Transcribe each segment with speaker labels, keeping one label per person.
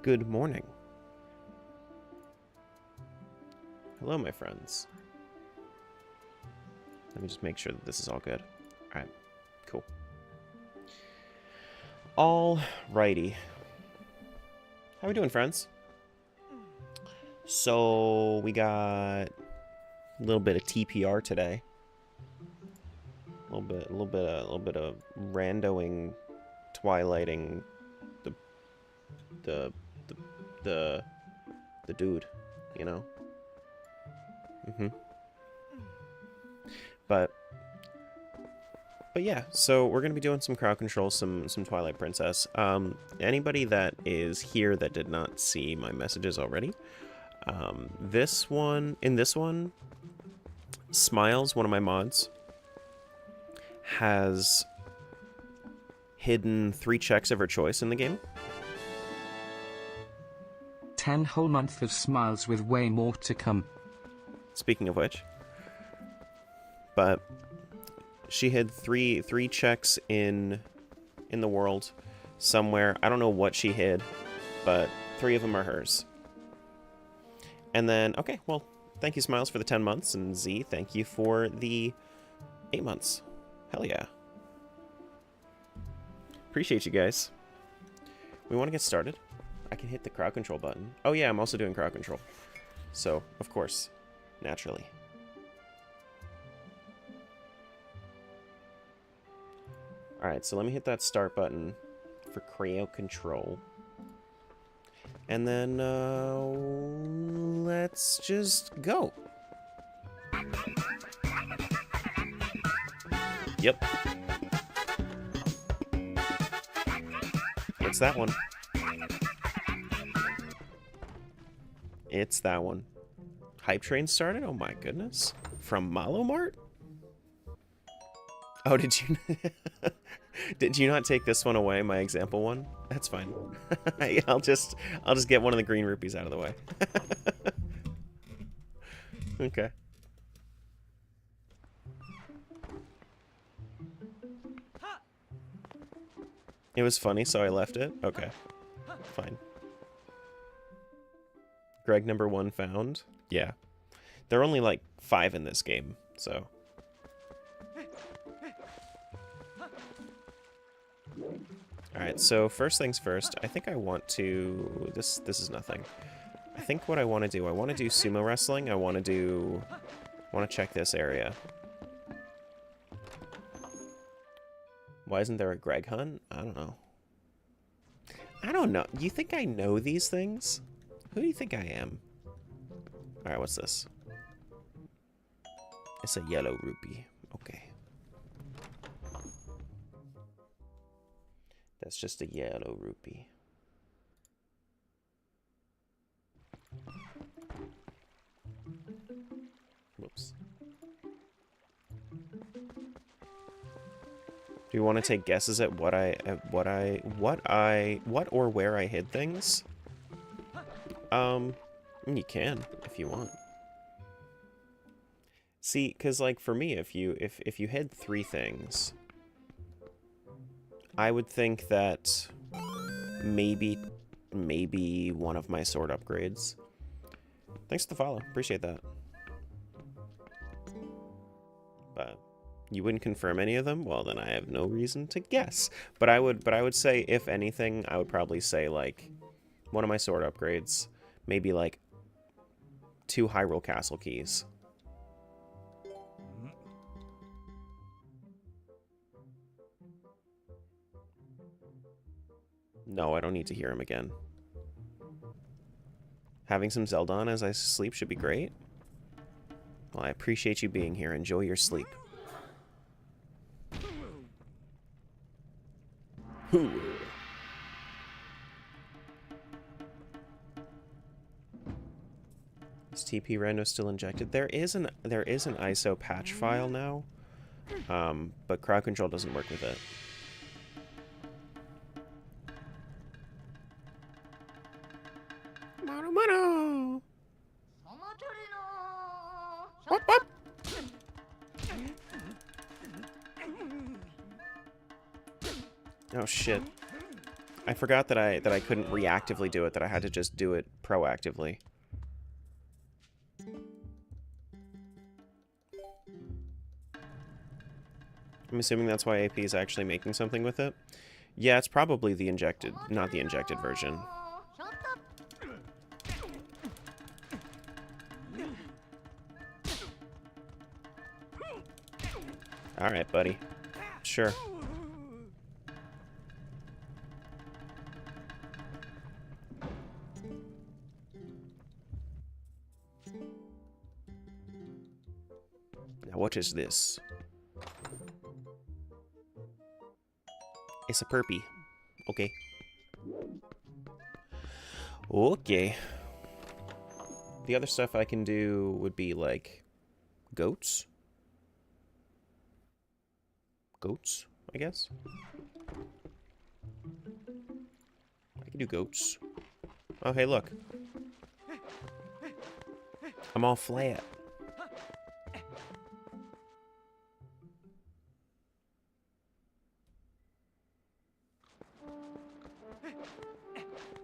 Speaker 1: Good morning. Hello, my friends. Let me just make sure that this is all good. Alright, cool. Alrighty. How we doing, friends? So, we got a little bit of TPR today. A little bit of randoing, twilighting the dude, you know? But yeah, so we're gonna be doing some crowd control, some Twilight Princess. Anybody that is here that did not see my messages already, in this one, Smiles, one of my mods, has hidden 3 checks of her choice in the game.
Speaker 2: 10 whole months of Smiles with way more to come.
Speaker 1: Speaking of which, but she hid three checks in the world somewhere. I don't know what she hid, but 3 of them are hers. And then, okay, well, thank you, Smiles, for the 10 months, and Z, thank you for the 8 months. Hell yeah. Appreciate you guys. We want to get started. I can hit the crowd control button. Oh yeah, I'm also doing crowd control. So, of course, naturally. Alright, so let me hit that start button for crowd control. And then, let's just go. Yep. It's that one. It's that one. Hype train started? Oh my goodness. From Malomart? Oh, did you... Did you not take this one away, my example one? That's fine. I'll just get one of the green rupees out of the way. Okay. It was funny, so I left it? Okay. Fine. Greg number 1 found? Yeah. There are only like 5 in this game, so... Alright, so first things first, I think I want to... This is nothing. I think what I want to do sumo wrestling. I want to check this area. Why isn't there a Greg hunt? I don't know. I don't know. You think I know these things? Who do you think I am? Alright, what's this? It's a yellow rupee. Okay. That's just a yellow rupee. Whoops. Do you want to take guesses at what or where I hid things? You can if you want. See, because like for me, if you hid 3 things, I would think that maybe one of my sword upgrades. Thanks for the follow. Appreciate that. But you wouldn't confirm any of them? Well, then I have no reason to guess. But I would say, if anything, I would probably say like one of my sword upgrades, maybe like 2 Hyrule Castle keys. No, I don't need to hear him again. Having some Zelda on as I sleep should be great. Well, I appreciate you being here. Enjoy your sleep. Is TP Rando still injected? There is an ISO patch file now, but crowd control doesn't work with it. Mano. What? Oh shit. I forgot that I couldn't reactively do it, that I had to just do it proactively. I'm assuming that's why AP is actually making something with it. Yeah, it's probably the injected, not the injected version. Alright, buddy. Sure. Now what is this? It's a perpy. Okay. Okay. The other stuff I can do would be like goats. Goats, I guess. I can do goats. Oh, hey, look. I'm all flat.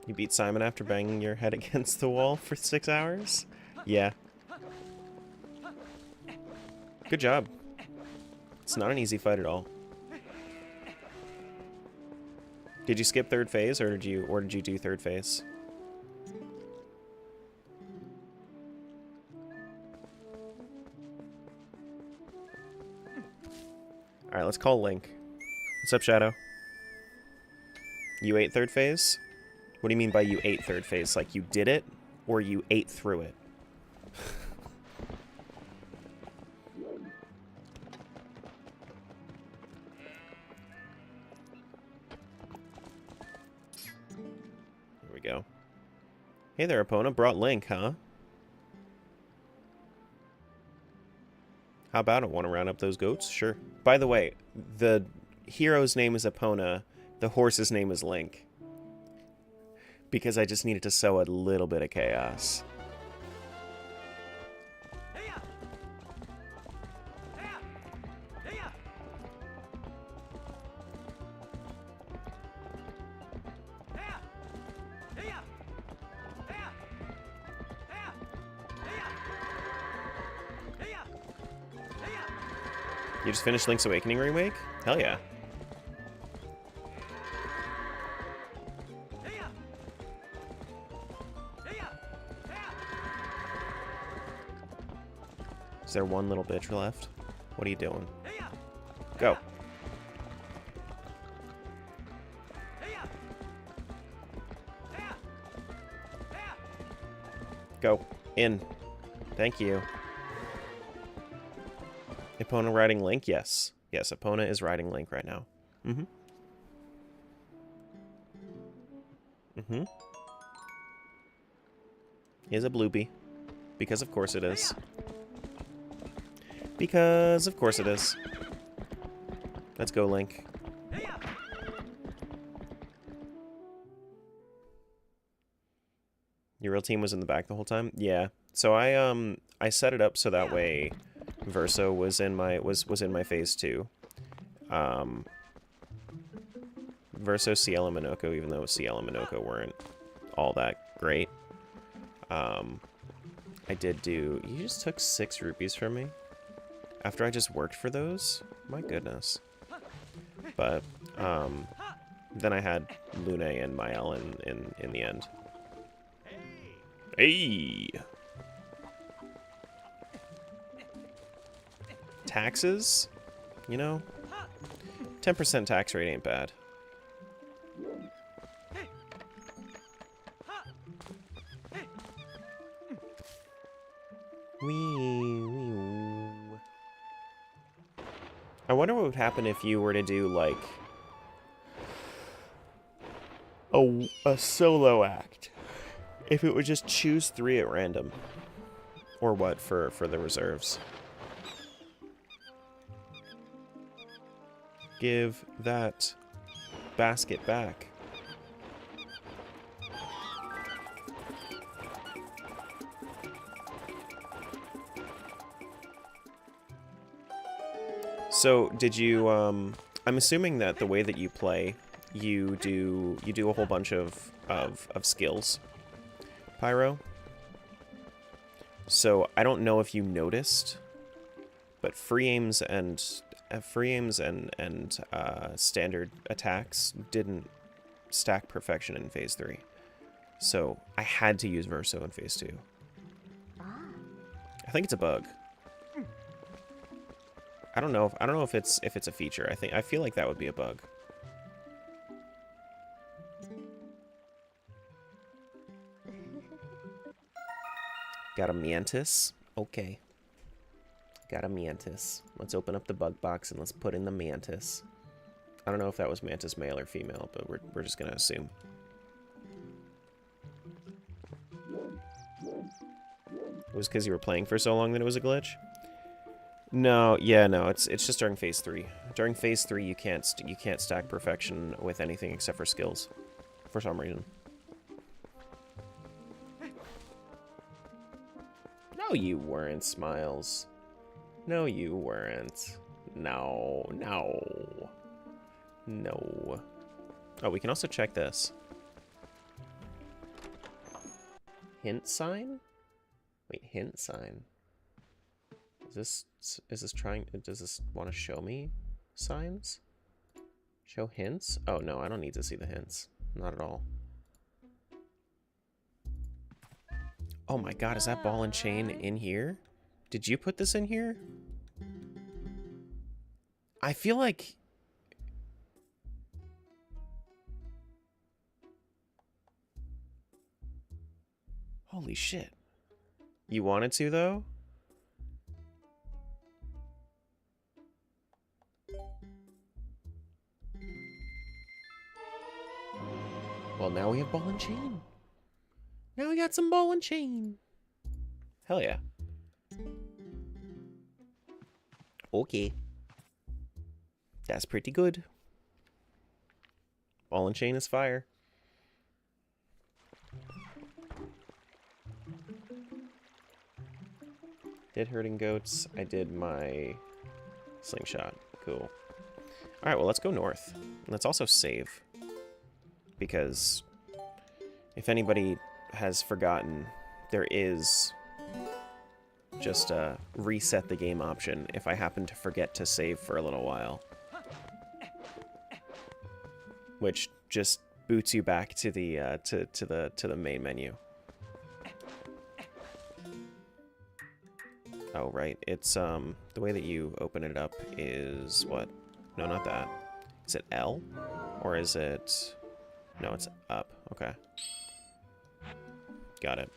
Speaker 1: You beat Simon after banging your head against the wall for 6 hours? Yeah. Good job. It's not an easy fight at all. Did you skip third phase, or did you do third phase? Alright, let's call Link. What's up, Shadow? You ate third phase? What do you mean by you ate third phase? Like you did it, or you ate through it? Here we go. Hey there, Epona. Brought Link, huh? How about it? Want to round up those goats? Sure. By the way, the hero's name is Epona. The horse's name is Link. Because I just needed to sow a little bit of chaos. You just finished Link's Awakening remake? Hell yeah. Is there one little bitch left? What are you doing? Go. Go. In. Thank you. Epona riding Link? Yes. Yes, Epona is riding Link right now. Mm-hmm. Mm-hmm. Here's a Bluebee. Because of course it is. Because of course it is. Let's go, Link. Your real team was in the back the whole time? Yeah. So I set it up so that way Verso was in my phase 2. Verso, CL, and Minoko, even though CL and Minoko weren't all that great. I did do... You just took 6 rupees from me? After I just worked for those? My goodness. But, then I had Lune and Mael in the end. Hey! Taxes? You know? 10% tax rate ain't bad. I wonder what would happen if you were to do, like, a solo act. If it would just choose 3 at random. Or what, for the reserves. Give that basket back. So, did you, I'm assuming that the way that you play you do a whole bunch of skills, Pyro. So I don't know if you noticed, but free aims and standard attacks didn't stack perfection in Phase 3. So I had to use Verso in Phase 2. I think it's a bug. I don't know if it's a feature. I feel like that would be a bug. Got a Mantis. Okay. Got a Mantis. Let's open up the bug box and let's put in the Mantis. I don't know if that was Mantis male or female, but we're just gonna assume. It was because you were playing for so long that it was a glitch? No, yeah, no, it's just during Phase 3. During Phase 3, you can't stack perfection with anything except for skills, for some reason. No, you weren't, Smiles. No, you weren't. No, no. No. Oh, we can also check this. Hint sign? Wait, hint sign. Is this trying, does this want to show me signs? Show hints? Oh no, I don't need to see the hints. Not at all. Oh my god, is that ball and chain in here? Did you put this in here? I feel like... Holy shit. You wanted to, though? Well, now we have ball and chain. Now we got some ball and chain. Hell yeah. Okay. That's pretty good. Ball and chain is fire. Did herding goats. I did my slingshot. Cool. Alright, well, let's go north. Let's also save. Because if anybody has forgotten, there is just a reset the game option if I happen to forget to save for a little while. Which just boots you back to the to the main menu. Oh right, it's the way that you open it up is what? No, not that. Is it L? Or is it... No, it's up. Okay. Got it.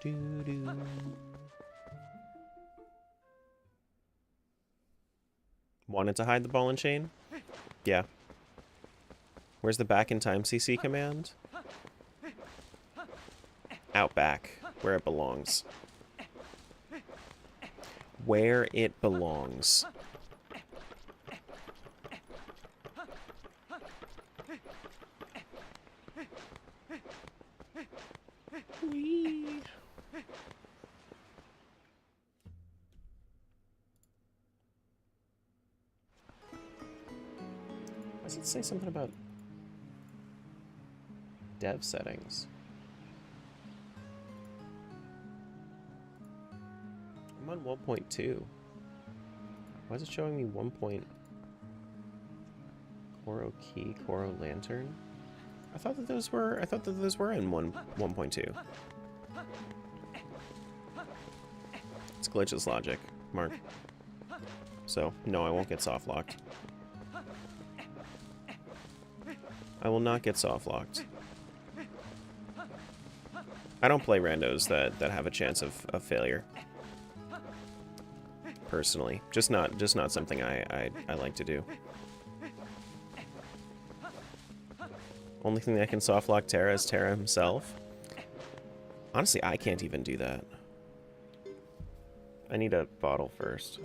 Speaker 1: Doo-doo. Wanted to hide the ball and chain? Yeah. Where's the back in time CC command? Out back, where it belongs. Where it belongs. Whee. Does it say something about dev settings? I'm on 1.2. Why is it showing me 1. Koro key, Koro lantern? I thought that those were in 1.2. It's glitchless logic, Mark. So, no, I won't get soft locked. I will not get soft locked. I don't play randos that have a chance of failure. Personally. Just not something I like to do. Only thing that can soft lock Terra is Terra himself. Honestly, I can't even do that. I need a bottle first.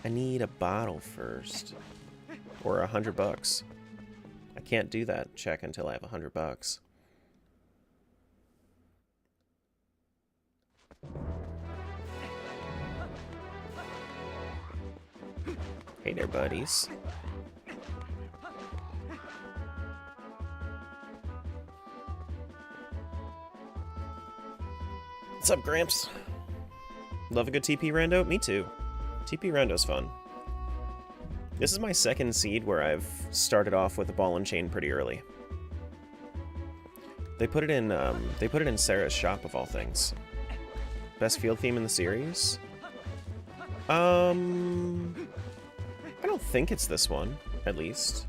Speaker 1: I need a bottle first. Or $100. I can't do that check until I have $100. Hey there, buddies. What's up, Gramps? Love a good TP rando? Me too. TP rando's fun. This is my second seed where I've started off with a ball and chain pretty early. They put it in Sarah's shop of all things. Best field theme in the series? I don't think it's this one, at least.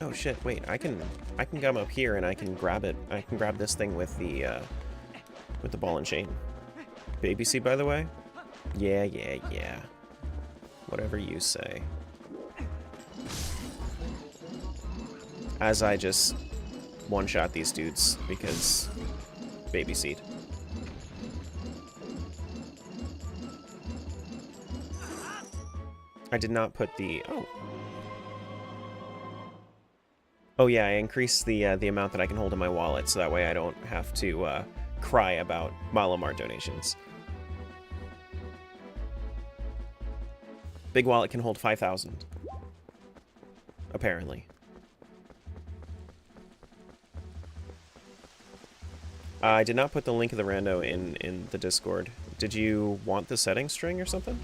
Speaker 1: Oh shit, wait, I can come up here and I can grab it. I can grab this thing with the ball and chain. Baby seed, by the way? Yeah. Whatever you say. As I just one-shot these dudes because baby seed. I did not put the... Oh yeah, I increased the amount that I can hold in my wallet, so that way I don't have to cry about Malamar donations. Big wallet can hold 5,000. Apparently. I did not put the link of the rando in the Discord. Did you want the settings string or something?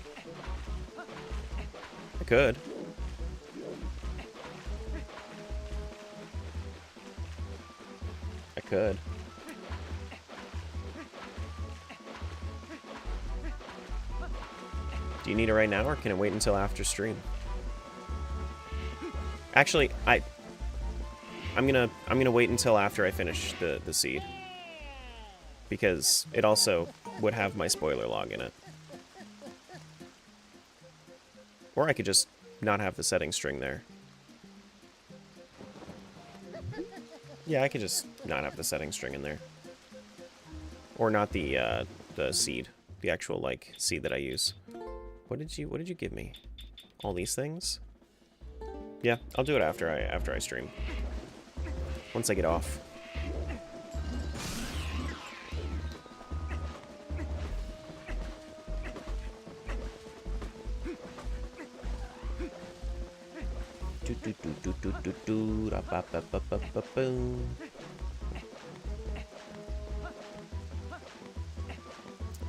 Speaker 1: I could. I could. Do you need it right now, or can it wait until after stream? Actually, I'm gonna wait until after I finish the seed, because it also would have my spoiler log in it. Or I could just not have the settings string there. Yeah, I could just not have the settings string in there. Or not the seed, the actual like seed that I use. What did you give me? All these things? Yeah, I'll do it after I stream. Once I get off.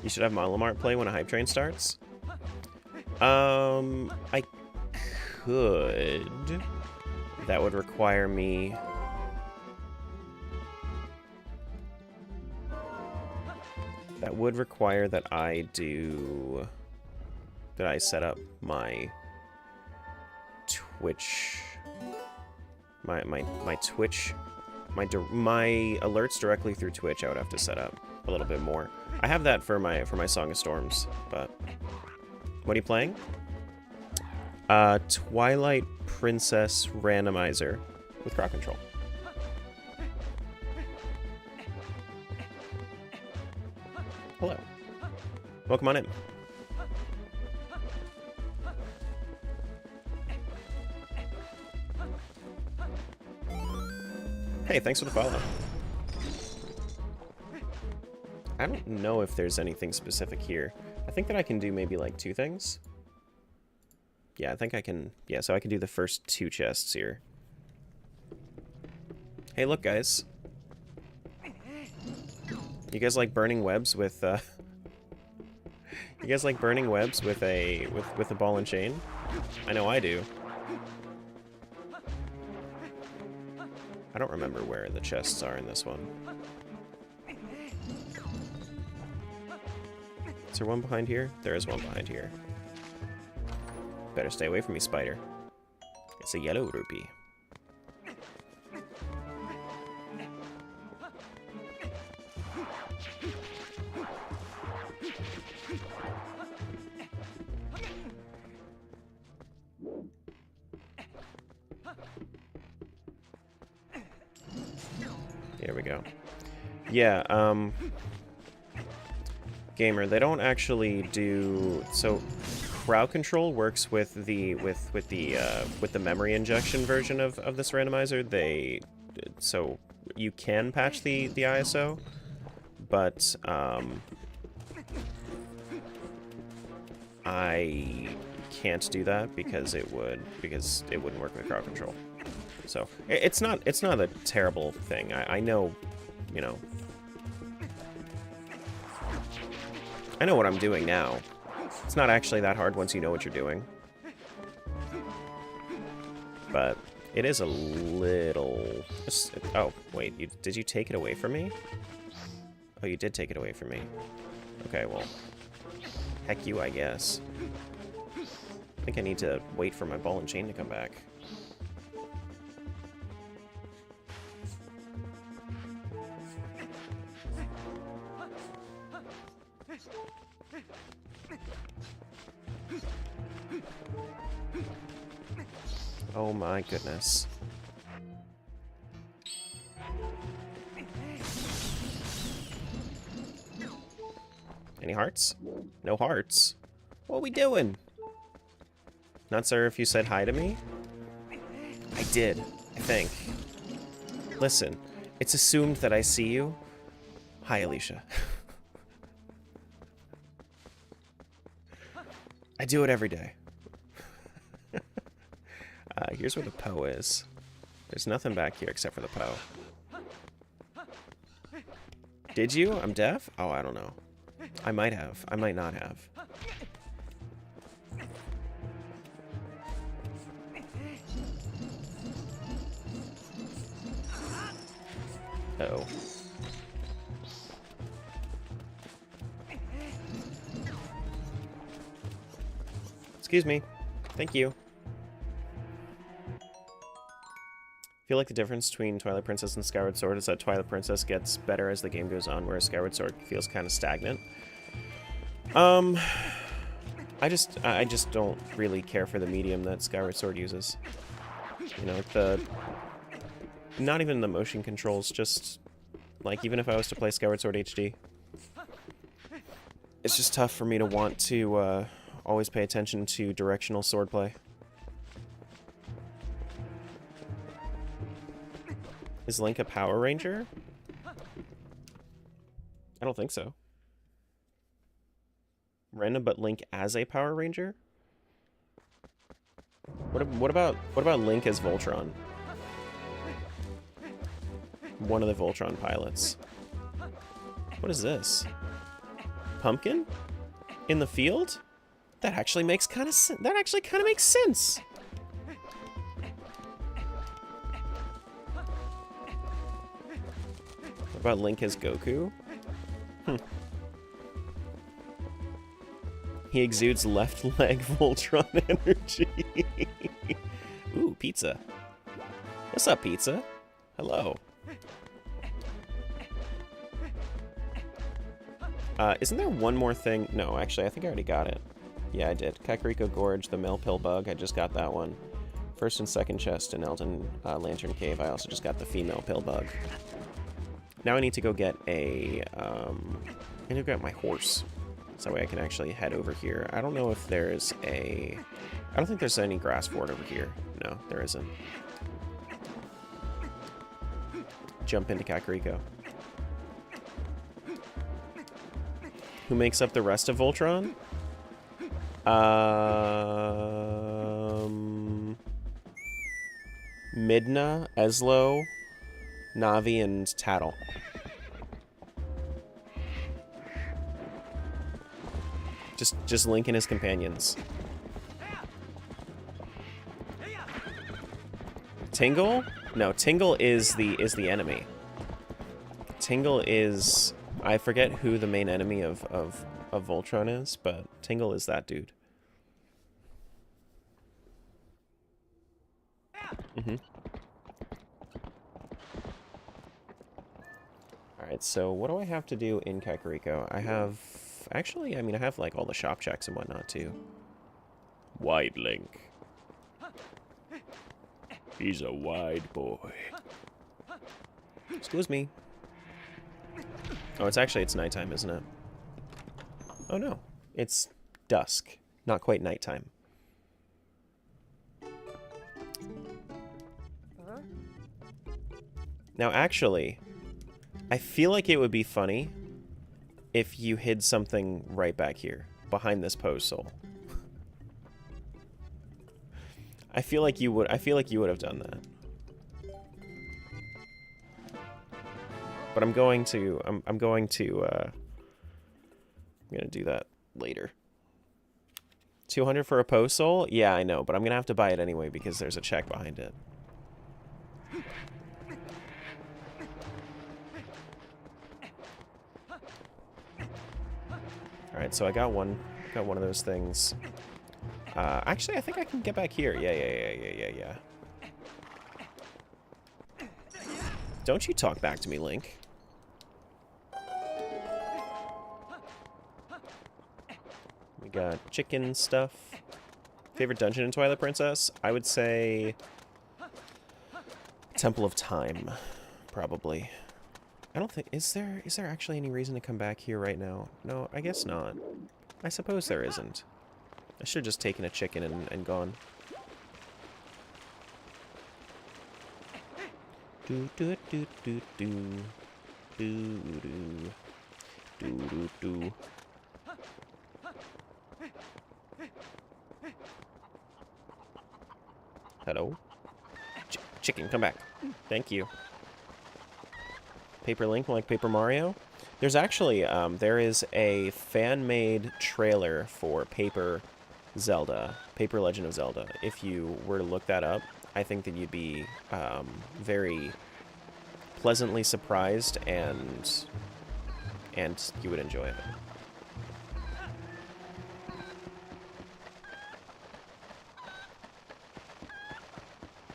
Speaker 1: You should have Malamart play when a hype train starts. I could. That would require me... That would require that I do... That I set up my... Twitch... My Twitch... My alerts directly through Twitch I would have to set up a little bit more. I have that for my Song of Storms, but... What are you playing? Twilight Princess Randomizer with crowd control. Hello. Welcome on in. Hey, thanks for the follow. I don't know if there's anything specific here. I think that I can do maybe like 2 things. Yeah, I think I can... Yeah, so I can do the first 2 chests here. Hey, look, guys. You guys like burning webs with, You guys like burning webs with a ball and chain? I know I do. I don't remember where the chests are in this one. Is there one behind here? There is one behind here. Better stay away from me, spider. It's a yellow rupee. Here we go. Yeah, Gamer, they don't actually do... So, crowd control works with the memory injection version of this randomizer. So you can patch the ISO, but I can't do that because it wouldn't work with crowd control. So it's not a terrible thing. I know, you know, I know what I'm doing now. It's not actually that hard once you know what you're doing. But it is a little... Oh, wait, did you take it away from me? Oh, you did take it away from me. Okay, well, heck you, I guess. I think I need to wait for my ball and chain to come back. Oh my goodness. Any hearts? No hearts. What are we doing? Not sure if you said hi to me? I did, I think. Listen, it's assumed that I see you. Hi, Alicia. I do it every day. Here's where the Poe is. There's nothing back here except for the Poe. Did you? I'm deaf? Oh, I don't know. I might have. I might not have. Uh-oh. Excuse me. Thank you. I feel like the difference between Twilight Princess and Skyward Sword is that Twilight Princess gets better as the game goes on, whereas Skyward Sword feels kind of stagnant. I just don't really care for the medium that Skyward Sword uses. You know, not even the motion controls, just like even if I was to play Skyward Sword HD, it's just tough for me to want to always pay attention to directional swordplay. Is Link a Power Ranger? I don't think so. Random, but Link as a Power Ranger? What about Link as Voltron? One of the Voltron pilots. What is this? Pumpkin? In the field? That actually makes kind of makes sense. What about Link as Goku? He exudes left leg Voltron energy. Ooh, pizza. What's up, pizza? Hello. Isn't there one more thing? No, actually, I think I already got it. Yeah, I did. Kakariko Gorge, the male pill bug. I just got that one. First and second chest in Elden Lantern Cave. I also just got the female pill bug. Now I need to go get a... I need to get my horse. So that way I can actually head over here. I don't know if there's a... I don't think there's any grass fort over here. No, there isn't. Jump into Kakariko. Who makes up the rest of Voltron? Midna, Eslo, Navi, and Tattle. Just Link and his companions. Tingle? No, Tingle is the enemy. Tingle is... I forget who the main enemy of Voltron is, but Tingle is that dude. Alright, so what do I have to do in Kakariko? I have... Actually, I mean, I have, like, all the shop checks and whatnot, too. Wide Link. He's a wide boy. Excuse me. Oh, it's nighttime, isn't it? Oh, no. It's dusk. Not quite nighttime. Now, actually, I feel like it would be funny if you hid something right back here, behind this pose soul. I feel like you would. I feel like you would have done that. But I'm going to. I'm going to. I'm gonna do that later. 200 for a post soul? Yeah, I know, but I'm gonna have to buy it anyway because there's a check behind it. All right, so I got one of those things. Actually, I think I can get back here. Yeah. Don't you talk back to me, Link. We got chicken stuff. Favorite dungeon in Twilight Princess? I would say Temple of Time, probably. I don't think... Is there actually any reason to come back here right now? No, I guess not. I suppose there isn't. I should have just taken a chicken and gone. Do do do do do do do do do. Hello? Chicken, come back. Thank you. Paper Link like Paper Mario? There's actually, there is a fan-made trailer for Paper Zelda, Paper Legend of Zelda. If you were to look that up, I think that you'd be very pleasantly surprised and you would enjoy it.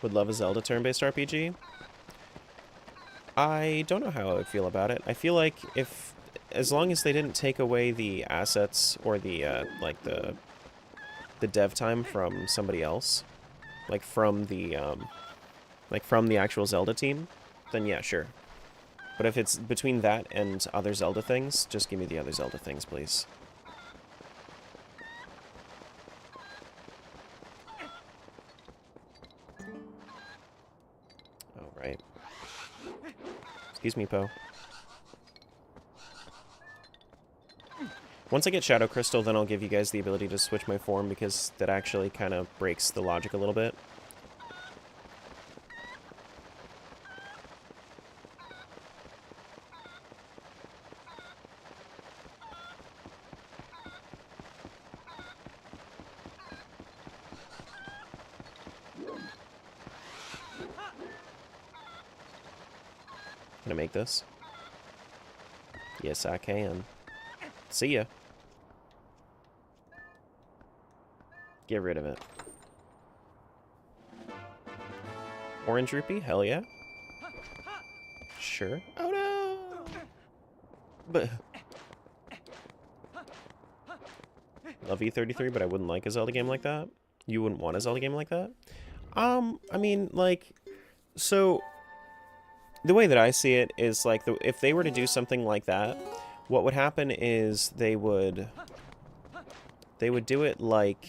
Speaker 1: Would love a Zelda turn-based RPG? I don't know how I would feel about it. I feel like as long as they didn't take away the assets or the, like the dev time from somebody else, like from the actual Zelda team, then yeah, sure. But if it's between that and other Zelda things, just give me the other Zelda things, please. All right. Excuse me, Poe. Once I get Shadow Crystal, then I'll give you guys the ability to switch my form, because that actually kind of breaks the logic a little bit. Can I make this? Yes, I can. See ya. Get rid of it. Orange rupee? Hell yeah. Sure. Oh no! But love E33, but I wouldn't like a Zelda game like that. You wouldn't want a Zelda game like that? I mean, like, so the way that I see it is like, if they were to do something like that, what would happen is they would do it like,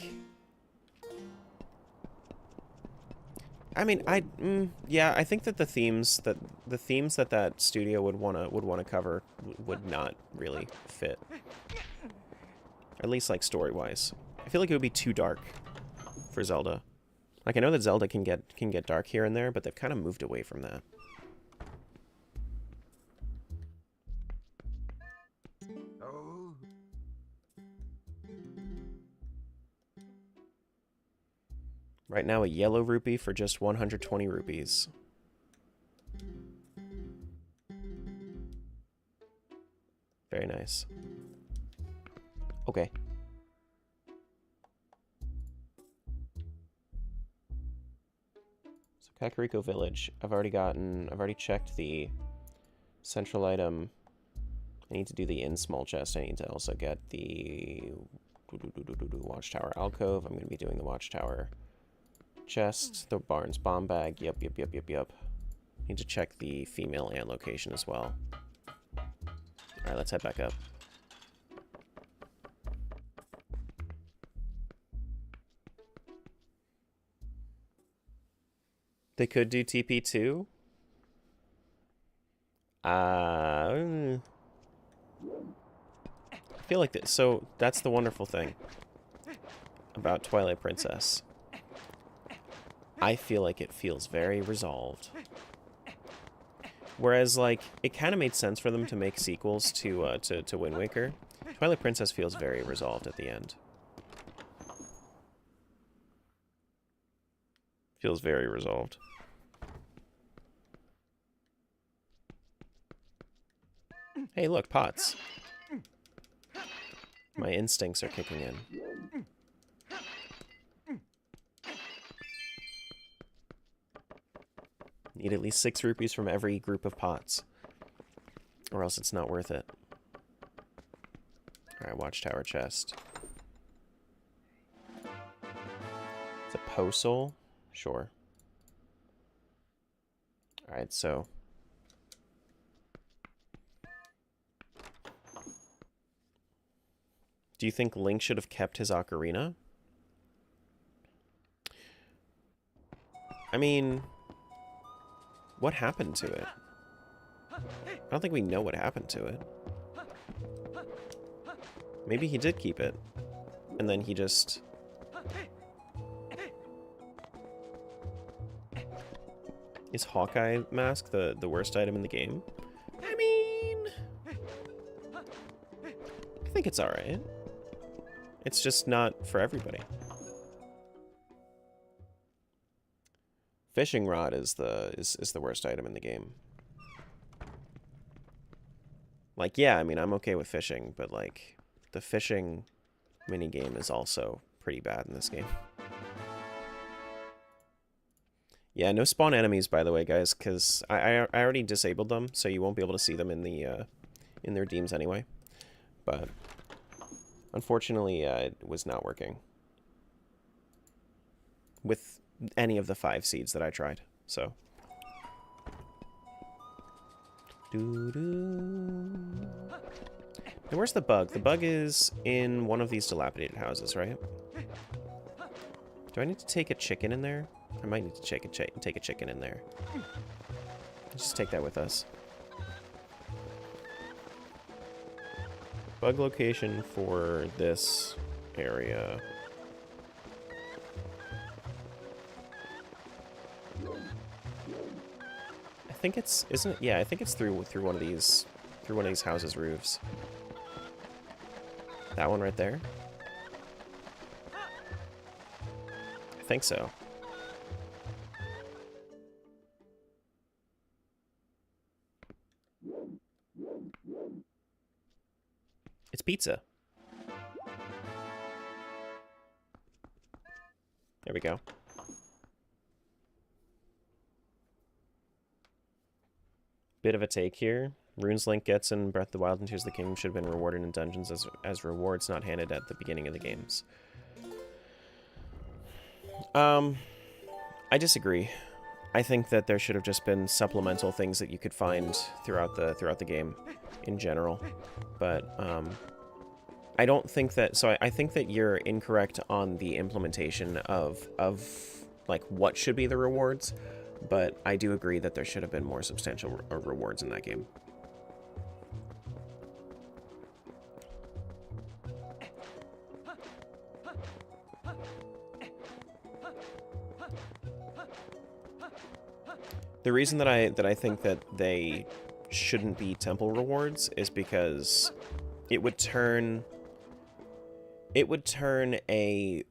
Speaker 1: I mean, yeah, I think that the themes that studio would wanna cover would not really fit. At least like story-wise. I feel like it would be too dark for Zelda. Like, I know that Zelda can get dark here and there, but they've kind of moved away from that. Right now, a yellow rupee for just 120 rupees. Very nice. Okay. So Kakariko Village. I've already checked the central item. I need to do the in small chest. I need to also get the watchtower alcove. I'm going to be doing the watchtower chest, the Barnes bomb bag. Yep. Need to check the female ant location as well. Alright, let's head back up. They could do TP2? I feel like that. So that's the wonderful thing about Twilight Princess. I feel like it feels very resolved. Whereas, like, it kind of made sense for them to make sequels to Wind Waker. Twilight Princess feels very resolved at the end. Feels very resolved. Hey, look, pots. My instincts are kicking in. Need at least 6 rupees from every group of pots, or else it's not worth it. Alright, watchtower chest. It's a posol? Sure. Alright, so... do you think Link should have kept his ocarina? I mean... what happened to it? I don't think we know what happened to it. Maybe he did keep it. And then he just... is Hawkeye mask the worst item in the game? I mean... I think it's alright. It's just not for everybody. Fishing rod is the worst item in the game. Like, yeah, I mean, I'm okay with fishing, but, like, the fishing minigame is also pretty bad in this game. Yeah, no spawn enemies, by the way, guys, because I already disabled them, so you won't be able to see them in the in their redeems anyway. But unfortunately, it was not working with any of the 5 seeds that I tried. So. Doo-doo. Now, where's the bug? The bug is in one of these dilapidated houses, right? Do I need to take a chicken in there? I might need to take a chicken in there. Let's just take that with us. Bug location for this area. I think it's, isn't it? Yeah, I think it's through one of these houses' roofs. That one right there? I think so. It's pizza. There we go. Bit of a take here. Runes Link gets in Breath of the Wild and Tears of the Kingdom should have been rewarded in dungeons as rewards, not handed at the beginning of the games. I disagree. I think that there should have just been supplemental things that you could find throughout the game in general. But I don't think that, so I think that you're incorrect on the implementation of like what should be the rewards, but I do agree that there should have been more substantial rewards in that game. The reason that I think that they shouldn't be temple rewards is because it would turn a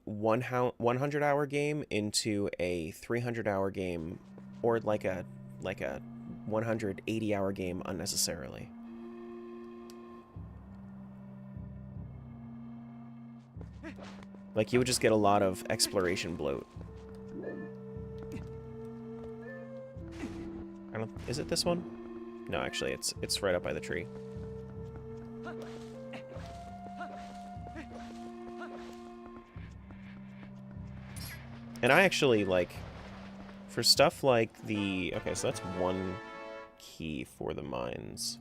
Speaker 1: 100-hour game into a 300-hour game, or like a 180-hour game unnecessarily. Like, you would just get a lot of exploration bloat. I don't, is it this one? No, actually, it's right up by the tree. And I actually, like, for stuff like the... okay, so that's one key for the mines.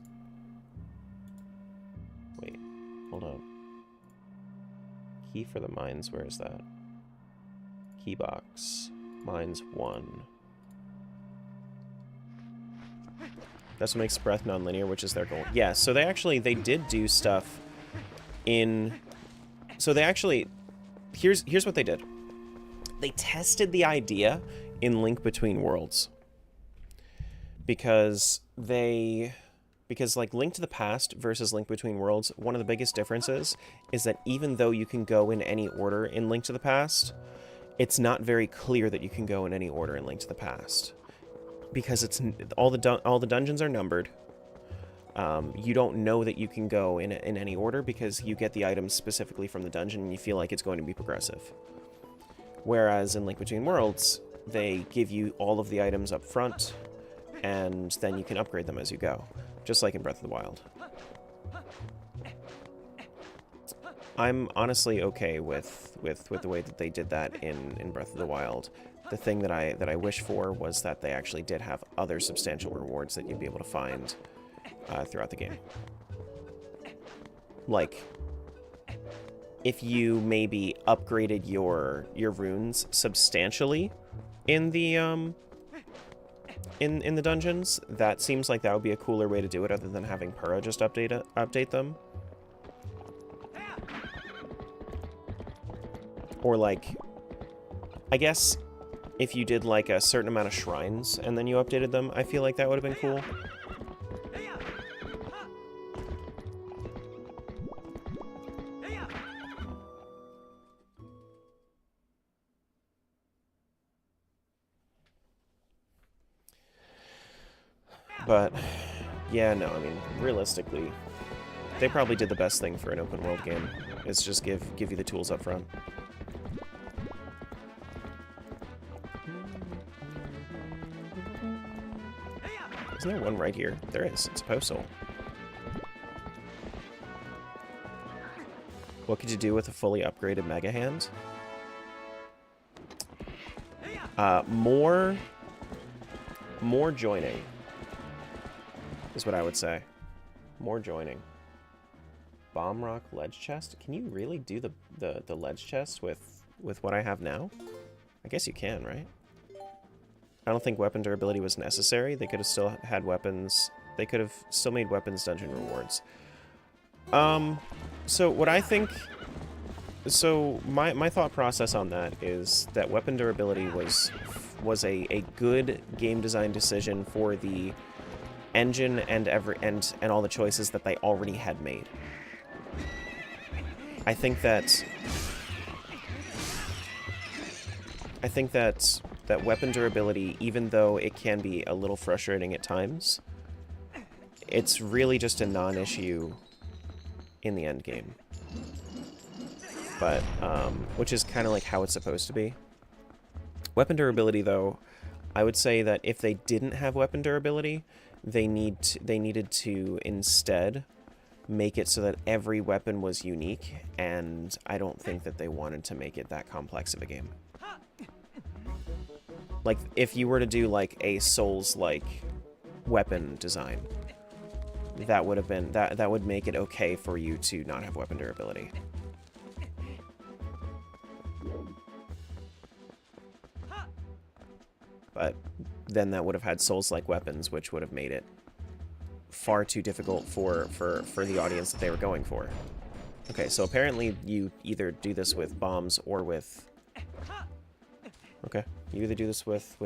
Speaker 1: Wait, hold on. Key for the mines, where is that? Key box. Mines 1. That's what makes Breath non-linear, which is their goal. Yeah, so they did do stuff in... so they actually... here's what they did. They tested the idea in Link Between Worlds. Because like Link to the Past versus Link Between Worlds, one of the biggest differences is that even though you can go in any order in Link to the Past, it's not very clear that you can go in any order in Link to the Past. Because it's all the dungeons are numbered. You don't know that you can go in any order because you get the items specifically from the dungeon and you feel like it's going to be progressive. Whereas in Link Between Worlds, they give you all of the items up front, and then you can upgrade them as you go, just like in Breath of the Wild. I'm honestly okay with the way that they did that in Breath of the Wild. The thing that I wish for was that they actually did have other substantial rewards that you'd be able to find throughout the game. Like, if you maybe upgraded your runes substantially in the in the dungeons, that seems like that would be a cooler way to do it other than having Purah just update them. Or like, I guess if you did like a certain amount of shrines and then you updated them, I feel like that would have been cool. But, yeah, no, I mean, realistically, they probably did the best thing for an open world game, is just give you the tools up front. Isn't there one right here? There is. It's a postal. What could you do with a fully upgraded Mega Hand? More joining is what I would say. More joining. Bomb Rock Ledge Chest? Can you really do the Ledge Chest with what I have now? I guess you can, right? I don't think weapon durability was necessary. They could have still had weapons. They could have still made weapons dungeon rewards. So what I think... So my thought process on that is that weapon durability was a good game design decision for the engine and all the choices that they already had made. I think that weapon durability, even though it can be a little frustrating at times, it's really just a non-issue in the end game. But which is kind of like how it's supposed to be. Weapon durability, though, I would say that if they didn't have weapon durability, they needed to instead make it so that every weapon was unique, and I don't think that they wanted to make it that complex of a game. Like, if you were to do, like, a Souls-like weapon design, that would have been... that would make it okay for you to not have weapon durability. But then that would have had Souls-like weapons, which would have made it far too difficult for the audience that they were going for. Okay, so apparently you either do this with bombs or with... Okay, you either do this with...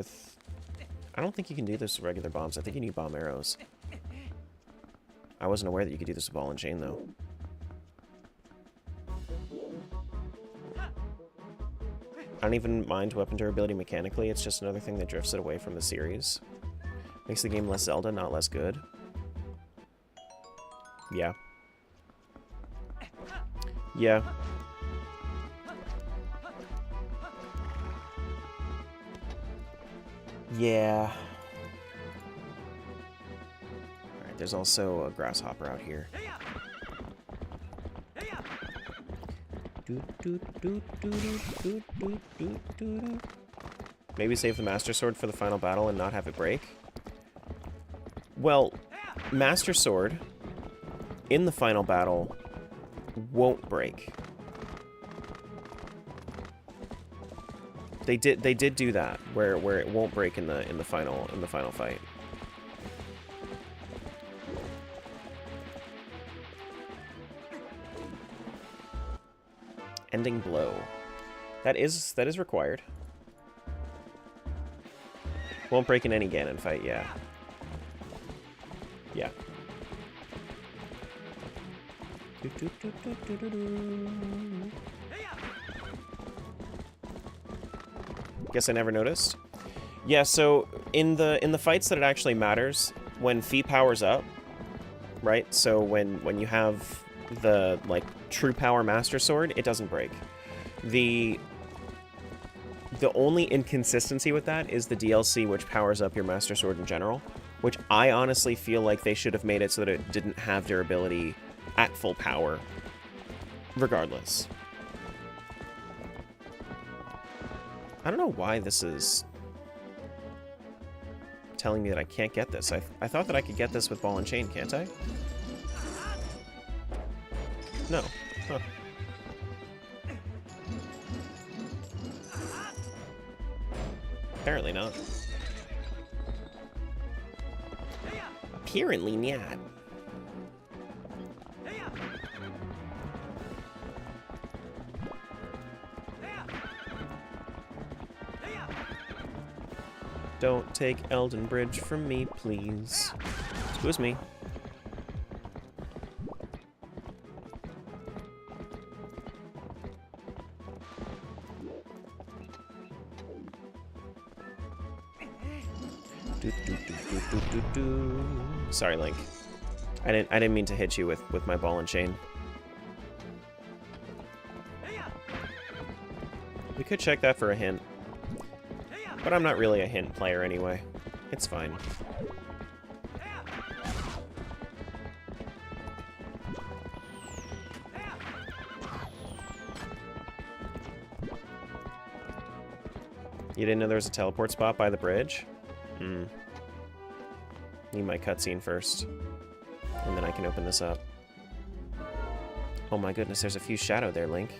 Speaker 1: I don't think you can do this with regular bombs. I think you need bomb arrows. I wasn't aware that you could do this with ball and chain, though. I don't even mind weapon durability mechanically. It's just another thing that drifts it away from the series. Makes the game less Zelda, not less good. Yeah. Yeah. Yeah. Alright, there's also a grasshopper out here. Maybe save the Master Sword for the final battle and not have it break? Well, Master Sword in the final battle won't break. They did do that, where it won't break in the final fight. Ending blow. That is required. Won't break in any Ganon fight, yeah. Yeah. Guess I never noticed. Yeah, so in the fights that it actually matters, when Fee powers up, right? So when you have the like true power Master Sword, it doesn't break. The only inconsistency with that is the DLC, which powers up your Master Sword in general, which I honestly feel like they should have made it so that it didn't have durability at full power, regardless. I don't know why this is telling me that I can't get this. I thought that I could get this with Ball and Chain, can't I? No. Huh. Apparently not. Apparently not. Don't take Elden Bridge from me, please. Excuse me. Sorry, Link. I didn't mean to hit you with my ball and chain. We could check that for a hint. But I'm not really a hint player anyway. It's fine. You didn't know there was a teleport spot by the bridge? Hmm. Need my cutscene first. And then I can open this up. Oh my goodness, there's a few shadow there, Link.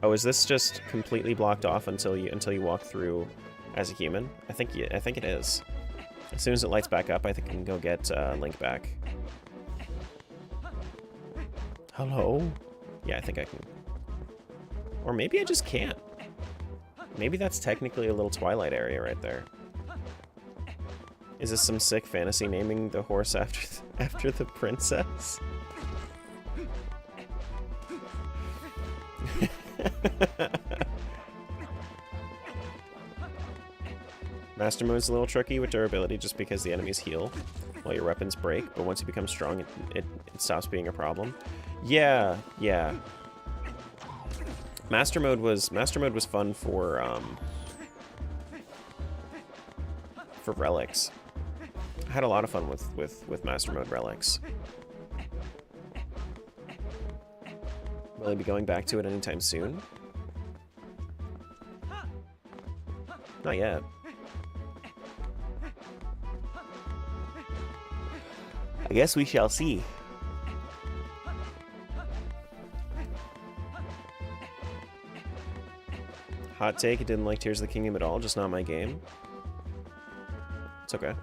Speaker 1: Oh, is this just completely blocked off until you walk through as a human? I think it is. As soon as it lights back up, I think I can go get Link back. Hello? Yeah, I think I can. Or maybe I just can't. Maybe that's technically a little Twilight area right there. Is this some sick fantasy naming the horse after the princess? Master Mode's a little tricky with durability just because the enemies heal while your weapons break, but once you become strong, it stops being a problem. Yeah, yeah. Master Mode was fun for relics. I had a lot of fun with Master Mode relics. Will I be going back to it anytime soon? Not yet. I guess we shall see. Hot take, I didn't like Tears of the Kingdom at all, just not my game. It's okay.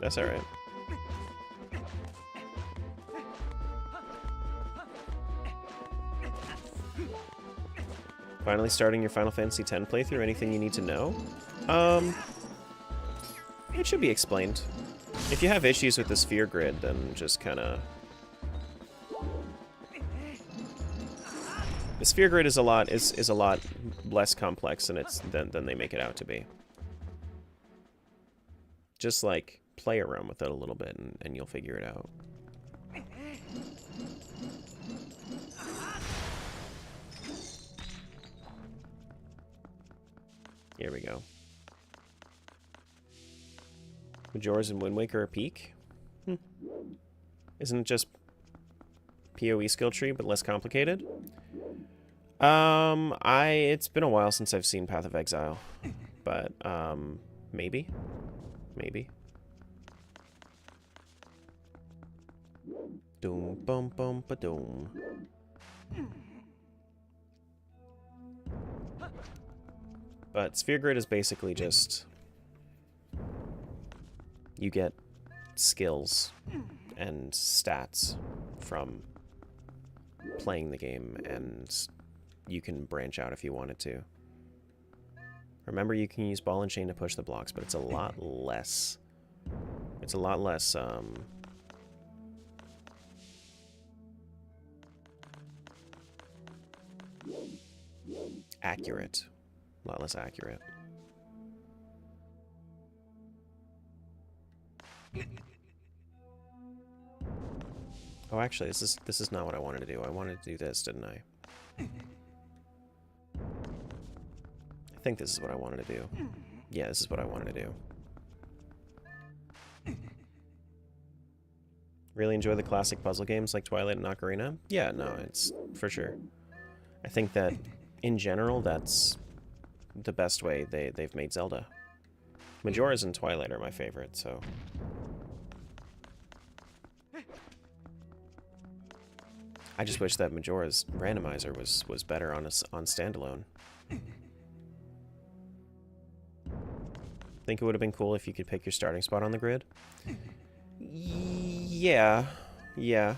Speaker 1: That's alright. Finally starting your Final Fantasy X playthrough, anything you need to know? It should be explained. If you have issues with the sphere grid, then just kinda... The sphere grid is a lot less complex than they make it out to be. Just like play around with it a little bit and you'll figure it out. Here we go. Majora's and Wind Waker a peak? Isn't it just PoE skill tree but less complicated? It's been a while since I've seen Path of Exile, but maybe. Doom bum bum ba doom. But Sphere Grid is basically just you get skills and stats from playing the game and you can branch out if you wanted to. Remember, you can use ball and chain to push the blocks, but it's a lot less. It's a lot less, accurate. A lot less accurate. Oh, actually, this is not what I wanted to do. I wanted to do this, didn't I? I think this is what I wanted to do. Yeah, this is what I wanted to do. Really enjoy the classic puzzle games like Twilight and Ocarina? Yeah, no, it's for sure. I think that, in general, that's the best way they've made Zelda. Majora's and Twilight are my favorite, so... I just wish that Majora's Randomizer was better on standalone. Think it would have been cool if you could pick your starting spot on the grid? Yeah. Yeah.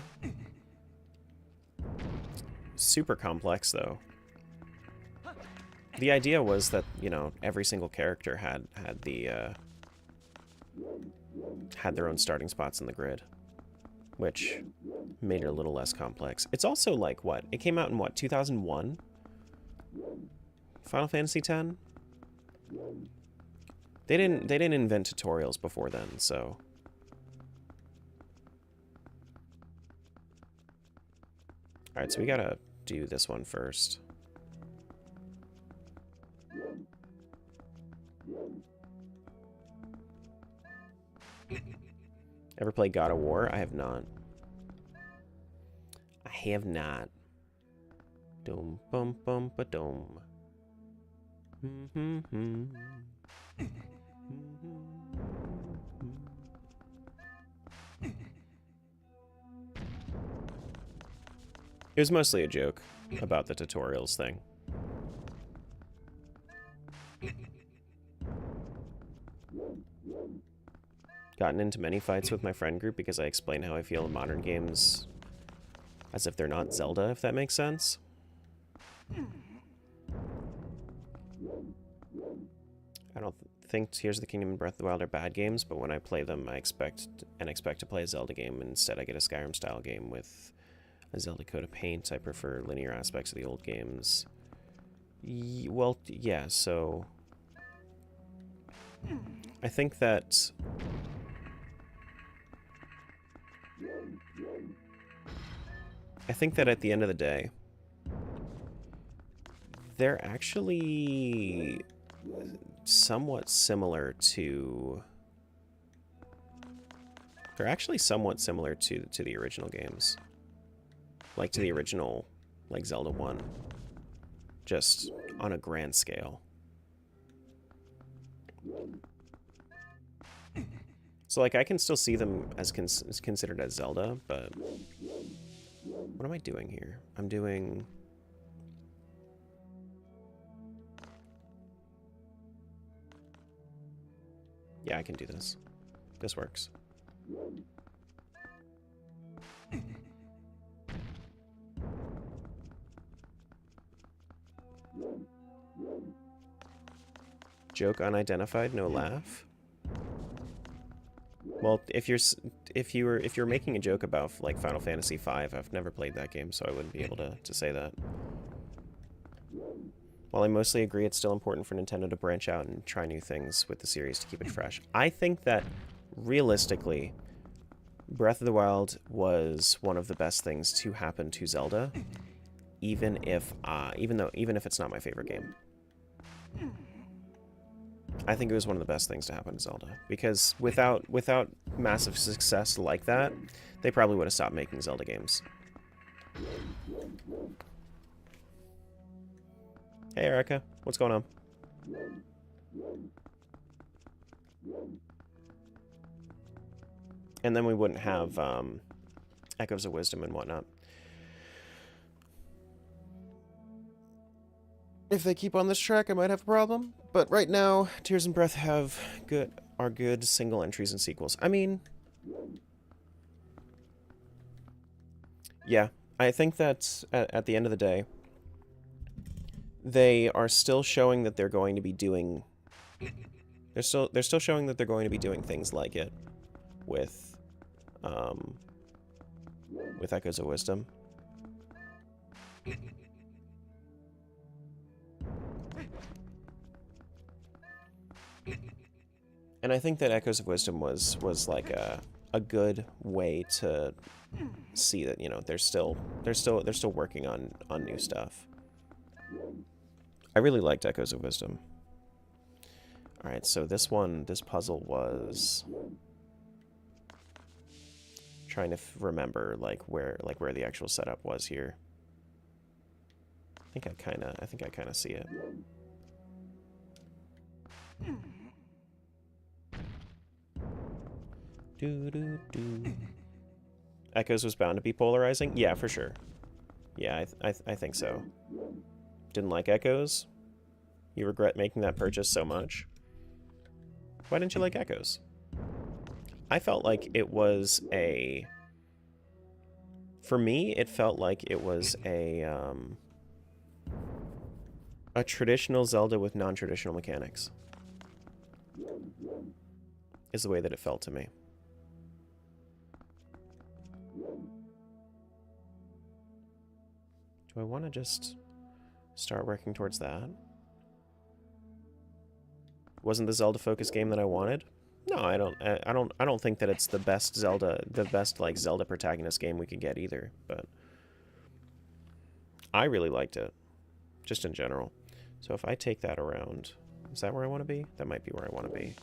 Speaker 1: Super complex, though. The idea was that, you know, every single character had their own starting spots in the grid, which made it a little less complex. It's also like, what? It came out in, what, 2001? Final Fantasy X? They didn't invent tutorials before then, so... Alright, so we gotta do this one first. Ever played God of War? I have not. I have not. Dum bum bum ba dum. It was mostly a joke about the tutorials thing. Gotten into many fights with my friend group because I explain how I feel in modern games as if they're not Zelda, if that makes sense. I don't think Tears of the Kingdom and Breath of the Wild are bad games, but when I play them, I expect to play a Zelda game. Instead, I get a Skyrim-style game with a Zelda coat of paint. I prefer linear aspects of the old games. Well, yeah, so... I think that... at the end of the day, they're actually somewhat similar to... They're actually somewhat similar to the original games. Like to the original, like Zelda 1. Just on a grand scale. So, like, I can still see them as considered as Zelda, but... What am I doing here? I'm doing... Yeah, I can do this. This works. Joke unidentified, no laugh. Well, if you're making a joke about like Final Fantasy V, I've never played that game, so I wouldn't be able to say that. While I mostly agree it's still important for Nintendo to branch out and try new things with the series to keep it fresh, I think that realistically, Breath of the Wild was one of the best things to happen to Zelda, even if it's not my favorite game. I think it was one of the best things to happen to Zelda, because without massive success like that, they probably would have stopped making Zelda games. Hey Erica, what's going on? And then we wouldn't have Echoes of Wisdom and whatnot. If they keep on this track, I might have a problem. But right now, Tears and Breath are good single entries and sequels. I mean, yeah, I think that at the end of the day, they are still showing that they're going to be doing... They're still showing that they're going to be doing things like it with Echoes of Wisdom. And I think that Echoes of Wisdom was like a good way to see that, you know, they're still working on new stuff. I really liked Echoes of Wisdom. All right, so this puzzle was trying to remember where the actual setup was here. I think I kind of see it. Echoes was bound to be polarizing? Yeah, for sure. Yeah, I think so. Didn't like Echoes? You regret making that purchase so much? Why didn't you like Echoes? I felt like it was a... For me, it felt like it was a traditional Zelda with non-traditional mechanics. Is the way that it felt to me. Do I want to just start working towards that? Wasn't the Zelda focus game that I wanted? No, I don't think that it's the best Zelda protagonist game we could get either, but I really liked it, just in general. So if I take that around, is that where I want to be? That might be where I want to be.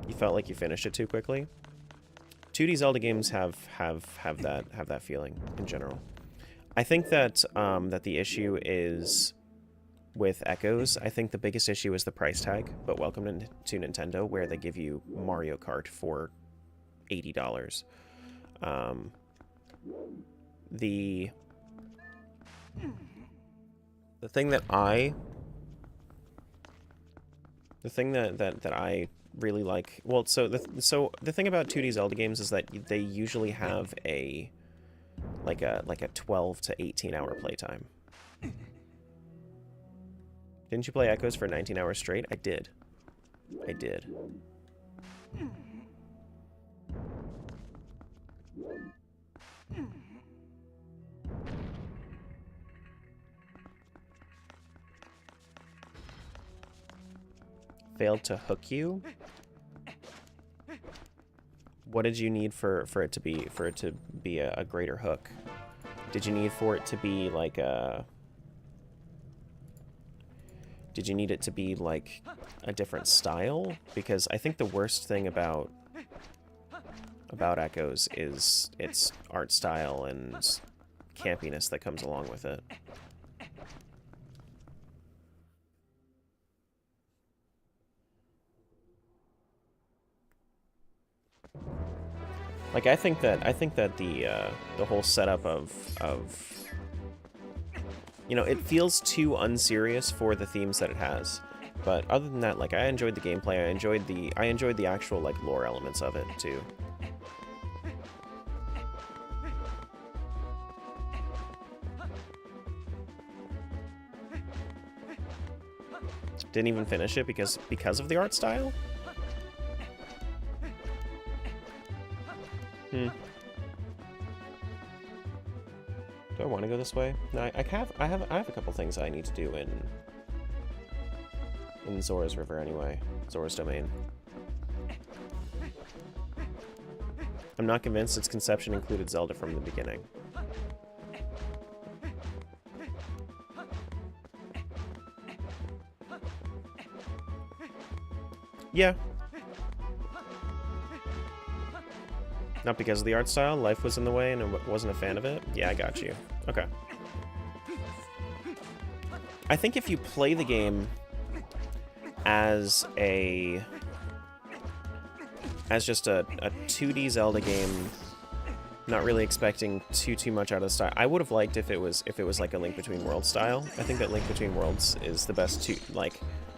Speaker 1: You felt like you finished it too quickly? 2D Zelda games have that feeling in general. I think that that the issue is with Echoes. I think the biggest issue is the price tag, but welcome to Nintendo, where they give you Mario Kart for $80. The thing that I really like, well, so the thing about 2D Zelda games is that they usually have a 12 to 18 hour playtime. Didn't you play Echoes for 19 hours straight? I did. Failed to hook you? What did you need for it to be a greater hook? Did you need for it to be like a... Did you need it to be like a different style? Because I think the worst thing about Echoes is its art style and campiness that comes along with it. Like, I think that the whole setup of you know, it feels too unserious for the themes that it has. But other than that, like, I enjoyed the gameplay. I enjoyed the actual like lore elements of it too. Didn't even finish it because of the art style? Do I want to go this way? No, I have a couple things I need to do in Zora's River anyway. Zora's Domain. I'm not convinced its conception included Zelda from the beginning. Yeah. Not because of the art style, life was in the way and I wasn't a fan of it? Yeah, I got you. Okay. I think if you play the game as just a 2D Zelda game, not really expecting too much out of the style, I would have liked if it was like a Link Between Worlds style. I think that Link Between Worlds is the best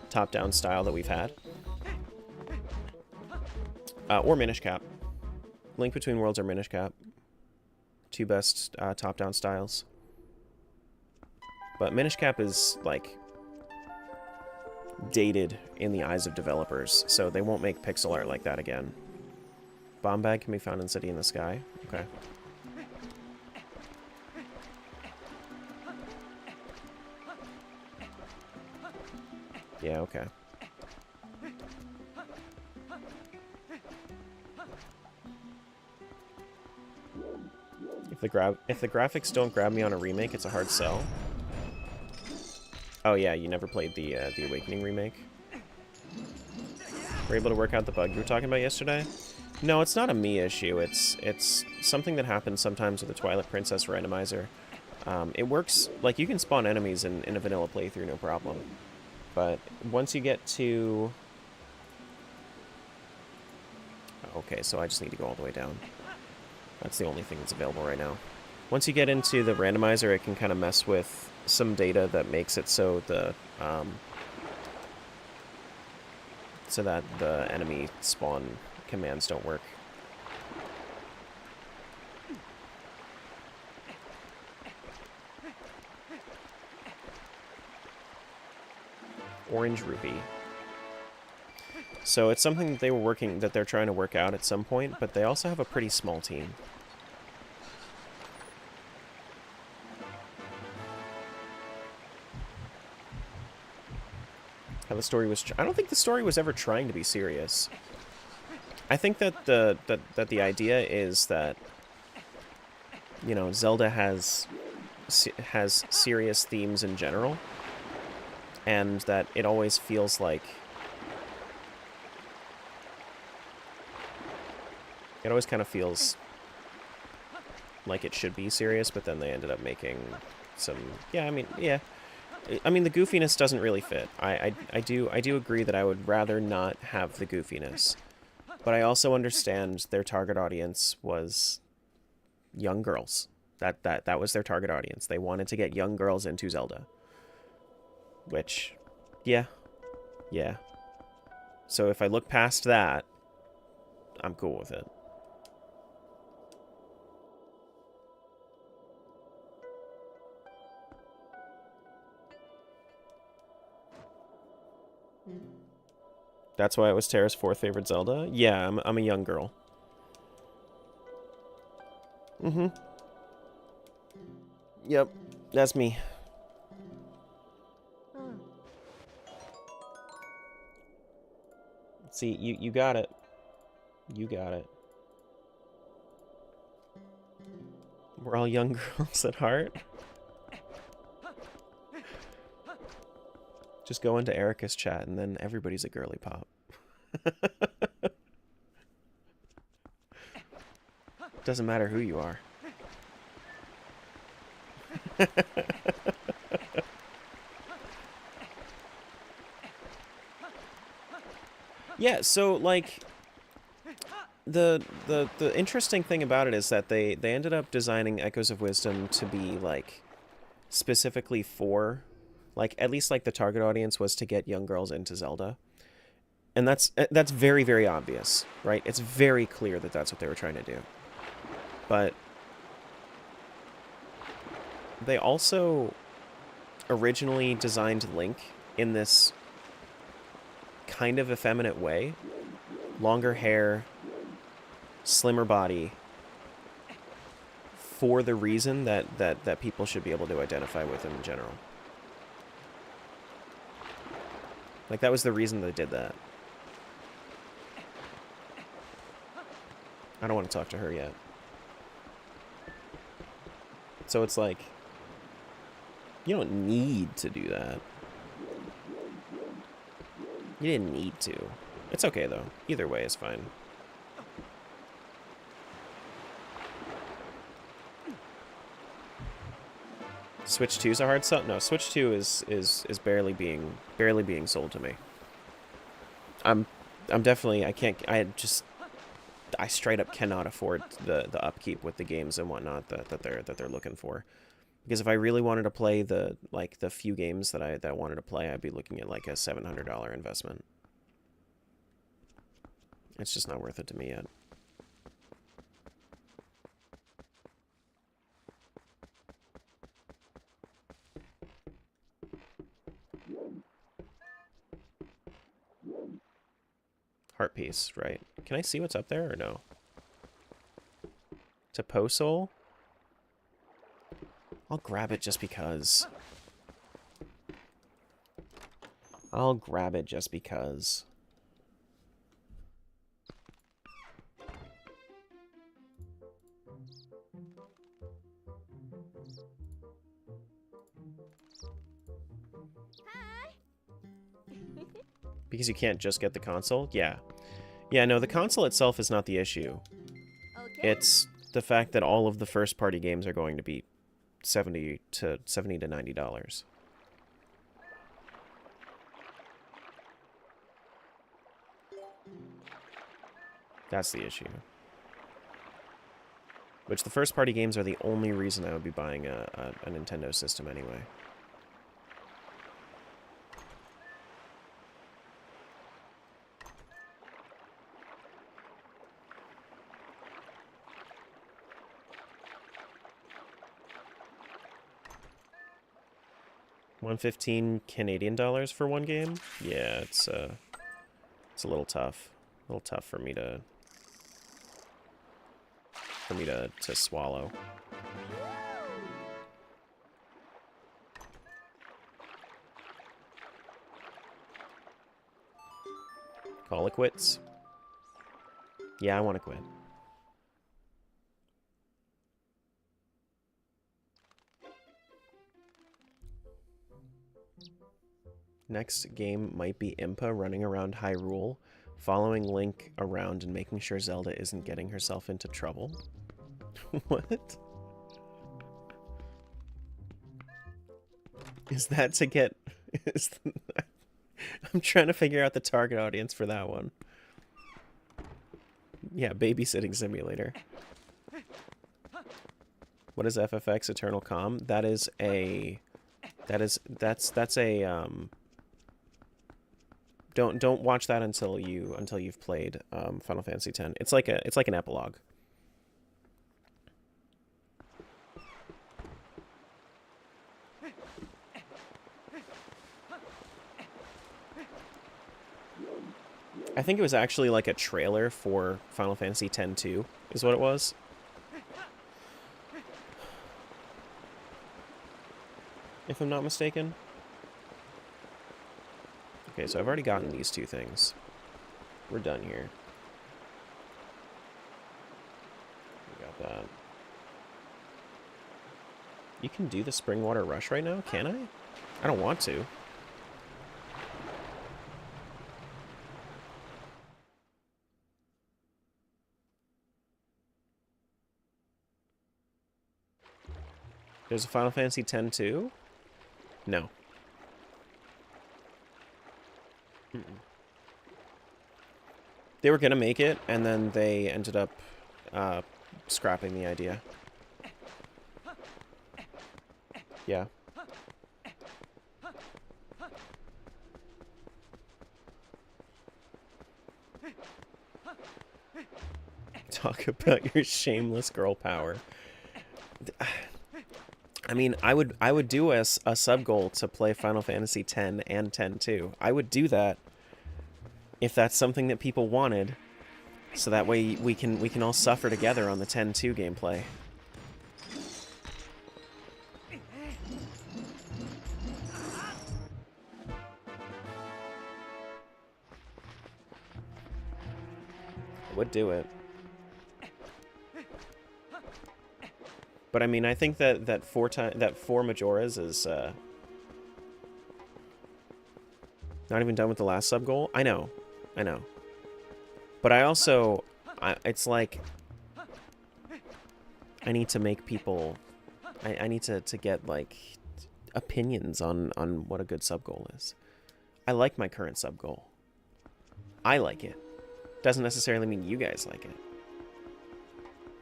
Speaker 1: top-down style that we've had. Or Minish Cap. Link Between Worlds or Minish Cap. Two best top-down styles. But Minish Cap is, like, dated in the eyes of developers, so they won't make pixel art like that again. Bomb bag can be found in City in the Sky. Okay. Yeah, okay. If the graphics don't grab me on a remake, it's a hard sell. Oh yeah, you never played the Awakening remake? Were you able to work out the bug you were talking about yesterday? No, it's not a me issue. It's something that happens sometimes with the Twilight Princess randomizer. It works, like, you can spawn enemies in a vanilla playthrough, no problem. But once you get to... Okay, so I just need to go all the way down. That's the only thing that's available right now. Once you get into the randomizer, it can kind of mess with some data that makes it so so that the enemy spawn commands don't work. Orange Rupee. So it's something that they're trying to work out at some point, but they also have a pretty small team. How the story was... I don't think the story was ever trying to be serious. I think that the idea is that, you know, Zelda has serious themes in general, and that it always feels like... It always kind of feels like it should be serious, but then they ended up making some... Yeah, I mean, yeah. I mean, the goofiness doesn't really fit. I do agree that I would rather not have the goofiness. But I also understand their target audience was young girls. That was their target audience. They wanted to get young girls into Zelda. Which, yeah. Yeah. So if I look past that, I'm cool with it. That's why it was Tara's fourth favorite Zelda? Yeah, I'm a young girl. Mm-hmm. Yep, that's me. See, you got it. You got it. We're all young girls at heart. Just go into Erica's chat and then everybody's a girly pop. Doesn't matter who you are. Yeah, so like the interesting thing about it is that they ended up designing Echoes of Wisdom to be like specifically for, like, at least like the target audience was to get young girls into Zelda. And that's very, very obvious, right? It's very clear that that's what they were trying to do. But they also originally designed Link in this kind of effeminate way. Longer hair, slimmer body, for the reason that people should be able to identify with him in general. Like, that was the reason they did that. I don't want to talk to her yet. So it's like, you don't need to do that. You didn't need to. It's okay, though. Either way is fine. Switch 2 is a hard sell? No, Switch 2 is barely being sold to me. I'm definitely, I straight up cannot afford the upkeep with the games and whatnot that they're looking for. Because if I really wanted to play the few games that I wanted to play, I'd be looking at like a $700 investment. It's just not worth it to me yet. Heart piece, right. Can I see what's up there or no? Taposol? I'll grab it just because. I'll grab it just because. Because you can't just get the console? Yeah. Yeah, no, the console itself is not the issue. It's the fact that all of the first-party games are going to be $70 to $90. That's the issue. Which the first-party games are the only reason I would be buying a Nintendo system anyway. $115 Canadian for one game? Yeah, it's a little tough. A little tough for me to swallow. Call it quits. Yeah, I want to quit. Next game might be Impa running around Hyrule, following Link around and making sure Zelda isn't getting herself into trouble. What? Is that to get... I'm trying to figure out the target audience for that one. Yeah, babysitting simulator. What is FFX Eternal Calm? That is a... That's a, Don't watch that until you've played Final Fantasy X. It's like an epilogue. I think it was actually like a trailer for Final Fantasy X-2 is what it was. If I'm not mistaken. Okay, so I've already gotten these two things. We're done here. We got that. You can do the spring water rush right now, can I? I don't want to. There's a Final Fantasy X too? No. They were gonna make it, and then they ended up scrapping the idea. Yeah. Talk about your shameless girl power. I mean, I would do a sub goal to play Final Fantasy X and X-2. I would do that if that's something that people wanted, so that way we can all suffer together on the X-2 gameplay. I would do it. But I mean, I think that four Majoras is not even done with the last sub goal. I know. But I also, it's like I need to make people. I need to get like opinions on what a good sub goal is. I like my current sub goal. I like it. Doesn't necessarily mean you guys like it.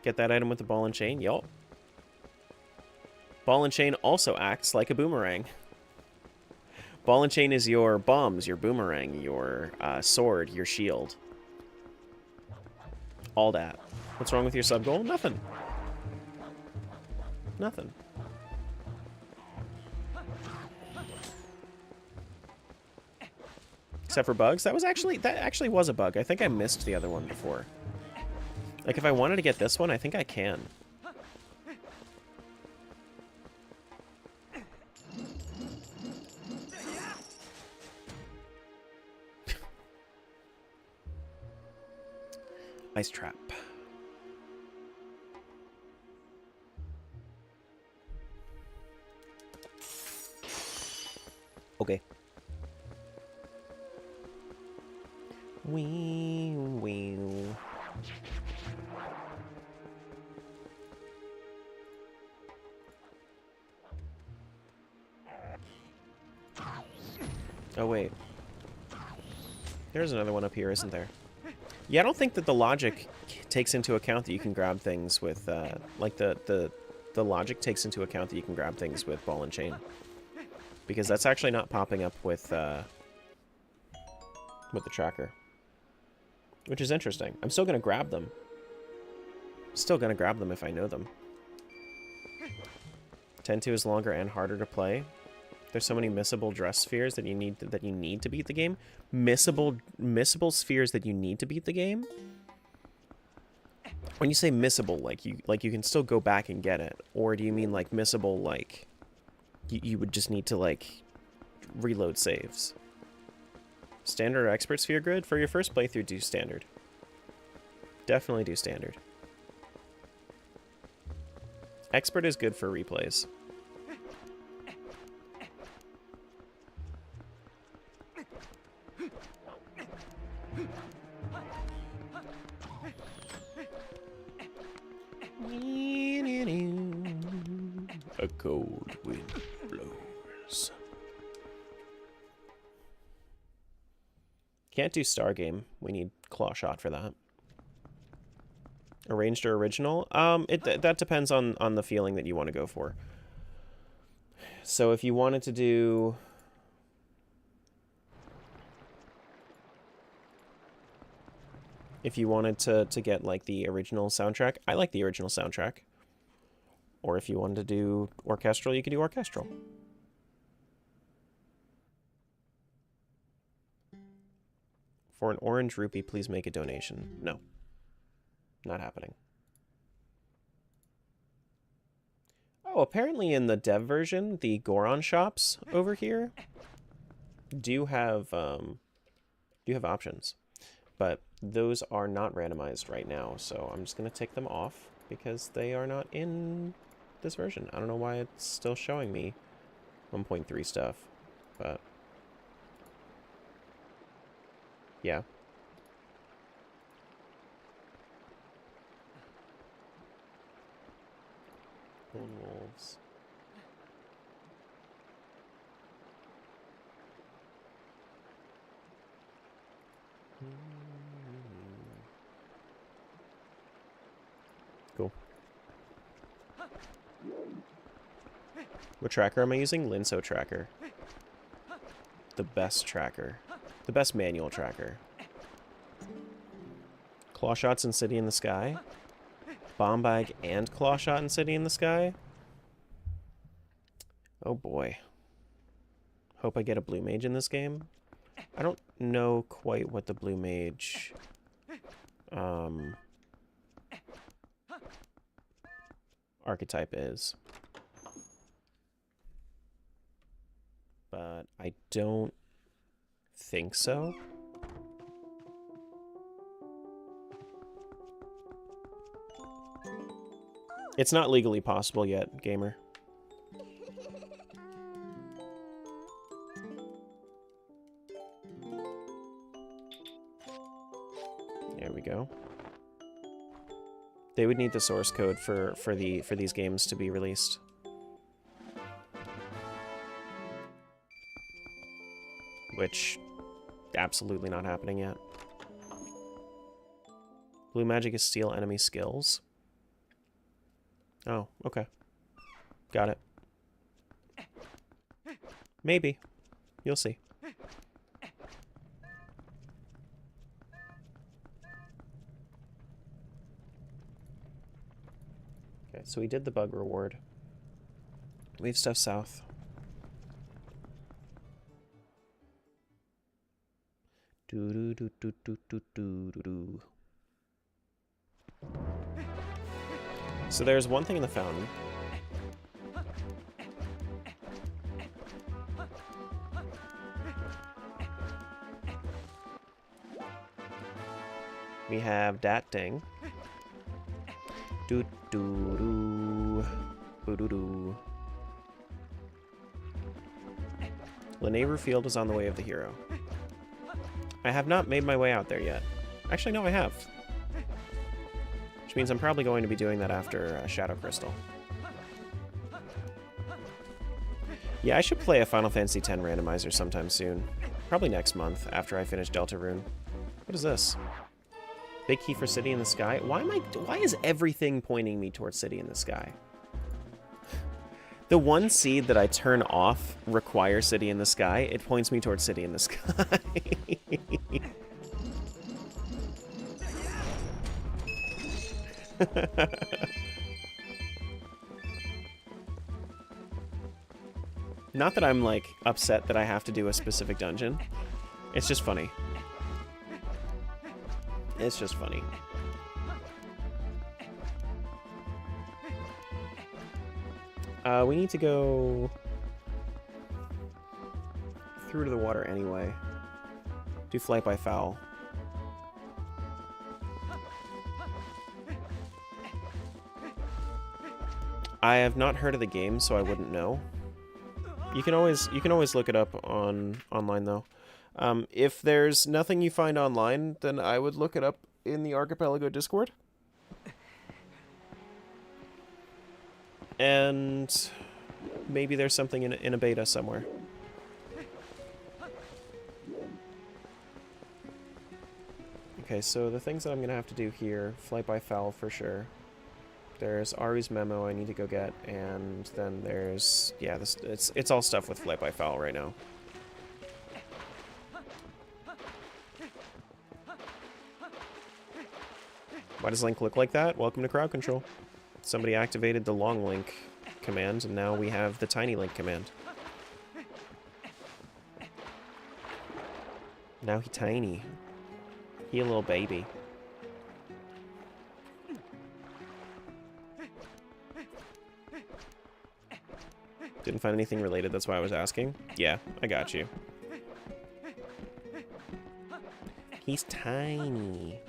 Speaker 1: Get that item with the ball and chain? Yup. Ball and chain also acts like a boomerang. Ball and chain is your bombs, your boomerang, your sword, your shield. All that. What's wrong with your sub goal? Nothing. Nothing. except for bugs. That actually was a bug. I think I missed the other one before. Like, if I wanted to get this one, I think I can. Ice trap. Okay. Wee. Oh, wait. There's another one up here, isn't there? Yeah, I don't think that the logic takes into account that you can grab things with, like, the logic takes into account that you can grab things with ball and chain. Because that's actually not popping up with the tracker. Which is interesting. I'm still going to grab them. Still going to grab them if I know them. 10-2 is longer and harder to play. There's so many missable dress spheres that you need to beat the game. Missable spheres that you need to beat the game. When you say missable, like you can still go back and get it, or do you mean like missable, like you would just need to like reload saves? Standard or expert sphere grid for your first playthrough? Do standard. Definitely do standard. Expert is good for replays. A cold wind blows. Can't do Star Game. We need Claw Shot for that. Arranged or original? That depends on the feeling that you want to go for. So if you wanted to do... If you wanted to get like the original soundtrack, I like the original soundtrack. Or if you wanted to do orchestral, you could do orchestral. For an orange rupee, please make a donation. No. Not happening. Oh, apparently in the dev version, the Goron shops over here do have options. But those are not randomized right now, so I'm just going to take them off because they are not in this version. I don't know why it's still showing me 1.3 stuff, but yeah. Golden wolves. Cool. What tracker am I using? Linso tracker. The best tracker. The best manual tracker. Claw shots in City in the Sky. Bomb bag and claw shot in City in the Sky. Oh boy. Hope I get a blue mage in this game. I don't know quite what the blue mage archetype is. But I don't think so. It's not legally possible yet, gamer. There we go. They would need the source code for these games to be released. Which, absolutely not happening yet. Blue magic is steal enemy skills. Oh, okay. Got it. Maybe. You'll see. Okay, so we did the bug reward. We have stuff south. Do do do do do do do do do. So there's one thing in the fountain. We have that thing. Do do do. Boo doo doo. Lanayru Field is on the way of the hero. I have not made my way out there yet. Actually, no, I have. Which means I'm probably going to be doing that after Shadow Crystal. Yeah, I should play a Final Fantasy X randomizer sometime soon. Probably next month, after I finish Deltarune. What is this? Big key for City in the Sky? Why is everything pointing me towards City in the Sky? The one seed that I turn off requires City in the Sky. It points me towards City in the Sky. Not that I'm, like, upset that I have to do a specific dungeon. It's just funny. It's just funny. We need to go through to the water anyway. Do Flight by Foul. I have not heard of the game, so I wouldn't know. You can always look it up online though. If there's nothing you find online, then I would look it up in the Archipelago Discord. And maybe there's something in a beta somewhere. Okay, so the things that I'm going to have to do here, Flight by Foul for sure. There's Aru's memo I need to go get, and then there's... yeah, it's all stuff with Flight by Foul right now. Why does Link look like that? Welcome to crowd control. Somebody activated the long Link command, and now we have the tiny Link command. Now he tiny. He a little baby. Didn't find anything related, that's why I was asking. Yeah, I got you. He's tiny.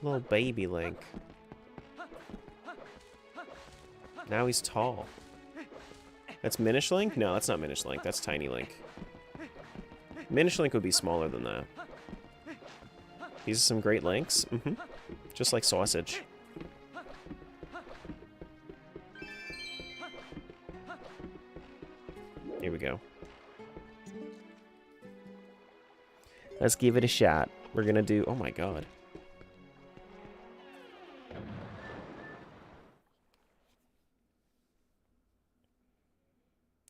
Speaker 1: Little baby Link. Now he's tall. That's Minish Link? No, that's not Minish Link. That's Tiny Link. Minish Link would be smaller than that. These are some great links. Just like sausage. Here we go. Let's give it a shot. We're gonna do... oh my god.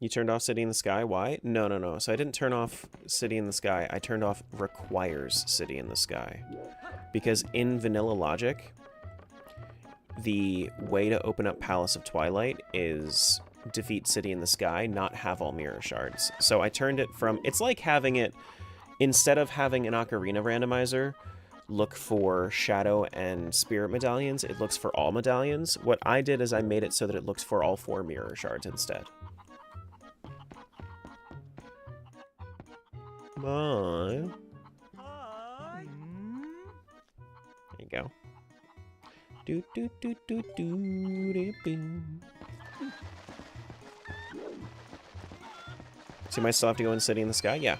Speaker 1: You turned off City in the Sky? Why? No. So I didn't turn off City in the Sky. I turned off requires City in the Sky. Because in vanilla logic, the way to open up Palace of Twilight is defeat City in the Sky, not have all mirror shards. So I turned it from... it's like having it... instead of having an Ocarina randomizer look for Shadow and Spirit medallions, it looks for all medallions. What I did is I made it so that it looks for all 4 mirror shards instead. Come on. There you go. Do do do do do do do. So I might still have to go in City in the Sky? Yeah.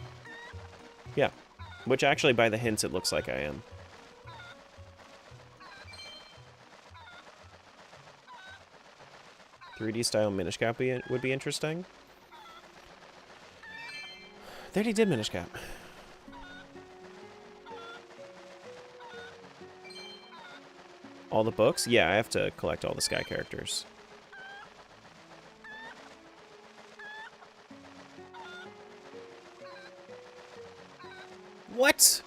Speaker 1: Yeah. Which actually, by the hints, it looks like I am. .3D style Minish Cap would be interesting. They already did Minish Cap. All the books? Yeah, I have to collect all the Sky characters. What?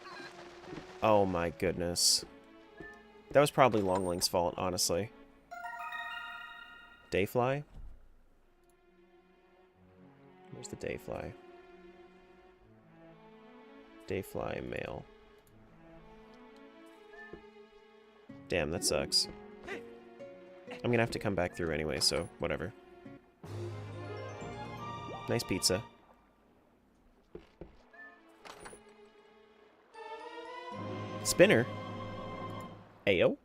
Speaker 1: Oh my goodness. That was probably Long Link's fault, honestly. Dayfly? Where's the Dayfly? Dayfly male. Damn, that sucks. I'm gonna have to come back through anyway, so whatever. Nice pizza. Spinner? Ayo?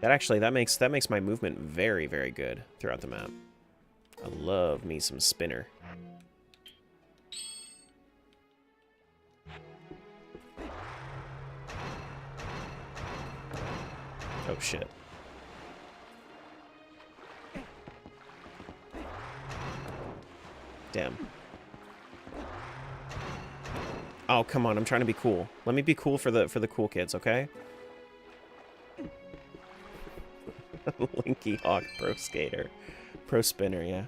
Speaker 1: That makes my movement very, very good throughout the map. I love me some spinner. Oh shit. Damn. Oh, come on, I'm trying to be cool. Let me be cool for the cool kids, okay? Linky Hawk Pro Skater. Pro Spinner, yeah.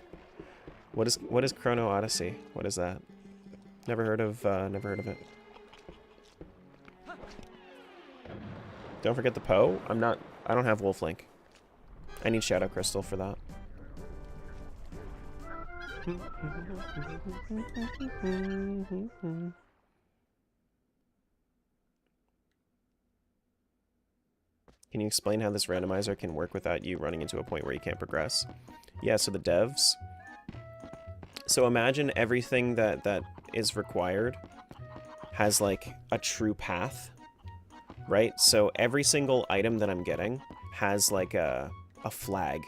Speaker 1: What is Chrono Odyssey? What is that? Never heard of it. Don't forget the Poe. I don't have Wolf Link. I need Shadow Crystal for that. Can you explain how this randomizer can work without you running into a point where you can't progress? Yeah, so the devs. So imagine everything that is required has like a true path, right? So every single item that I'm getting has like a flag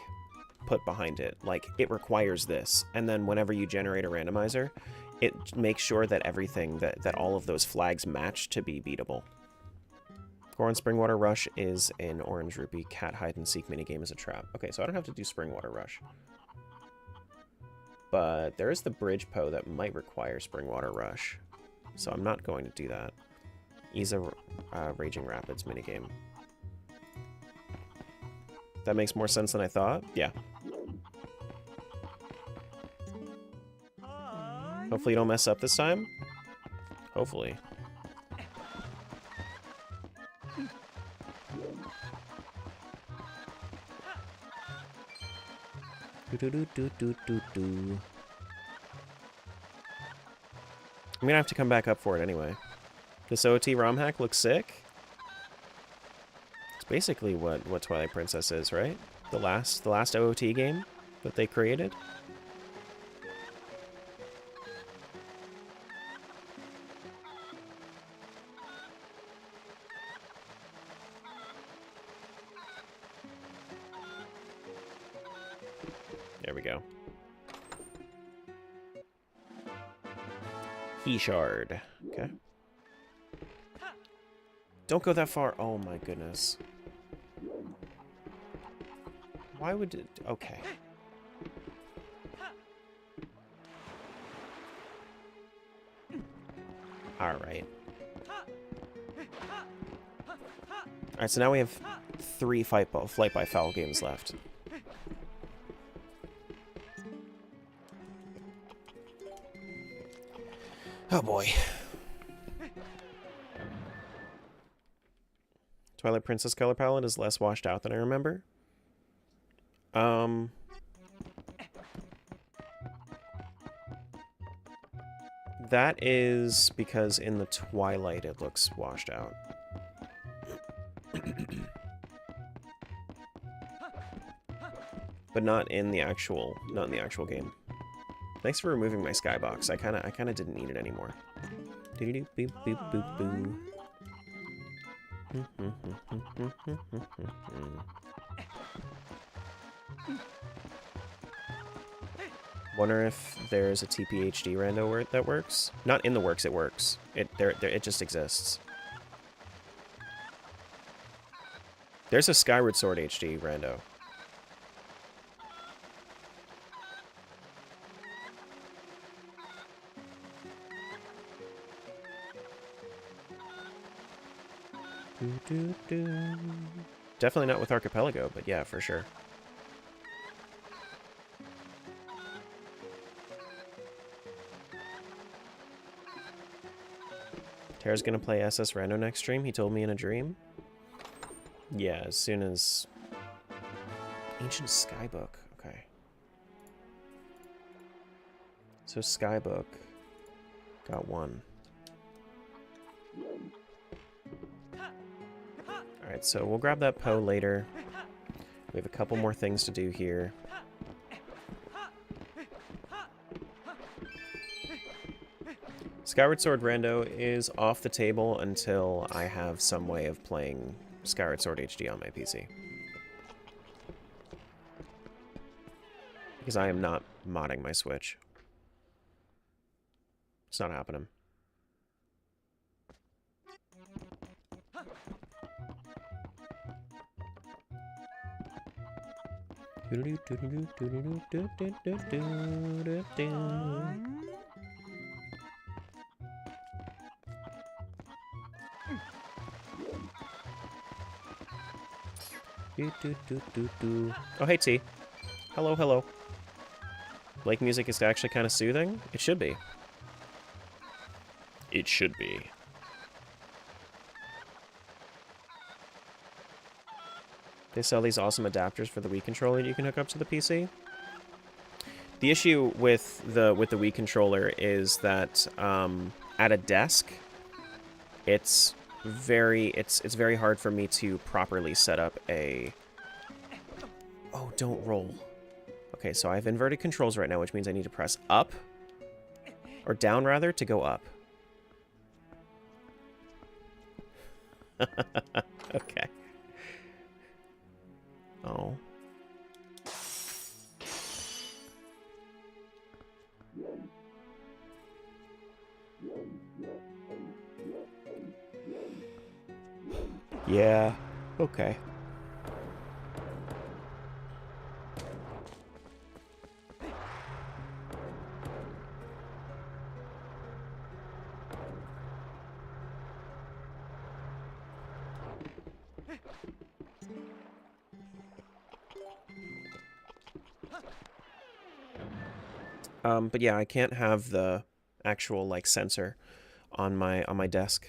Speaker 1: put behind it. Like, it requires this. And then whenever you generate a randomizer, it makes sure that everything, that all of those flags match to be beatable. Goron Springwater Rush is an Orange Rupee. Cat Hide and Seek minigame is a trap. Okay, so I don't have to do Springwater Rush. But there is the Bridge Poe that might require Springwater Rush. So I'm not going to do that. Isa Raging Rapids minigame. That makes more sense than I thought? Yeah. Hopefully you don't mess up this time. Hopefully. I'm gonna have to come back up for it anyway. This OT ROM hack looks sick. It's basically what Twilight Princess is, right? The last OOT game that they created. There we go. Shard. Okay. Don't go that far. Oh my goodness. Why would it... Okay. Alright. Alright, so now we have 3 Flight by Foul games left. Oh boy. Twilight Princess color palette is less washed out than I remember. That is because in the Twilight it looks washed out. But not in the actual game. Thanks for removing my skybox. I kinda didn't need it anymore. Doo doo boop boop boop boo. Wonder if there's a TPHD rando that works. Not in the works, it works. It just exists. There's a Skyward Sword HD rando. Definitely not with Archipelago, but yeah, for sure. Tara's gonna play SS Rando next stream, he told me in a dream. Yeah, as soon as... Ancient Skybook, okay. So Skybook got 1. Alright, so we'll grab that Poe later. We have a couple more things to do here. Skyward Sword Rando is off the table until I have some way of playing Skyward Sword HD on my PC. Because I am not modding my Switch. It's not happening. Oh, hey, T. Hello, hello. Lake music is actually kind of soothing? It should be. It should be. They sell these awesome adapters for the Wii controller you can hook up to the PC. The issue with the Wii controller is that at a desk, it's very hard for me to properly set up a... Oh, don't roll. Okay, so I have inverted controls right now, which means I need to press up, or down rather, to go up. Okay. Oh. Yeah. Okay. But yeah, I can't have the actual like sensor on my desk,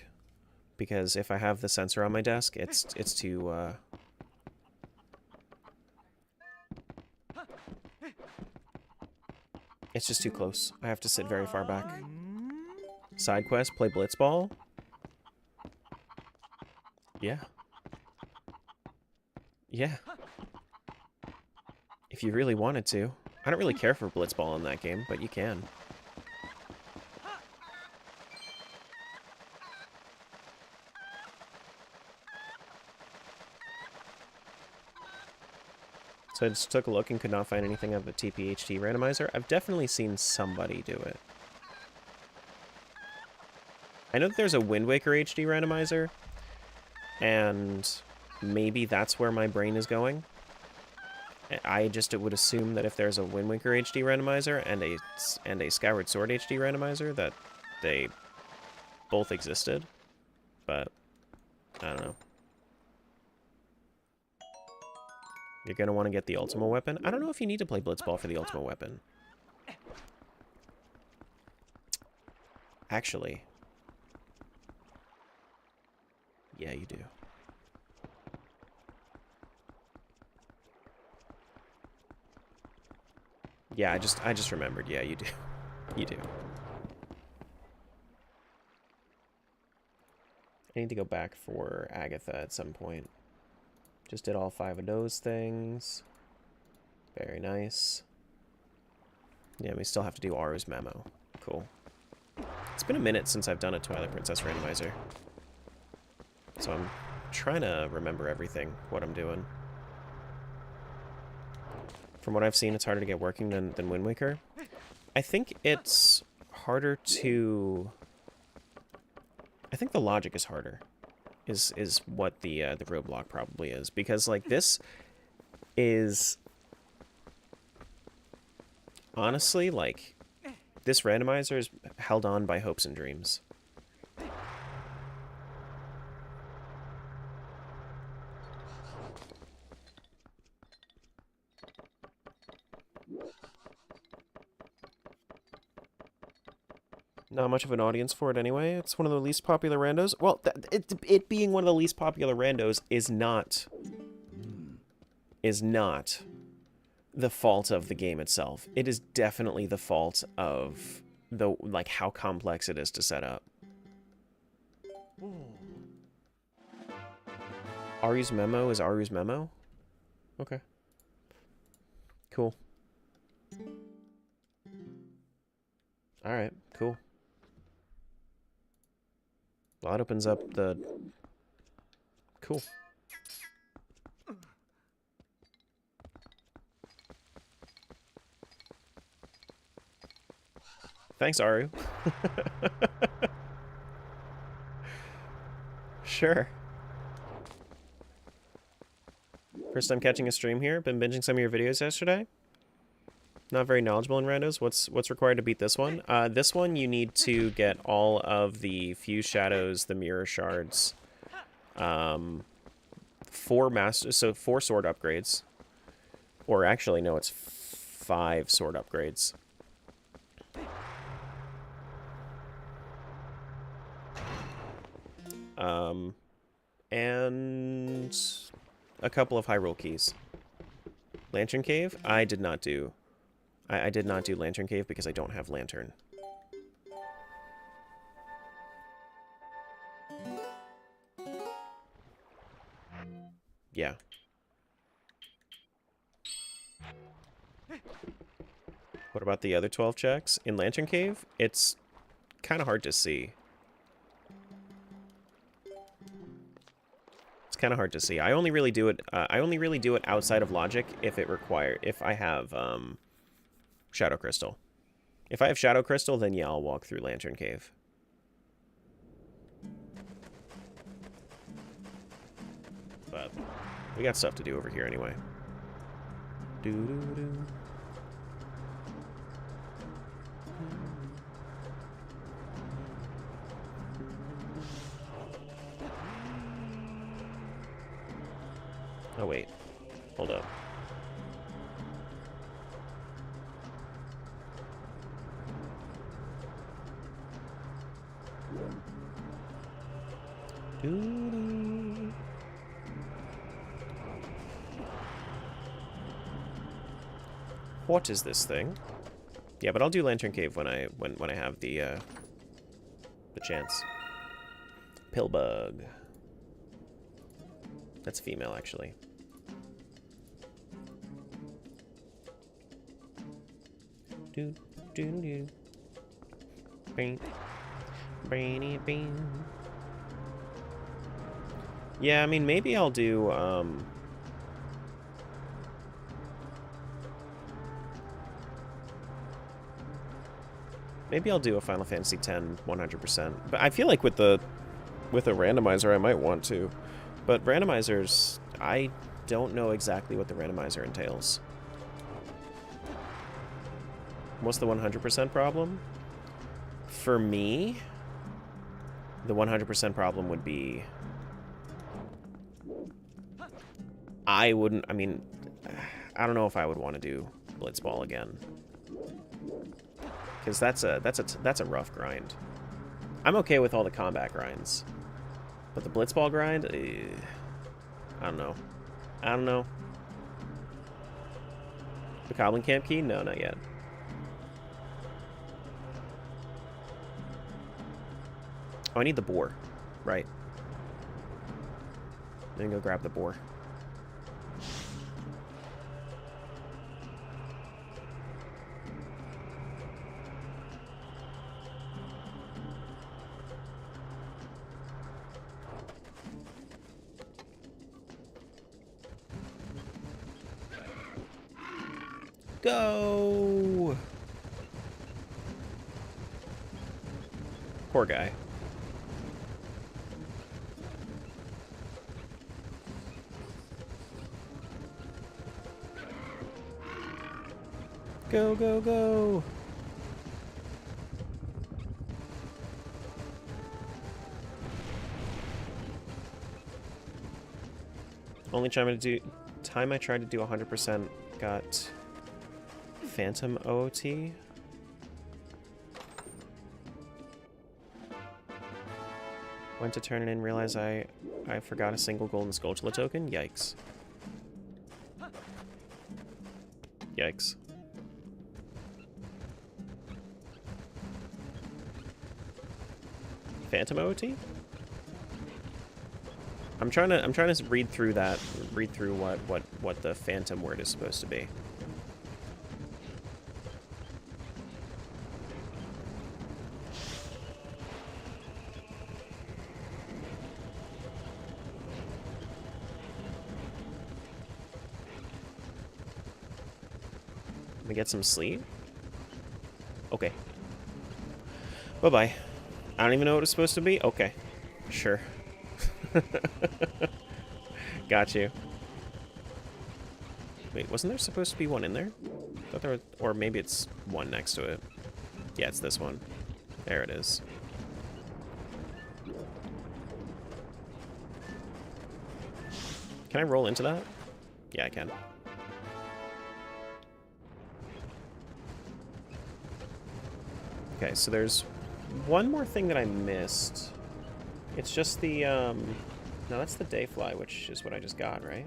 Speaker 1: because if I have the sensor on my desk, it's too it's just too close. I have to sit very far back. Side quest, play Blitzball. Yeah. Yeah. If you really wanted to. I don't really care for Blitzball in that game, but you can. So I just took a look and could not find anything of a TPHT randomizer. I've definitely seen somebody do it. I know that there's a Wind Waker HD randomizer, and maybe that's where my brain is going. I just would assume that if there's a Wind Waker HD randomizer and a Skyward Sword HD randomizer, that they both existed. But I don't know. You're gonna want to get the Ultima weapon. I don't know if you need to play Blitzball for the Ultima weapon. Actually, yeah, you do. Yeah, I just remembered. Yeah, you do. You do. I need to go back for Agatha at some point. Just did all 5 of those things. Very nice. Yeah, we still have to do Aru's memo. Cool. It's been a minute since I've done a Twilight Princess randomizer. So I'm trying to remember everything, what I'm doing. From what I've seen, it's harder to get working than Wind Waker. I think it's harder to... I think the logic is harder, is what the roadblock probably is. Because, like, this is... Honestly, like, this randomizer is held on by hopes and dreams. Not much of an audience for it anyway. It's one of the least popular randos. Well, it being one of the least popular randos is not the fault of the game itself. It is definitely the fault of the, like, how complex it is to set up. Aru's memo is Aru's memo? Okay. Cool. Alright, cool. Well, that opens up the... Cool. Thanks, Aru. Sure. First time catching a stream here. Been binging some of your videos yesterday. Not very knowledgeable in randos. What's required to beat this one? This one you need to get all of the fuse shadows, the mirror shards, 4 sword upgrades, or actually no, it's 5 sword upgrades. And a couple of Hyrule keys. Lantern Cave? I did not do. I did not do Lantern Cave because I don't have Lantern. Yeah. What about the other 12 checks? In Lantern Cave, it's kind of hard to see. Kind of hard to see. I only really do it. I only really do it outside of logic if I have Shadow Crystal. If I have Shadow Crystal, then yeah, I'll walk through Lantern Cave. But we got stuff to do over here anyway. Doo doo doo. Oh, wait. Hold up. Doo-doo. What is this thing? Yeah, but I'll do Lantern Cave when I have the chance. Pillbug. That's female, actually. Do do do. Bing. Brainy bing. Yeah, I mean maybe I'll do maybe I'll do a Final Fantasy X 100%. But I feel like with a randomizer I might want to. But randomizers, I don't know exactly what the randomizer entails. What's the 100% problem? For me, the 100% problem would be... I mean, I don't know if I would want to do Blitzball again. Because that's a rough grind. I'm okay with all the combat grinds. But the Blitzball grind, I don't know. I don't know. The Goblin Camp key? No, not yet. Oh, I need the boar. Right. Then go grab the boar. Go! Poor guy. Go, go, go! Only time I tried to do 100% got Phantom OOT. Went to turn it in, realized I forgot a single golden Skulltula token. Yikes. Yikes. Phantom OOT? I'm trying to read through what the phantom word is supposed to be. Let me get some sleep. Okay. Bye-bye. I don't even know what it's supposed to be? Okay. Sure. Got you. Wait, wasn't there supposed to be one in there? I thought there was, or maybe it's one next to it. Yeah, it's this one. There it is. Can I roll into that? Yeah, I can. Okay, so there's one more thing that I missed. It's just the, no, that's the Dayfly, which is what I just got, right?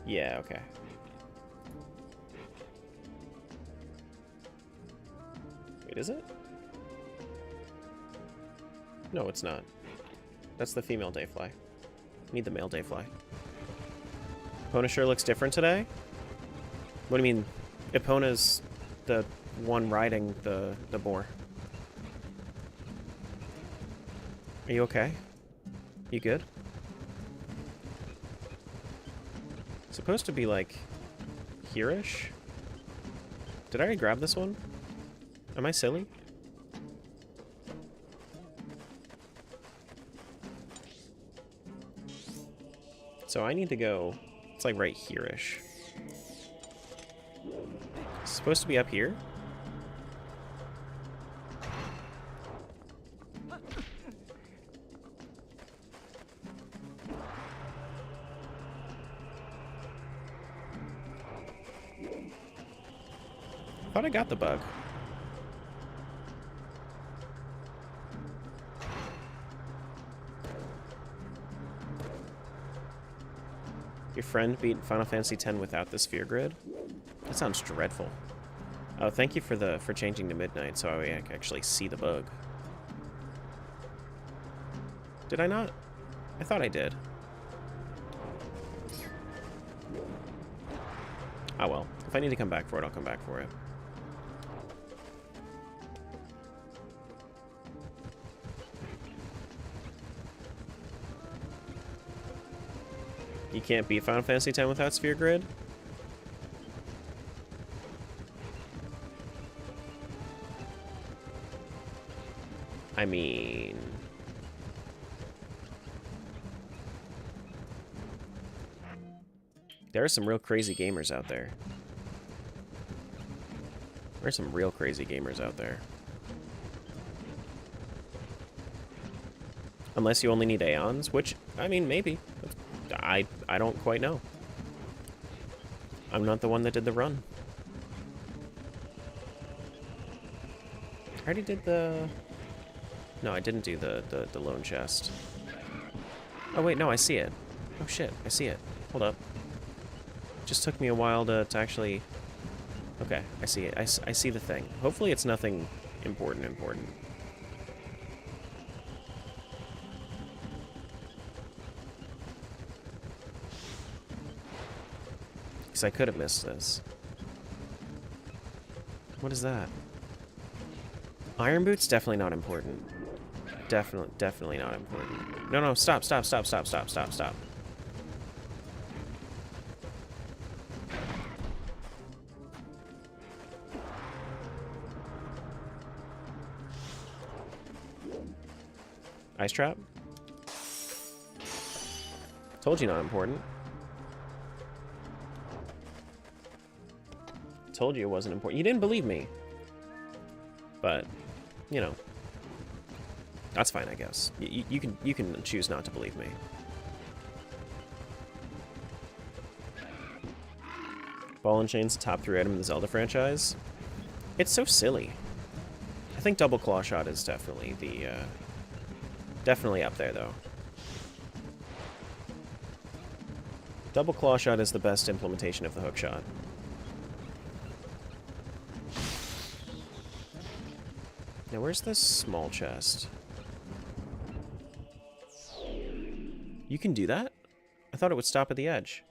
Speaker 1: Yeah, okay. Wait, is it? No, it's not. That's the female Dayfly. Need the male Dayfly. Epona sure looks different today? What do you mean? Epona's the one riding the boar. Are you okay? You good? It's supposed to be like here-ish? Did I already grab this one? Am I silly? So I need to go, it's like right here-ish. It's supposed to be up here? I thought I got the bug. Your friend beat Final Fantasy X without the sphere grid? That sounds dreadful. Oh, thank you for changing to midnight so I can actually see the bug. Did I not? I thought I did. Oh well. If I need to come back for it, I'll come back for it. You can't beat Final Fantasy X without sphere grid? I mean... there are some real crazy gamers out there. There are some real crazy gamers out there. Unless you only need Aeons, which, I mean, maybe. I don't quite know. I'm not the one that did the run. I already did the... No, I didn't do the lone chest. Oh wait, no, I see it. Oh shit, I see it. Hold up. Just took me a while to actually... Okay, I see it. I see the thing. Hopefully it's nothing important. Because I could have missed this. What is that? Iron boots? Definitely not important. Definitely not important. No, stop. Ice trap? Told you not important. Told you it wasn't important. You didn't believe me. But, you know. That's fine, I guess. You can choose not to believe me. Ball and Chain's the top 3 item in the Zelda franchise. It's so silly. I think Double Claw Shot is definitely the, definitely up there, though. Double Claw Shot is the best implementation of the hook shot. Now, where's this small chest? You can do that? I thought it would stop at the edge.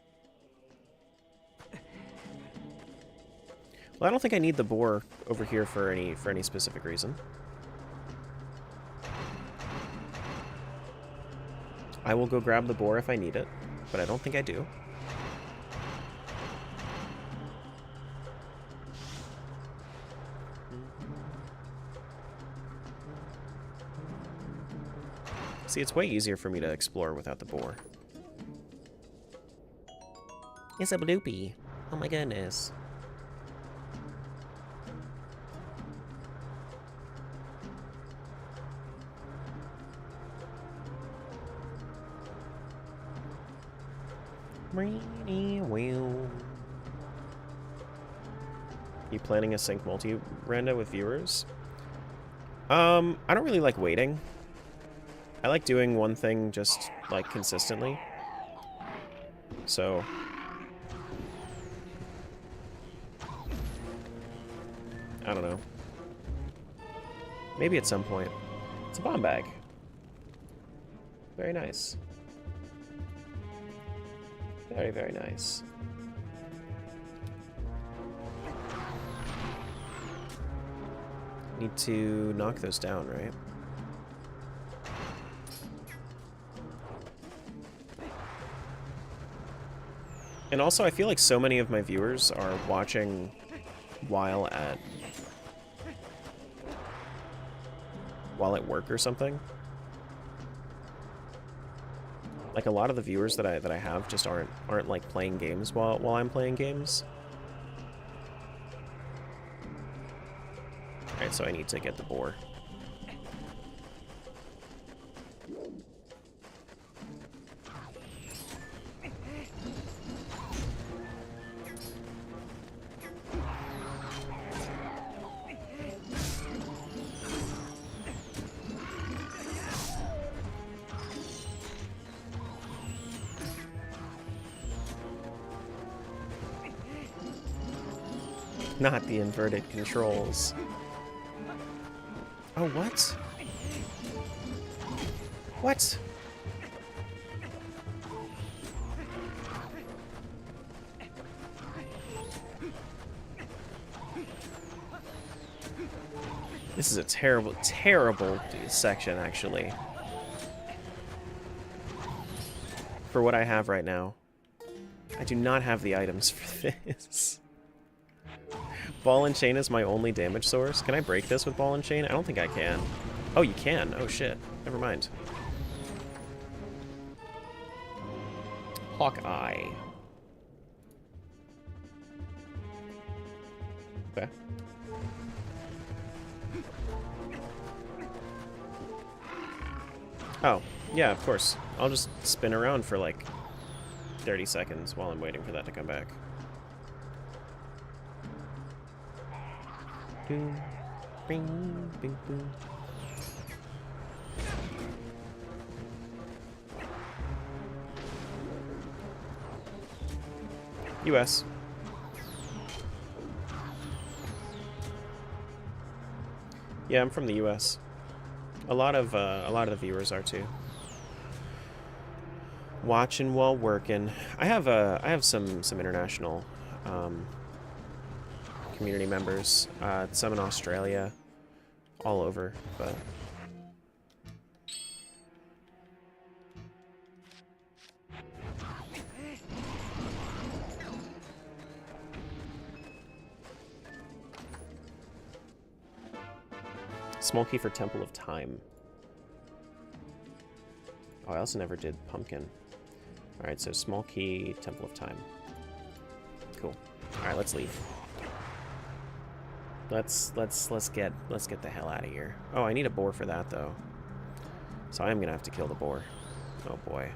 Speaker 1: Well, I don't think I need the boar over here for any specific reason. I will go grab the boar if I need it, but I don't think I do. See, it's way easier for me to explore without the boar. It's a bloopy. Oh my goodness. You planning a sync multi-randa with viewers? I don't really like waiting. I like doing one thing just, like, consistently. So... I don't know. Maybe at some point. It's a bomb bag. Very nice. Very, very nice. Need to knock those down, right? And also, I feel like so many of my viewers are watching while at work or something. Like, a lot of the viewers that I have just aren't like playing games while I'm playing games. Alright, so I need to get the boar. Not the inverted controls. Oh, what? What? This is a terrible, terrible section, actually. For what I have right now. I do not have the items for this. Ball and chain is my only damage source. Can I break this with ball and chain? I don't think I can. Oh, you can. Oh, shit. Never mind. Hawkeye. Okay. Oh, yeah, of course. I'll just spin around for like 30 seconds while I'm waiting for that to come back. Boom, bing, bing, boom. US. Yeah, I'm from the US. A lot of the viewers are too. Watching while working. I have some international community members, some in Australia, all over, but small key for Temple of Time. Oh, I also never did Pumpkin. All right, so small key, Temple of Time. Cool. All right, let's leave. Let's get the hell out of here. Oh, I need a boar for that though. So I am gonna have to kill the boar. Oh boy.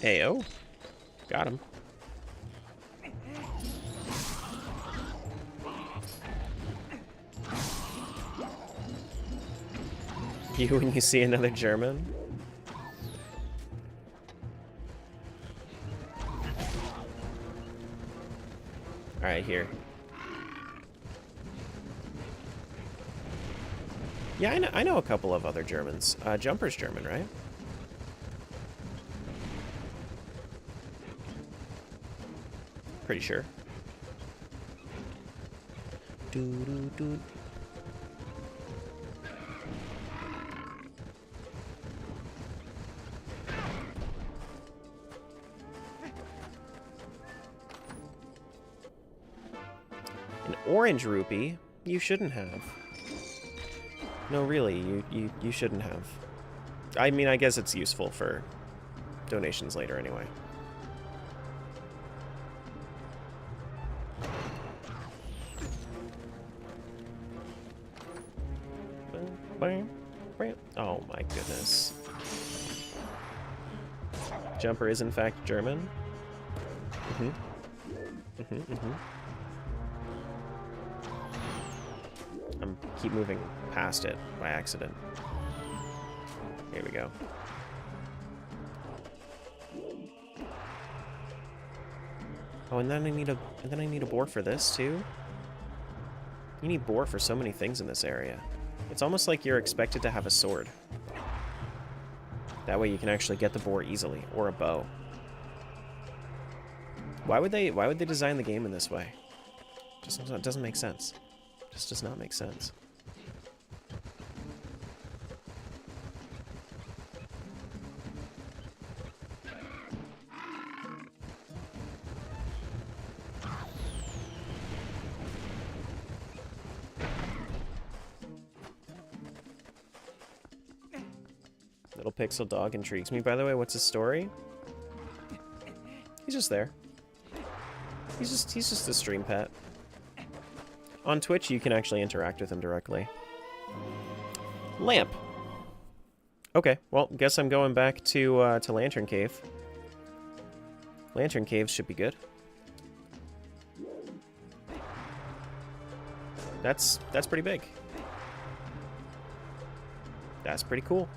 Speaker 1: Ayo. Got him. you when you see another German. Alright, here. Yeah, I know a couple of other Germans. Jumper's German, right? Pretty sure. Doo-doo-doo. An orange rupee? You shouldn't have. No, really, you shouldn't have. I mean, I guess it's useful for donations later anyway. Oh my goodness. Jumper is in fact German. I'm keep moving past it by accident. Here we go. Oh, and then I need a boar for this too. You need boar for so many things in this area. It's almost like you're expected to have a sword. That way you can actually get the boar easily, or a bow. Why would they design the game in this way? It doesn't make sense. Just does not make sense. Little pixel dog intrigues me. By the way, what's his story? He's just there. He's just a stream pet. On Twitch, you can actually interact with him directly. Lamp. Okay, well, guess I'm going back to Lantern Cave. Lantern Cave should be good. That's pretty big. That's pretty cool.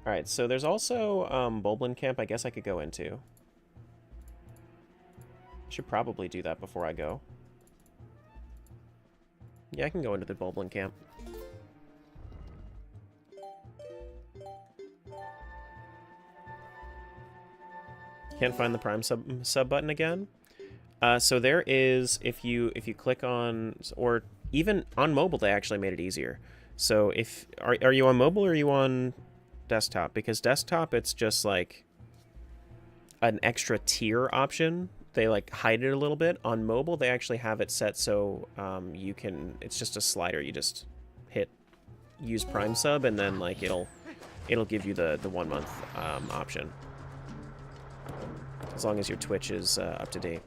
Speaker 1: Alright, so there's also Bulblin Camp I guess I could go into. Should probably do that before I go. Yeah, I can go into the Bulblin Camp. Can't find the Prime sub button again. So there is, if you click on, or even on mobile, they actually made it easier. So if are you on mobile or are you on desktop? Because desktop, it's just like an extra tier option. They like hide it a little bit. On mobile, they actually have it set so you can. It's just a slider. You just hit use Prime sub, and then like it'll give you the 1 month option. As long as your Twitch is up to date.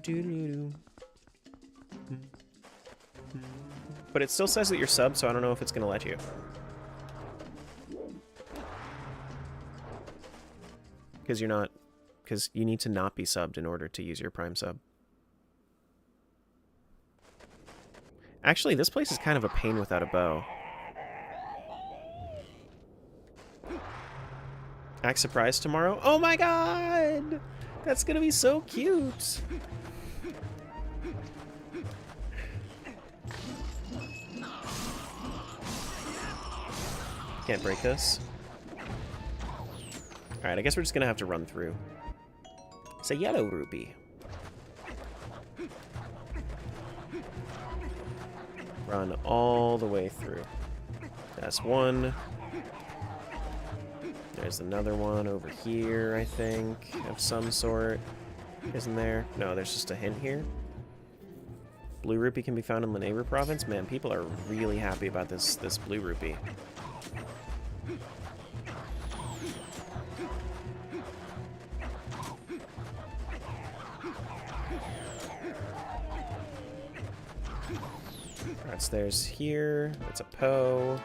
Speaker 1: Doo-doo-doo. But it still says that you're subbed, so I don't know if it's going to let you. Because you're not... Because you need to not be subbed in order to use your Prime sub. Actually, this place is kind of a pain without a bow. Act surprise tomorrow? Oh my god! That's going to be so cute! Can't break this. Alright, I guess we're just gonna have to run through. It's a yellow rupee. Run all the way through. That's one. There's another one over here, I think, of some sort. Isn't there? No, there's just a hint here. Blue rupee can be found in the neighbor province. Man, people are really happy about this blue rupee. That's theirs here. It's a Poe.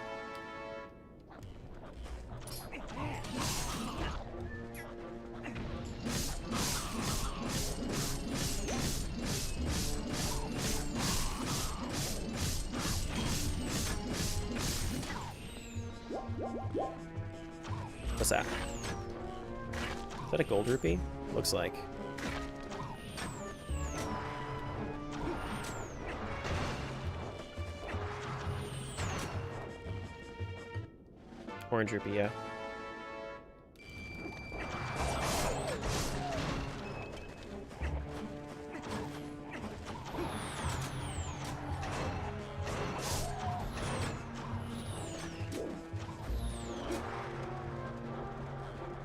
Speaker 1: What's that? Is that a gold rupee? Looks like. Orange rupee, yeah.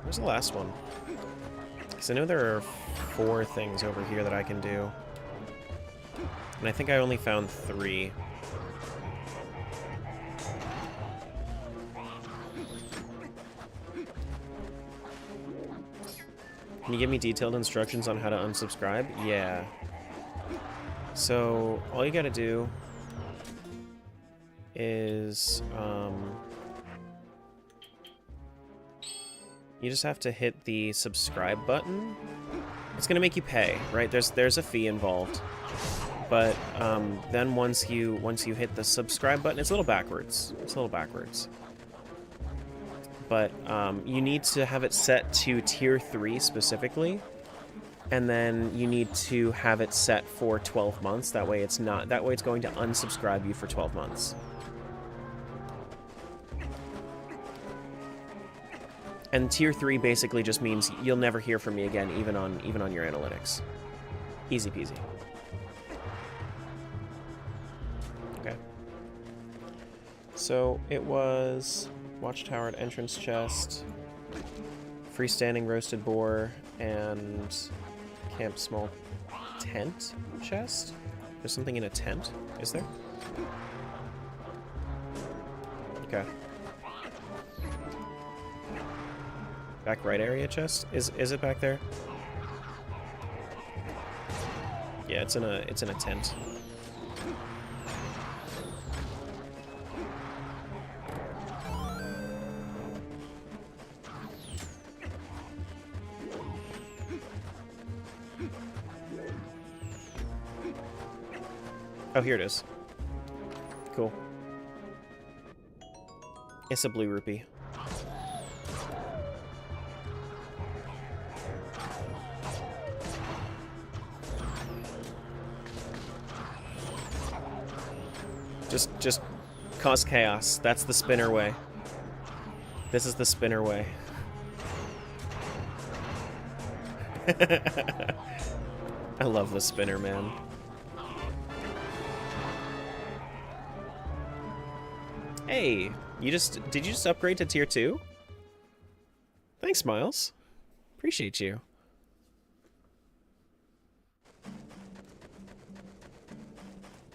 Speaker 1: Where's the last one? Because I know there are 4 things over here that I can do. And I think I only found 3. Can you give me detailed instructions on how to unsubscribe? Yeah. So, all you gotta do is, you just have to hit the subscribe button. It's gonna make you pay, right? There's a fee involved. But, then once you hit the subscribe button, it's a little backwards. It's a little backwards. But you need to have it set to tier 3 specifically, and then you need to have it set for 12 months. That way it's not. That way it's going to unsubscribe you for 12 months. And tier 3 basically just means you'll never hear from me again, even on your analytics. Easy peasy. Okay. So it was watchtower at entrance chest, freestanding roasted boar, and camp small tent chest? There's something in a tent, is there? Okay. Back right area chest? Is it back there? Yeah, it's in a tent. Oh, here it is. Cool. It's a blue rupee. Just cause chaos. That's the spinner way. This is the spinner way. I love the spinner, man. Hey, did you just upgrade to tier 2? Thanks, Miles. Appreciate you.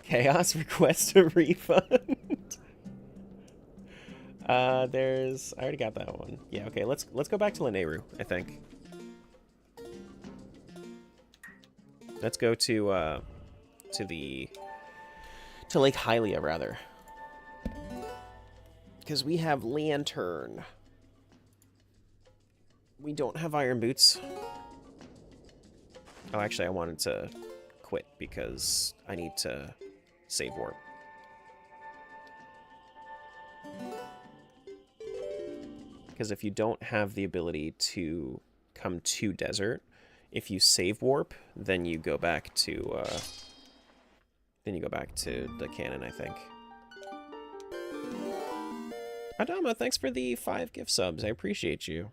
Speaker 1: Chaos request a refund. I already got that one. Yeah, okay, let's go back to Lanayru, I think. Let's go to Lake Hylia, rather. Because we have Lantern. We don't have Iron Boots. Oh, actually, I wanted to quit because I need to save warp. Because if you don't have the ability to come to desert, if you save warp, then you go back to the cannon, I think. Adama, thanks for the 5 gift subs. I appreciate you.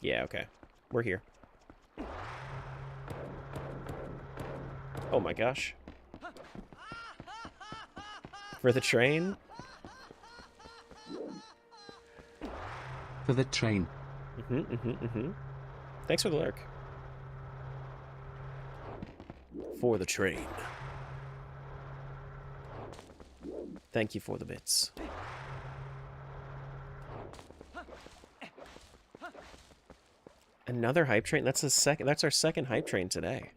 Speaker 1: Yeah, okay. We're here. Oh my gosh. For the train?
Speaker 2: For the train.
Speaker 1: Thanks for the lurk. For the train. Thank you for the bits. Another hype train? That's our second hype train today.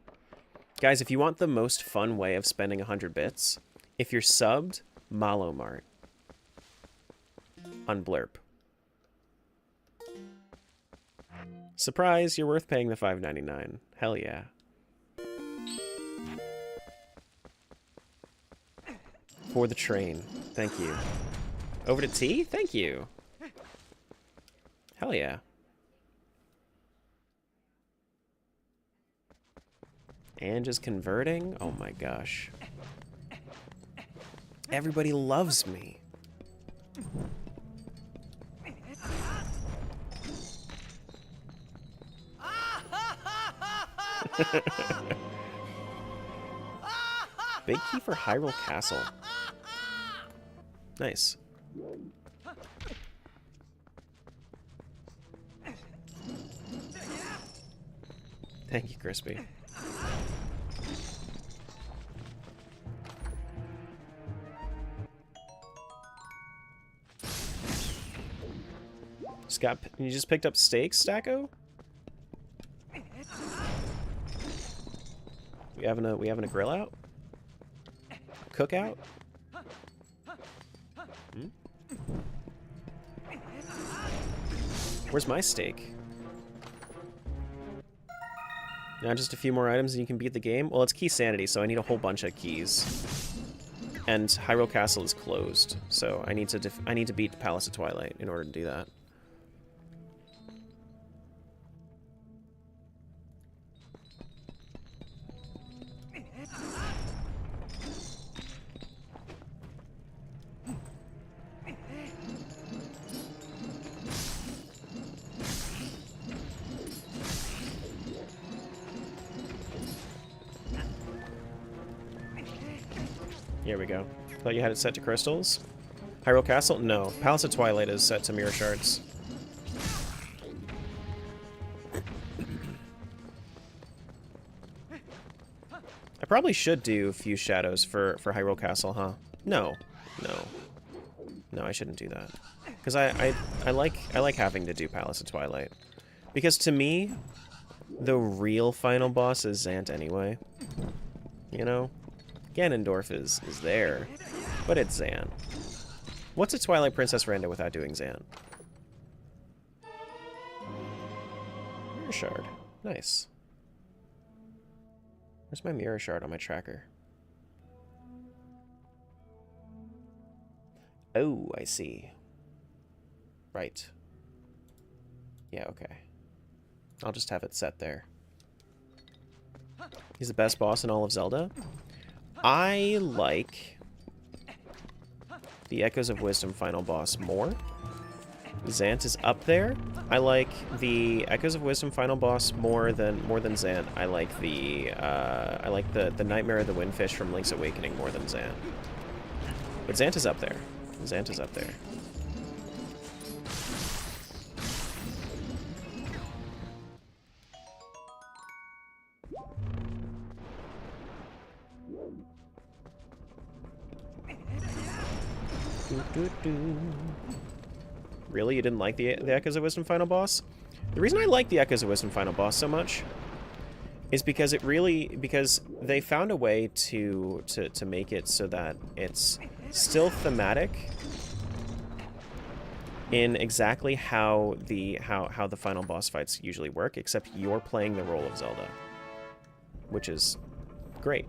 Speaker 1: Guys, if you want the most fun way of spending 100 bits, if you're subbed, Malomart on Blurp. Surprise, you're worth paying the $5.99. Hell yeah. For the train. Thank you. Over to T? Thank you. Hell yeah. And just converting? Oh my gosh. Everybody loves me. Big key for Hyrule Castle. Nice. Thank you, Crispy. Scott, you just picked up steaks, Stacko? We having a grill out? Cookout? Hmm? Where's my steak? Now just a few more items and you can beat the game? Well, it's key sanity, so I need a whole bunch of keys. And Hyrule Castle is closed, so I need to beat the Palace of Twilight in order to do that. Here we go. Thought you had it set to crystals? Hyrule Castle? No. Palace of Twilight is set to mirror shards. I probably should do Fuse Shadows for Hyrule Castle, huh? No. No. No, I shouldn't do that. Because I like having to do Palace of Twilight. Because to me, the real final boss is Zant anyway. You know? Ganondorf is there, but it's Zant. What's a Twilight Princess Randa without doing Zant? Mirror Shard. Nice. Where's my Mirror Shard on my tracker? Oh, I see. Right. Yeah, okay. I'll just have it set there. He's the best boss in all of Zelda? I like the Echoes of Wisdom final boss more. Zant is up there. I like the Echoes of Wisdom final boss more than Zant. I like the Nightmare of the Windfish from Link's Awakening more than Zant. But Zant is up there. Zant is up there. Really? You didn't like the Echoes of Wisdom final boss? The reason I like the Echoes of Wisdom final boss so much is because because they found a way to make it so that it's still thematic in exactly how the final boss fights usually work, except you're playing the role of Zelda, which is great.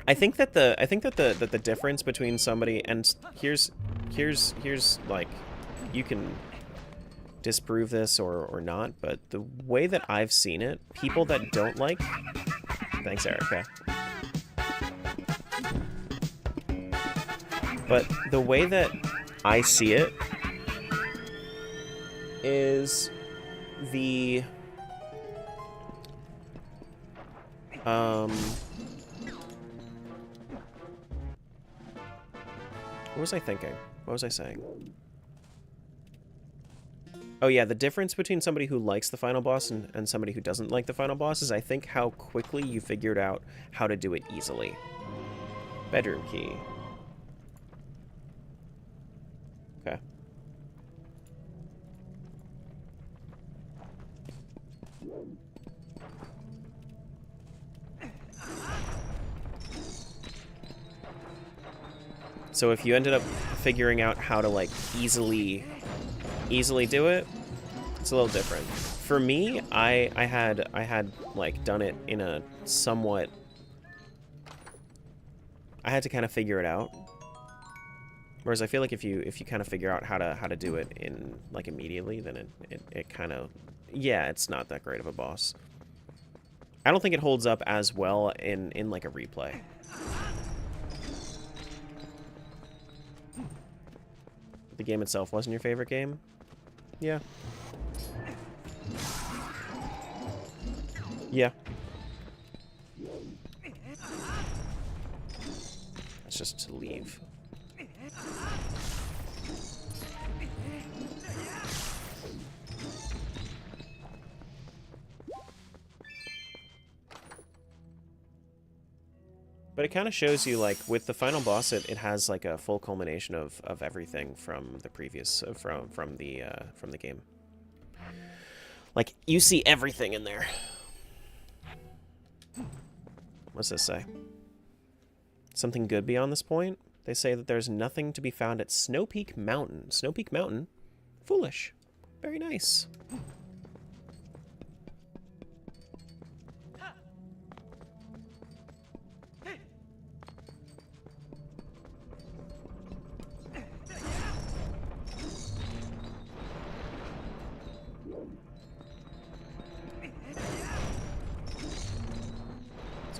Speaker 1: I think that the difference between somebody and here's like, you can disprove this or not, but the way that I've seen it, people that don't like, thanks Erica, but the way that I see it is the what was I thinking? What was I saying? Oh yeah, the difference between somebody who likes the final boss and somebody who doesn't like the final boss is, I think, how quickly you figured out how to do it easily. Bedroom key. Okay. So if you ended up figuring out how to, like, easily do it, it's a little different. For me, I had like done it in a somewhat I had to kind of figure it out. Whereas I feel like if you kind of figure out how to do it in like immediately, then it kind of, yeah, it's not that great of a boss. I don't think it holds up as well in like a replay. The game itself wasn't your favorite game? Yeah. Yeah. That's just to leave. But it kind of shows you, like, with the final boss, it has like a full culmination of everything from the previous from the game. Like, you see everything in there. What's this say? Something good beyond this point? They say that there's nothing to be found at Snow Peak Mountain. Snow Peak Mountain? Foolish. Very nice.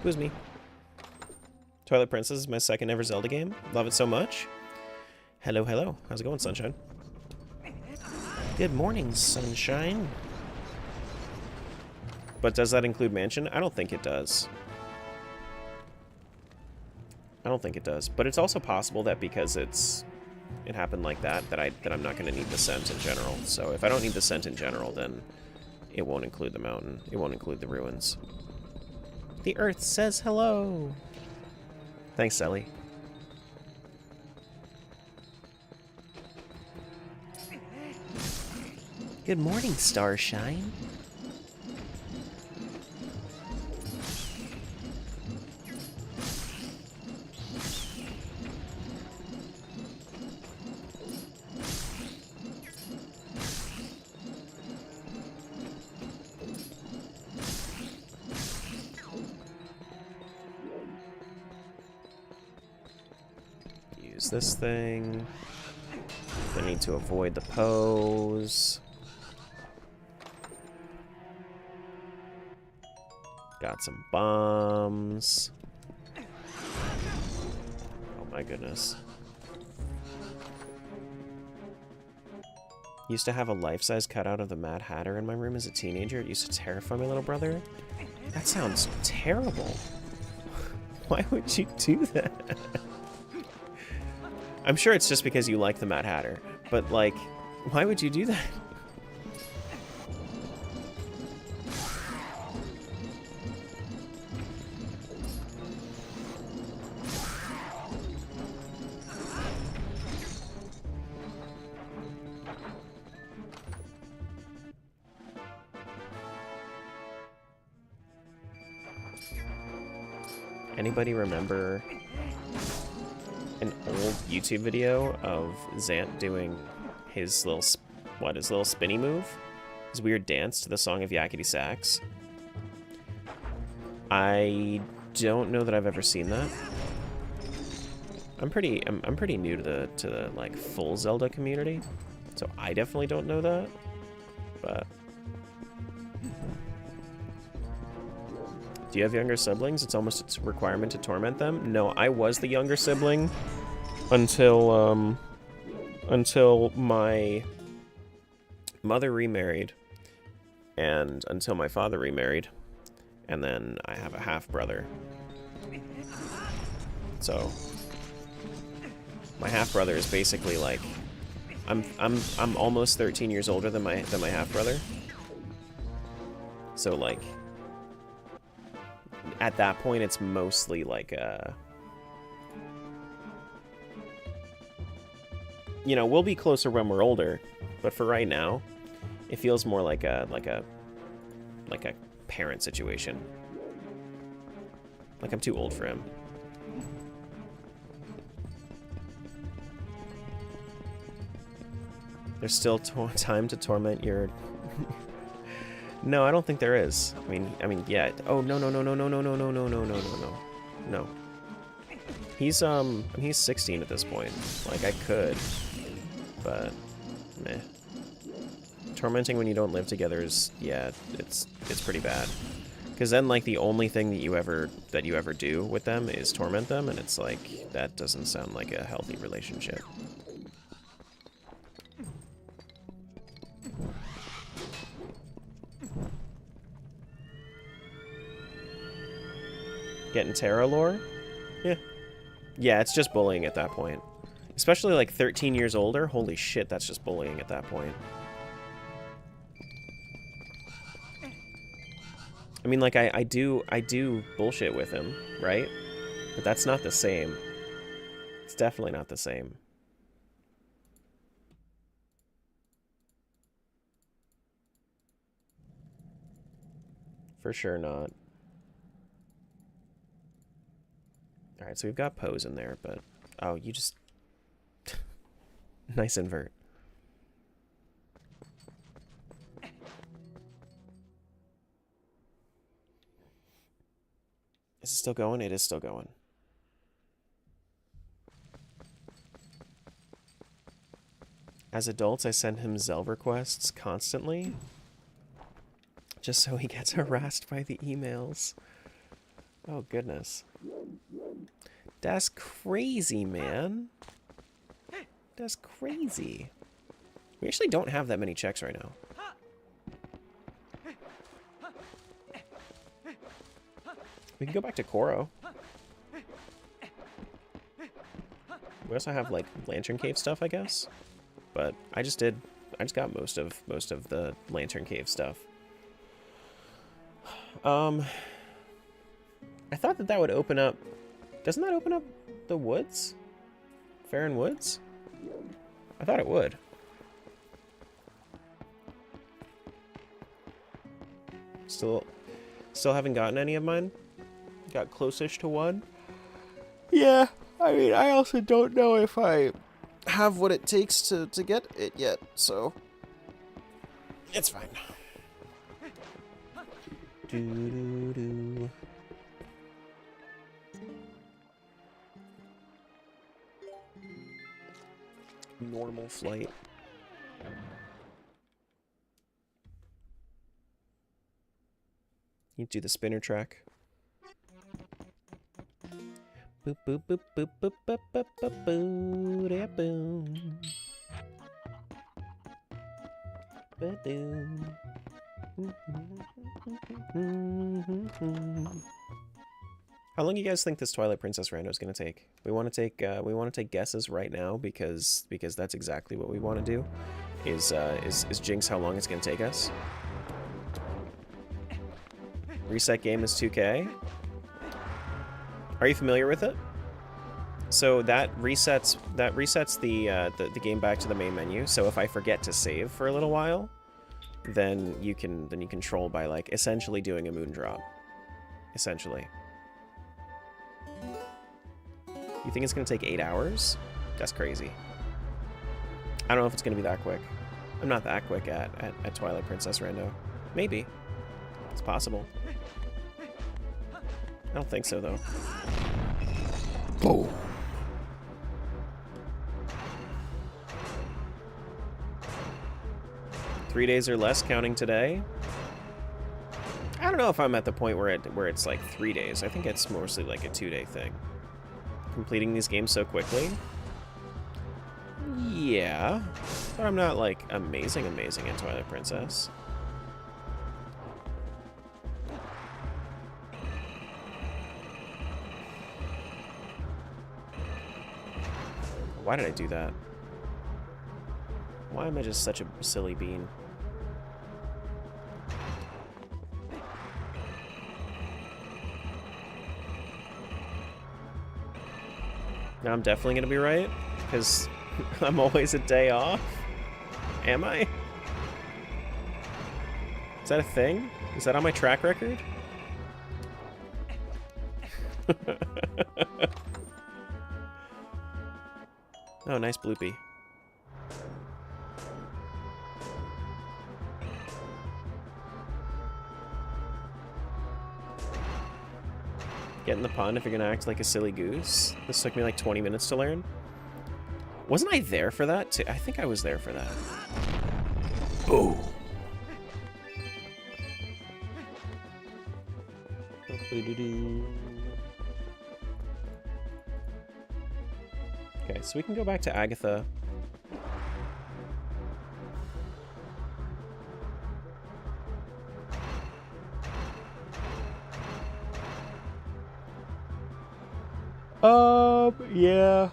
Speaker 1: Excuse me. Twilight Princess is my second ever Zelda game. Love it so much. Hello, hello. How's it going, Sunshine? Good morning, Sunshine. But does that include Mansion? I don't think it does. I don't think it does. But it's also possible that because it happened like that, that I'm not going to need the scent in general. So if I don't need the scent in general, then it won't include the mountain. It won't include the ruins. The Earth says hello. Thanks, Sally. Good morning, Starshine. This thing. I need to avoid the pose. Got some bombs. Oh my goodness. Used to have a life-size cutout of the Mad Hatter in my room as a teenager. It used to terrify my little brother. That sounds terrible. Why would you do that? I'm sure it's just because you like the Mad Hatter, but, like, why would you do that? Anybody remember an old YouTube video of Zant doing his little, his little spinny move? His weird dance to the song of Yakety Sax? I don't know that I've ever seen that. I'm pretty new to the like full Zelda community, so I definitely don't know that. But do you have younger siblings? It's almost a requirement to torment them. No, I was the younger sibling until my mother remarried and until my father remarried, and then I have a half brother. So my half brother is basically like I'm almost 13 years older than my half brother. So like at that point it's mostly like you know, we'll be closer when we're older, but for right now it feels more like a parent situation. Like I'm too old for him. There's still time to torment your... No, I don't think there is. I mean, yeah. Oh, no. He's 16 at this point. Like, I could, but meh. Tormenting when you don't live together is, yeah, it's pretty bad. Because then, like, the only thing that you ever do with them is torment them, and it's like, that doesn't sound like a healthy relationship. Getting Terra lore? Yeah. Yeah, it's just bullying at that point. Especially, like, 13 years older. Holy shit, that's just bullying at that point. I mean, like, I do bullshit with him, right? But that's not the same. It's definitely not the same. For sure not. Alright, so we've got Pose in there, but... Oh, you just... Nice invert. Is it still going? It is still going. As adults, I send him Zelda requests constantly. Just so he gets harassed by the emails. Oh, goodness. That's crazy, man. That's crazy. We actually don't have that many checks right now. We can go back to Koro. We also have, like, Lantern Cave stuff, I guess. But I just got most of the Lantern Cave stuff. I thought that would open up... Doesn't that open up the woods? Farron Woods? I thought it would. Still haven't gotten any of mine. Got close-ish to one. Yeah, I mean, I also don't know if I have what it takes to get it yet, so... It's fine. Doo-doo-doo. Normal flight. You do the spinner track. Boop boop boop boop boop boop boop boop boop da boom. Ba-doom. How long do you guys think this Twilight Princess rando is going to take? We want to take guesses right now because that's exactly what we want to do. Is jinx how long it's going to take us? Reset game is 2K. Are you familiar with it? So that resets the game back to the main menu. So if I forget to save for a little while, then you can troll by, like, essentially doing a moon drop. Essentially. You think it's gonna take 8 hours? That's crazy. I don't know if it's gonna be that quick. I'm not that quick at Twilight Princess rando. Maybe. It's possible. I don't think so, though. Boom. Three days or less, counting today. I don't know if I'm at the point where it's like 3 days. I think it's mostly like a 2-day thing. Completing these games so quickly. Yeah, but I'm not like amazing in Twilight Princess. Why did I do that? Why am I just such a silly bean? Now I'm definitely gonna be right, because I'm always a day off. Am I? Is that a thing? Is that on my track record? Oh, nice bloopy. Getting the pun if you're gonna act like a silly goose. This took me like 20 minutes to learn. Wasn't I there for that too? I think I was there for that. Oh. Okay, so we can go back to Agatha. Yeah.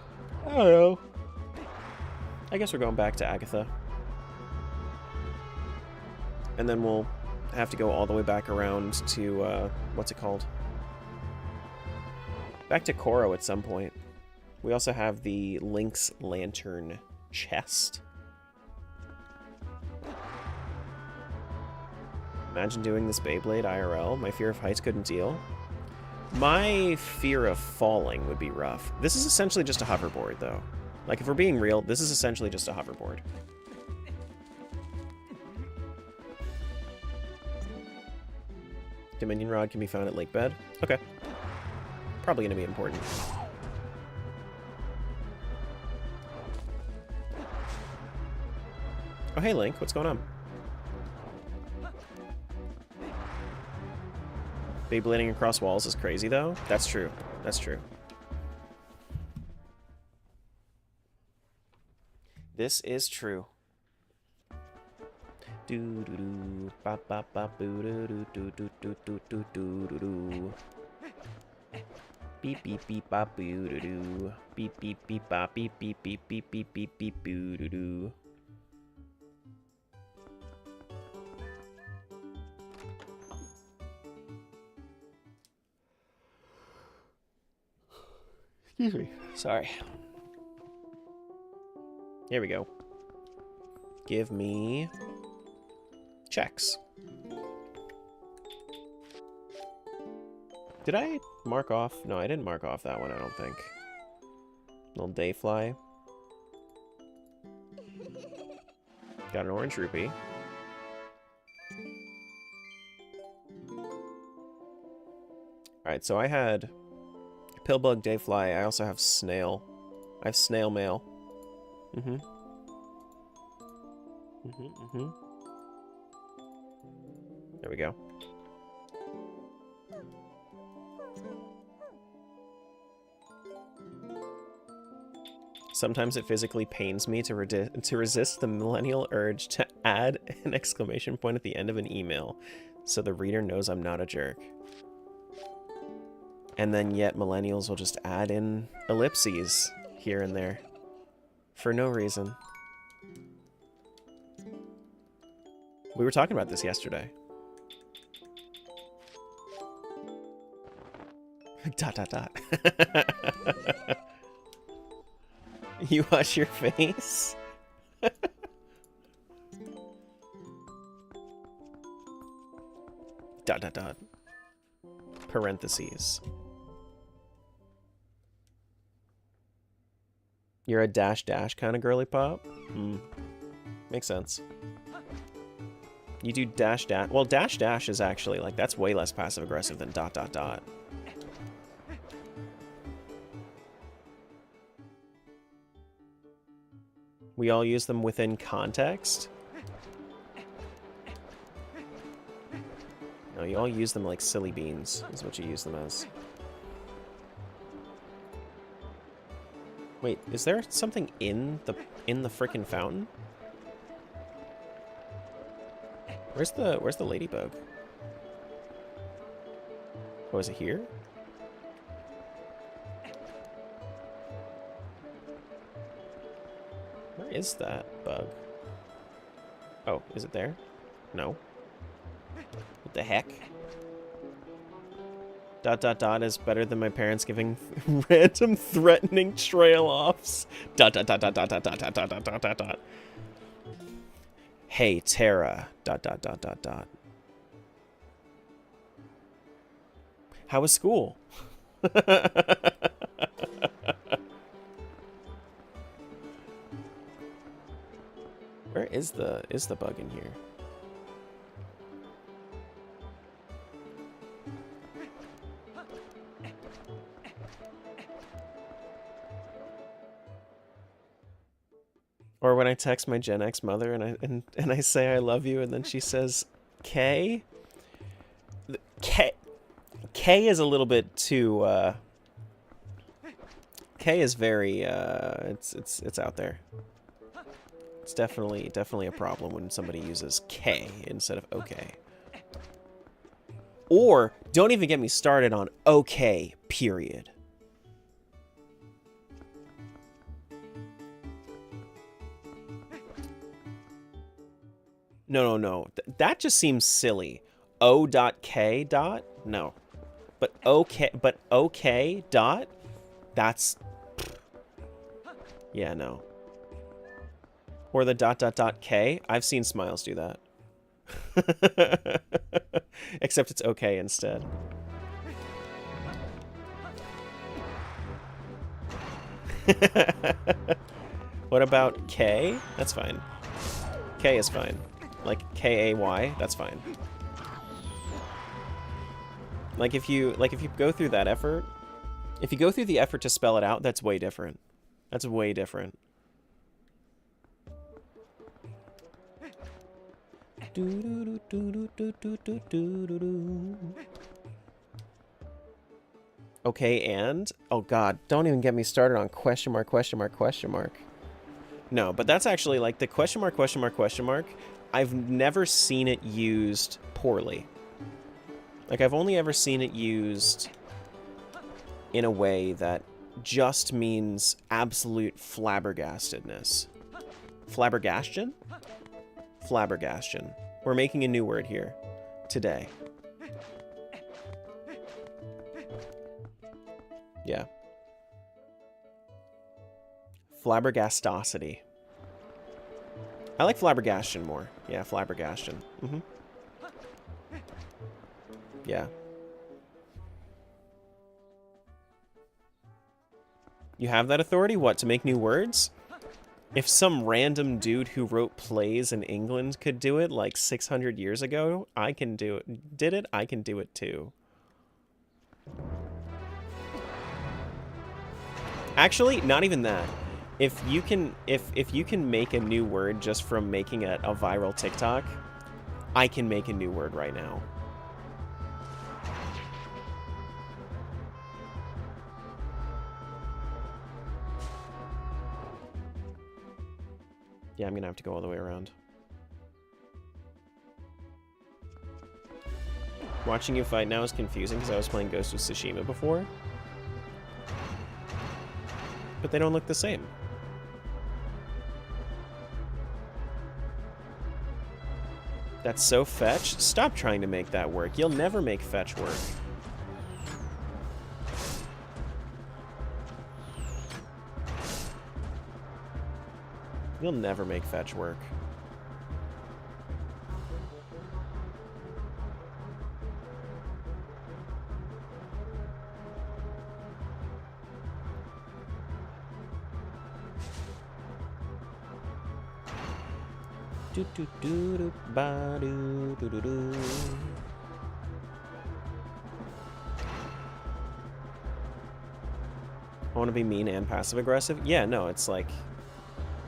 Speaker 1: I don't know. I guess we're going back to Agatha. And then we'll have to go all the way back around to, what's it called? Back to Koro at some point. We also have the Link's Lantern chest. Imagine doing this Beyblade IRL. My fear of heights couldn't deal. My fear of falling would be rough. This is essentially just a hoverboard, though. Like, if we're being real, this is essentially just a hoverboard. Dominion Rod can be found at Lake Bed. Okay. Probably going to be important. Oh, hey, Link. What's going on? Beyblading across walls is crazy, though. That's true. That's true. This is true. Do do do ba ba ba boo do do do do do do do do do. Beep beep beep ba boo do do. Beep beep beep ba beep beep beep beep beep beep beep boo do do. Excuse me. Sorry. Here we go. Give me checks. Did I mark off? No, I didn't mark off that one, I don't think. Little Dayfly. Got an orange rupee. Alright, so I had Pillbug, Dayfly. I also have Snail. I have Snail Mail. There we go. Sometimes it physically pains me to resist the millennial urge to add an exclamation point at the end of an email so the reader knows I'm not a jerk. And then yet millennials will just add in ellipses here and there for no reason. We were talking about this yesterday. Dot dot dot. You wash your face? Dot dot dot. Parentheses. You're a dash dash kind of girly pop? Makes sense. You do dash dash. Well, dash dash is actually, like, that's way less passive aggressive than dot dot dot. We all use them within context? No, you all use them like silly beans, is what you use them as. Wait, is there something in the frickin' fountain? Where's the ladybug? Oh, is it here? Where is that bug? Oh, is it there? No. What the heck? Dot dot dot is better than my parents giving random threatening trail offs. Dot dot dot dot dot dot dot dot dot dot dot dot. Hey Tara. Dot dot dot dot dot. How was school? Where is the bug in here? Or when I text my Gen X mother and I say I love you, and then she says K. K is a little bit too. K is very. It's out there. It's definitely a problem when somebody uses K instead of OK. Or don't even get me started on OK. Period. No. That just seems silly. O.K. No. But OK. That's... Yeah, no. Or the ... K. I've seen Smiles do that. Except it's OK instead. What about K? That's fine. K is fine. Like K-A-Y, that's fine. Like if you go through that effort, if you go through the effort to spell it out, that's way different. That's way different. Okay, and oh god, don't even get me started on question mark. No, but that's actually like the question mark. I've never seen it used poorly. Like, I've only ever seen it used in a way that just means absolute flabbergastedness. Flabbergastion? Flabbergastion. We're making a new word here. Today. Yeah. Flabbergastosity. I like flabbergastion more. Yeah, flabbergastion. Mm-hmm. Yeah. You have that authority? What, to make new words? If some random dude who wrote plays in England could do it like 600 years ago, I can do it. Did it? I can do it too. Actually, not even that. If you can make a new word just from making a viral TikTok, I can make a new word right now. Yeah, I'm gonna have to go all the way around. Watching you fight now is confusing because I was playing Ghost of Tsushima before. But they don't look the same. That's so fetch. Stop trying to make that work. You'll never make fetch work. You'll never make fetch work. Do do do do ba do do do do. I want to be mean and passive aggressive. Yeah, no, it's like ...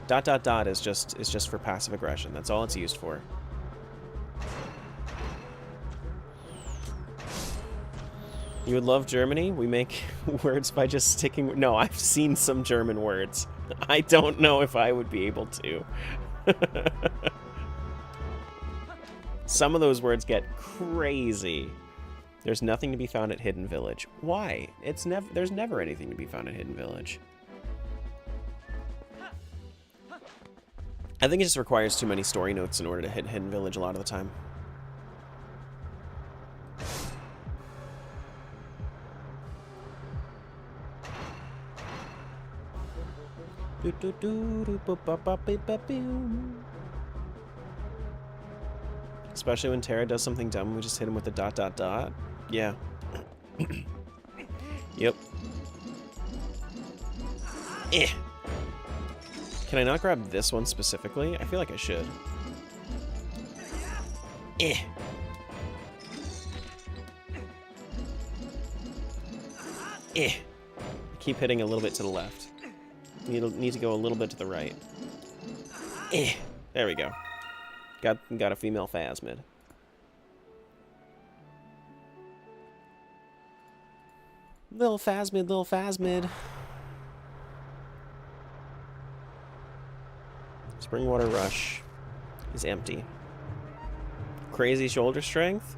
Speaker 1: is just for passive aggression. That's all it's used for. You would love Germany? We make words by just sticking... No, I've seen some German words. I don't know if I would be able to. Some of those words get crazy. There's nothing to be found at Hidden Village. Why? There's never anything to be found at Hidden Village. I think it just requires too many story notes in order to hit Hidden Village a lot of the time. Especially when Terra does something dumb, we just hit him with the ... Yeah. Yep. Eh. Can I not grab this one specifically? I feel like I should. Eh. Eh. Keep hitting a little bit to the left. Need to go a little bit to the right. There we go. Got a female phasmid. Little phasmid, little phasmid. Springwater Rush is empty. Crazy shoulder strength?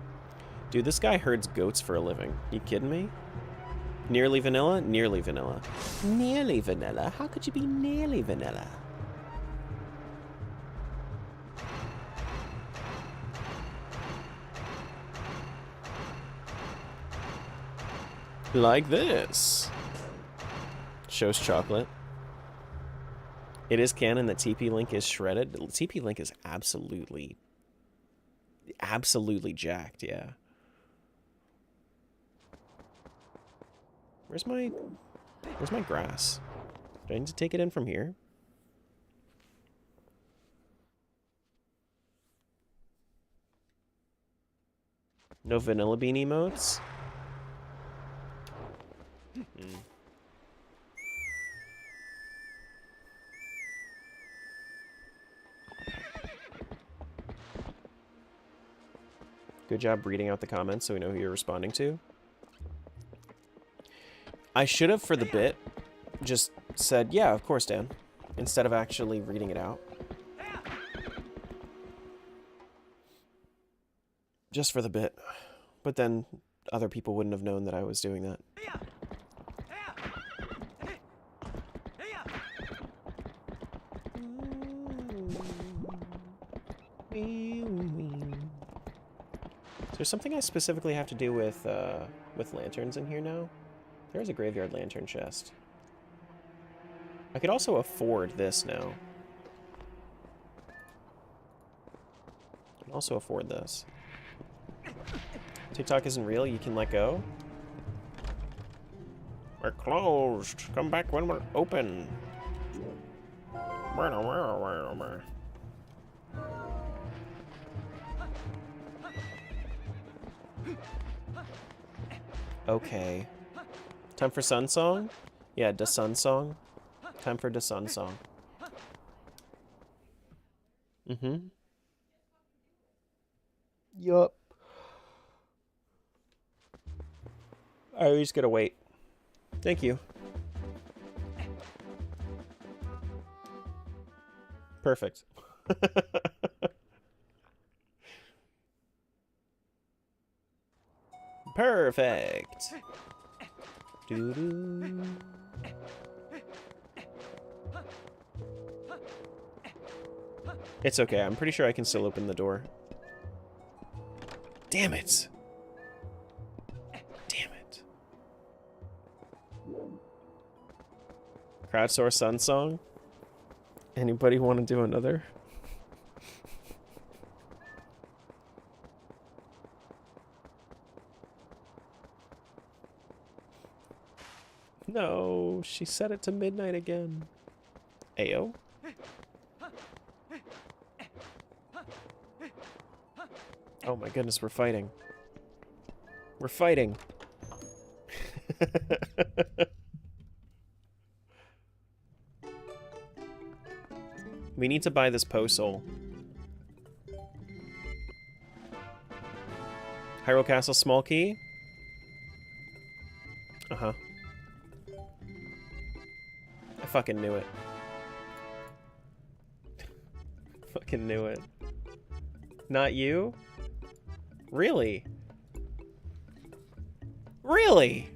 Speaker 1: Dude, this guy herds goats for a living. You kidding me? Nearly vanilla? Nearly vanilla. Nearly vanilla? How could you be nearly vanilla? Like this. Shows chocolate. It is canon that TP-Link is shredded. TP-Link is absolutely jacked, yeah. Where's my grass? Do I need to take it in from here? No vanilla bean emotes? Good job reading out the comments so we know who you're responding to. I should have, for the bit, just said, yeah, of course, Dan, instead of actually reading it out. Just for the bit. But then other people wouldn't have known that I was doing that. Is there something I specifically have to do with lanterns in here now? There's a graveyard lantern chest. I could also afford this now. I can also afford this. TikTok isn't real, you can let go. We're closed. Come back when we're open. Okay. Time for Sun Song? Yeah, the Sun Song. Time for the Sun Song. Mm-hmm. Yup. I always gotta wait. Thank you. Perfect. Perfect. Doo-doo. It's okay. I'm pretty sure I can still open the door. Damn it. Damn it. Crowdsource Sun Song? Anybody want to do another? No, she set it to midnight again. Ayo. Oh my goodness, we're fighting. We're fighting. We need to buy this Posol. Hyrule Castle small key? Uh-huh. I fucking knew it. Fucking knew it. Not you? Really? Really?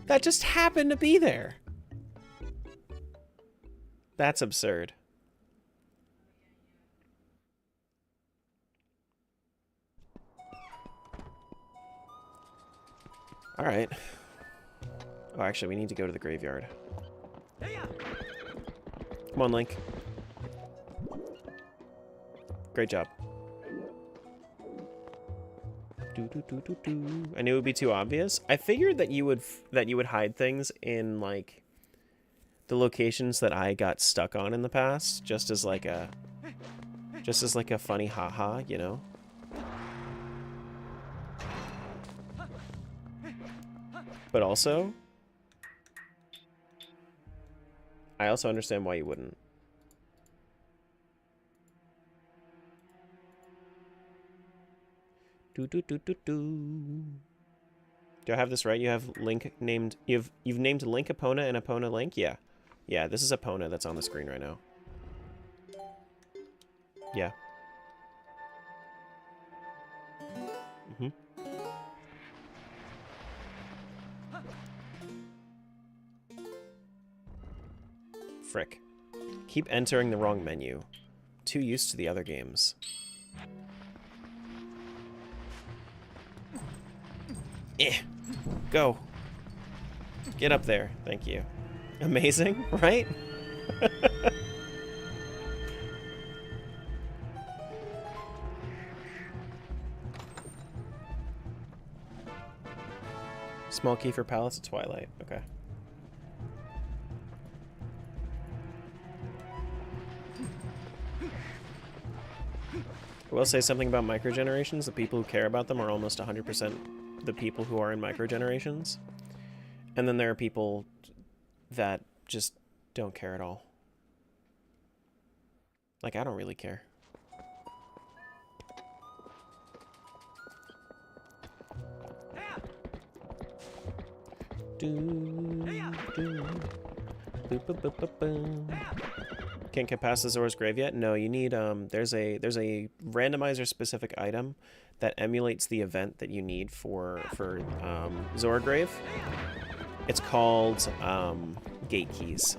Speaker 1: That just happened to be there. That's absurd. All right. Oh, actually, we need to go to the graveyard. Come on, Link. Great job. I knew it would be too obvious. I figured that you would hide things in like the locations that I got stuck on in the past, just as like a funny haha, you know. But also, I also understand why you wouldn't. Do do do do do. Do I have this right? You have Link named. You've named Link Epona and Epona Link. Yeah, yeah. This is Epona that's on the screen right now. Yeah. Mhm. Frick. Keep entering the wrong menu. Too used to the other games. Go. Get up there. Thank you. Amazing, right? Small key for Palace of Twilight. Okay. I will say something about microgenerations. The people who care about them are almost 100% the people who are in microgenerations. And then there are people that just don't care at all. Like, I don't really care. Can't get past the Zora's grave yet? No, you need there's a randomizer specific item that emulates the event that you need for Zora grave. It's called gate keys.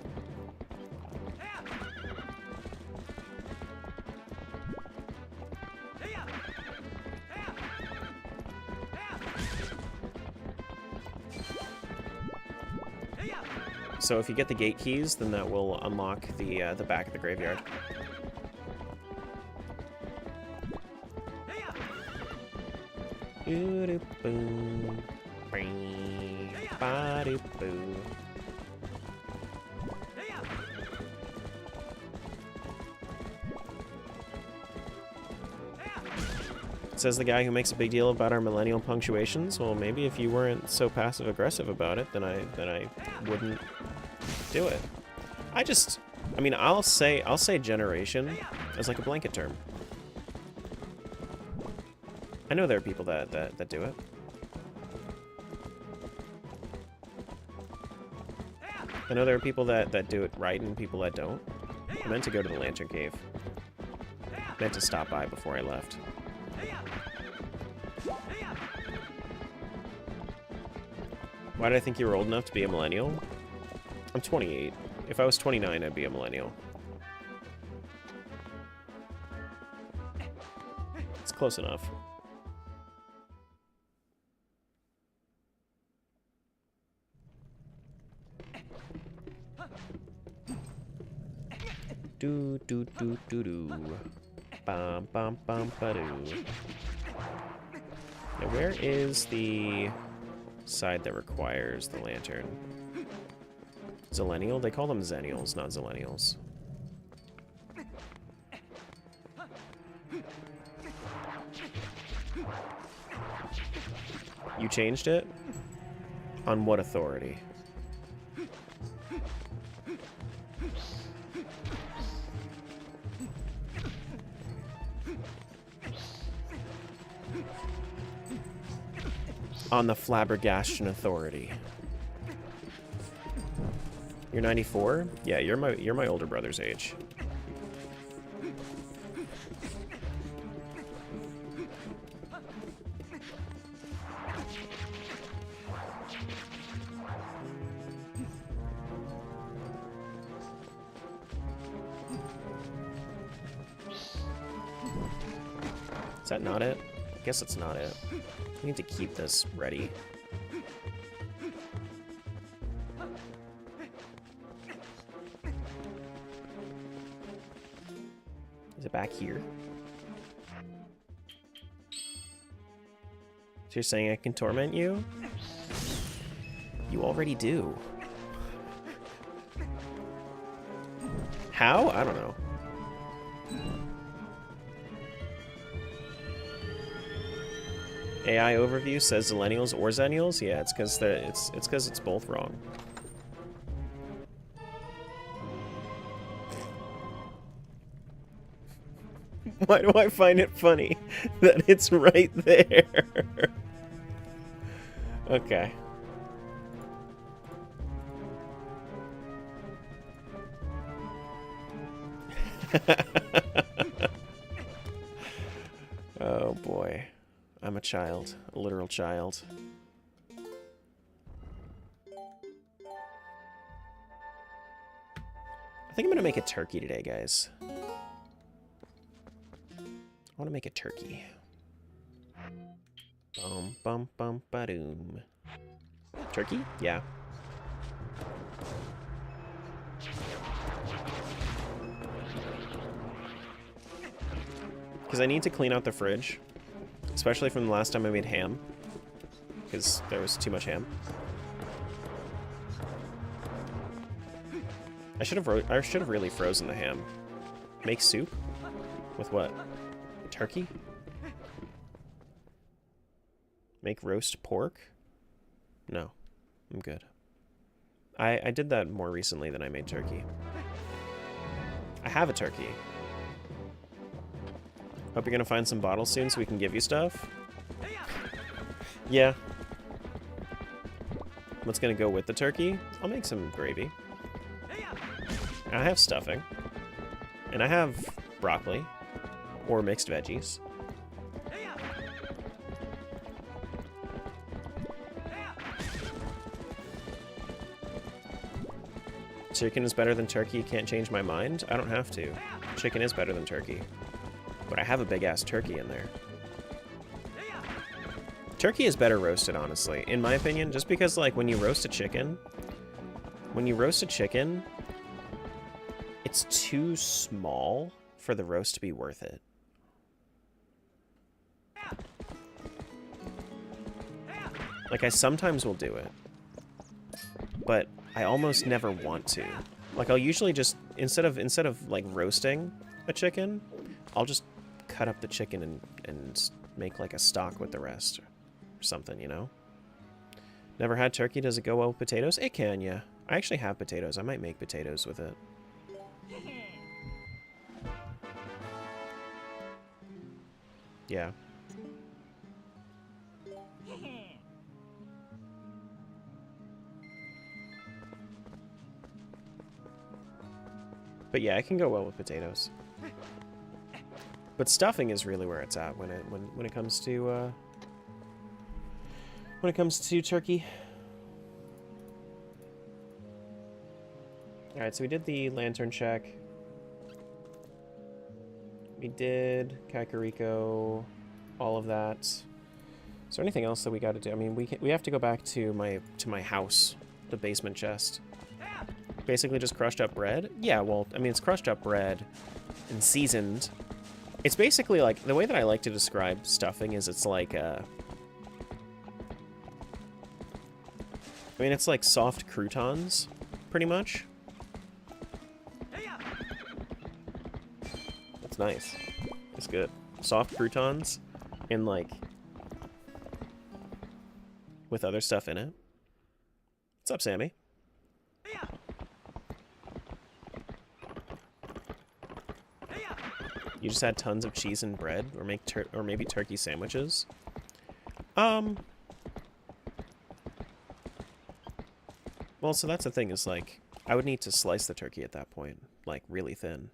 Speaker 1: So if you get the gate keys, then that will unlock the back of the graveyard. Says the guy who makes a big deal about our millennial punctuations. Well, maybe if you weren't so passive aggressive about it, then I wouldn't do it. I mean, I'll say generation as like a blanket term. I know there are people that do it. I know there are people that do it right and people that don't. I meant to go to the Lantern Cave. I meant to stop by before I left. Why did I think you were old enough to be a millennial? I'm 28. If I was 29, I'd be a millennial. It's close enough. Do do do do do. Bum bum bum ba doo. Now where is the side that requires the lantern? Zillennial? They call them Zennials, not Zillennials. You changed it? On what authority? On the Flabbergastion authority. You're 94? Yeah, you're my older brother's age. Is that not it? I guess it's not it. I need to keep this ready. Is it back here? So you're saying I can torment you? You already do. How? I don't know. AI overview says Zillennials or Zennials. Yeah, it's because it's both wrong. Why do I find it funny that it's right there? Okay. Oh boy. I'm a child. A literal child. I think I'm gonna make a turkey today, guys. I wanna make a turkey. Bum bum bum ba-doom. Turkey? Yeah. Because I need to clean out the fridge. Especially from the last time I made ham. Because there was too much ham. I should have really frozen the ham. Make soup? With what? Turkey? Make roast pork? No. I'm good. I did that more recently than I made turkey. I have a turkey. Hope you're gonna find some bottles soon so we can give you stuff. Yeah. What's gonna go with the turkey? I'll make some gravy. I have stuffing. And I have broccoli. Or mixed veggies. Chicken is better than turkey, you can't change my mind? I don't have to. Chicken is better than turkey. But I have a big-ass turkey in there. Turkey is better roasted, honestly, in my opinion, just because, like, when you roast a chicken, it's too small for the roast to be worth it. Like, I sometimes will do it, but I almost never want to. Like, I'll usually just, instead of like, roasting a chicken, I'll just cut up the chicken and make, like, a stock with the rest or something, you know? Never had turkey. Does it go well with potatoes? It can, yeah. I actually have potatoes. I might make potatoes with it. Yeah. But yeah, it can go well with potatoes. But stuffing is really where it's at when it comes to turkey. All right, so we did the lantern check. We did Kakariko, all of that. Is there anything else that we got to do? I mean, we have to go back to my house, the basement chest. Basically just crushed up bread. Yeah, well, I mean, it's crushed up bread and seasoned. It's basically like, the way that I like to describe stuffing is it's like I mean, it's like soft croutons, pretty much. That's nice. It's good. Soft croutons and, like, with other stuff in it. What's up, Sammy? You just had tons of cheese and bread, or maybe turkey sandwiches. Well, so that's the thing, is, like, I would need to slice the turkey at that point, like, really thin.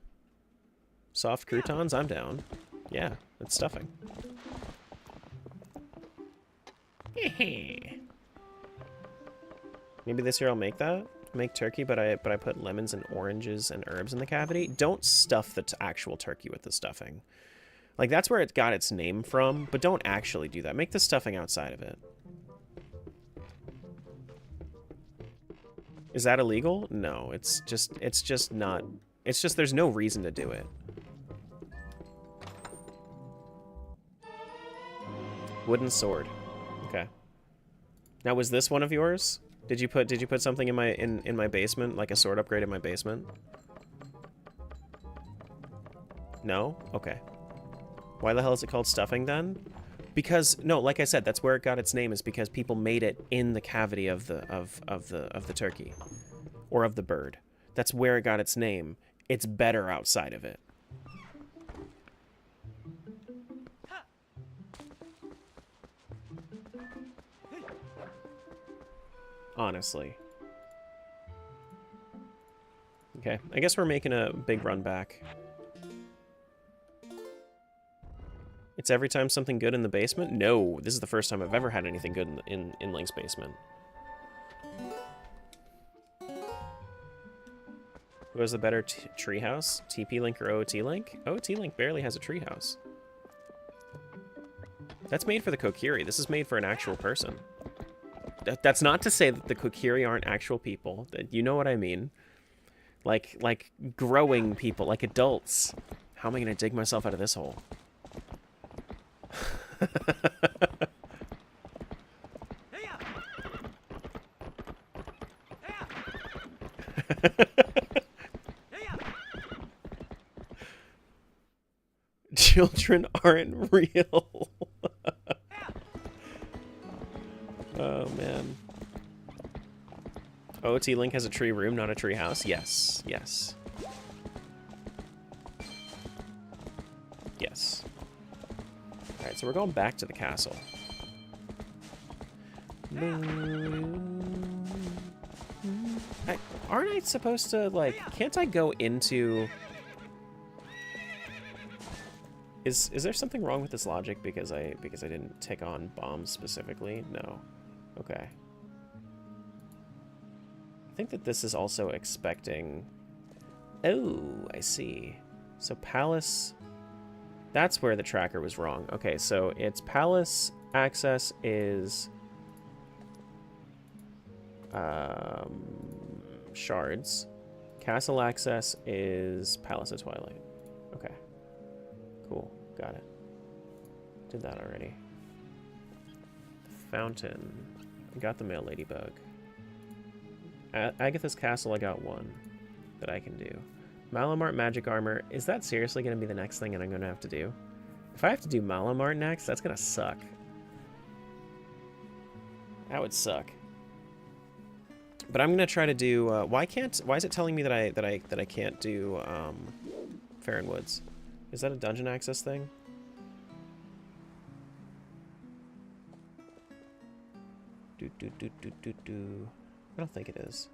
Speaker 1: Soft croutons, I'm down. Yeah, it's stuffing. Maybe this year I'll make that. Make turkey, but I put lemons and oranges and herbs in the cavity. Don't stuff the actual turkey with the stuffing. Like, that's where it got its name from, but don't actually do that. Make the stuffing outside of it. Is that illegal? No, it's just not. It's just there's no reason to do it. Wooden sword. Okay. Now, was this one of yours? Did you put something in my basement, like a sword upgrade in my basement? No? Okay. Why the hell is it called stuffing then? Because no, like I said, that's where it got its name, is because people made it in the cavity of the turkey or of the bird. That's where it got its name. It's better outside of it. Honestly. Okay, I guess we're making a big run back. It's every time something good in the basement? No, this is the first time I've ever had anything good in Link's basement. Who has the better treehouse? TP Link or OOT Link? OOT Link barely has a treehouse. That's made for the Kokiri. This is made for an actual person. That's not to say that the Kokiri aren't actual people. You know what I mean. Like growing people, like adults. How am I going to dig myself out of this hole? Children aren't real. Oh, man. OT Link has a tree room, not a tree house? Yes. Yes. Yes. Alright, so we're going back to the castle. Aren't I supposed to, like... Can't I go into... Is there something wrong with this logic because I didn't take on bombs specifically? No. Okay. I think that this is also expecting... Oh, I see. So palace... That's where the tracker was wrong. Okay, so its palace access is... shards. Castle access is Palace of Twilight. Okay. Cool. Got it. Did that already. Fountain. I got the male ladybug. Agatha's castle, I got one that I can do. Malamart magic armor. Is that seriously going to be the next thing that I'm going to have to do? If I have to do Malamart next, that's going to suck. That would suck. But I'm going to try to do... why is it telling me that I can't do Farron Woods? Is that a dungeon access thing? I don't think it is.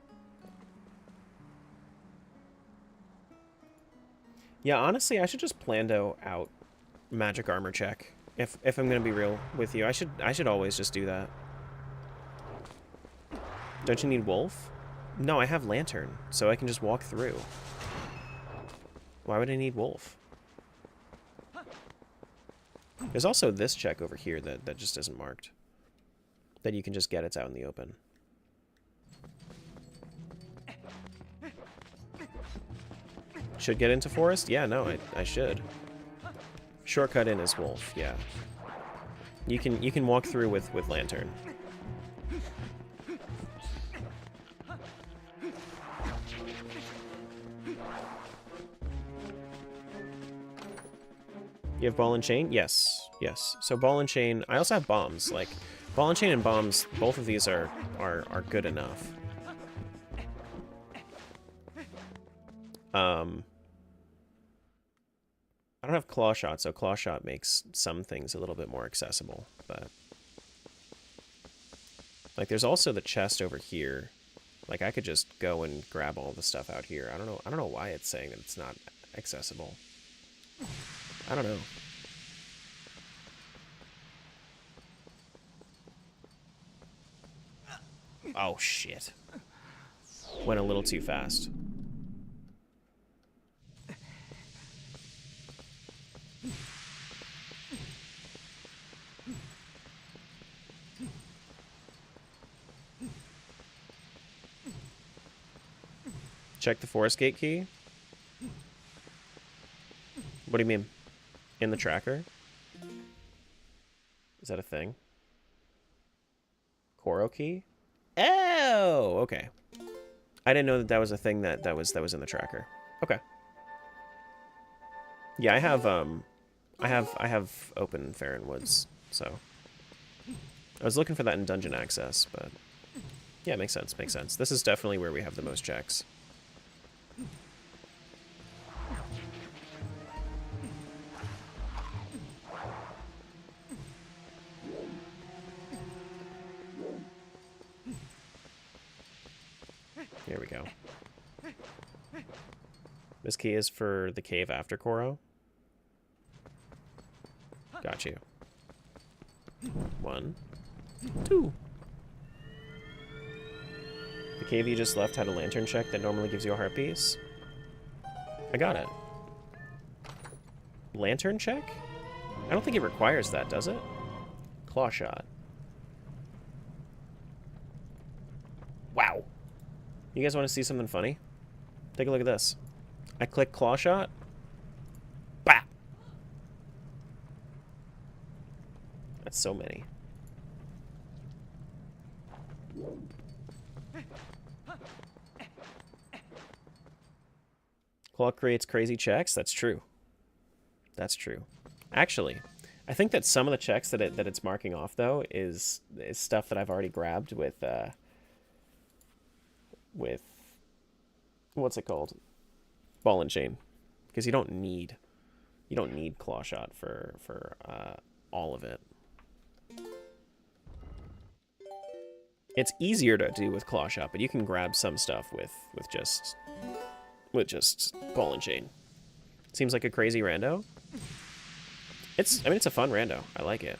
Speaker 1: Yeah, honestly, I should just plando out magic armor check. If I'm gonna be real with you, I should always just do that. Don't you need wolf? No, I have lantern, so I can just walk through. Why would I need wolf? There's also this check over here that just isn't marked. That you can just get, it's out in the open. Should get into forest? Yeah, no, I should. Shortcut in is wolf, yeah. You can walk through with lantern. You have ball and chain? Yes, yes. So ball and chain. I also have bombs. Like ball and chain and bombs. Both of these are good enough. I don't have claw shot, so claw shot makes some things a little bit more accessible. But like, there's also the chest over here. Like, I could just go and grab all the stuff out here. I don't know why it's saying that it's not accessible. I don't know. Oh, shit. Went a little too fast. Check the forest gate key? What do you mean? In the tracker? Is that a thing? Koro key? Oh, okay. I didn't know that that was a thing that was in the tracker. Okay. Yeah, I have open Farron Woods, so I was looking for that in dungeon access, but yeah, makes sense, makes sense. This is definitely where we have the most checks. Here we go. This key is for the cave after Koro. Got you. 1, 2. The cave you just left had a lantern check that normally gives you a heart piece. I got it. Lantern check? I don't think it requires that, does it? Claw shot. Wow. You guys want to see something funny? Take a look at this. I click claw shot. Bah! That's so many. Claw creates crazy checks? That's true. That's true. Actually, I think that some of the checks that it's marking off, though, is stuff that I've already grabbed with what's it called? Ball and chain. Because you don't need claw shot for all of it. It's easier to do with claw shot, but you can grab some stuff with just ball and chain. Seems like a crazy rando. I mean, it's a fun rando. I like it.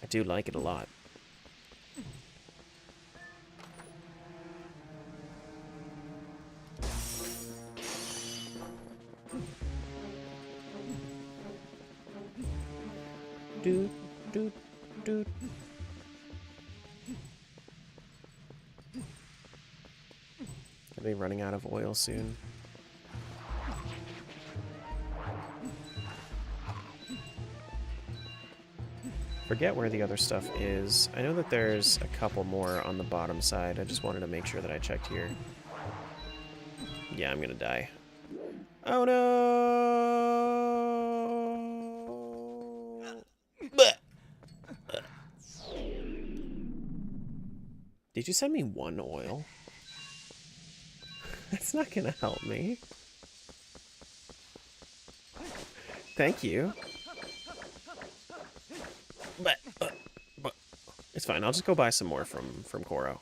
Speaker 1: I do like it a lot. Doot, doot, doot. Gonna be running out of oil soon. Forget where the other stuff is. I know that there's a couple more on the bottom side. I just wanted to make sure that I checked here. Yeah, I'm gonna die. Oh no! Did you send me 1 oil? That's not gonna help me. Thank you. But it's fine. I'll just go buy some more from Koro.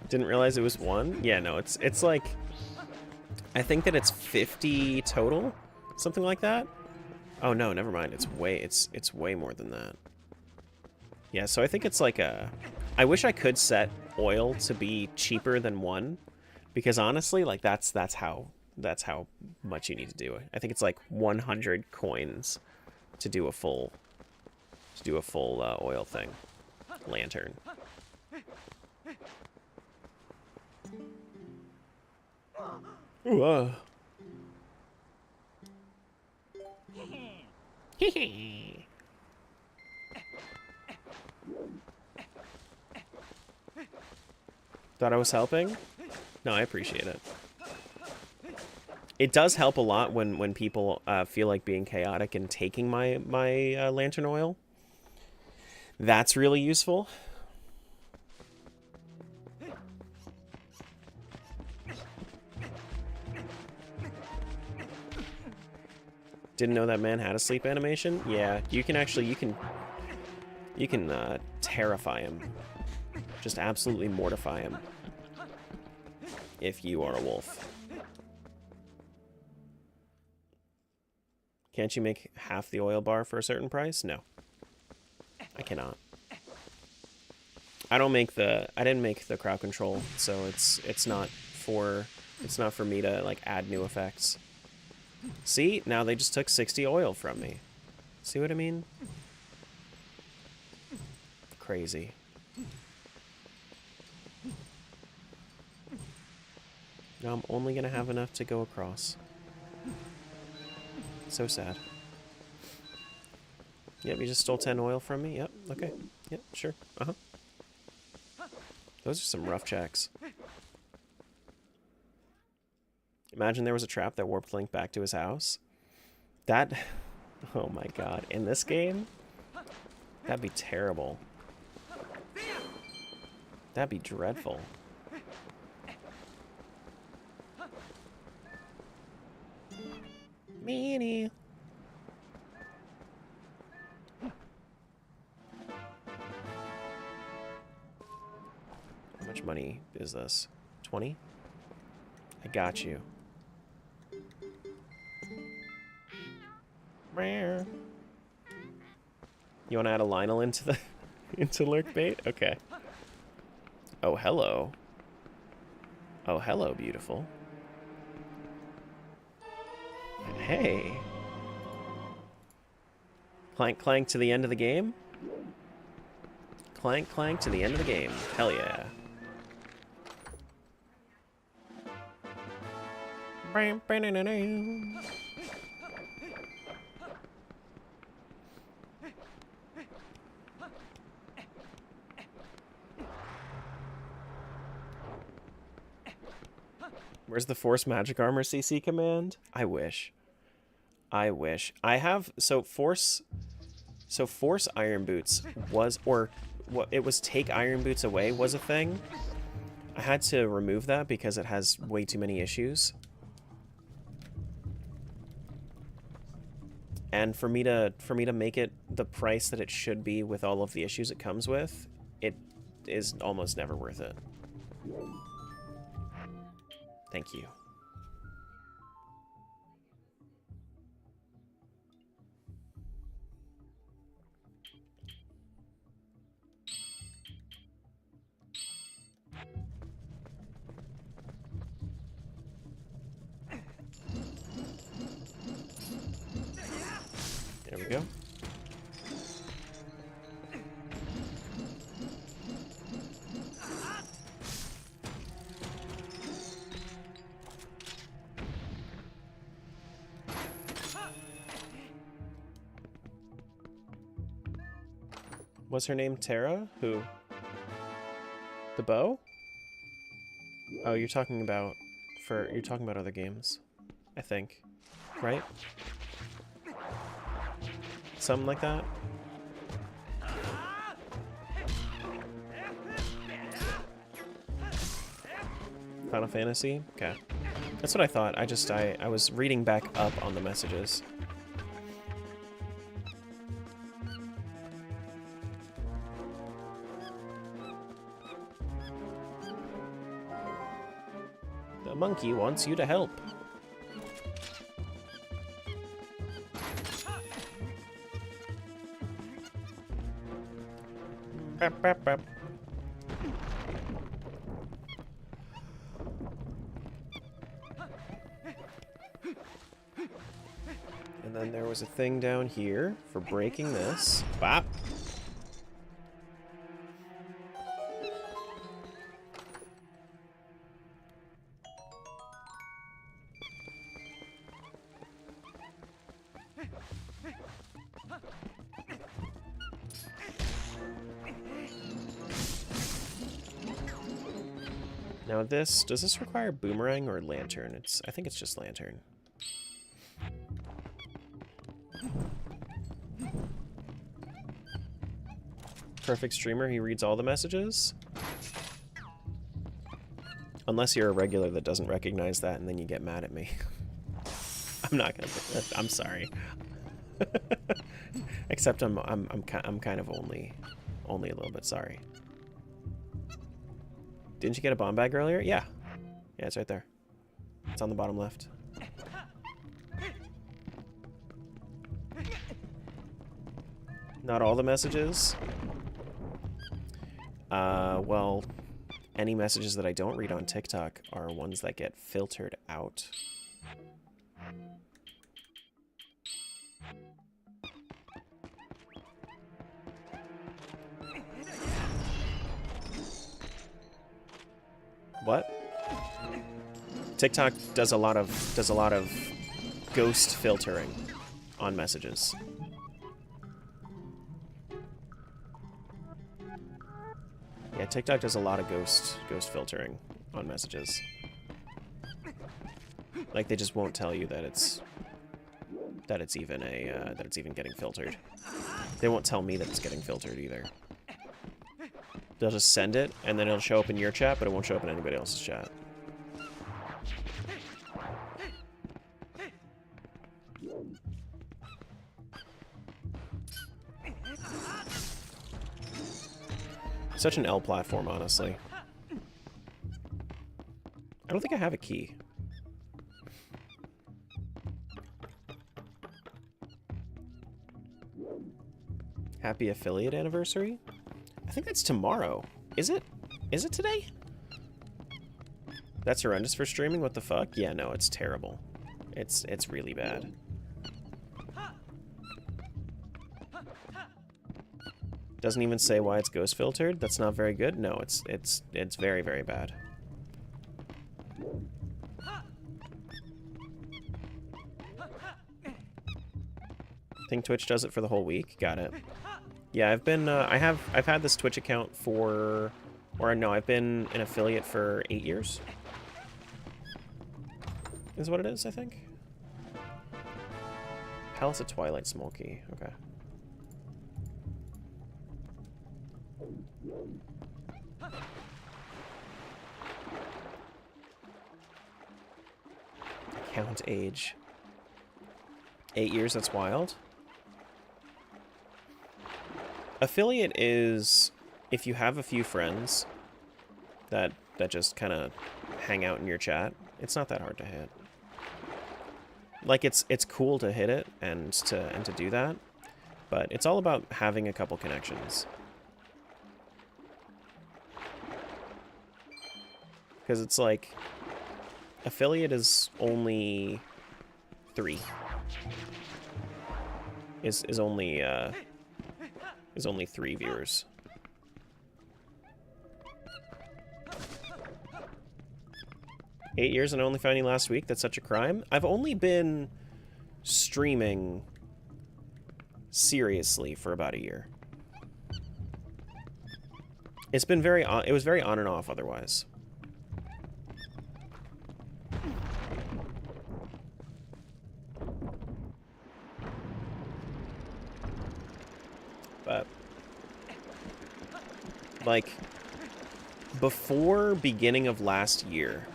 Speaker 1: Didn't realize it was 1. Yeah, no, it's like, I think that it's 50 total, something like that. Oh no, never mind. It's way more than that. Yeah, so I think it's like a. I wish I could set oil to be cheaper than 1, because honestly, like that's how much you need to do it. I think it's like 100 coins to do a full oil thing. Lantern. Ooh, Thought I was helping? No, I appreciate it. It does help a lot when people feel like being chaotic and taking my lantern oil. That's really useful. Didn't know that man had a sleep animation? Yeah, you can terrify him. Just absolutely mortify him. If you are a wolf. Can't you make half the oil bar for a certain price? No. I cannot. I didn't make the crowd control, so it's not for me to like add new effects. See? Now they just took 60 oil from me. See what I mean? Crazy. Now I'm only gonna have enough to go across. So sad. Yep, you just stole 10 oil from me? Yep, okay. Yep, sure. Uh-huh. Those are some rough checks. Imagine there was a trap that warped Link back to his house. That... Oh my god. In this game? That'd be terrible. That'd be dreadful. Meanie. How much money is this? 20? I got you. You want to add a Lionel into the into lurk bait? Okay. Oh, hello. Oh, hello, beautiful. Hey. Clank, clank to the end of the game? Clank, clank to the end of the game. Hell yeah. Where's the Force Magic Armor CC command? I wish. I wish. I have... So Force Iron Boots was... Or what it was take Iron Boots away was a thing. I had to remove that because it has way too many issues. And for me to make it the price that it should be with all of the issues it comes with, it is almost never worth it. Thank you. There we go. What's her name? Tara? Who? The bow? Oh, you're talking about other games, I think. Right? Something like that? Final Fantasy? Okay. That's what I thought. I was reading back up on the messages. The monkey wants you to help. Bap, bap, bap. And then there was a thing down here for breaking this. Bop. Now does this require boomerang or lantern? I think it's just lantern. Perfect streamer, he reads all the messages. Unless you're a regular that doesn't recognize that and then you get mad at me. I'm not gonna, I'm sorry. Except I'm kind of only a little bit sorry. Didn't you get a bomb bag earlier? Yeah. Yeah, it's right there. It's on the bottom left. Not all the messages. Well, any messages that I don't read on TikTok are ones that get filtered out. What? TikTok does a lot of ghost filtering on messages. Yeah, TikTok does a lot of ghost filtering on messages. Like they just won't tell you that it's even getting filtered. They won't tell me that it's getting filtered either. They'll just send it, and then it'll show up in your chat, but it won't show up in anybody else's chat. Such an L platform, honestly. I don't think I have a key. Happy affiliate anniversary? I think that's tomorrow. Is it? Is it today? That's horrendous for streaming? What the fuck? Yeah, no, it's terrible. It's really bad. Doesn't even say why it's ghost filtered. That's not very good. No, it's very, very bad. Think Twitch does it for the whole week. Got it. Yeah, I've been I've had this Twitch account for, or no, I've been an affiliate for 8 years. Is what it is, I think. Palace of Twilight Smokey. Okay. Account age. 8 years, that's wild. Affiliate is if you have a few friends that just kind of hang out in your chat. It's not that hard to hit. Like it's cool to hit it and to do that, but it's all about having a couple connections. Because it's like affiliate is only 3. Is only 3 viewers. Eight years and only finding last week? That's such a crime. I've only been streaming seriously for about a year. It's been it was very on and off otherwise. But like before beginning of last year,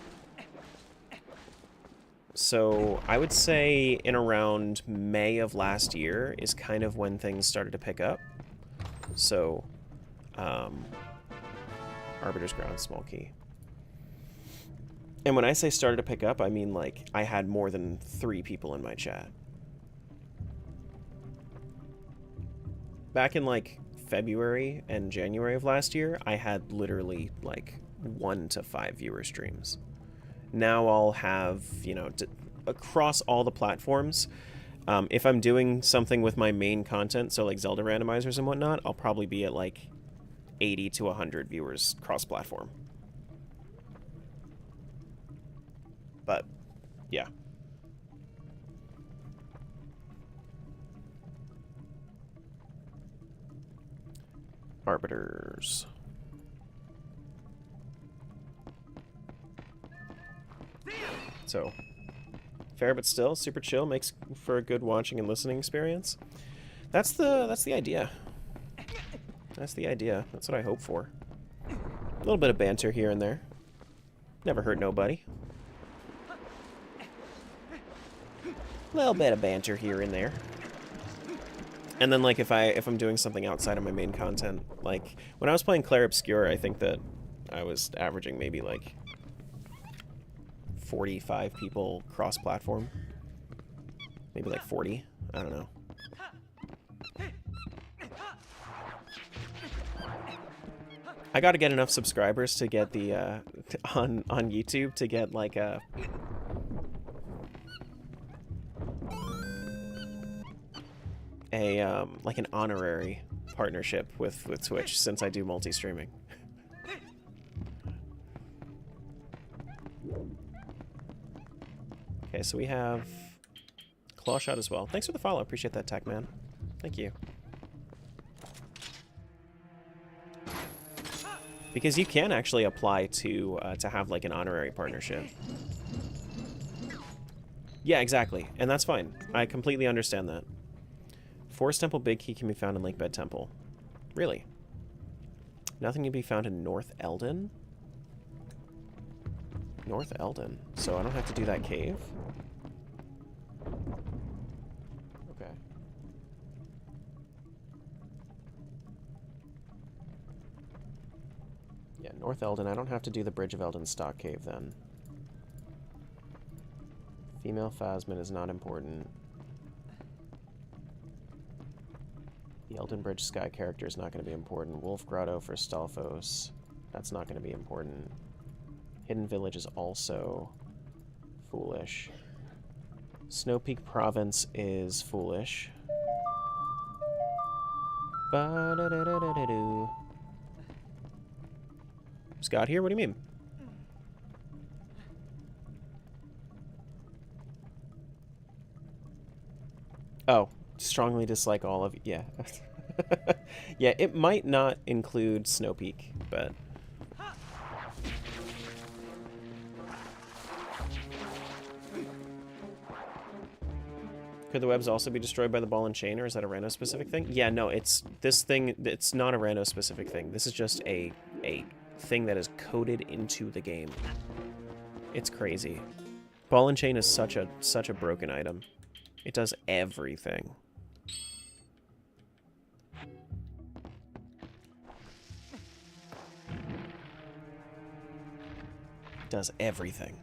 Speaker 1: so I would say in around May of last year is kind of when things started to pick up. So Arbiter's Ground, small key. And when I say started to pick up, I mean like I had more than 3 people in my chat. Back in like February and January of last year, I had literally like 1 to 5 viewer streams. Now I'll have, you know, across all the platforms, if I'm doing something with my main content, so like Zelda randomizers and whatnot, I'll probably be at like 80 to 100 viewers cross-platform. But, yeah. Arbiters. So, fair but still, super chill, makes for a good watching and listening experience. That's the idea. That's the idea. That's what I hope for. A little bit of banter here and there. Never hurt nobody. A little bit of banter here and there. And then, like, if I'm doing something outside of my main content, like, when I was playing Clair Obscur, I think that I was averaging maybe, like, 45 people cross-platform. Maybe, like, 40. I don't know. I gotta get enough subscribers to get the, on YouTube to get, like, a... like an honorary partnership with Twitch, since I do multi-streaming. Okay, so we have Claw Shot as well. Thanks for the follow. Appreciate that, Tech Man. Thank you. Because you can actually apply to have like an honorary partnership. Yeah, exactly, and that's fine. I completely understand that. Forest Temple Big Key can be found in Lake Bed Temple. Really? Nothing can be found in North Eldon? North Eldon. So I don't have to do that cave? Okay. Yeah, North Eldon. I don't have to do the Bridge of Eldon stock cave then. Female Phasmid is not important. The Elden Bridge Sky character is not going to be important. Wolf Grotto for Stalfos. That's not going to be important. Hidden Village is also foolish. Snow Peak Province is foolish. Ba-da-da-da-da-da-do. Scott here? What do you mean? Oh, strongly dislike all of... Yeah. Yeah, it might not include Snow Peak, but... Could the webs also be destroyed by the ball and chain, or is that a rando-specific thing? Yeah, no, it's... This thing, it's not a rando-specific thing. This is just a thing that is coded into the game. It's crazy. Ball and chain is such a broken item. It does everything. Does everything.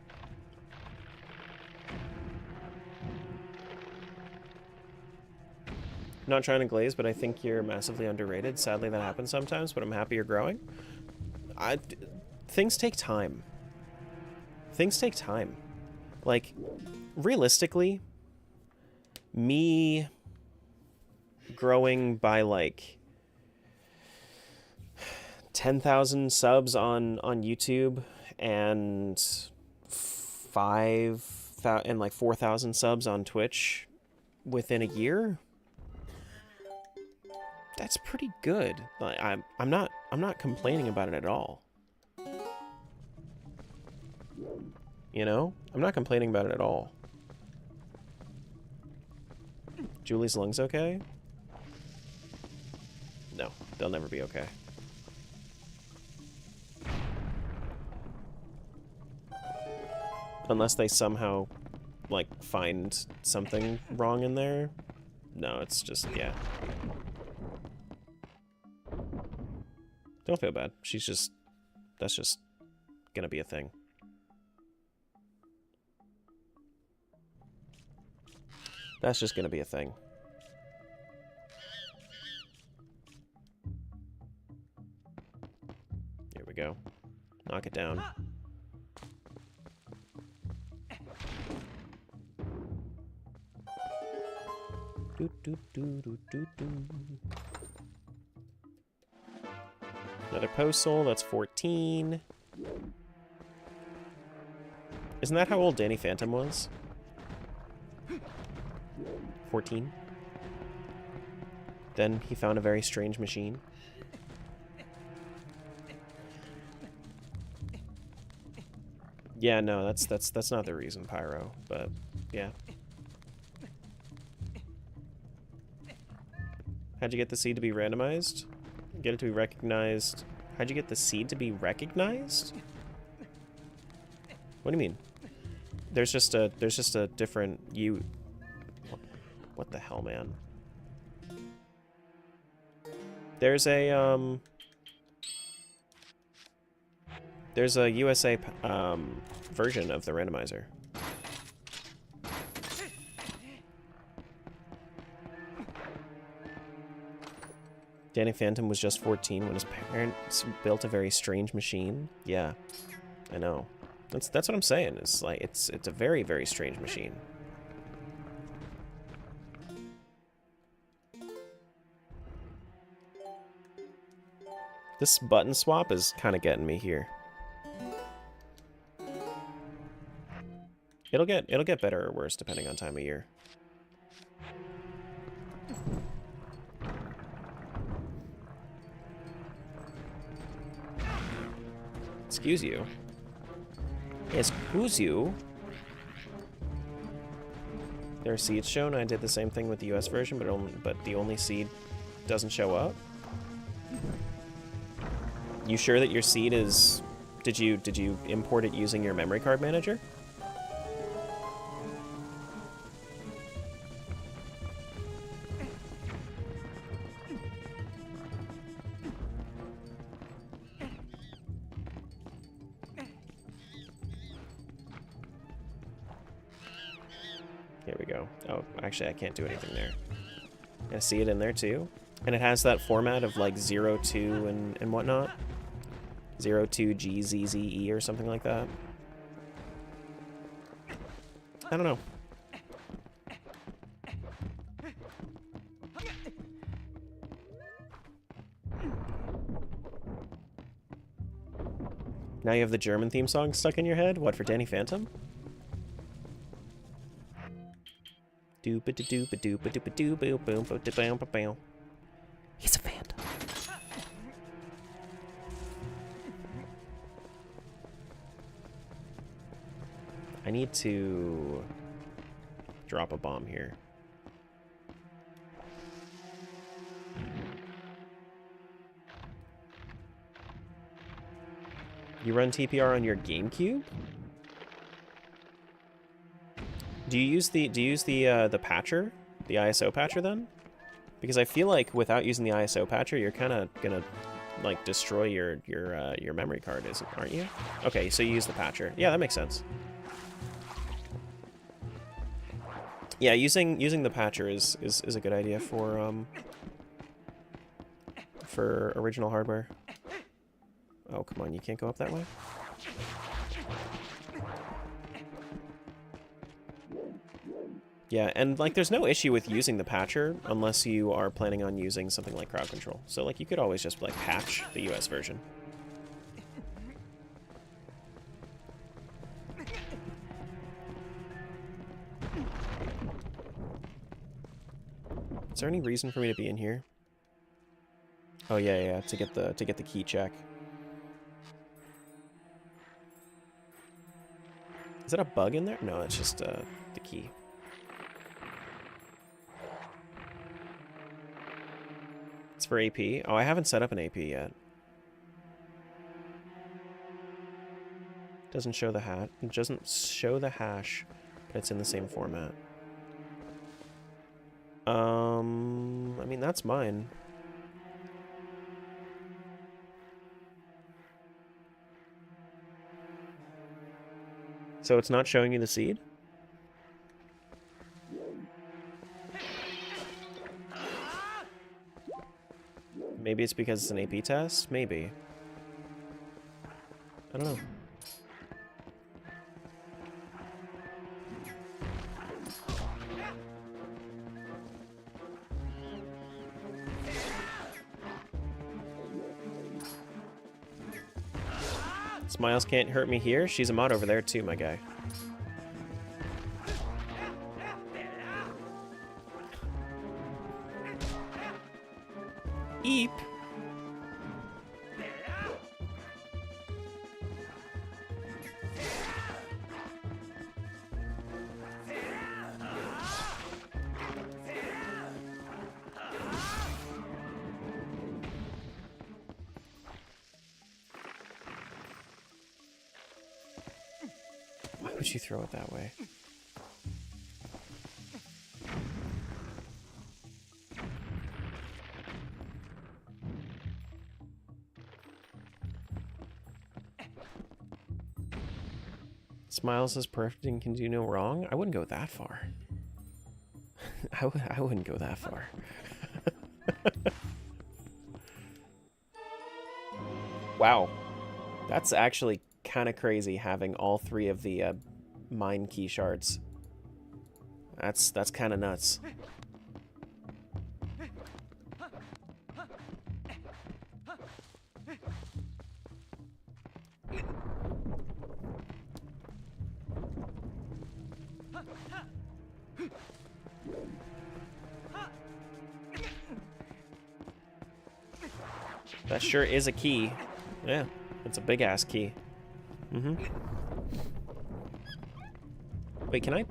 Speaker 1: Not trying to glaze, but I think you're massively underrated. Sadly, that happens sometimes, but I'm happy you're growing. Things take time. Things take time. Like, realistically, me growing by like 10,000 subs on YouTube and 4,000 subs on Twitch within a year, that's pretty good. Like, I'm not complaining about it at all. You know? I'm not complaining about it at all. Julie's lungs okay? No, they'll never be okay. Unless they somehow, like, find something wrong in there. No, it's just, yeah. Don't feel bad. She's just... That's just gonna be a thing. That's just gonna be a thing. Here we go. Knock it down. Do, do, do, do, do, do. Another post soul, that's 14. Isn't that how old Danny Phantom was? 14. Then he found a very strange machine. Yeah, no, that's not the reason, Pyro, but yeah. How'd you get the seed to be randomized? Get it to be recognized. How'd you get the seed to be recognized? What do you mean? There's just a different What the hell, man? There's a USA version of the randomizer. Danny Phantom was just 14 when his parents built a very strange machine. Yeah, I know. That's what I'm saying. It's like it's a very, very strange machine. This button swap is kind of getting me here. It'll get better or worse depending on time of year. Excuse you. Excuse you. There are seeds shown. I did the same thing with the US version, but the only seed doesn't show up. You sure that your seed is... Did you import it using your memory card manager? Here we go. Oh, actually, I can't do anything there. I see it in there, too. And it has that format of, like, 0, 2, and whatnot. 0, 2, G, Z, Z, E, or something like that. I don't know. Now you have the German theme song stuck in your head? What, for Danny Phantom? Doopa-da-doopa-doopa-doopa-doopa-doopa-boom-ba-da-boom-ba-boom. He's a phantom. I need to drop a bomb here. You run TPR on your GameCube? Do you use the patcher, the ISO patcher then? Because I feel like without using the ISO patcher, you're kind of gonna like destroy your memory card, aren't you? Okay, so you use the patcher. Yeah, that makes sense. Yeah, using the patcher is a good idea for original hardware. Oh, come on, you can't go up that way? Yeah, and like there's no issue with using the patcher unless you are planning on using something like crowd control. So like you could always just like patch the US version. Is there any reason for me to be in here? Oh yeah, to get the key check. Is that a bug in there? No, it's just the key. It's for AP. Oh, I haven't set up an AP yet. Doesn't show the hat. It doesn't show the hash, but it's in the same format. I mean that's mine. So it's not showing you the seed? Maybe it's because it's an AP test? Maybe. I don't know. Smiles can't hurt me here. She's a mod over there too, my guy. Eep. Why would you throw it that way? Smiles is perfect and can do no wrong? I wouldn't go that far. I wouldn't go that far. Wow. That's actually kind of crazy having all three of the mine key shards. That's kind of nuts. That sure is a key. Yeah, it's a big-ass key. Mm-hmm. Wait, can I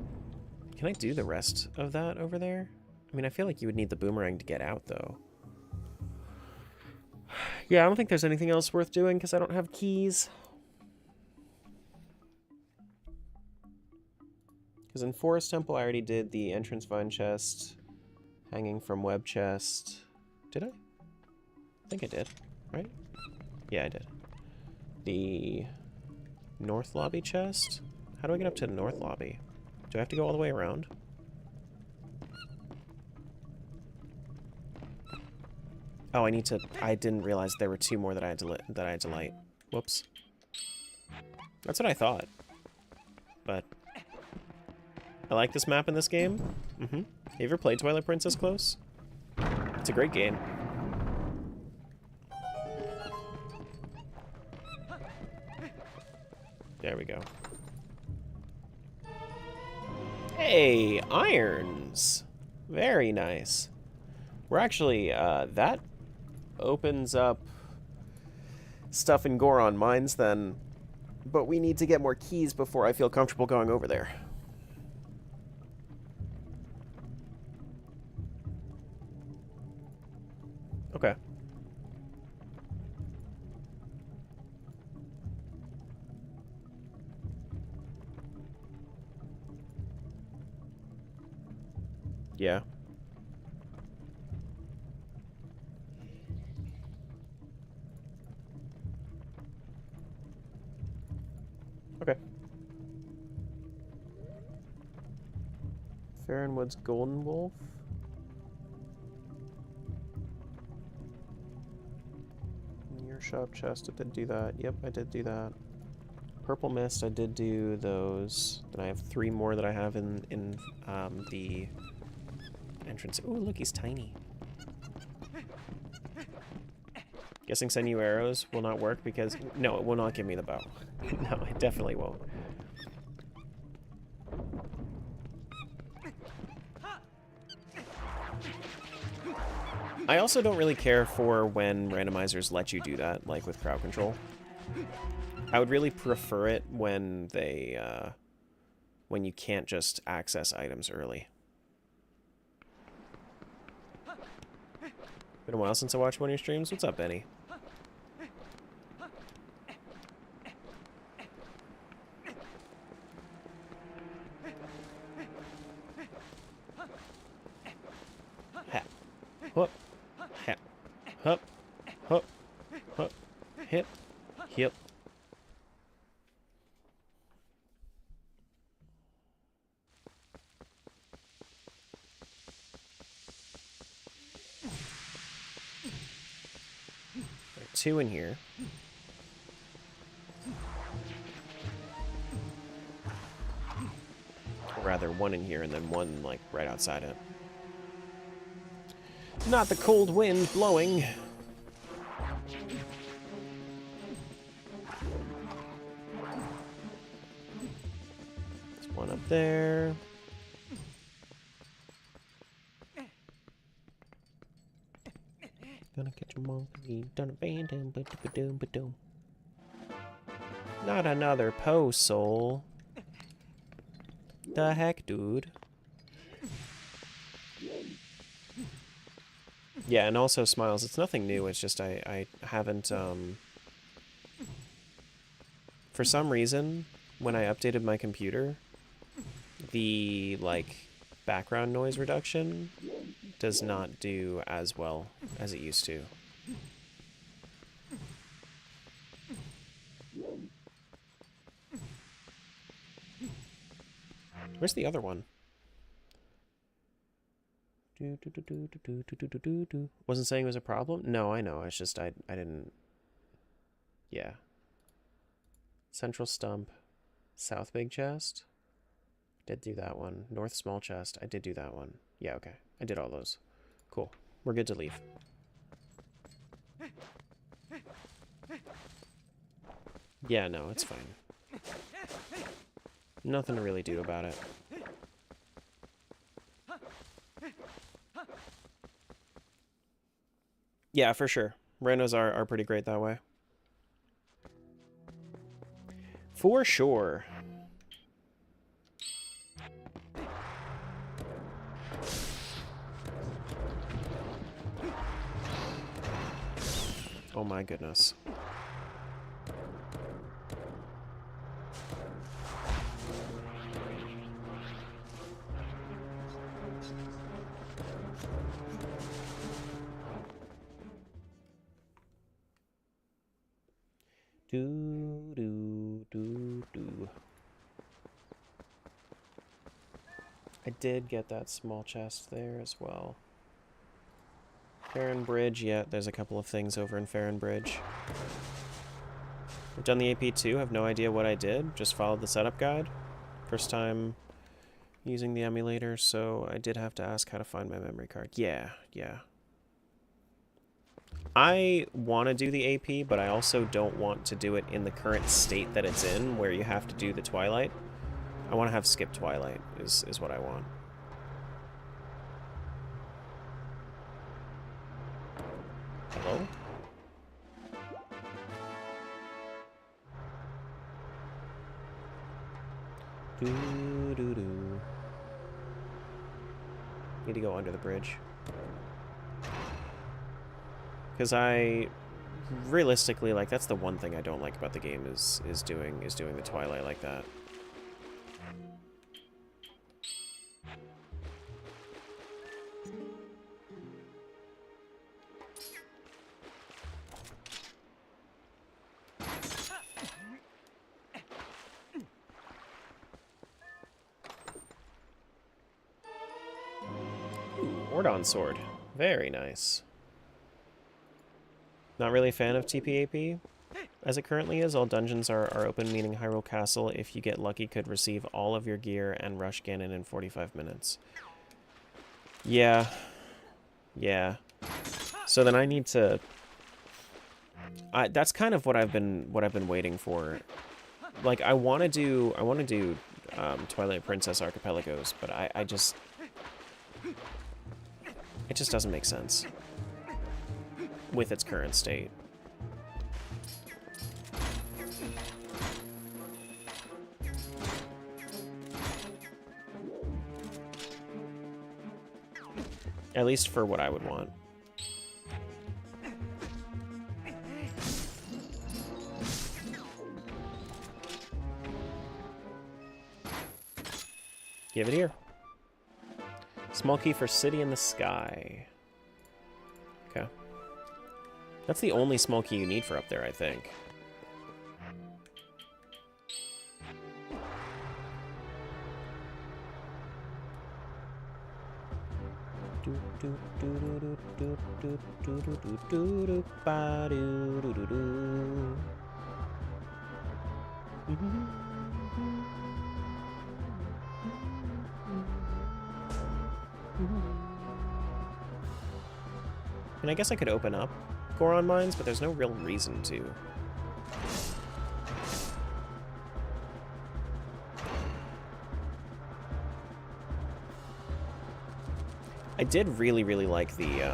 Speaker 1: do the rest of that over there? I mean, I feel like you would need the boomerang to get out, though. Yeah, I don't think there's anything else worth doing because I don't have keys. Because in Forest Temple, I already did the entrance vine chest, hanging from web chest. Did I? I think I did, right? Yeah, I did. The North Lobby chest? How do I get up to North Lobby? Do I have to go all the way around? Oh, I need to... I didn't realize there were 2 more that I had to light. Whoops. That's what I thought. But... I like this map in this game. Mm-hmm. You ever played Twilight Princess close? It's a great game. There we go. Hey, irons! Very nice. We're actually, that opens up stuff in Goron Mines then, but we need to get more keys before I feel comfortable going over there. Okay. Yeah. Okay. Farronwood's Golden Wolf. Your shop chest, I did do that. Yep, I did do that. Purple Mist, I did do those. Then I have 3 more that I have in the entrance. Ooh, look, he's tiny. Guessing send you arrows will not work because... No, it will not give me the bow. No, it definitely won't. I also don't really care for when randomizers let you do that, like with crowd control. I would really prefer it when they, when you can't just access items early. Been a while since I watched one of your streams. What's up, Benny? Ha. Whoop. Ha. Hup. Hup. Hup. Hip. Hip. There are 2 in here. Or rather, 1 in here and then 1, like, right outside it. Not the cold wind blowing. There's 1 up there. Gonna catch a monkey, done a band, ba-doom. Not another post, soul. The heck, dude? Yeah, and also Smiles, it's nothing new, it's just I haven't, for some reason, when I updated my computer, the, like, background noise reduction does not do as well as it used to. Where's the other one? Wasn't saying it was a problem? No, I know. It's just I didn't... Yeah. Central Stump. South Big Chest. Did do that one. North Small Chest. I did do that one. Yeah, okay. I did all those. Cool. We're good to leave. Yeah, no, it's fine. Nothing to really do about it. Yeah, for sure. Randos are pretty great that way. For sure. Oh my goodness. Do. I did get that small chest there as well. Farron Bridge, yeah, there's a couple of things over in Farron Bridge. I've done the AP too, have no idea what I did, just followed the setup guide. First time using the emulator, so I did have to ask how to find my memory card. Yeah. I want to do the AP, but I also don't want to do it in the current state that it's in, where you have to do the Twilight. I want to have skip Twilight, is what I want. Hello? Doo-doo-doo. Need to go under the bridge. Because realistically, like, that's the one thing I don't like about the game is doing the Twilight like that. Ooh, Ordon sword. Very nice. Not really a fan of TPAP. As it currently is, all dungeons are open, meaning Hyrule Castle, if you get lucky, could receive all of your gear and rush Ganon in 45 minutes. Yeah. So then I need to... that's kind of what I've been waiting for. Like, I want to do Twilight Princess Archipelagos, but I just... It just doesn't make sense with its current state. At least for what I would want. Give it here. Small key for City in the Sky. Okay. That's the only small key you need for up there, I think. And I guess I could open up Goron Mines, but there's no real reason to. I did really like the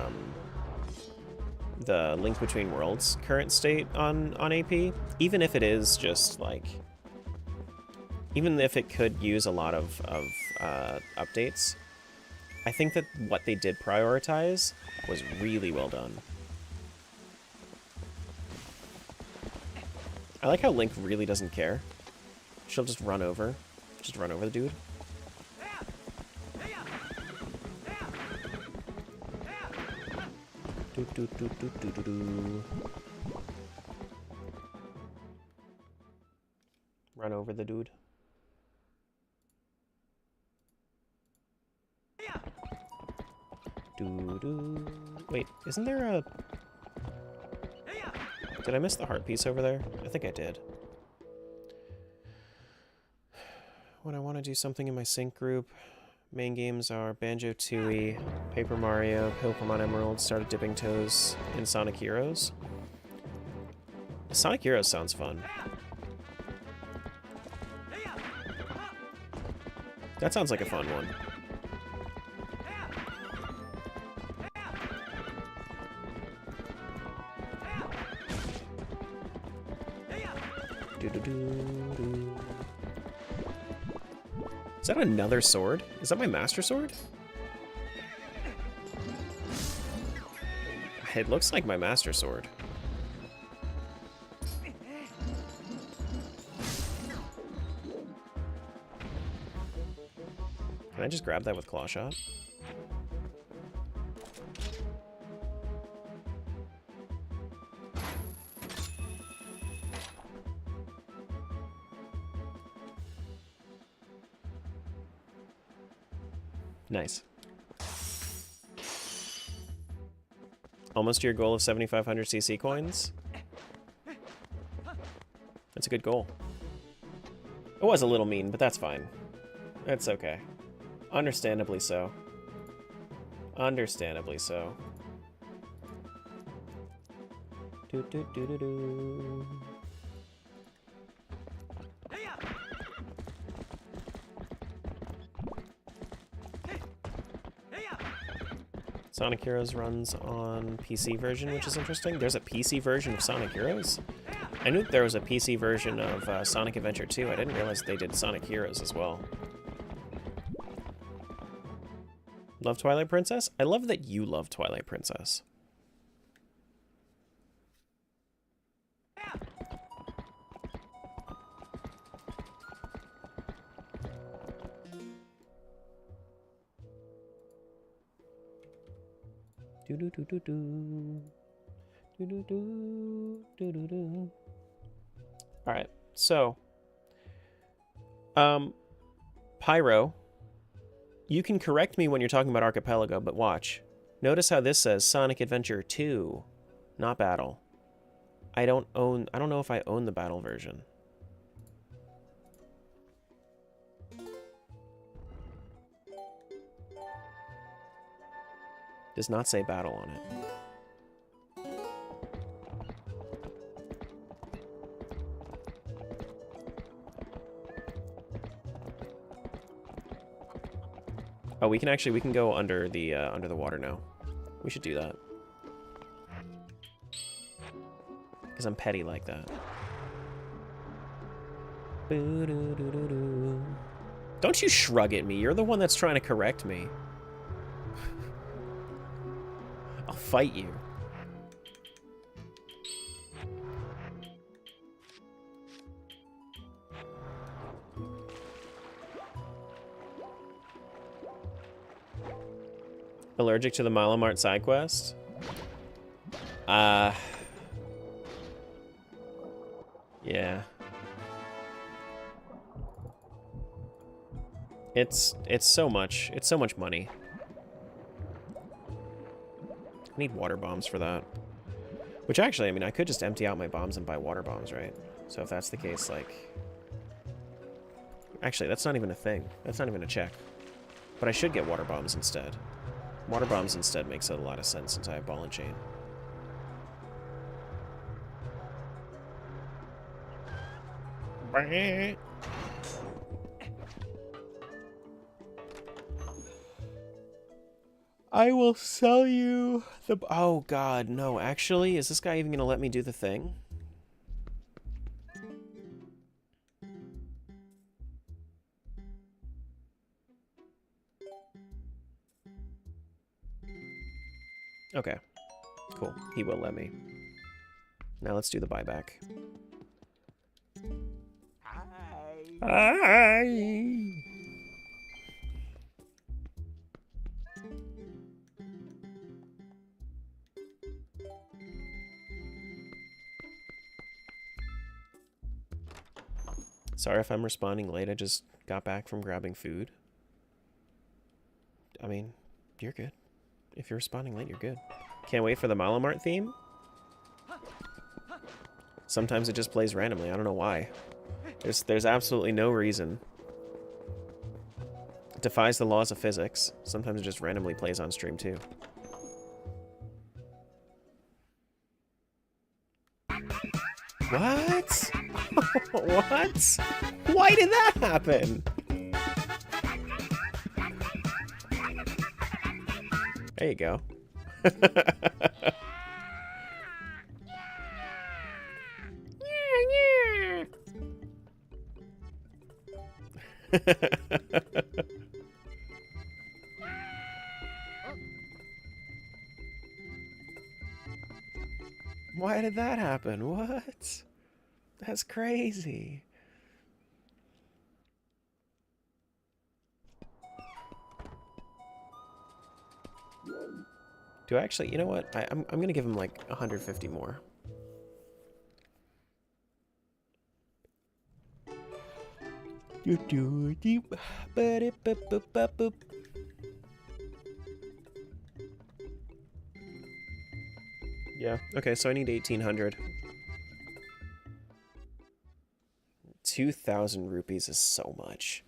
Speaker 1: Link Between Worlds current state on AP, even if it is just like, even if it could use a lot of updates. I think that what they did prioritize was really well done. I like how Link really doesn't care. She'll just run over the dude. Run over the dude. Wait, isn't there a... Did I miss the heart piece over there? I think I did. When I want to do something in my sync group, main games are Banjo-Tooie, Paper Mario, Pokemon Emerald, started dipping toes in Sonic Heroes. Sonic Heroes sounds fun. That sounds like a fun one. Is that another sword? Is that my master sword? It looks like my master sword. Can I just grab that with claw shot? Nice. Almost to your goal of 7,500 CC coins. That's a good goal. It was a little mean, but that's fine. That's okay. Understandably so. Understandably so. Do do do do do. Sonic Heroes runs on PC version, which is interesting. There's a PC version of Sonic Heroes? I knew there was a PC version of Sonic Adventure 2. I didn't realize they did Sonic Heroes as well. Love Twilight Princess? I love that you love Twilight Princess. Do do do do do. Do do do do do do. All right, so Pyro, you can correct me when you're talking about Archipelago, but watch. Notice how this says Sonic Adventure 2, not Battle. I don't know if I own the Battle version. Does not say Battle on it. Oh, we can go under the water now. We should do that. Because I'm petty like that. Don't you shrug at me. You're the one that's trying to correct me. I'll fight you. Allergic to the Malamart side quest? Yeah. It's so much. It's so much money. I need water bombs for that. Which actually, I mean, I could just empty out my bombs and buy water bombs, right? So if that's the case, like... Actually, that's not even a thing. That's not even a check. But I should get water bombs instead. Water bombs instead makes a lot of sense since I have ball and chain. I will sell you the... Oh, God, no. Actually, is this guy even going to let me do the thing? Okay. Cool. He will let me. Now let's do the buyback. Hi. Sorry if I'm responding late. I just got back from grabbing food. I mean, you're good. If you're responding late, you're good. Can't wait for the Malamart theme. Sometimes it just plays randomly. I don't know why. There's absolutely no reason. It defies the laws of physics. Sometimes it just randomly plays on stream too. What? What? Why did that happen? There you go. Why did that happen? What? That's crazy. Do I actually, you know what? I'm gonna give him like 150 more. Yeah. Okay, so I need 1,800. 2,000 rupees is so much.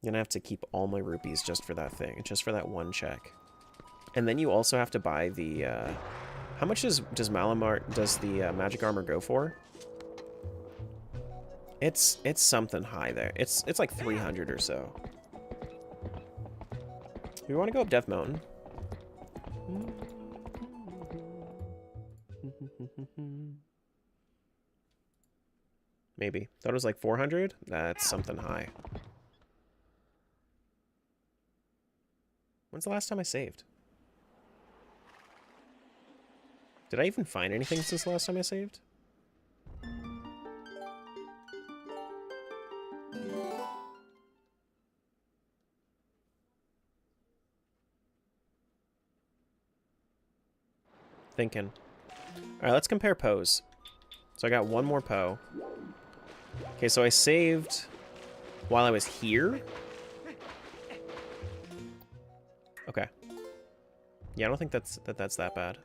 Speaker 1: I'm gonna have to keep all my rupees just for that thing, just for that one check. And then you also have to buy the, how much does Malamar, does the magic armor go for? It's something high there. It's like 300 or so. We want to go up Death Mountain. Maybe. Thought it was like 400? That's something high. When's the last time I saved? Did I even find anything since the last time I saved? Thinking. Alright, let's compare Poes. So I got one more Poe. Okay, so I saved while I was here. Okay. Yeah, I don't think that's that bad.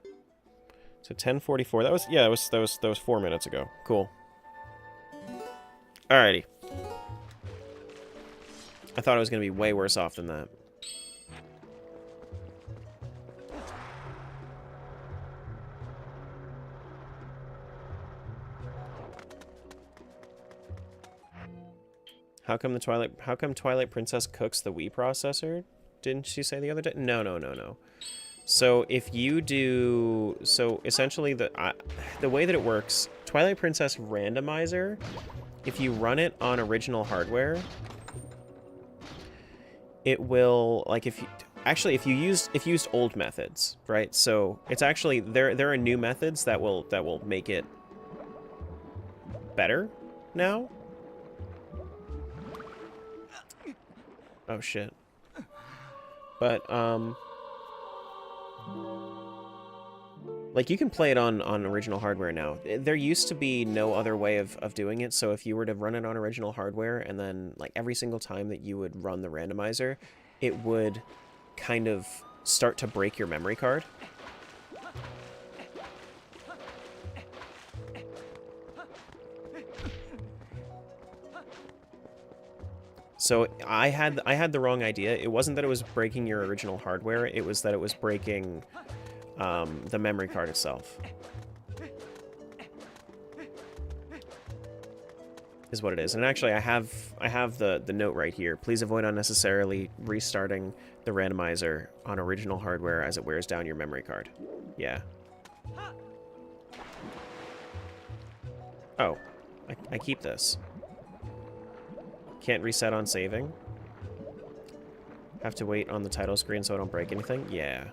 Speaker 1: So 10:44. That was 4 minutes ago. Cool. Alrighty. I thought it was gonna be way worse off than that. How come Twilight Princess cooks the Wii processor? Didn't she say the other day? No. So if you do, so essentially the way that it works, Twilight Princess Randomizer, if you run it on original hardware, it will, like, if you used old methods, right? So it's actually there are new methods that will make it better now. Oh shit. But like, you can play it on original hardware now. There used to be no other way of doing it, so if you were to run it on original hardware, and then, like, every single time that you would run the randomizer, it would kind of start to break your memory card. So I had the wrong idea. It wasn't that it was breaking your original hardware, it was that it was breaking the memory card itself. Is what it is. And actually I have the note right here. Please avoid unnecessarily restarting the randomizer on original hardware as it wears down your memory card. Yeah. Oh. I keep this. Can't reset on saving. Have to wait on the title screen so I don't break anything. Yeah,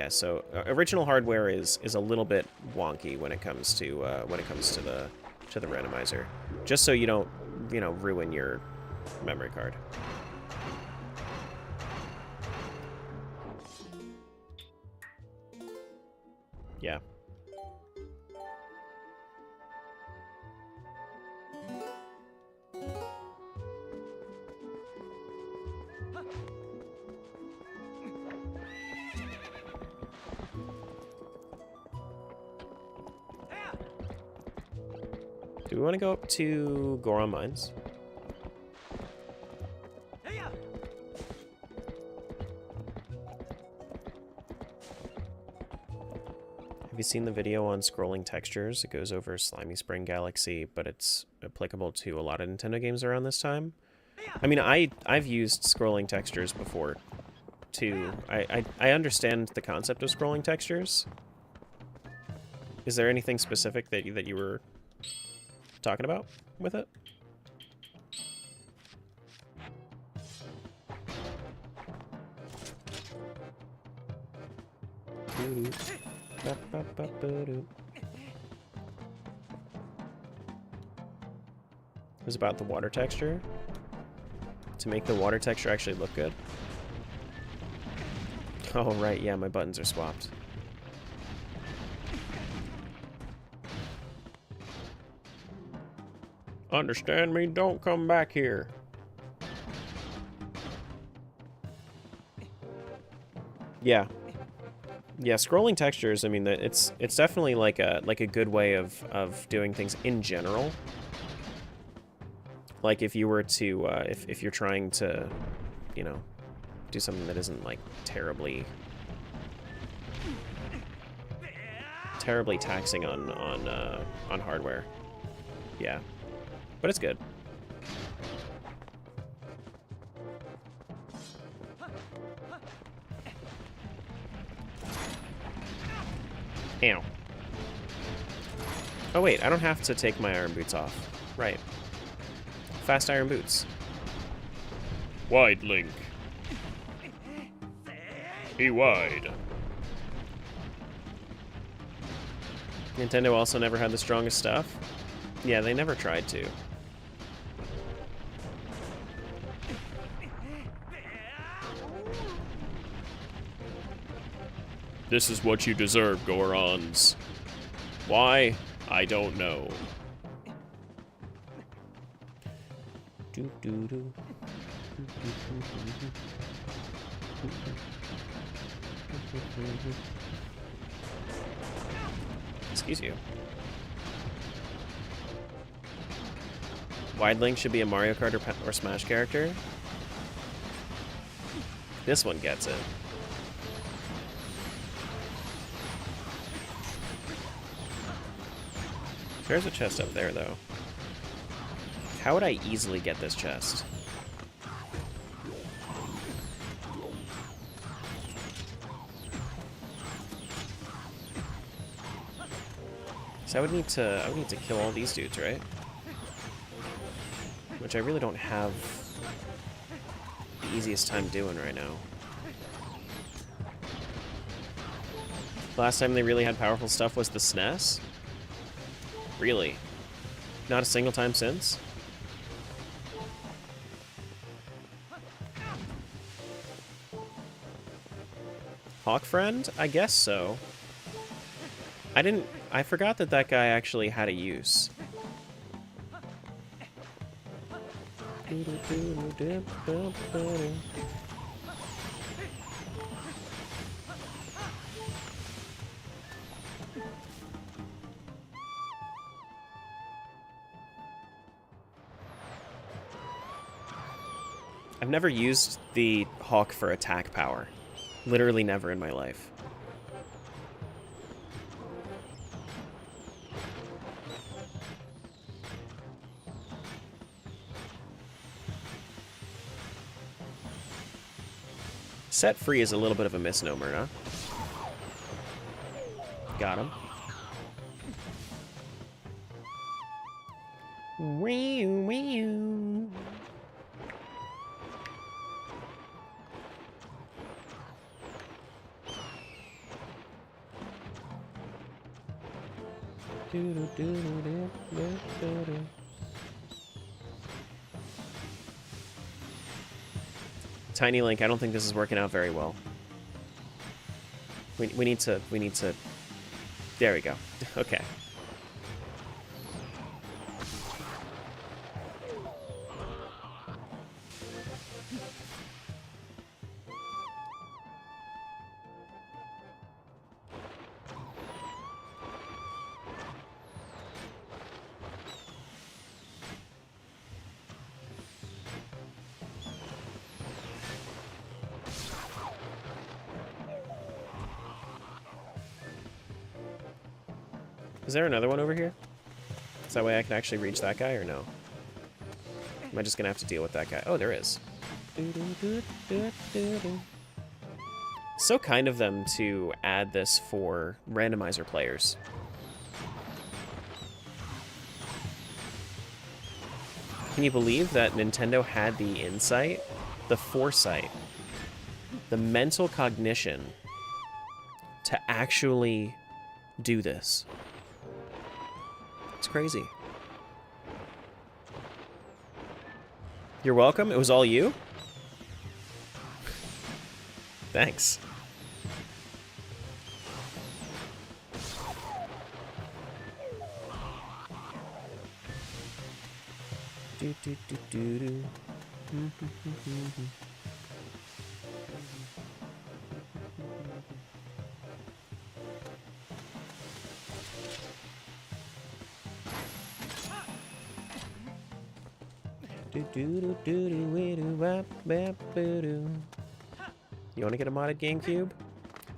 Speaker 1: so original hardware is a little bit wonky when it comes to the randomizer. Just so you don't, ruin your memory card. Yeah. Do we want to go up to Goron Mines? Have you seen the video on scrolling textures? It goes over Slimy Spring Galaxy, but it's applicable to a lot of Nintendo games around this time. I mean, I've used scrolling textures before, too. I understand the concept of scrolling textures. Is there anything specific that you were talking about with it? It was about the water texture. To make the water texture actually look good. Oh right, yeah, my buttons are swapped. Understand me? Don't come back here. Yeah. Yeah, scrolling textures, I mean, it's definitely like a good way of doing things in general. Like if you were to if you're trying to, you know, do something that isn't like terribly taxing on hardware. Yeah. But it's good. Ow. Oh wait, I don't have to take my iron boots off. Right. Fast iron boots. Wide Link. Be wide. Nintendo also never had the strongest stuff. Yeah, they never tried to. This is what you deserve, Gorons. Why? I don't know. Excuse you. Wide Link should be a Mario Kart or Smash character. This one gets it. There's a chest up there, though. How would I easily get this chest? So I would need to kill all these dudes, right? Which I really don't have the easiest time doing right now. Last time they really had powerful stuff was the SNES? Really? Not a single time since? Hawk Friend? I guess so. I forgot that that guy actually had a use. I've never used the Hawk for attack power. Literally never in my life. Set free is a little bit of a misnomer, huh? Got him. Tiny Link, I don't think this is working out very well. We need to, there we go. Okay. Is there another one over here? Is that way I can actually reach that guy, or no? Am I just gonna have to deal with that guy? Oh, there is. So kind of them to add this for randomizer players. Can you believe that Nintendo had the insight, the foresight, the mental cognition to actually do this? It's crazy. You're welcome. It was all you? Thanks. Do, do, do, do, do. You want to get a modded GameCube?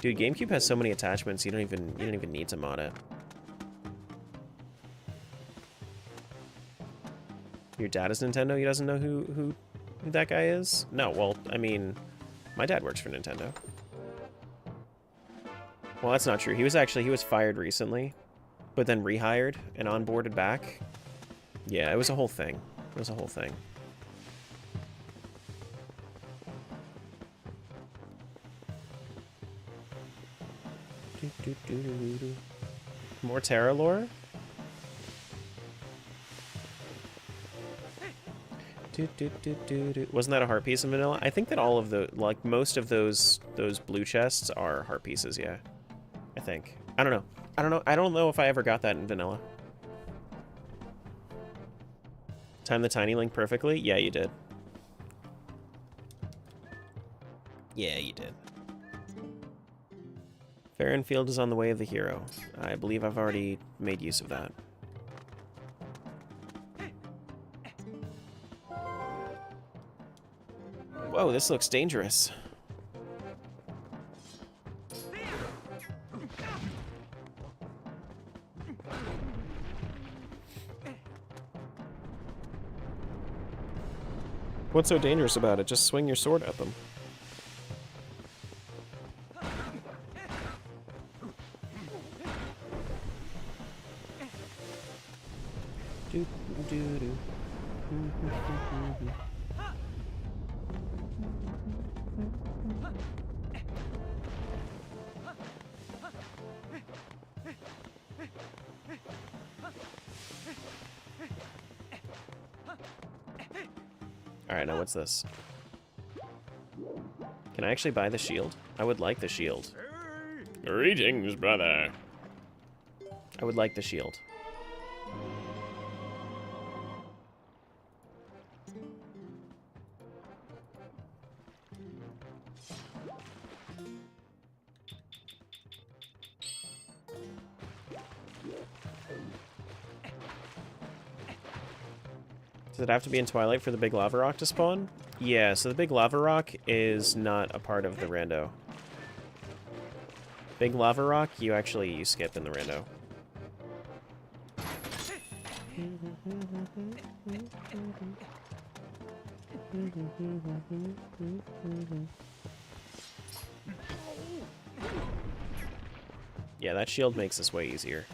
Speaker 1: Dude, GameCube has so many attachments. You don't even need to mod it. Your dad is Nintendo. He doesn't know who that guy is? No. Well, I mean, my dad works for Nintendo. Well, that's not true. He was fired recently, but then rehired and onboarded back. Yeah, it was a whole thing. It was a whole thing. More Terra lore? Wasn't that a heart piece in vanilla? I think that all of the, like, most of those blue chests are heart pieces, yeah. I think. I don't know. I don't know if I ever got that in vanilla. Time the tiny link perfectly? Yeah, you did. Yeah, you did. Farron Field is on the way of the hero. I believe I've already made use of that. Whoa, this looks dangerous. What's so dangerous about it? Just swing your sword at them. Alright, now what's this? Can I actually buy the shield? I would like the shield. Greetings, brother. I would like the shield. Does it have to be in Twilight for the big lava rock to spawn? Yeah, so the big lava rock is not a part of the rando. Big lava rock, you skip in the rando. Yeah, that shield makes this way easier.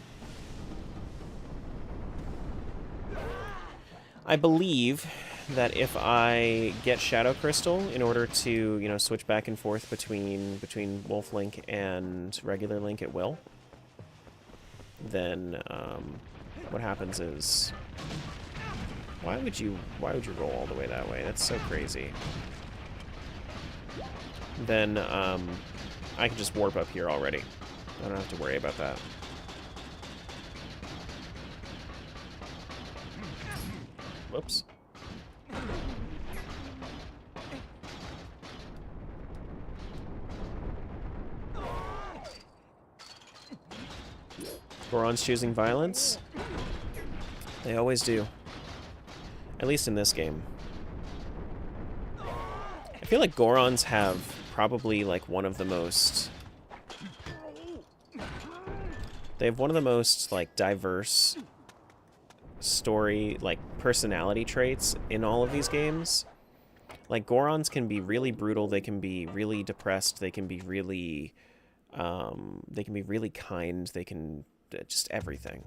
Speaker 1: I believe that if I get Shadow Crystal in order to, you know, switch back and forth between Wolf Link and regular Link at will, then what happens is, why would you roll all the way that way? That's so crazy. Then I can just warp up here already. I don't have to worry about that. Whoops. Goron's choosing violence? They always do. At least in this game. I feel like Gorons have probably like one of the most... They have one of the most like diverse story, like, personality traits in all of these games. Like, Gorons can be really brutal, they can be really depressed, they can be really kind, they can just everything.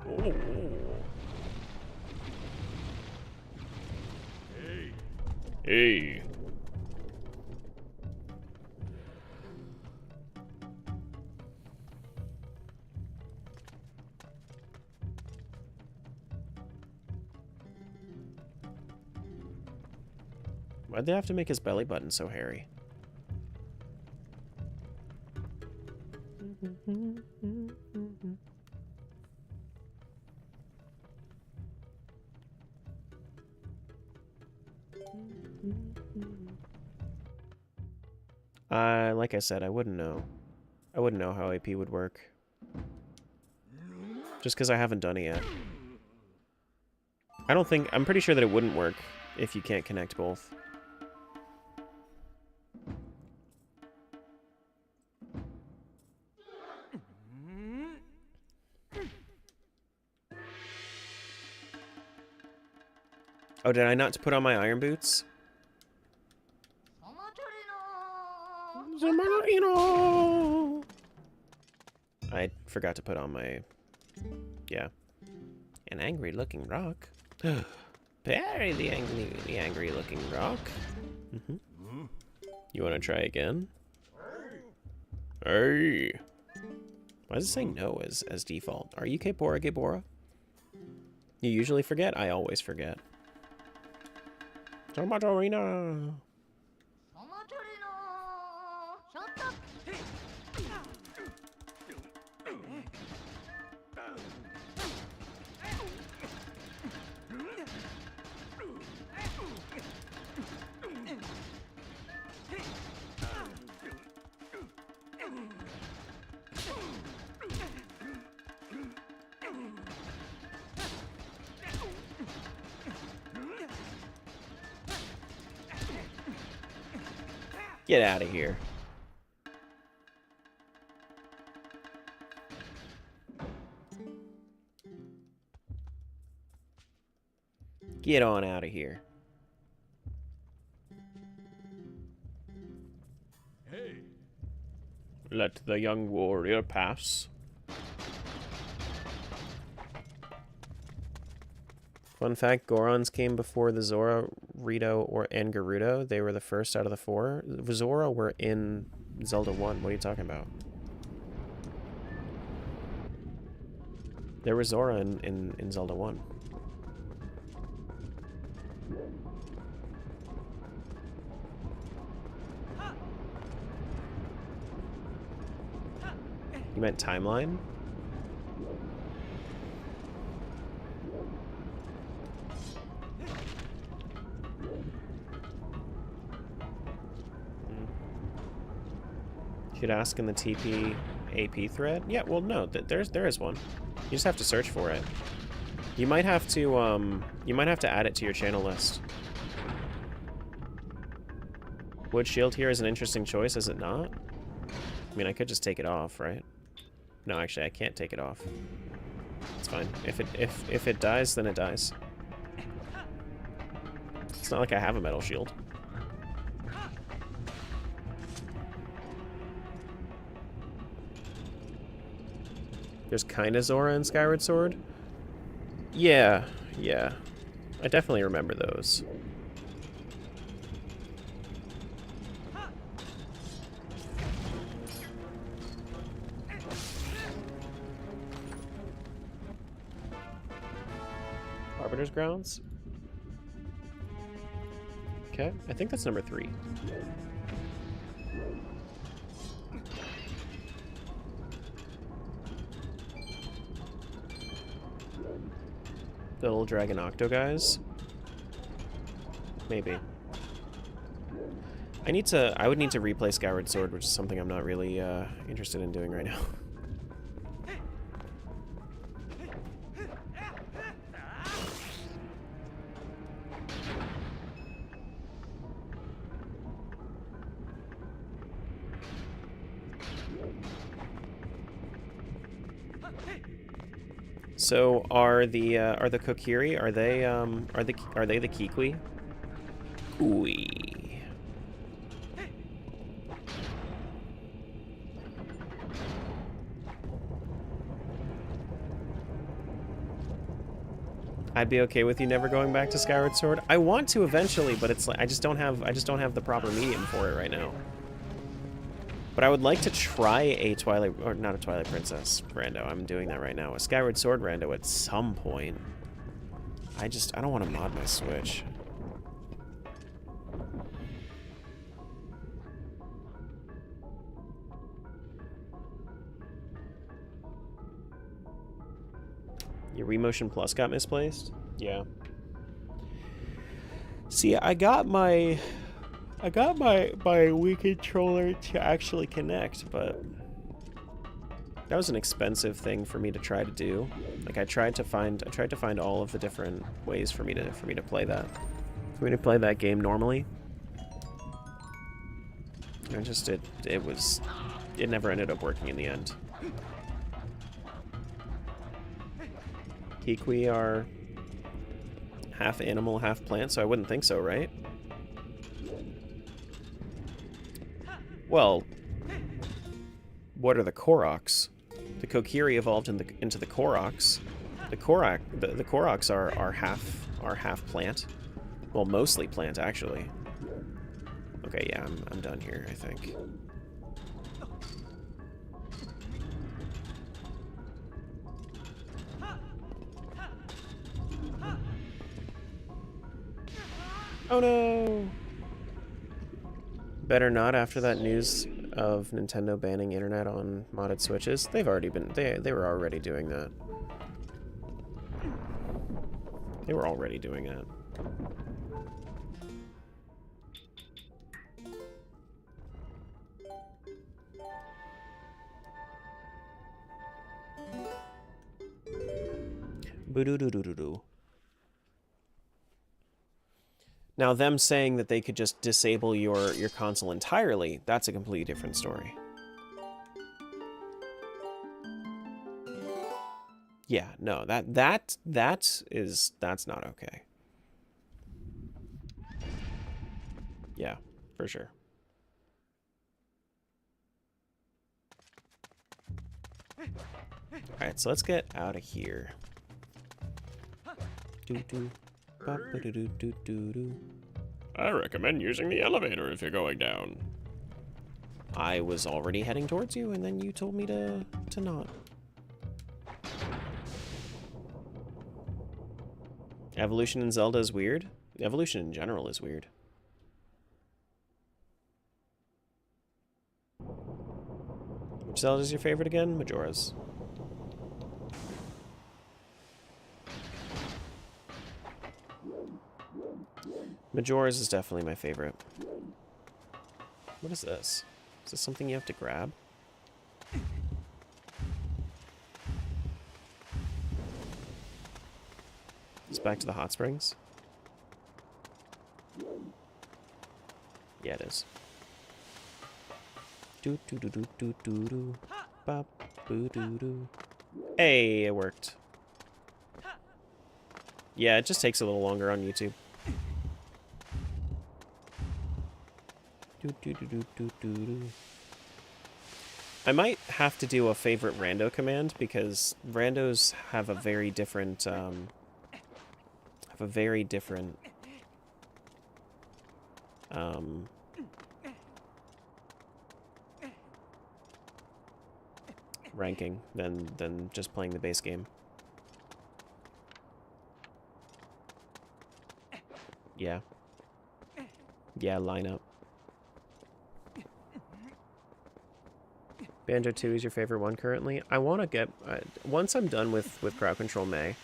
Speaker 1: Ooh. Hey. Why'd they have to make his belly button so hairy? Like I said, I wouldn't know. I wouldn't know how AP would work. Just because I haven't done it yet. I'm pretty sure that it wouldn't work if you can't connect both. Oh, did I not put on my iron boots? I forgot to put on my... Yeah. An angry-looking rock. Very the angry-looking rock. You want to try again? Hey! Why does it say no as default? Are you Kebora Gebora? You usually forget? I always forget. Tomato Arena! Get out of here. Get on out of here.
Speaker 3: Hey.
Speaker 1: Let the young warrior pass. Fun fact, Gorons came before the Zora, Rito, and Gerudo. They were the first out of the four. Zora were in Zelda 1. What are you talking about? There was Zora in Zelda 1. You meant timeline? Should ask in the TP AP thread? Yeah, well, no, there is one. You just have to search for it. You might have to add it to your channel list. Wood shield here is an interesting choice, is it not? I mean, I could just take it off, right? No, actually, I can't take it off. It's fine. If it dies, then it dies. It's not like I have a metal shield. There's kinda Zora in Skyward Sword? Yeah. I definitely remember those. Arbiter's Grounds? Okay, I think that's number 3. The little Dragon Octo guys? Maybe. I would need to replay Skyward Sword, which is something I'm not really interested in doing right now. So are the Kokiri, are they the Kikwi? Ooey. I'd be okay with you never going back to Skyward Sword. I want to eventually, but it's like I just don't have the proper medium for it right now. But I would like to try a Twilight, or not a Twilight Princess rando. I'm doing that right now. A Skyward Sword rando at some point. I don't want to mod my Switch. Your Remotion Plus got misplaced? Yeah. See, I got my Wii controller to actually connect, but That was an expensive thing for me to try to do. Like I tried to find all of the different ways for me to play that. For me to play that game normally. I just it never ended up working in the end. Kiwi are half animal, half plant, so I wouldn't think so, right? Well, what are the Koroks? The Kokiri evolved into the Koroks. The Koroks are half plant. Well, mostly plant actually. Okay, yeah, I'm done here, I think. Oh no! Better not after that news of Nintendo banning internet on modded Switches. They've already been they were already doing that. They were already doing that. Boo-doo-doo-doo-doo-doo. Now, them saying that they could just disable your console entirely, that's a completely different story. Yeah, no, that's not okay. Yeah, for sure. Alright, so let's get out of here. Doo-doo. I recommend using the elevator if you're going down. I was already heading towards you, and then you told me to not. Evolution in Zelda is weird. Evolution in general is weird. Which Zelda is your favorite again? Majora's. Majora's is definitely my favorite. What is this? Is this something you have to grab? It's back to the hot springs? Yeah, it is. Do do do do do do do. Bop boo doo doo. Hey, it worked. Yeah, it just takes a little longer on YouTube. I might have to do a favorite rando command because randos have a very different ranking than just playing the base game. Yeah. Yeah, line up. Banjo 2 is your favorite one currently? I want to get... once I'm done with Crowd Control May,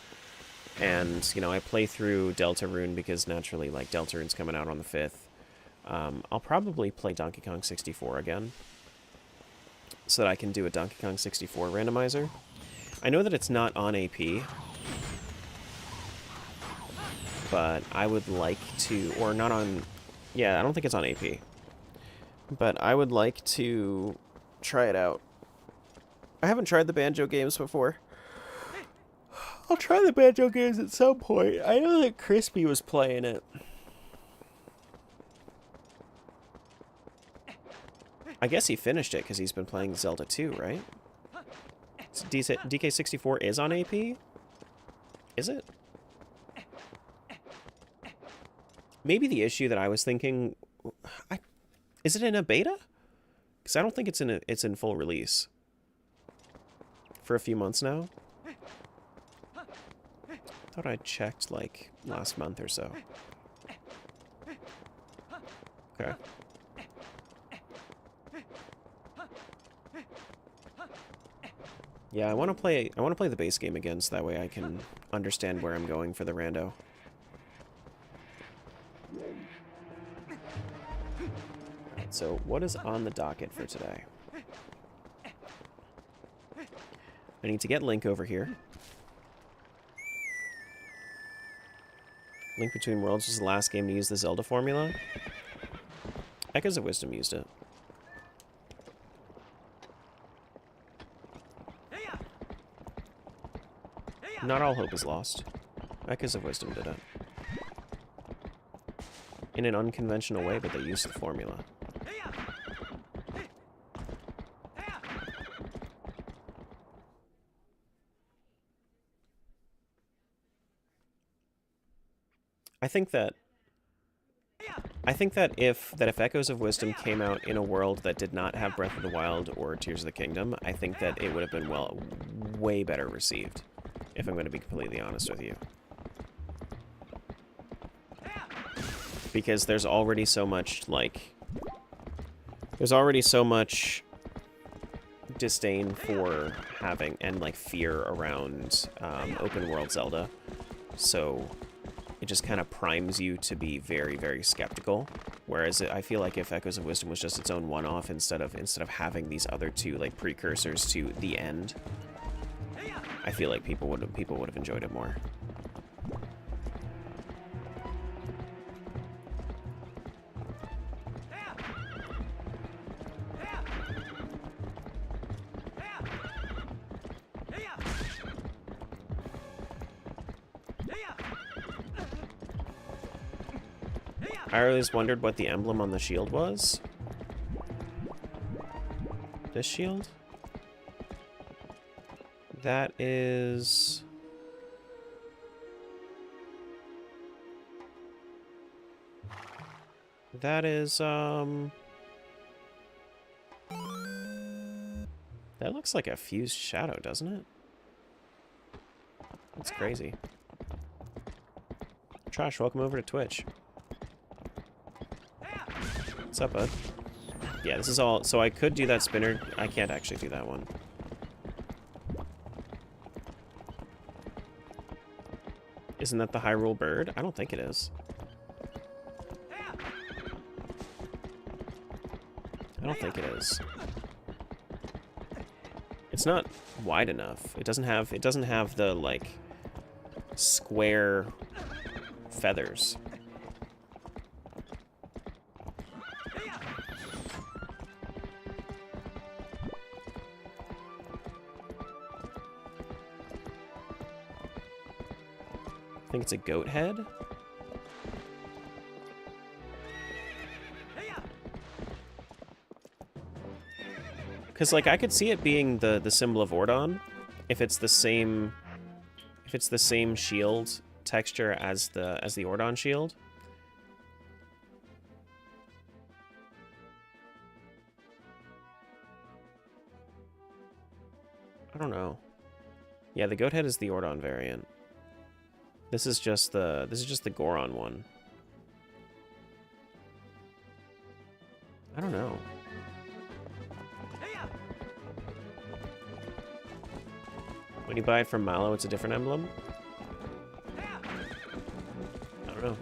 Speaker 1: and, you know, I play through Deltarune because naturally, like, Deltarune's coming out on the 5th, I'll probably play Donkey Kong 64 again, so that I can do a Donkey Kong 64 randomizer. I know that it's not on AP, but I would like to... Or not on... Yeah, I don't think it's on AP. But I would like to... try it out. I haven't tried the Banjo games before. I'll try the Banjo games at some point. I know that Crispy was playing it. I guess he finished it because he's been playing Zelda 2, right? So DK64 is on AP? Is it? Maybe the issue that I was thinking... is it in a beta? Because I don't think it's in full release. For a few months now. Thought I checked, like, last month or so. Okay. Yeah, I want to play the base game again so that way I can understand where I'm going for the rando. So, what is on the docket for today? I need to get Link over here. Link Between Worlds was the last game to use the Zelda formula. Echoes of Wisdom used it. Not all hope is lost. Echoes of Wisdom did it. In an unconventional way, but they used the formula. I think that if Echoes of Wisdom came out in a world that did not have Breath of the Wild or Tears of the Kingdom, I think that it would have been way better received, if I'm going to be completely honest with you. Because there's already so much, like... There's already so much disdain for having, and, like, fear around open world Zelda. So... it just kind of primes you to be very, very skeptical. Whereas I feel like if Echoes of Wisdom was just its own one-off instead of having these other two like precursors to the end, I feel like people would have enjoyed it more. I always wondered what the emblem on the shield was. This shield? That is... that is, that looks like a fused shadow, doesn't it? That's crazy. Trash, welcome over to Twitch. What's up, bud? Yeah, this is all... so I could do that spinner. I can't actually do that one. Isn't that the Hyrule bird? I don't think it is. I don't think it is. It's not wide enough. It doesn't have the, like, square feathers. I think it's a goat head. Because, like, I could see it being the symbol of Ordon if it's the same shield texture as the Ordon shield. I don't know. Yeah, the goat head is the Ordon variant. This is just the Goron one. I don't know. When you buy it from Mallow, it's a different emblem? I don't know.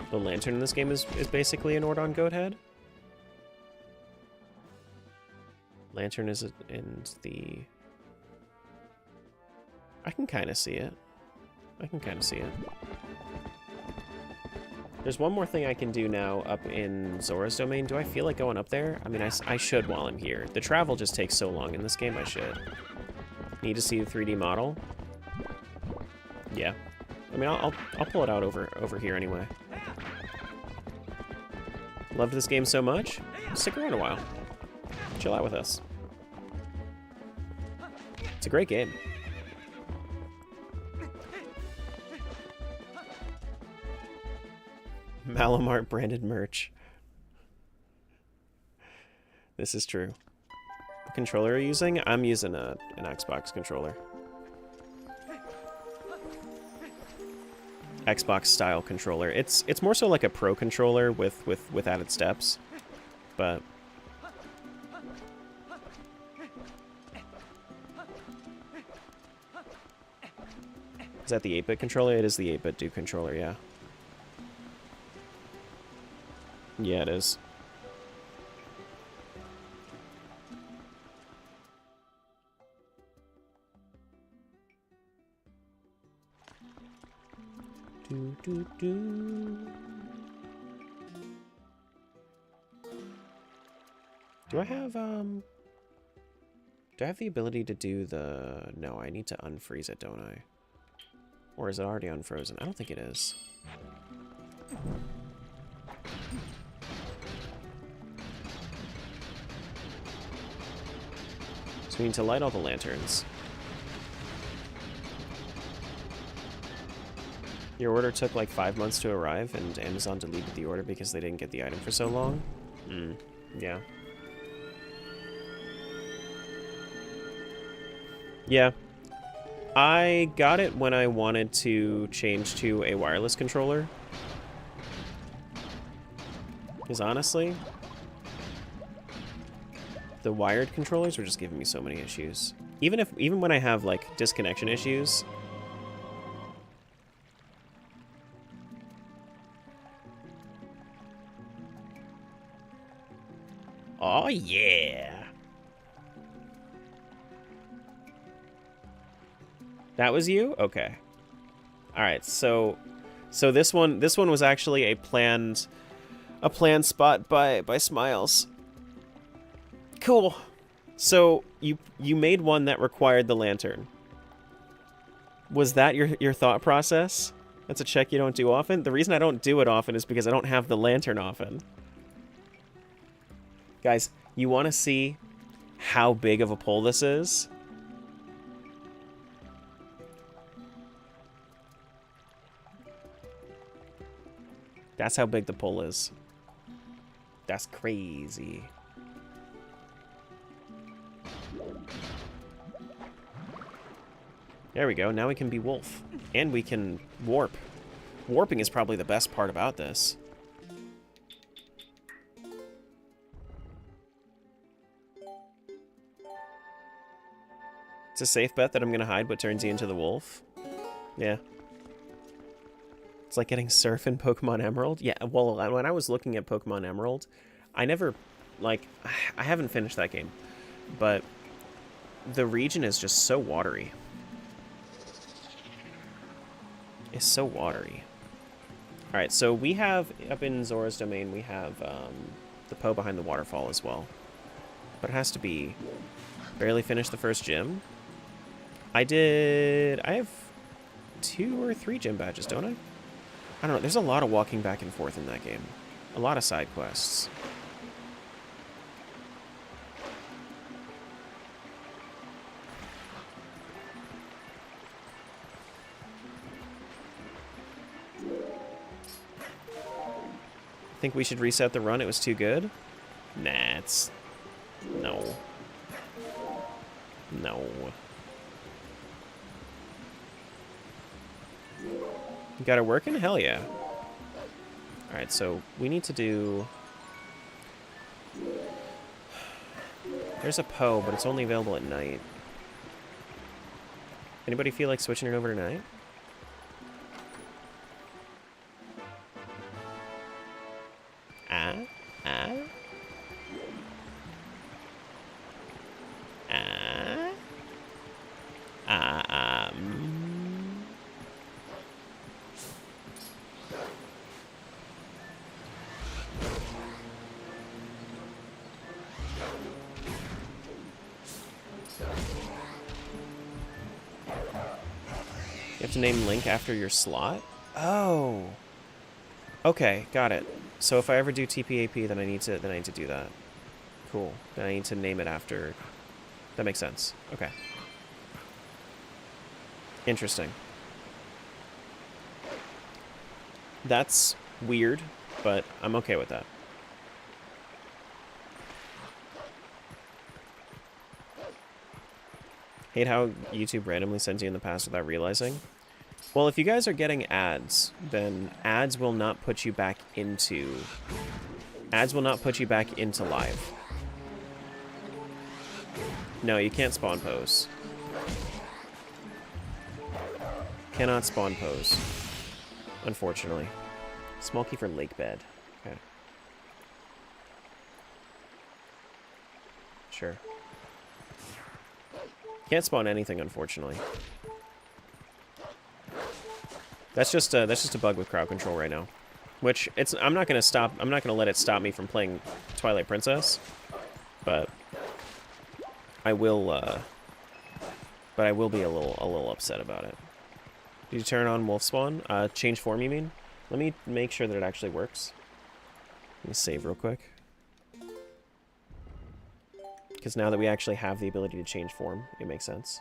Speaker 1: The lantern in this game is basically an Ordon goat head. Lantern is in the... I can kind of see it. There's one more thing I can do now up in Zora's domain. Do I feel like going up there? I mean, I should while I'm here. The travel just takes so long in this game, I should. Need to see the 3D model? Yeah. I mean, I'll pull it out over here anyway. Loved this game so much. Stick around a while. Chill out with us. It's a great game. Malamart branded merch. This is true. What controller are you using? I'm using an Xbox controller. Xbox style controller. It's more so like a pro controller with added steps, but is that the 8-bit controller? It is the 8-bit Duke controller, yeah. Yeah, it is. Do I have the ability to do the... No, I need to unfreeze it, don't I? Or is it already unfrozen? I don't think it is. So we need to light all the lanterns. Your order took like 5 months to arrive, and Amazon deleted the order because they didn't get the item for so long? Yeah. Yeah. I got it when I wanted to change to a wireless controller. Because honestly, the wired controllers were just giving me so many issues. Even when I have like disconnection issues. Oh yeah. That was you? Okay. All right. So this one was actually a planned spot by Smiles. Cool. So you made one that required the lantern. Was that your thought process? That's a check you don't do often? The reason I don't do it often is because I don't have the lantern often. Guys, you want to see how big of a pole this is? That's how big the pole is. That's crazy. There we go. Now we can be Wolf. And we can warp. Warping is probably the best part about this. It's a safe bet that I'm going to hide what turns you into the wolf. Yeah. It's like getting surf in Pokemon Emerald. Yeah, well, when I was looking at Pokemon Emerald, I never, like, I haven't finished that game. But the region is just so watery. It's so watery. Alright, so we have, up in Zora's domain, we have the Poe behind the waterfall as well. But it has to be barely finished the first gym. I have 2 or 3 gym badges, don't I? I don't know, there's a lot of walking back and forth in that game. A lot of side quests. Think we should reset the run? It was too good? Nah, it's... No. No. You got it working? Hell yeah. Alright, so we need to do... There's a Poe, but it's only available at night. Anybody feel like switching it over tonight? You have to name Link after your slot? Oh. Okay, got it. So if I ever do TPAP, then I need to do that. Cool. Then I need to name it after... That makes sense. Okay. Interesting. That's weird, but I'm okay with that. Hate how YouTube randomly sends you in the past without realizing. Well, if you guys are getting ads, then ads will not put you back into... Ads will not put you back into live. No, you can't spawn pose. Cannot spawn pose. Unfortunately. Small key for lake bed. Okay. Sure. Can't spawn anything, unfortunately. That's just a bug with crowd control right now. Which I'm not gonna let it stop me from playing Twilight Princess. But I will be a little upset about it. Did you turn on wolf spawn? Change form, you mean? Let me make sure that it actually works. Let me save real quick. Because now that we actually have the ability to change form, it makes sense.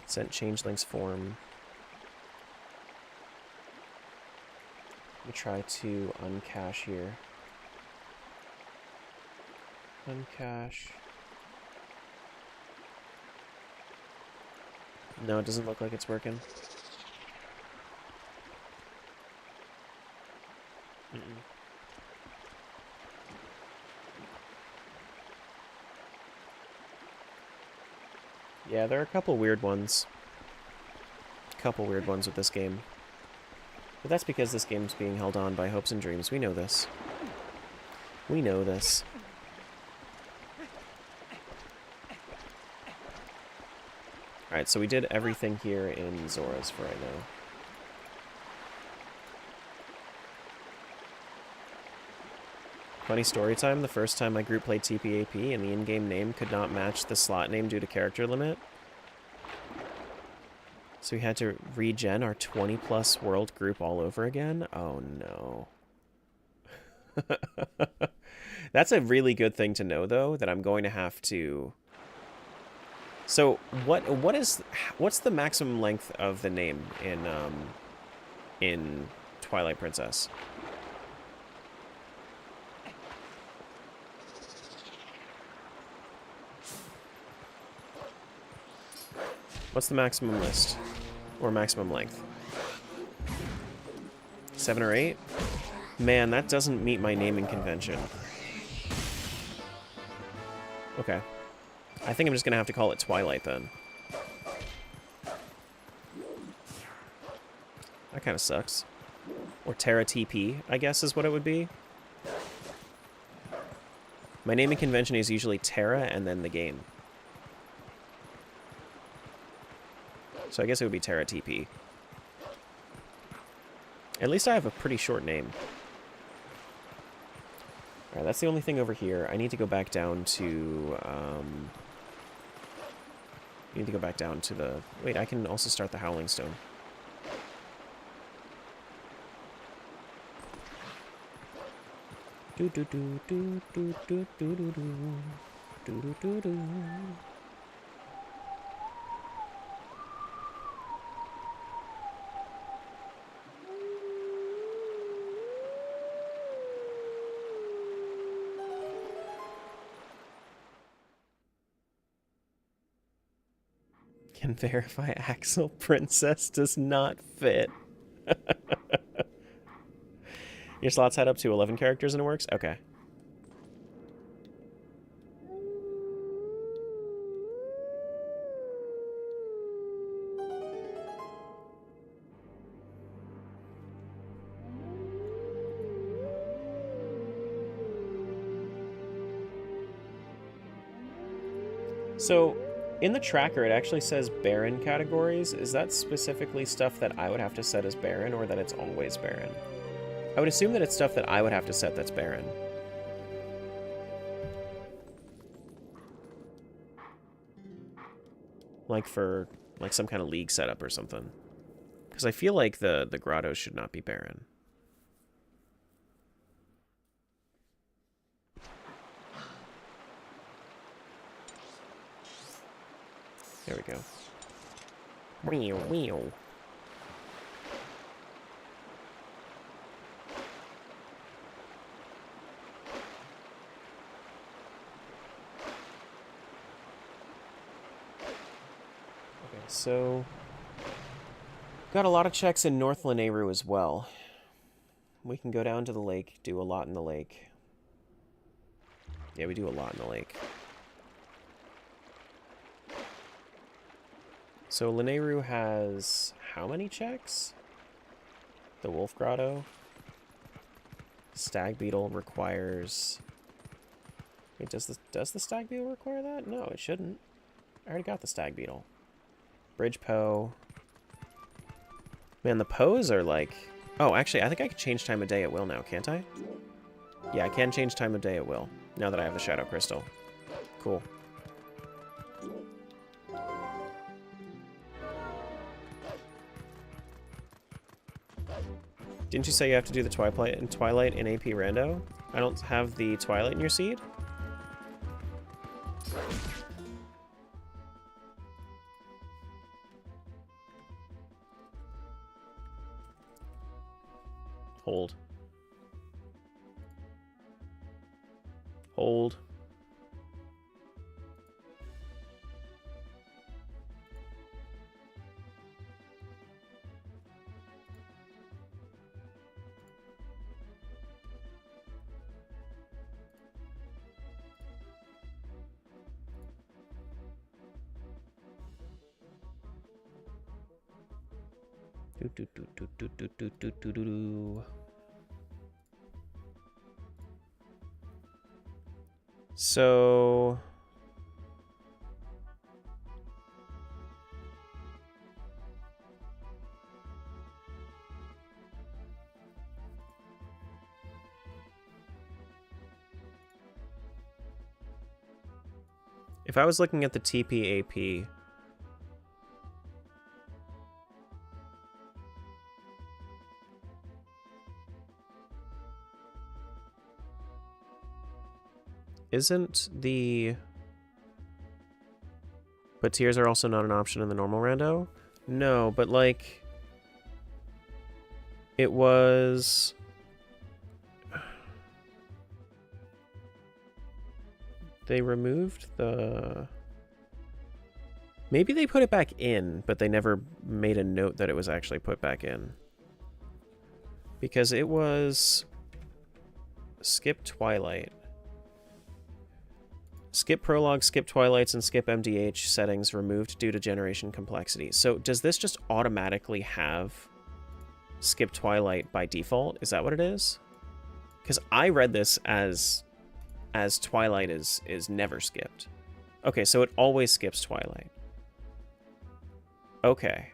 Speaker 1: Sent changeling's form. Let me try to uncache here. Uncache. No, it doesn't look like it's working. Yeah, there are a couple weird ones. With this game. But that's because this game's being held on by hopes and dreams. We know this. We know this. Alright, so we did everything here in Zora's for right now. Funny story time, the first time my group played TPAP and the in-game name could not match the slot name due to character limit. So we had to regen our 20-plus world group all over again? Oh no. That's a really good thing to know, though, that I'm going to have to... So, what's the maximum length of the name in Twilight Princess? What's the maximum list? Or maximum length? 7 or 8? Man, that doesn't meet my naming convention. Okay. I think I'm just gonna have to call it Twilight, then. That kind of sucks. Or Terra TP, I guess is what it would be. My naming convention is usually Terra and then the game. So I guess it would be Terra TP. At least I have a pretty short name. Alright, that's the only thing over here. I need to go back down to... the... Wait, I can also start the Howling Stone. Do do do do do do do do do do do do. Can verify Axel Princess does not fit. Your slots add up to 11 characters and it works? Okay. So, in the tracker, it actually says Baron categories. Is that specifically stuff that I would have to set as Baron, or that it's always Baron? I would assume that it's stuff that I would have to set that's Baron. Like for, like, some kind of league setup or something. Because I feel like the grottos should not be Baron. There we go. Wee wee. So, got a lot of checks in North Lanayru as well. We can go down to the lake, do a lot in the lake. Yeah, we do a lot in the lake. So Lineru has how many checks? The Wolf Grotto. Stag Beetle requires... Wait, does the Stag Beetle require that? No, it shouldn't. I already got the Stag Beetle. Bridge Poe. Man, the Poes are like... Oh, actually, I think I can change time of day at will now, can't I? Yeah, I can change time of day at will, now that I have the Shadow Crystal. Cool. Didn't you say you have to do the Twilight in AP Rando? I don't have the Twilight in your seed? Hold. Hold. So if I was looking at the TPAP, isn't the... But tears are also not an option in the normal rando? No, but like... It was... They removed the... Maybe they put it back in, but they never made a note that it was actually put back in. Because it was... Skip Twilight. Skip Prologue, skip Twilights, and skip MDH settings removed due to generation complexity. So does this just automatically have skip Twilight by default? Is that what it is? Because I read this as Twilight is never skipped. Okay, so it always skips Twilight. Okay.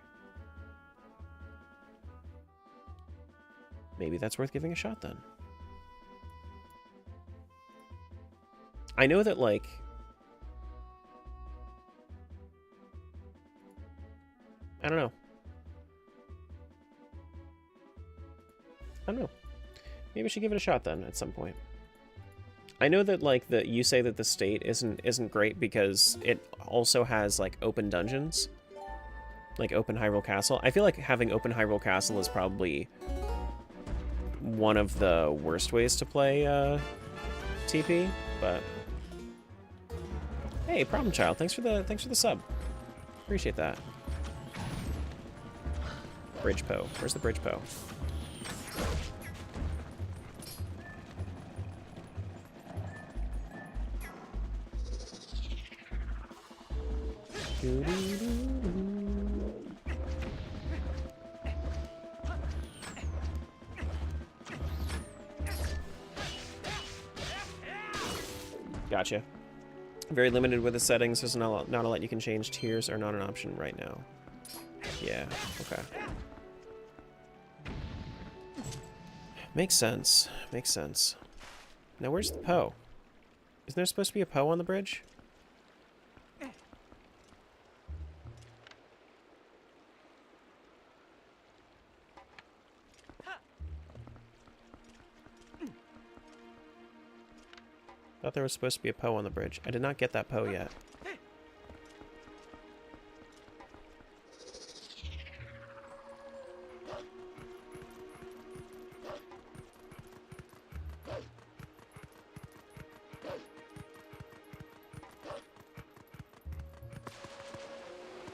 Speaker 1: Maybe that's worth giving a shot then. I know that, like... I don't know. Maybe I should give it a shot then at some point. I know that, like, you say that the state isn't great because it also has, like, open dungeons. Like, open Hyrule Castle. I feel like having open Hyrule Castle is probably one of the worst ways to play, TP, but... Hey, Problem Child, thanks for the sub. Appreciate that. Bridge Poe. Where's the Bridge Poe? Gotcha. Very limited with the settings. There's not a lot you can change. Tiers are not an option right now. Yeah, okay. Makes sense. Makes sense. Now, where's the Poe? Isn't there supposed to be a Poe on the bridge? Thought there was supposed to be a Poe on the bridge. I did not get that Poe yet.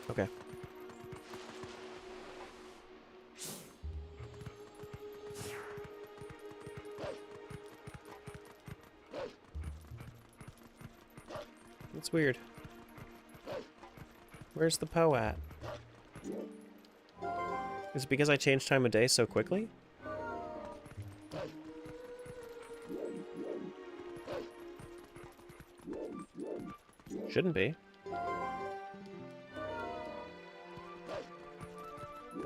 Speaker 1: Okay. That's weird. Where's the Poe at? Is it because I changed time of day so quickly? Shouldn't be.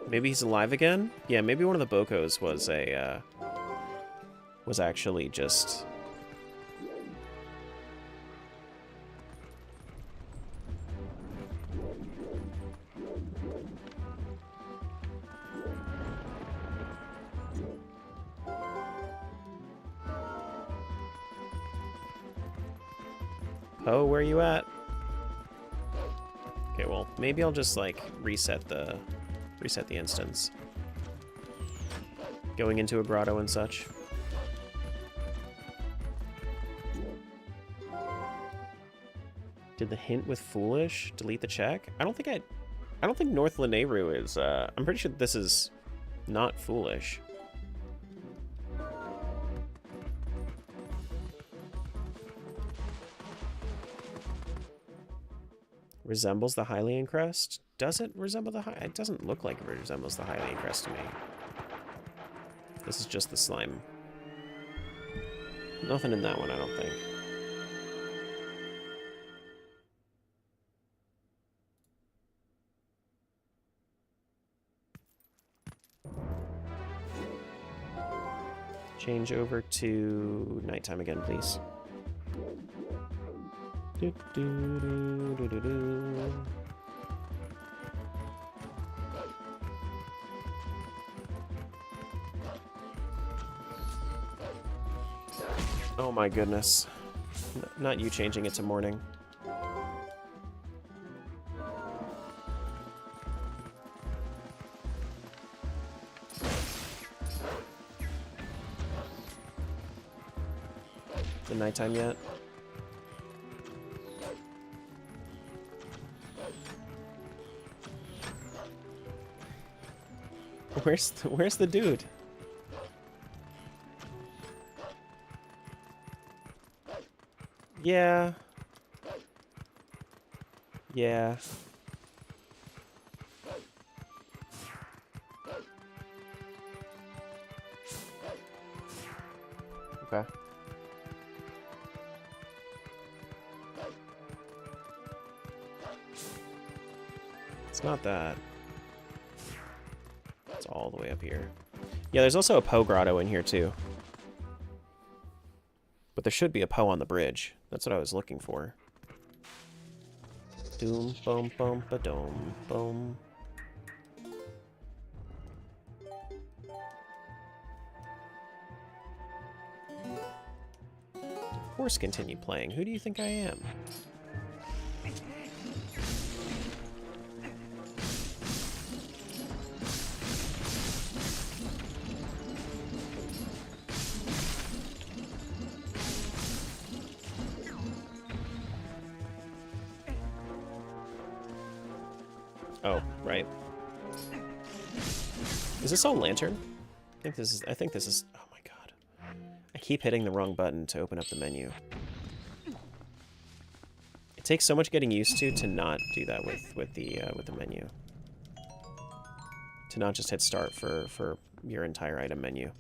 Speaker 1: Maybe he's alive again? Yeah, maybe one of the Bokos was a, was actually just... Oh, where are you at? Okay, well, maybe I'll just, like, reset the instance. Going into a grotto and such. Did the hint with foolish delete the check? I don't think North Lanayru is, I'm pretty sure this is not foolish. Resembles the Hylian crest? Does it resemble the It doesn't look like it resembles the Hylian crest to me. This is just the slime. Nothing in that one, I don't think. Change over to nighttime again, please. Do, do, do, do, do, do. Oh my goodness. Not you changing it to morning. The nighttime yet? Where's the dude? Yeah. Yeah. Okay. It's not that. It's all the way up here. Yeah, there's also a Poe grotto in here too. But there should be a Poe on the bridge. That's what I was looking for. Doom, boom, boom, ba-doom, boom. Of course, continue playing. Who do you think I am? Oh, right. Is this all lantern? I think this is, oh my god. I keep hitting the wrong button to open up the menu. It takes so much getting used to not do that with the menu. To not just hit start for your entire item menu.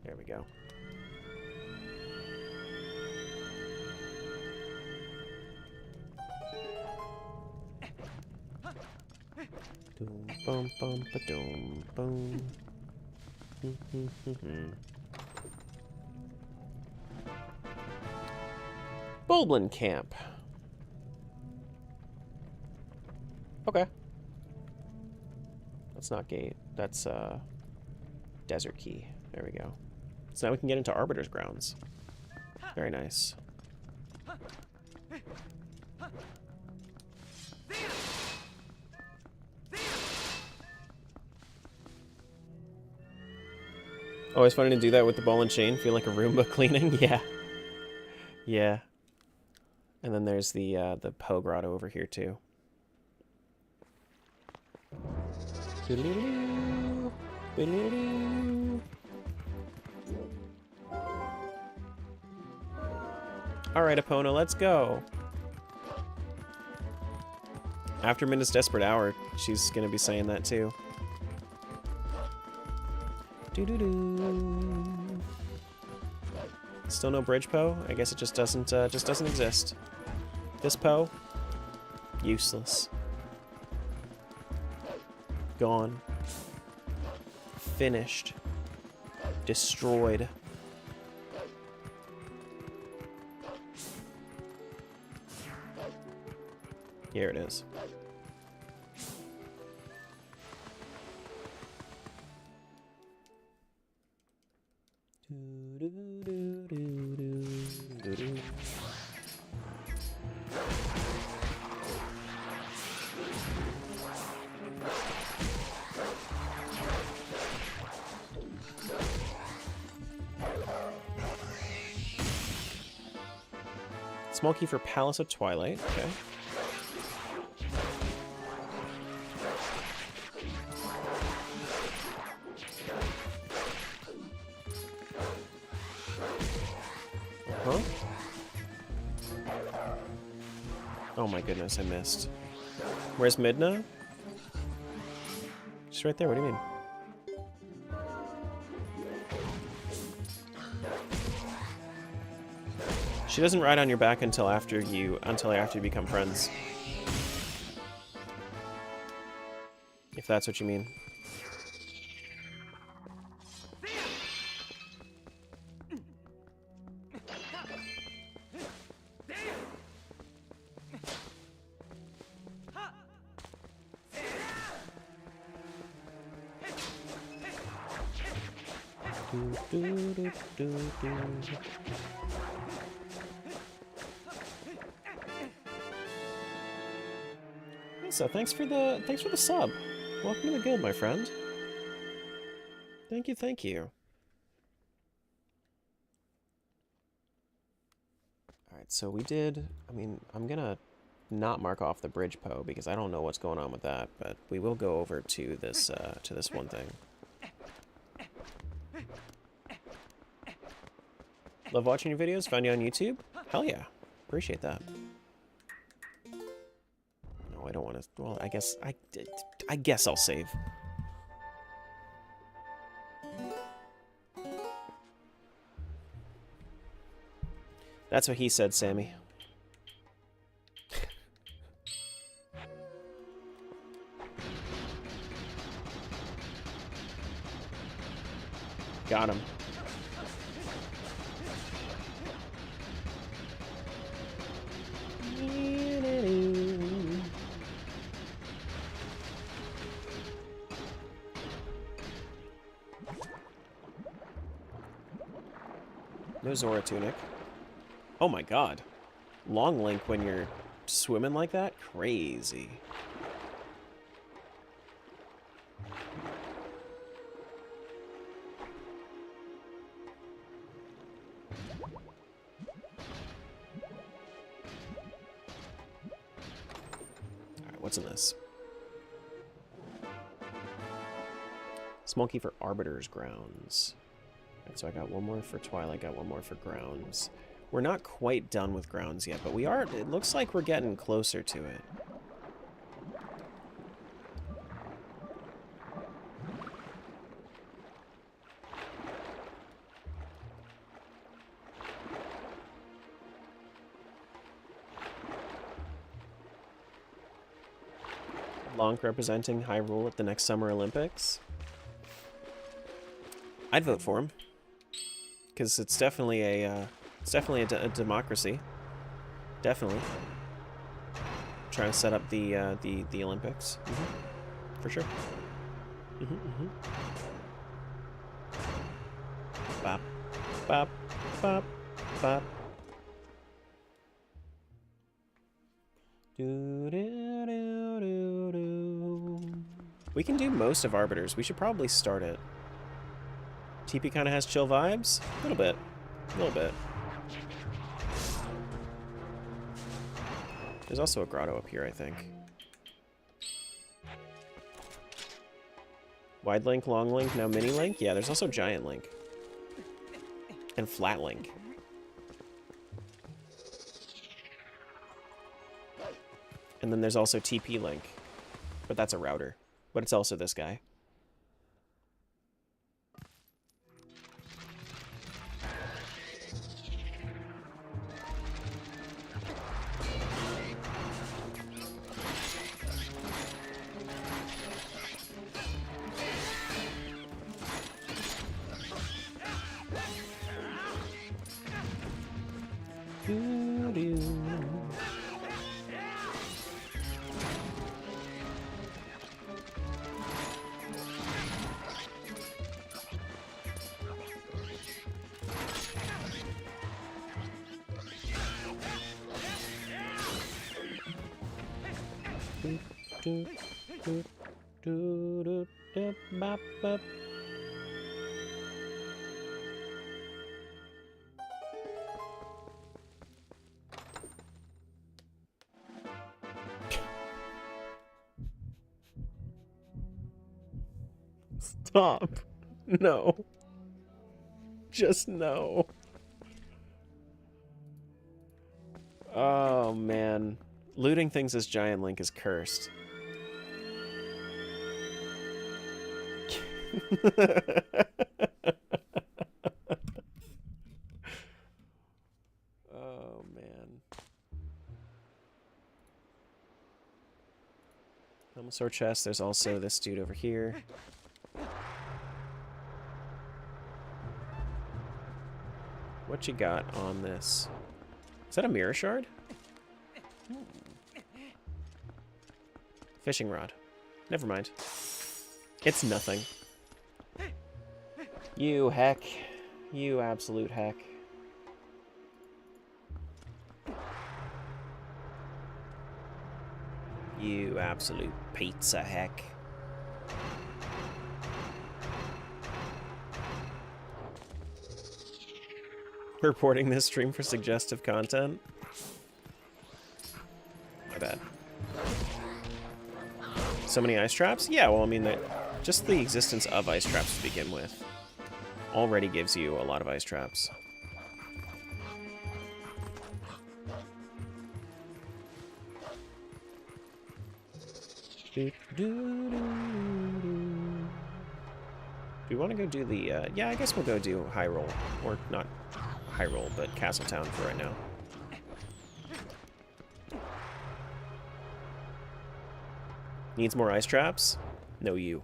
Speaker 1: There we go. Doom, bum, bum, ba-doom, boom. Bulblin Camp. Okay. That's not gate. That's desert key. There we go. So now we can get into Arbiter's Grounds. Very nice. Always funny to do that with the ball and chain. Feel like a Roomba cleaning. Yeah. Yeah. And then there's the Poe grotto over here too. All right, Epona, let's go. After Minda's Desperate Hour, she's gonna be saying that too. Doo-doo-doo. Still no bridge Poe? I guess it just doesn't exist. This Poe? Useless. Gone. Finished. Destroyed. Here it is. Small key for Palace of Twilight. Okay. Huh? Oh my goodness, I missed. Where's Midna? She's right there, what do you mean? She doesn't ride on your back until after you become friends. If that's what you mean. So thanks for the sub. Welcome to the guild, my friend. Thank you, thank you. Alright, so we did, I mean, I'm gonna not mark off the bridge Poe because I don't know what's going on with that, but we will go over to this one thing. Love watching your videos, found you on YouTube? Hell yeah. Appreciate that. No, I don't want to, well, I guess I'll save. That's what he said, Sammy. Got him. No Zora tunic. Oh my god. Long link when you're swimming like that? Crazy. Alright, what's in this? Small key for Arbiter's Grounds. So I got one more for Twilight, got one more for Grounds. We're not quite done with Grounds yet, but we are, it looks like we're getting closer to it. Lonk representing Hyrule at the next Summer Olympics. I'd vote for him. Because it's definitely a democracy. Definitely. Trying to set up the Olympics. Mm-hmm. For sure. Mm-hmm, mm-hmm. Bop, bop, bop, bop. We can do most of Arbiters. We should probably start it. TP kind of has chill vibes? A little bit. A little bit. There's also a grotto up here, I think. Wide link, long link, now mini link? Yeah, there's also giant link. And flat link. And then there's also TP Link. But that's a router. But it's also this guy. Stop. No. Just no. Oh, man. Looting things as Giant Link is cursed. Oh, man. Helmosaur chest. There's also this dude over here. What you got on this? Is that a mirror shard? Fishing rod. Never mind. It's nothing. You heck. You absolute heck. You absolute pizza heck. Reporting this stream for suggestive content? My bad. So many ice traps? Yeah, well, I mean, just the existence of ice traps to begin with already gives you a lot of ice traps. Do we want to go do the, yeah, I guess we'll go do Hyrule. Or not Hyrule, but Castletown for right now. Needs more ice traps? No, you.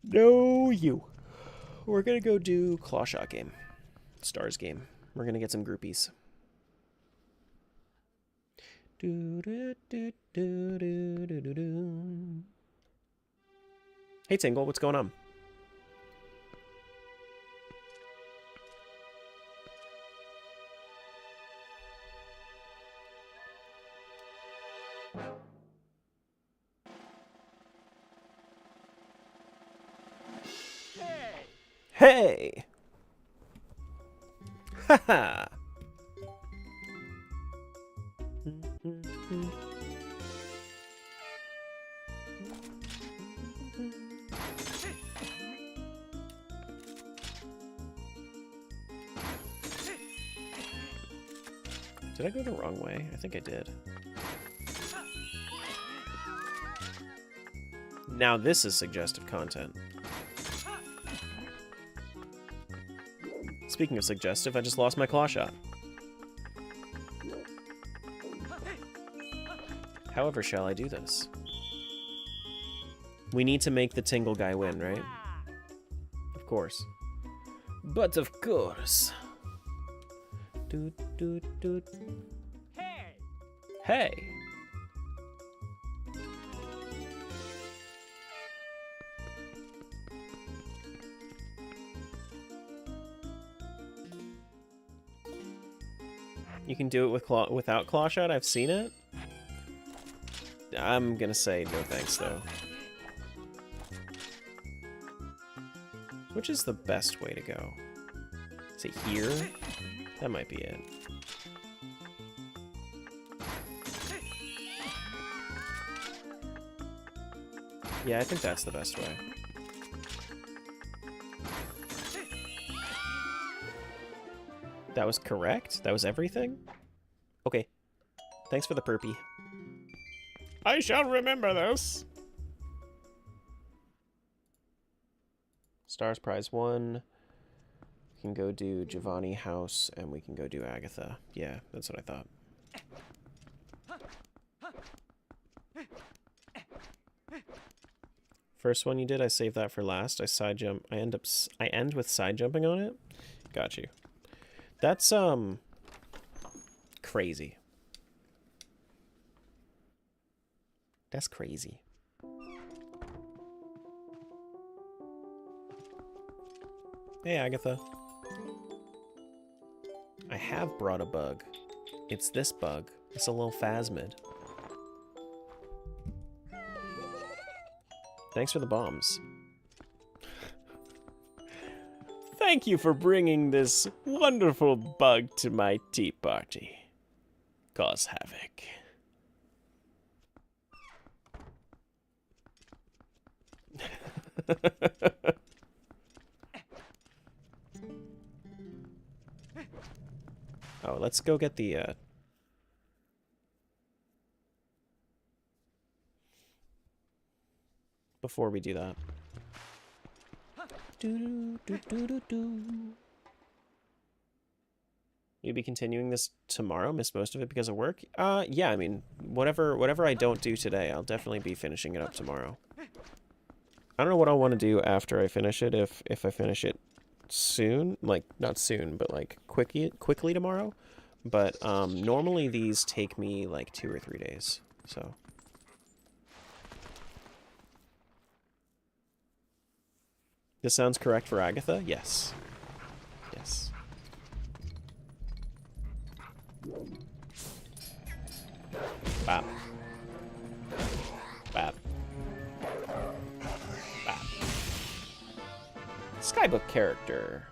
Speaker 1: No, you. We're gonna go do Clawshot game. Stars game. We're gonna get some groupies. Hey Tingle, what's going on? Hey! Haha! Did I go the wrong way? I think I did. Now this is suggestive content. Speaking of suggestive, I just lost my claw shot. However shall I do this? We need to make the Tingle guy win, right? Of course. But of course. Doot, doot, doot. Hey! Hey! You can do it with without claw shot? I've seen it. I'm gonna say no thanks, though. Which is the best way to go? Is it here? That might be it. Yeah, I think that's the best way. That was correct? That was everything? Okay. Thanks for the perpy. I shall remember this. Stars Prize 1. We can go do Giovanni House, and we can go do Agatha. Yeah, that's what I thought. First one you did, I saved that for last. I side jump. I end with side jumping on it. Got you. That's crazy. That's crazy. Hey, Agatha. I have brought a bug. It's this bug. It's a little phasmid. Thanks for the bombs. Thank you for bringing this wonderful bug to my tea party. Cause havoc. Oh, let's go get the, before we do that. You'll be continuing this tomorrow? Miss most of it because of work? Yeah, I mean, whatever I don't do today, I'll definitely be finishing it up tomorrow. I don't know what I'll want to do after I finish it, if I finish it soon, like, not soon, but like quickly tomorrow. But normally these take me like 2 or 3 days, so. This sounds correct for Agatha? Yes. Yes. Bap. Bap. Bap. Skybook character.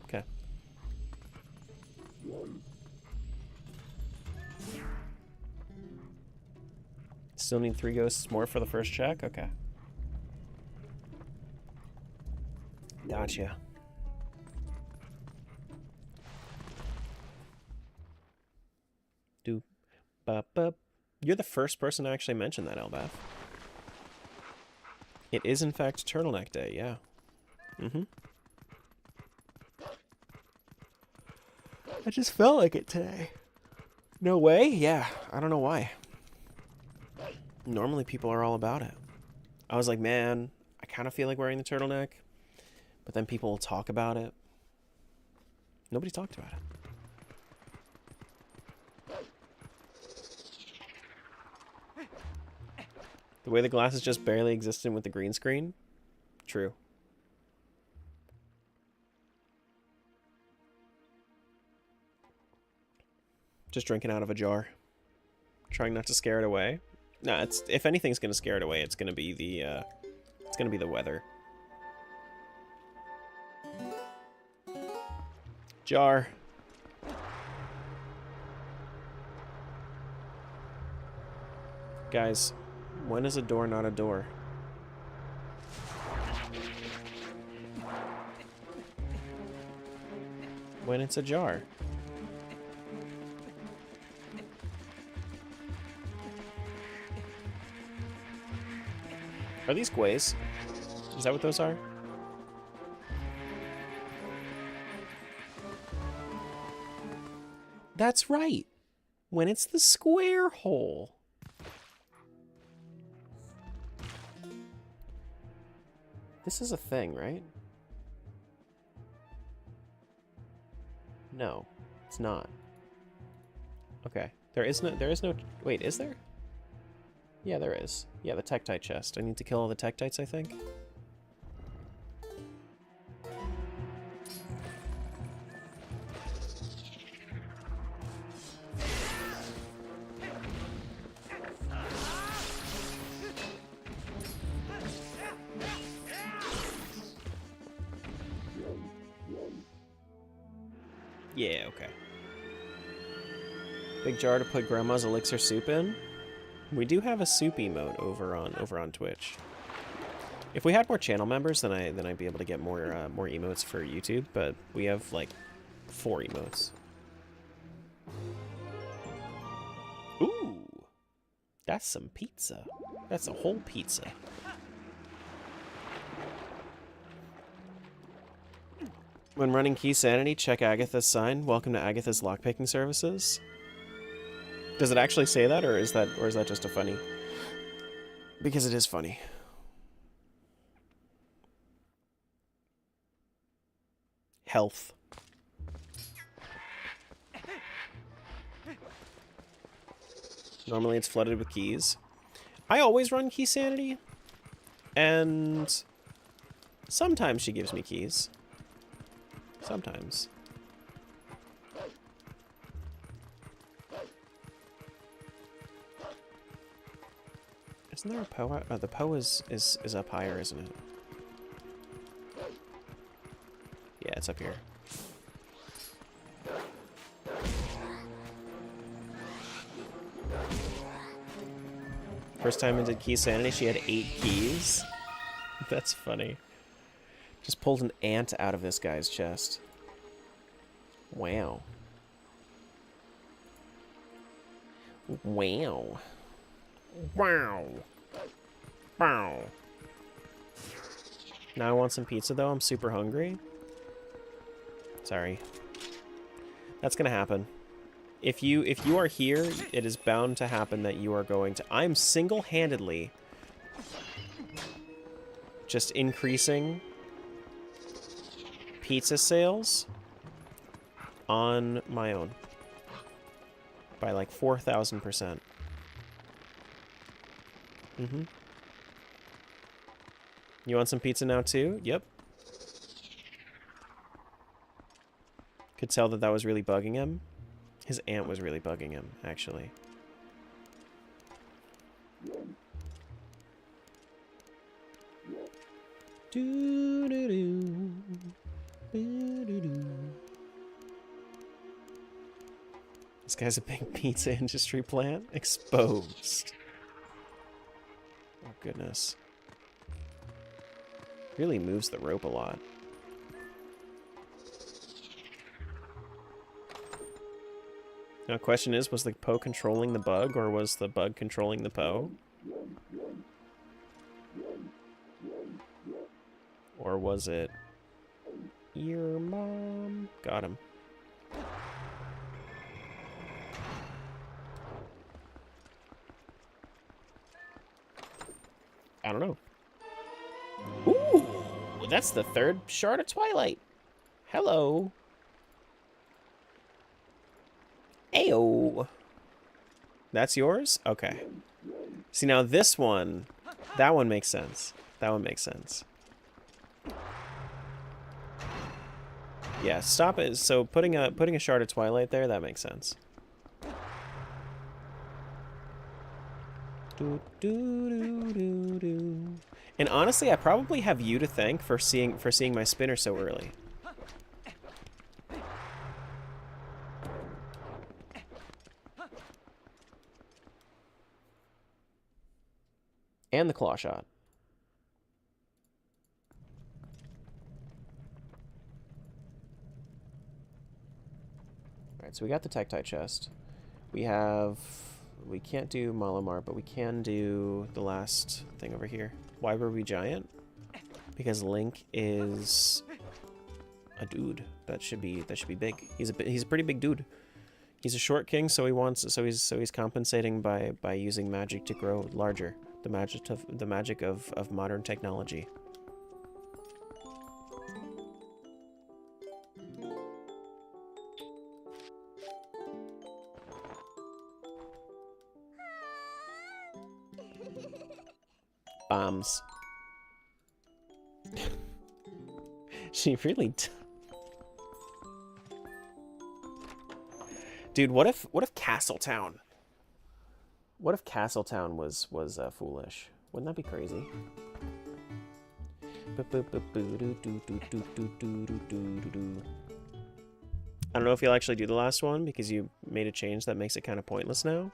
Speaker 1: Okay. Still need 3 ghosts more for the first check? Okay. Gotcha. Doop. Bop, bop. You're the first person to actually mention that, Elbath. It is, in fact, Turtleneck Day, yeah. Mm-hmm. I just felt like it today. No way? Yeah, I don't know why. Normally people are all about it. I was like, man, I kind of feel like wearing the turtleneck. But then people will talk about it. Nobody talked about it. The way the glass is just barely existent with the green screen? True. Just drinking out of a jar. Trying not to scare it away. No, it's, if anything's gonna scare it away, it's gonna be the weather. Jar. Guys, when is a door not a door? When it's a jar. Are these Gways? Is that what those are? That's right. When it's the square hole. This is a thing, right? No, it's not. Okay. There is no, wait, is there? Yeah, there is. Yeah, the Tektite chest. I need to kill all the Tektites, I think. Yeah, okay. Big jar to put Grandma's elixir soup in. We do have a soup emote over on Twitch. If we had more channel members, then I'd be able to get more emotes for YouTube. But we have like 4 emotes. Ooh. That's some pizza. That's a whole pizza. When running Key Sanity, check Agatha's sign. Welcome to Agatha's lockpicking services. Does it actually say that, or is that just a funny? Because it is funny. Health. Normally it's flooded with keys. I always run Key Sanity, and sometimes she gives me keys. Sometimes. Isn't there a Poe? The Poe is up higher, isn't it? Yeah, it's up here. First time into Key Sanity, she had 8 keys. That's funny. Just pulled an ant out of this guy's chest. Wow. Wow. Wow. Wow. Now I want some pizza, though. I'm super hungry. Sorry. That's gonna happen. If you are here, it is bound to happen that you are going to... I'm single-handedly just increasing pizza sales on my own by like 4,000%. Mm-hmm. You want some pizza now too? Yep. Could tell that was really bugging him. His aunt was really bugging him, actually. Doo-doo-doo. Doo-doo-doo. This guy's a big pizza industry plant. Exposed. Oh, goodness. Really moves the rope a lot. Now, question is, was the Poe controlling the bug, or was the bug controlling the Poe? Or was it... Your mom? Got him. I don't know. Ooh! That's the 3rd shard of Twilight. Hello. Ayo. That's yours? Okay. See, now this one, that one makes sense. That one makes sense. Yeah, stop it. So putting a shard of Twilight there, that makes sense. Do, do, do, do, do. And honestly, I probably have you to thank for seeing my spinner so early. And the claw shot. Alright, so we got the Tektite chest. We can't do Malamar, but we can do the last thing over here. Why were we giant? Because Link is a dude. That should be big. He's a pretty big dude. He's a short king, so he's compensating by using magic to grow larger. The magic of modern technology. Bombs. She really Dude, what if Castletown? What if Castletown was foolish? Wouldn't that be crazy? I don't know if you'll actually do the last one because you made a change that makes it kind of pointless now.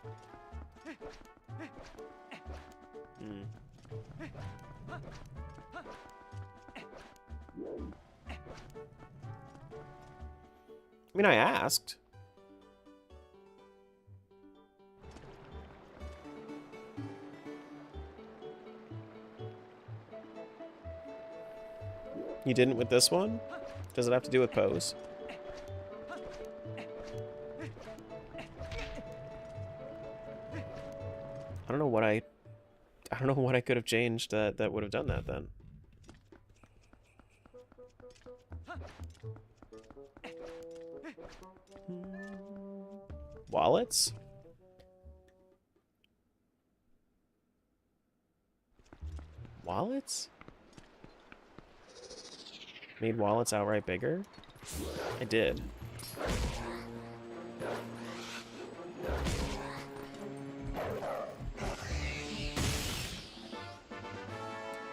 Speaker 1: I mean, I asked. You didn't with this one? Does it have to do with pose? I don't know what I could have changed that would have done that then. Wallets? Wallets? Made wallets outright bigger? I did.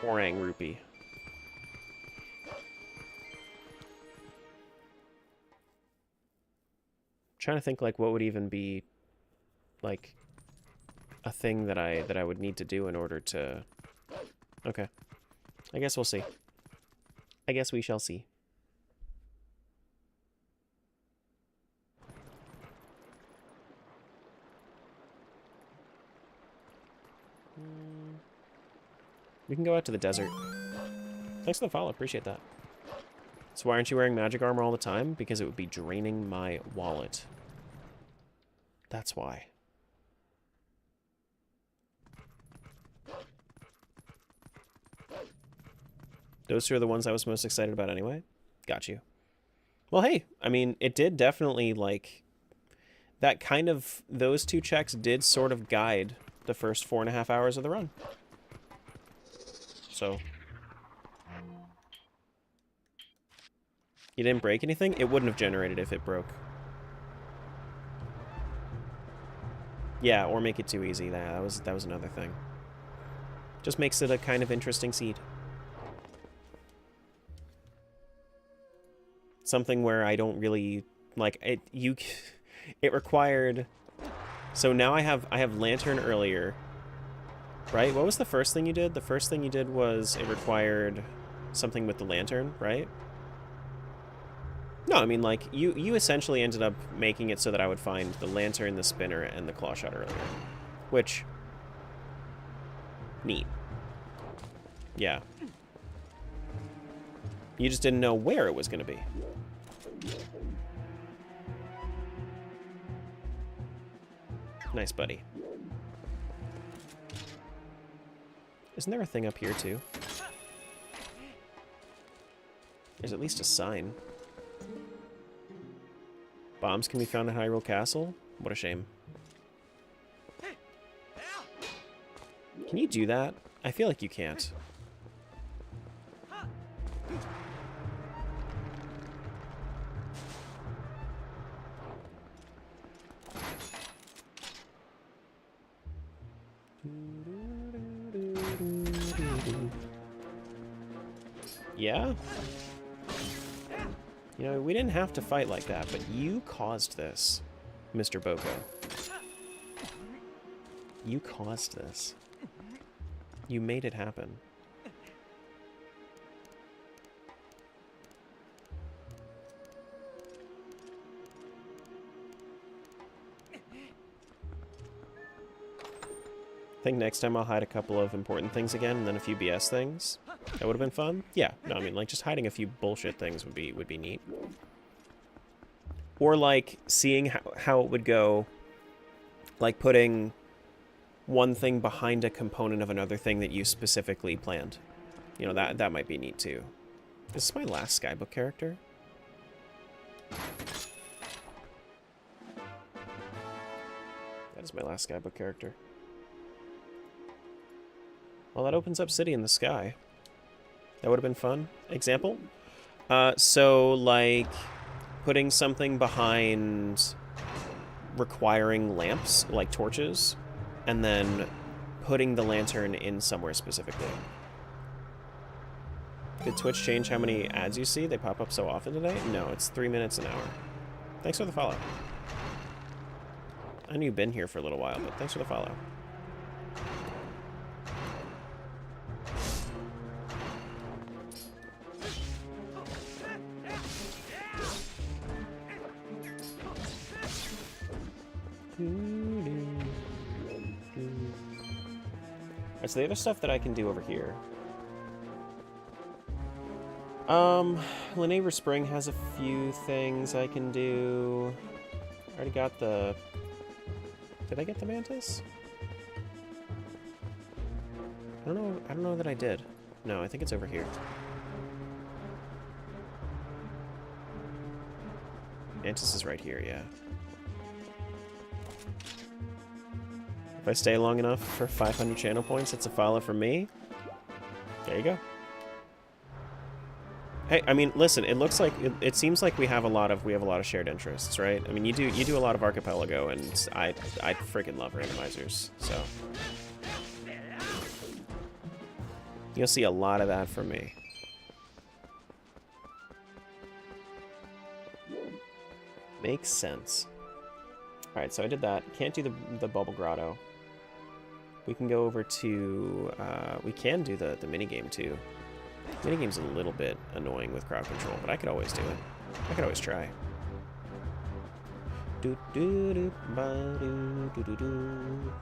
Speaker 1: Orang Rupee. Trying to think like what would even be like a thing that I would need to do in order to. Okay. I guess we'll see. I guess we shall see. We can go out to the desert. Thanks for the follow, appreciate that. So why aren't you wearing magic armor all the time? Because it would be draining my wallet. That's why. Those two are the ones I was most excited about anyway. Got you. Well, hey, I mean, it did definitely, like, that kind of, those two checks did sort of guide the first 4.5 hours of the run. So. You didn't break anything? It wouldn't have generated if it broke. Yeah, or make it too easy. That was another thing. Just makes it a kind of interesting seed. Something where I don't really like it. It required. So now I have lantern earlier. Right? What was the first thing you did? The first thing you did was it required something with the lantern, right? No, I mean, like, you essentially ended up making it so that I would find the lantern, the spinner, and the claw shot earlier. Which... neat. Yeah. You just didn't know where it was going to be. Nice, buddy. Isn't there a thing up here, too? There's at least a sign. Bombs can be found at Hyrule Castle? What a shame. Can you do that? I feel like you can't. Yeah? You know, we didn't have to fight like that, but you caused this, Mr. Boko. You caused this. You made it happen. I think next time I'll hide a couple of important things again, and then a few BS things. That would have been fun. Yeah, no, I mean, like, just hiding a few bullshit things would be neat. Or, like, seeing how it would go, like, putting one thing behind a component of another thing that you specifically planned. You know, that might be neat, too. Is this my last Skybook character? That is my last Skybook character. Well, that opens up City in the Sky. That would have been fun. Example? So, like, putting something behind requiring lamps, like torches, and then putting the lantern in somewhere specifically. Did Twitch change how many ads you see? They pop up so often today? No, it's 3 minutes an hour. Thanks for the follow. I knew you've been here for a little while, but thanks for the follow. Alright, so the other stuff that I can do over here. Lenabra Spring has a few things I can do. I already got the... Did I get the Mantis? I don't know that I did. No, I think it's over here. Mantis is right here, yeah. If I stay long enough for 500 channel points, it's a follow from me. There you go. Hey, I mean, listen. It looks like it seems like we have a lot of shared interests, right? I mean, you do a lot of Archipelago, and I freaking love randomizers. So you'll see a lot of that from me. Makes sense. All right, so I did that. Can't do the Bubble Grotto. We can go over to... we can do the minigame, too. Minigame's a little bit annoying with crowd control, but I could always do it. I could always try. Do do do ba do do do do.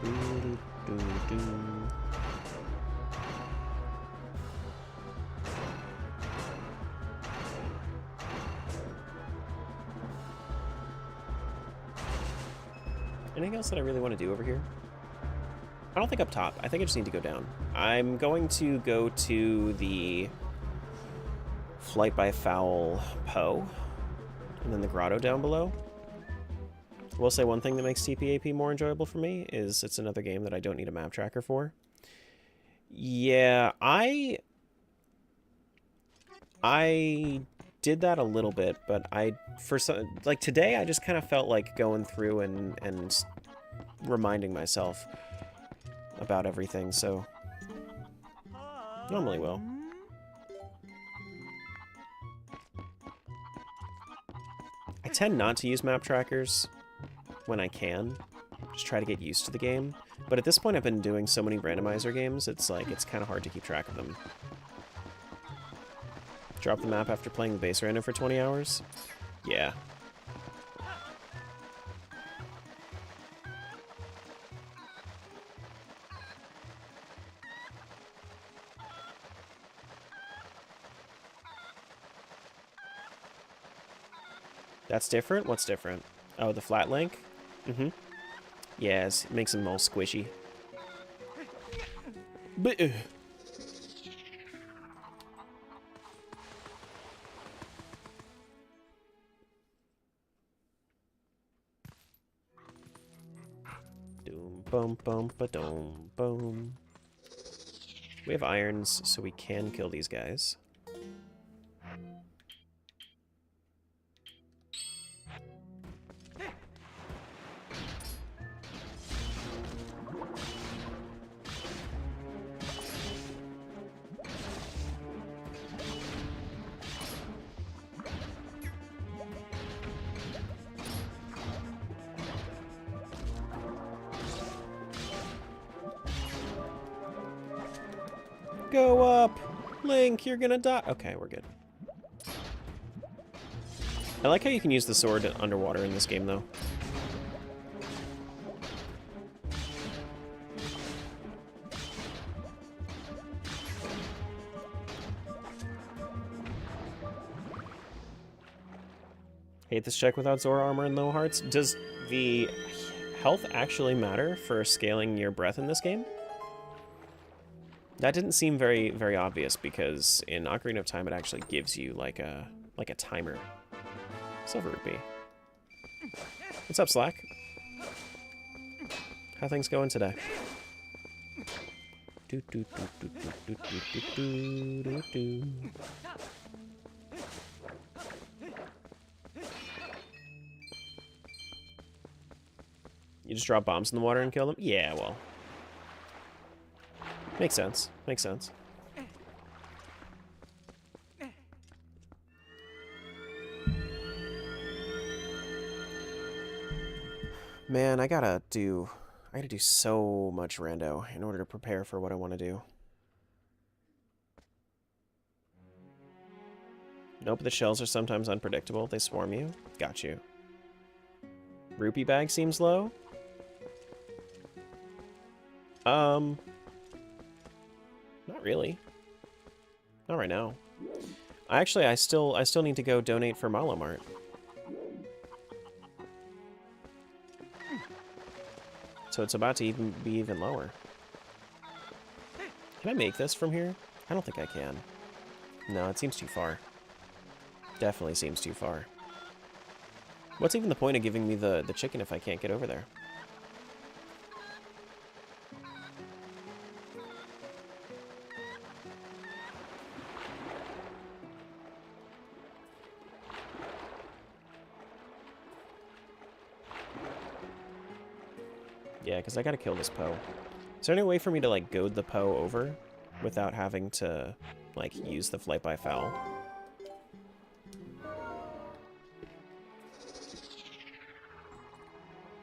Speaker 1: Do do do do. Anything else that I really want to do over here? I don't think up top. I think I just need to go down. I'm going to go to the Flight by Foul Poe, and then the grotto down below. I will say one thing that makes TPAP more enjoyable for me is it's another game that I don't need a map tracker for. Yeah, I did that a little bit, but like today I just kind of felt like going through and reminding myself about everything, so normally will. I tend not to use map trackers when I can, just try to get used to the game, but at this point I've been doing so many randomizer games, it's kind of hard to keep track of them. Drop the map after playing the base random for 20 hours? Yeah. That's different? What's different? Oh, the flat link? Mm-hmm. Yes, it makes them all squishy. But, doom bum bum ba dum boom. We have irons, so we can kill these guys. Go up! Link, you're gonna die! Okay, we're good. I like how you can use the sword underwater in this game, though. Hate this check without Zora armor and low hearts. Does the health actually matter for scaling your breath in this game? That didn't seem very, very obvious because in Ocarina of Time it actually gives you like a timer. Silver Rupee. What's up, Slack? How things going today? Do do do do do do do do do. You just drop bombs in the water and kill them? Yeah, well. Makes sense. Makes sense. Man, I gotta do so much rando in order to prepare for what I want to do. Nope, the shells are sometimes unpredictable. They swarm you. Got you. Rupee bag seems low. Not really. Not right now. Actually, I still need to go donate for Malomart. So it's about to be even lower. Can I make this from here? I don't think I can. No, it seems too far. Definitely seems too far. What's even the point of giving me the chicken if I can't get over there? Yeah, because I gotta kill this Poe. Is there any way for me to, like, goad the Poe over without having to, like, use the flight by foul?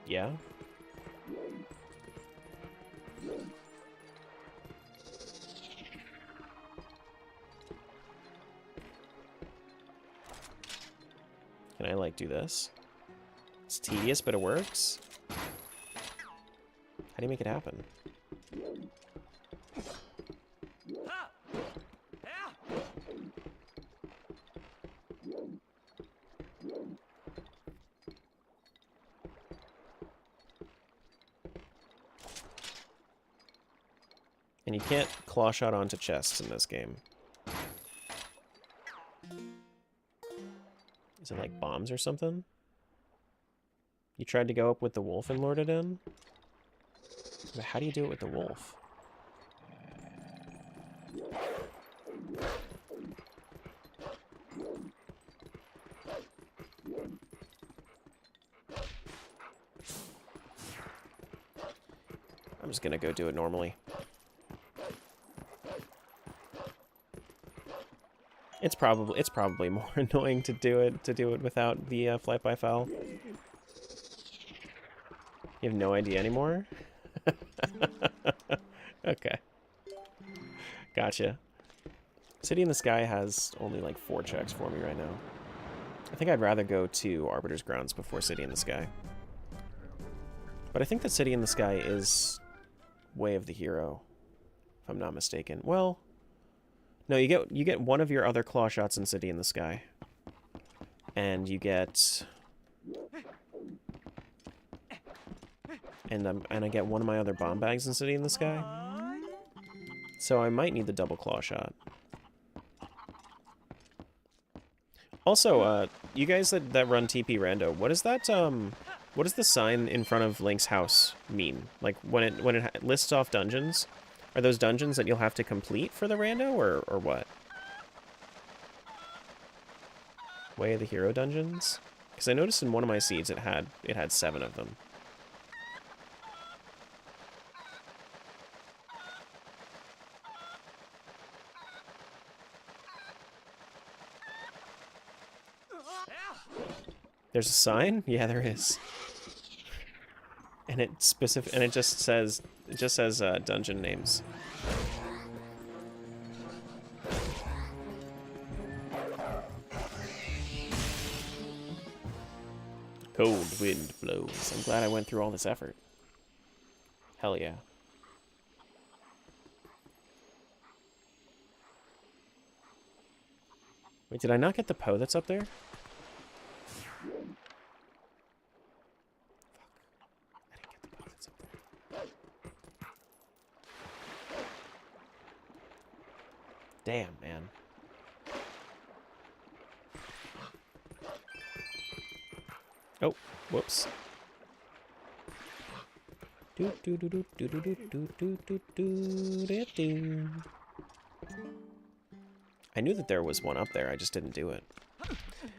Speaker 1: Yeah? Can I, like, do this? It's tedious, but it works. How do you make it happen? And you can't claw shot onto chests in this game. Is it like bombs or something? You tried to go up with the wolf and lure it in? But how do you do it with the wolf? I'm just gonna go do it normally. It's probably more annoying to do it without the flight by foul. You have no idea anymore? Okay. Gotcha. City in the Sky has only like 4 checks for me right now. I think I'd rather go to Arbiter's Grounds before City in the Sky. But I think that City in the Sky is Way of the Hero, if I'm not mistaken. Well, no, you get one of your other claw shots in City in the Sky. And you get... And I get one of my other bomb bags in City in the Sky. So I might need the double claw shot. Also, you guys that run TP Rando, what is that, what does the sign in front of Link's house mean? Like, when it lists off dungeons, are those dungeons that you'll have to complete for the Rando, or what? Way of the Hero dungeons? Because I noticed in one of my seeds it had 7 of them. There's a sign? Yeah, there is. And it just says dungeon names. Cold wind blows. I'm glad I went through all this effort. Hell yeah. Wait, did I not get the Poe that's up there? Damn, man. Oh, whoops. I knew that there was one up there, I just didn't do it.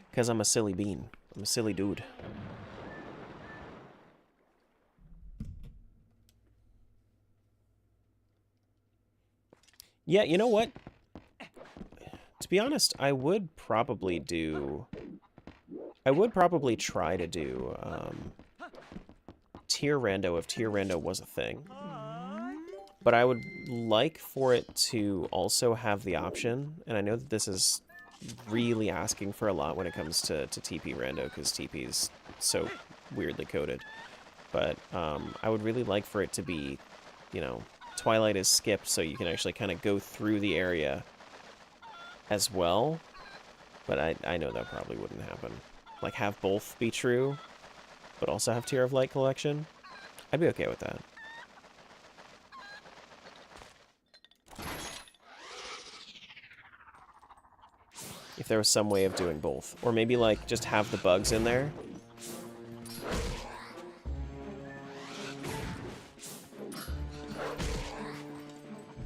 Speaker 1: Because I'm a silly bean. I'm a silly dude. Yeah, you know what? To be honest, I would probably try to do tier rando if tier rando was a thing. But I would like for it to also have the option, and I know that this is really asking for a lot when it comes to TP rando, because TP's so weirdly coded. But I would really like for it to be, you know, Twilight is skipped, so you can actually kind of go through the area as well. But I know that probably wouldn't happen. Like, have both be true, but also have Tear of Light collection. I'd be okay with that. If there was some way of doing both. Or maybe, like, just have the bugs in there.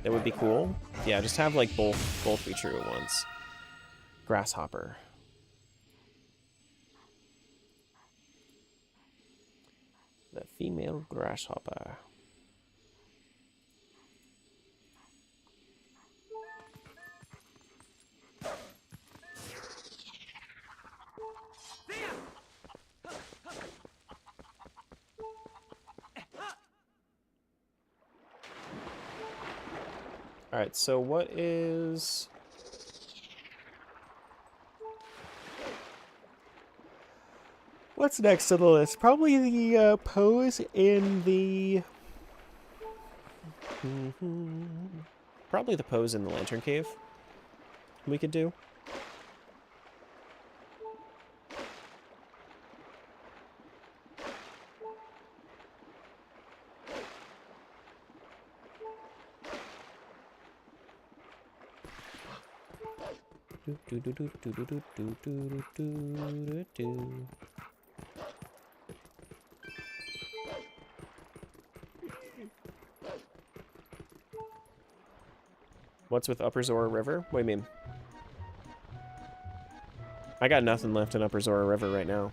Speaker 1: That would be cool. Yeah, just have, like, both be true at once. Grasshopper. The female grasshopper. Alright, so what is... What's next on the list? Probably the pose in the... Probably the pose in the Lantern Cave we could do. What's with Upper Zora River? What do you mean? I got nothing left in Upper Zora River right now.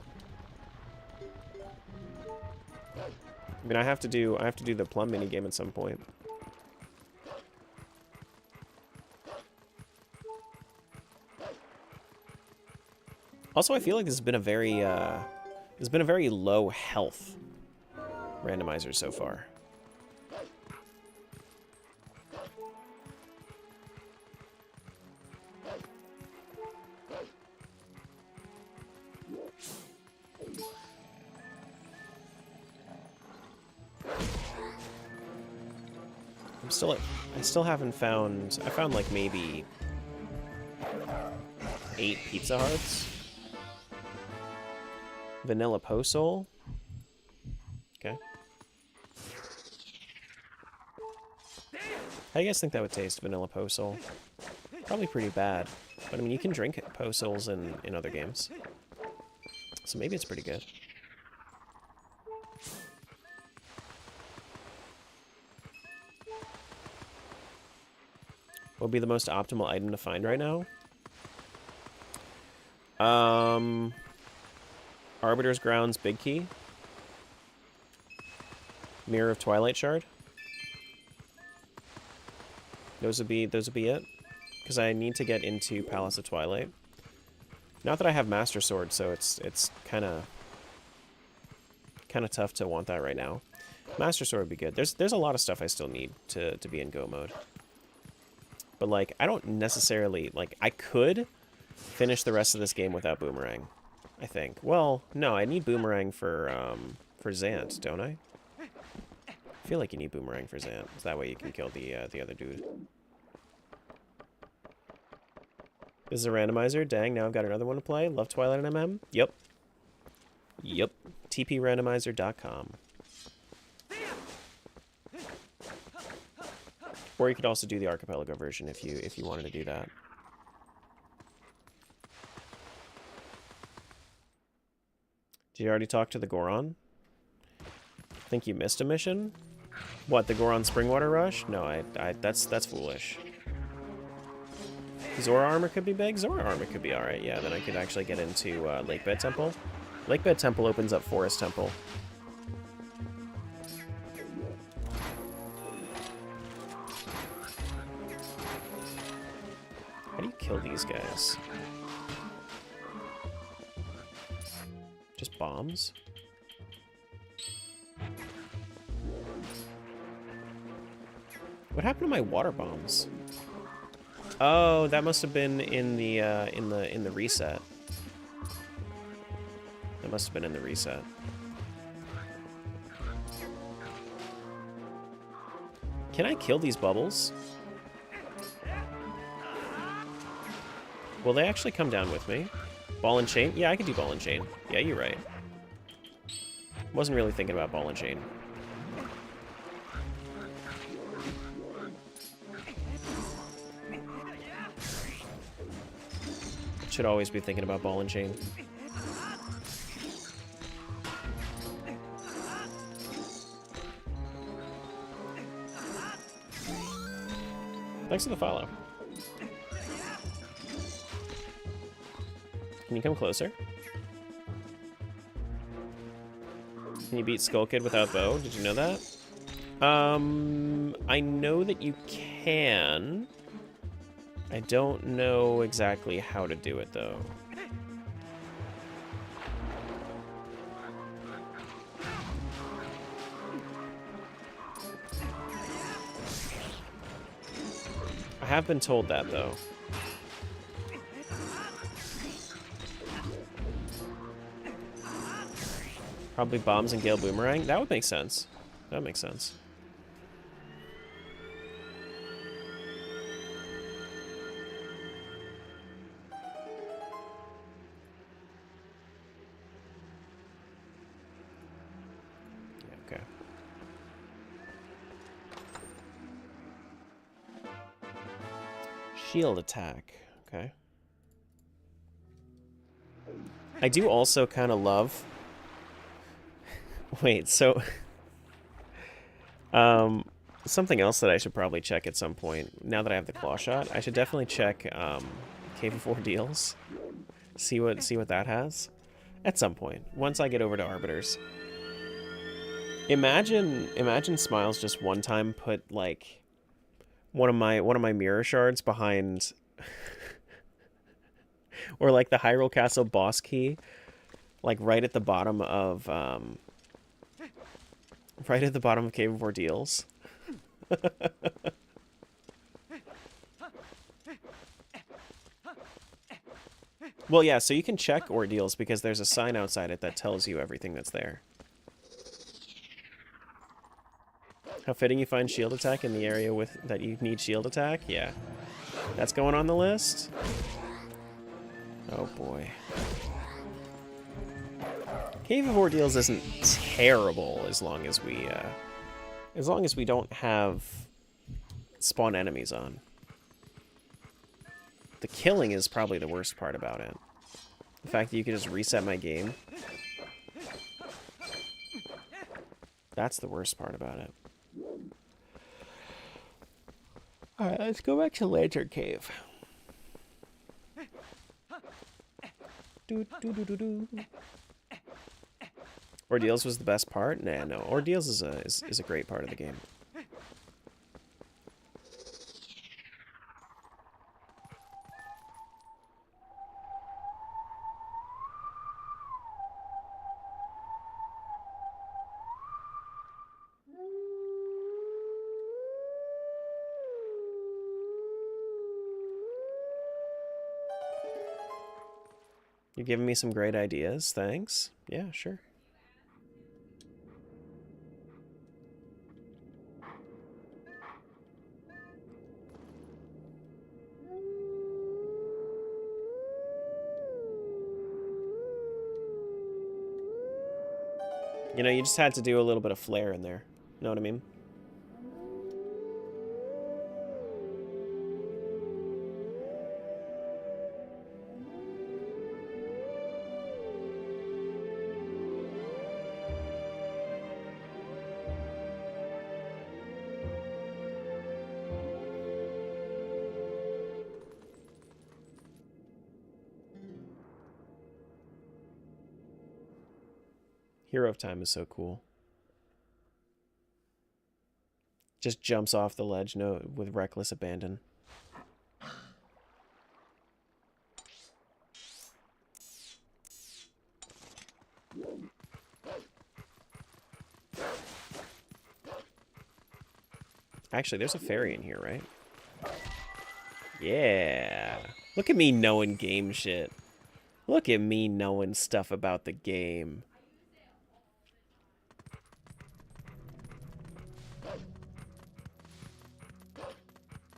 Speaker 1: I mean, I have to do the plum mini game at some point. Also, I feel like this has been a very low health randomizer so far. I still haven't found... I found, like, maybe 8 Pizza Hearts. Vanilla Po-Soul. Okay. How do you guys think that would taste, Vanilla Po-Soul? Probably pretty bad. But, I mean, you can drink Po-Souls in other games. So maybe it's pretty good. What would be the most optimal item to find right now? Arbiter's Grounds Big Key. Mirror of Twilight Shard. Those would be it. Because I need to get into Palace of Twilight. Not that I have Master Sword, so it's kind of tough to want that right now. Master Sword would be good. There's a lot of stuff I still need to be in go mode. But, like, I don't necessarily... Like, I could finish the rest of this game without Boomerang, I think. Well, no, I need Boomerang for Zant, don't I? I feel like you need Boomerang for Zant. So that way you can kill the other dude. This is a randomizer. Dang, now I've got another one to play. Love Twilight and MM? Yep. Yep. tprandomizer.com. Or you could also do the archipelago version if you wanted to do that. Did you already talk to the Goron? Think you missed a mission? What, the Goron Springwater Rush? No, that's foolish. Zora armor could be big? Zora armor could be alright, yeah. Then I could actually get into Lakebed Temple. Lakebed Temple opens up Forest Temple. How do you kill these guys? Just bombs? What happened to my water bombs? Oh, that must have been in the reset. That must have been in the reset. Can I kill these bubbles? Will they actually come down with me? Ball and chain? Yeah, I can do ball and chain. Yeah, you're right. Wasn't really thinking about ball and chain. Should always be thinking about ball and chain. Thanks for the follow. Can you come closer? Can you beat Skull Kid without bow? Did you know that? I know that you can. I don't know exactly how to do it, though. I have been told that, though. Probably bombs and Gale Boomerang? That would make sense. That would make sense. Okay. Shield attack. Okay. I do also kind of love... Wait, so... something else that I should probably check at some point, now that I have the claw shot, I should definitely check Cave of Ordeals. See what that has. At some point, once I get over to Arbiters. Imagine Smiles just one time put like one of my mirror shards behind or like the Hyrule Castle boss key, like right at the bottom of Cave of Ordeals. Well, yeah, so you can check Ordeals because there's a sign outside it that tells you everything that's there. How fitting you find shield attack in the area with that you need shield attack? Yeah. That's going on the list? Oh boy. Cave of Ordeals isn't terrible as long as we don't have spawn enemies on. The killing is probably the worst part about it. The fact that you can just reset my game. That's the worst part about it. Alright, let's go back to Lantern Cave. Ordeals was the best part? Nah, no. Ordeals is a great part of the game. You're giving me some great ideas. Thanks. Yeah, sure. You know, you just had to do a little bit of flair in there. You know what I mean? Hero of Time is so cool. Just jumps off the ledge with reckless abandon. Actually, there's a fairy in here, right? Yeah. Look at me knowing game shit. Look at me knowing stuff about the game.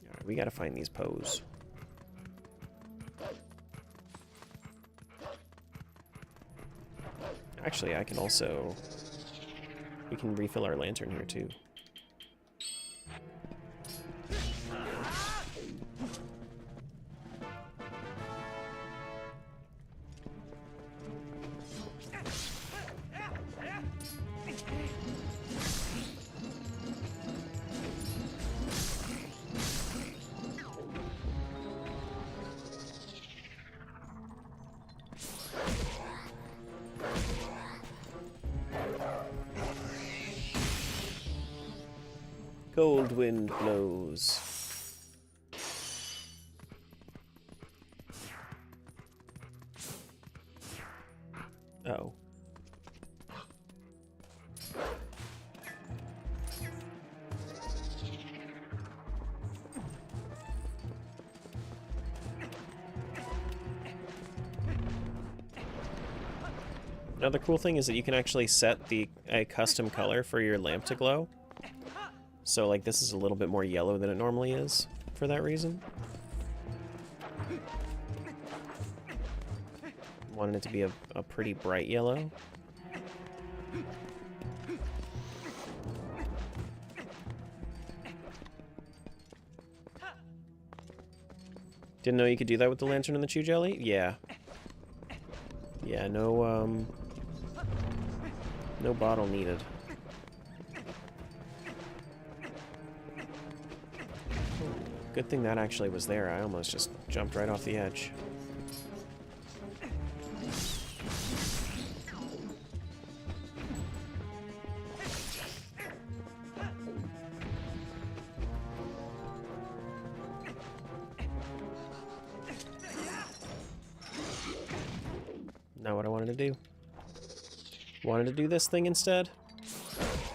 Speaker 1: Alright, we gotta find these Poes. Actually, I can also... We can refill our lantern here, too. Cold wind blows. Oh. Now the cool thing is that you can actually set a custom color for your lamp to glow. So, like, this is a little bit more yellow than it normally is, for that reason. Wanted it to be a pretty bright yellow. Didn't know you could do that with the lantern and the chew jelly? Yeah. Yeah, no bottle needed. Good thing that actually was there. I almost just jumped right off the edge. Not what I wanted to do. Wanted to do this thing instead?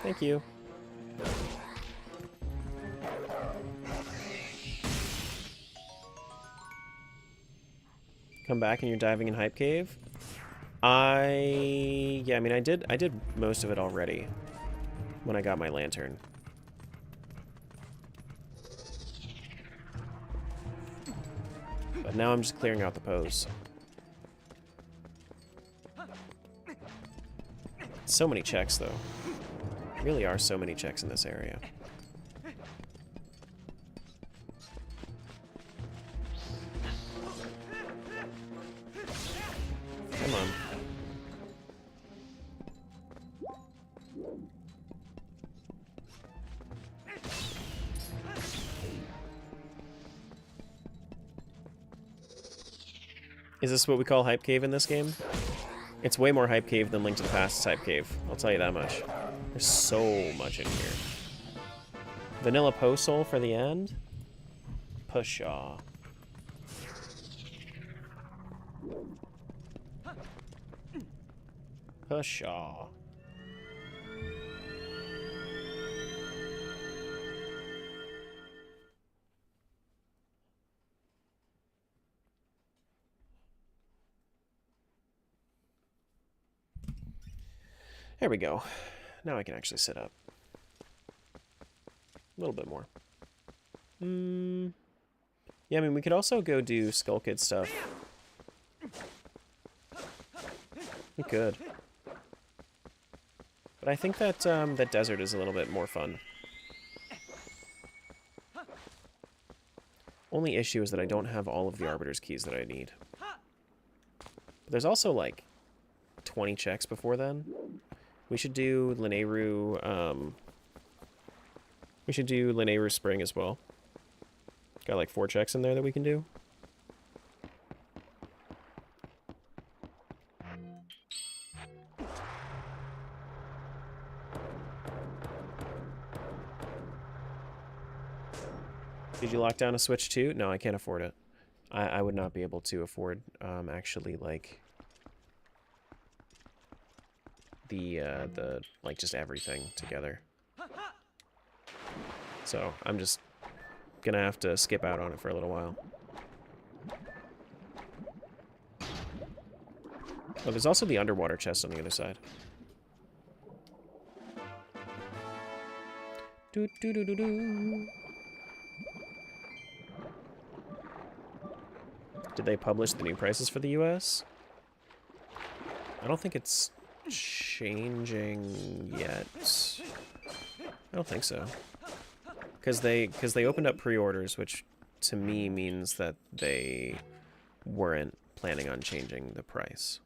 Speaker 1: Thank you. Come back and you're diving in Hype Cave? Yeah, I mean, I did most of it already when I got my lantern. But now I'm just clearing out the pose. So many checks, though. Really are so many checks in this area. Come on. Is this what we call Hype Cave in this game? It's way more Hype Cave than Link to the Past's Hype Cave. I'll tell you that much. There's so much in here. Vanilla Poe Soul for the end? Pshaw. Pshaw. There we go. Now I can actually sit up. A little bit more. Yeah, I mean, we could also go do Skull Kid stuff. We could. But I think that that desert is a little bit more fun. Only issue is that I don't have all of the Arbiter's keys that I need. But there's also, like, 20 checks before then. We should do Lineru, we should do Lineru Spring as well. Got like 4 checks in there that we can do. Did you lock down a Switch too? No, I can't afford it. I would not be able to afford, actually, like... the like just everything together. So I'm just gonna have to skip out on it for a little while. Oh, there's also the underwater chest on the other side. Do do do do do. Did they publish the new prices for the US? I don't think it's changing yet. I don't think so. Because they opened up pre-orders, which to me means that they weren't planning on changing the price.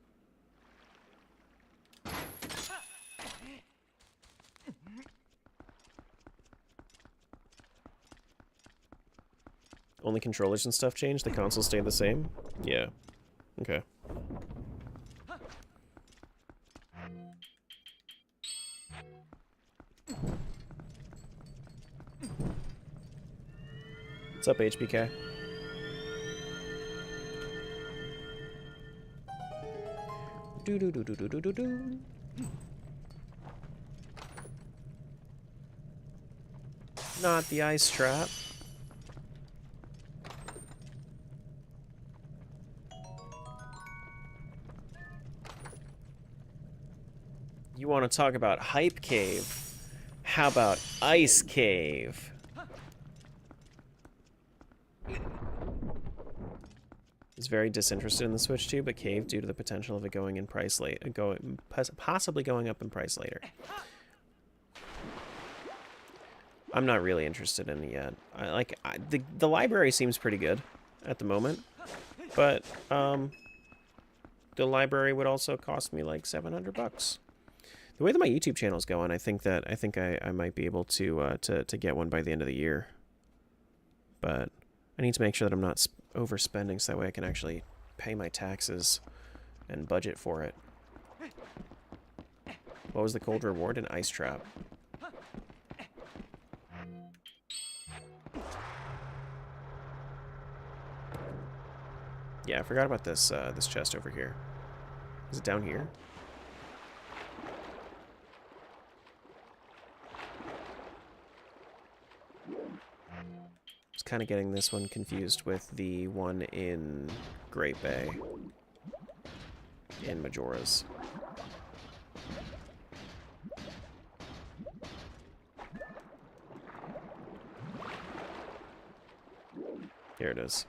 Speaker 1: Only controllers and stuff changed? The consoles stayed the same? Yeah. Okay. What's up, HBK? Do do do do do do do do. Not the ice trap. You want to talk about Hype Cave? How about Ice Cave? Is very disinterested in the Switch 2, but Cave due to the potential of it going in price possibly going up in price later. I'm not really interested in it yet. The library seems pretty good at the moment, but the library would also cost me like $700. The way that my YouTube channel is going, I think I might be able to get one by the end of the year. But I need to make sure that I'm not overspending so that way I can actually pay my taxes and budget for it. What was the cold reward? An ice trap. Yeah, I forgot about this this chest over here. Is it down here? I was kind of getting this one confused with the one in Great Bay in Majora's. Here it is.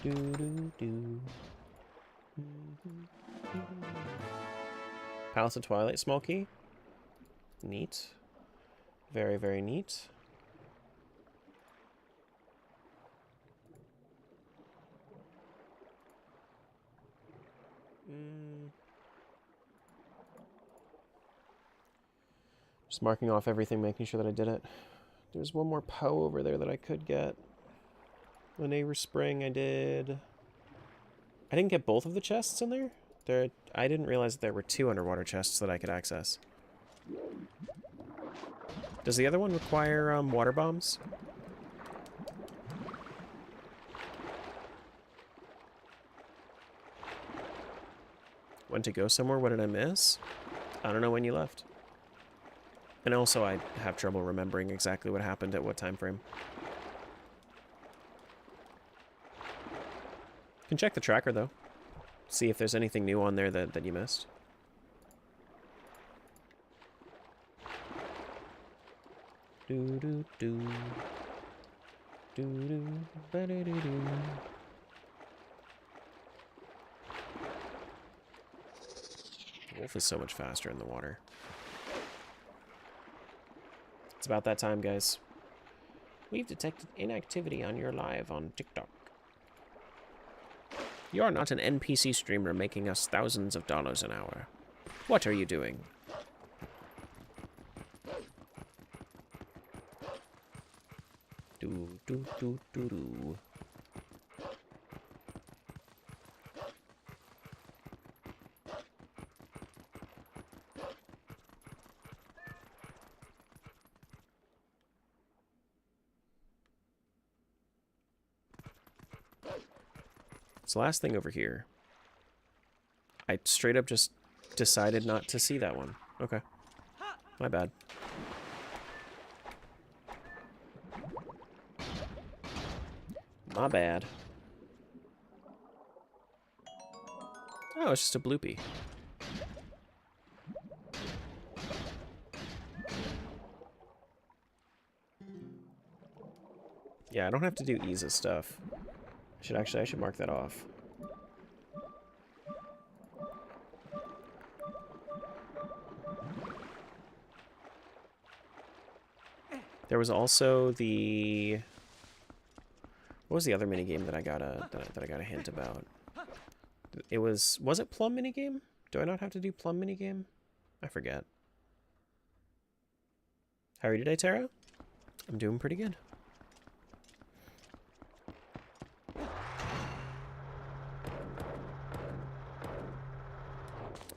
Speaker 1: Do do do. Palace of Twilight, small key. Neat. Very, very neat. Just marking off everything, making sure that I did it. There's one more Poe over there that I could get. The Neighbor Spring I did. I didn't get both of the chests in there. I didn't realize that there were 2 underwater chests that I could access. Does the other one require water bombs? Went to go somewhere? What did I miss? I don't know when you left. And also I have trouble remembering exactly what happened at what time frame. Can check the tracker though. See if there's anything new on there that you missed. Do do do. Do do ba do do do. Wolf is so much faster in the water. It's about that time, guys. We've detected inactivity on your live on TikTok. You're not an NPC streamer making us thousands of dollars an hour. What are you doing? Do do do do do. So last thing over here. I straight up just decided not to see that one. Okay. My bad. My bad. Oh, it's just a bloopy. Yeah, I don't have to do ease of stuff. I should mark that off. There was also the... What was the other minigame that I got a hint about? It was it Plum minigame? Do I not have to do Plum minigame? I forget. How are you today, Tara? I'm doing pretty good.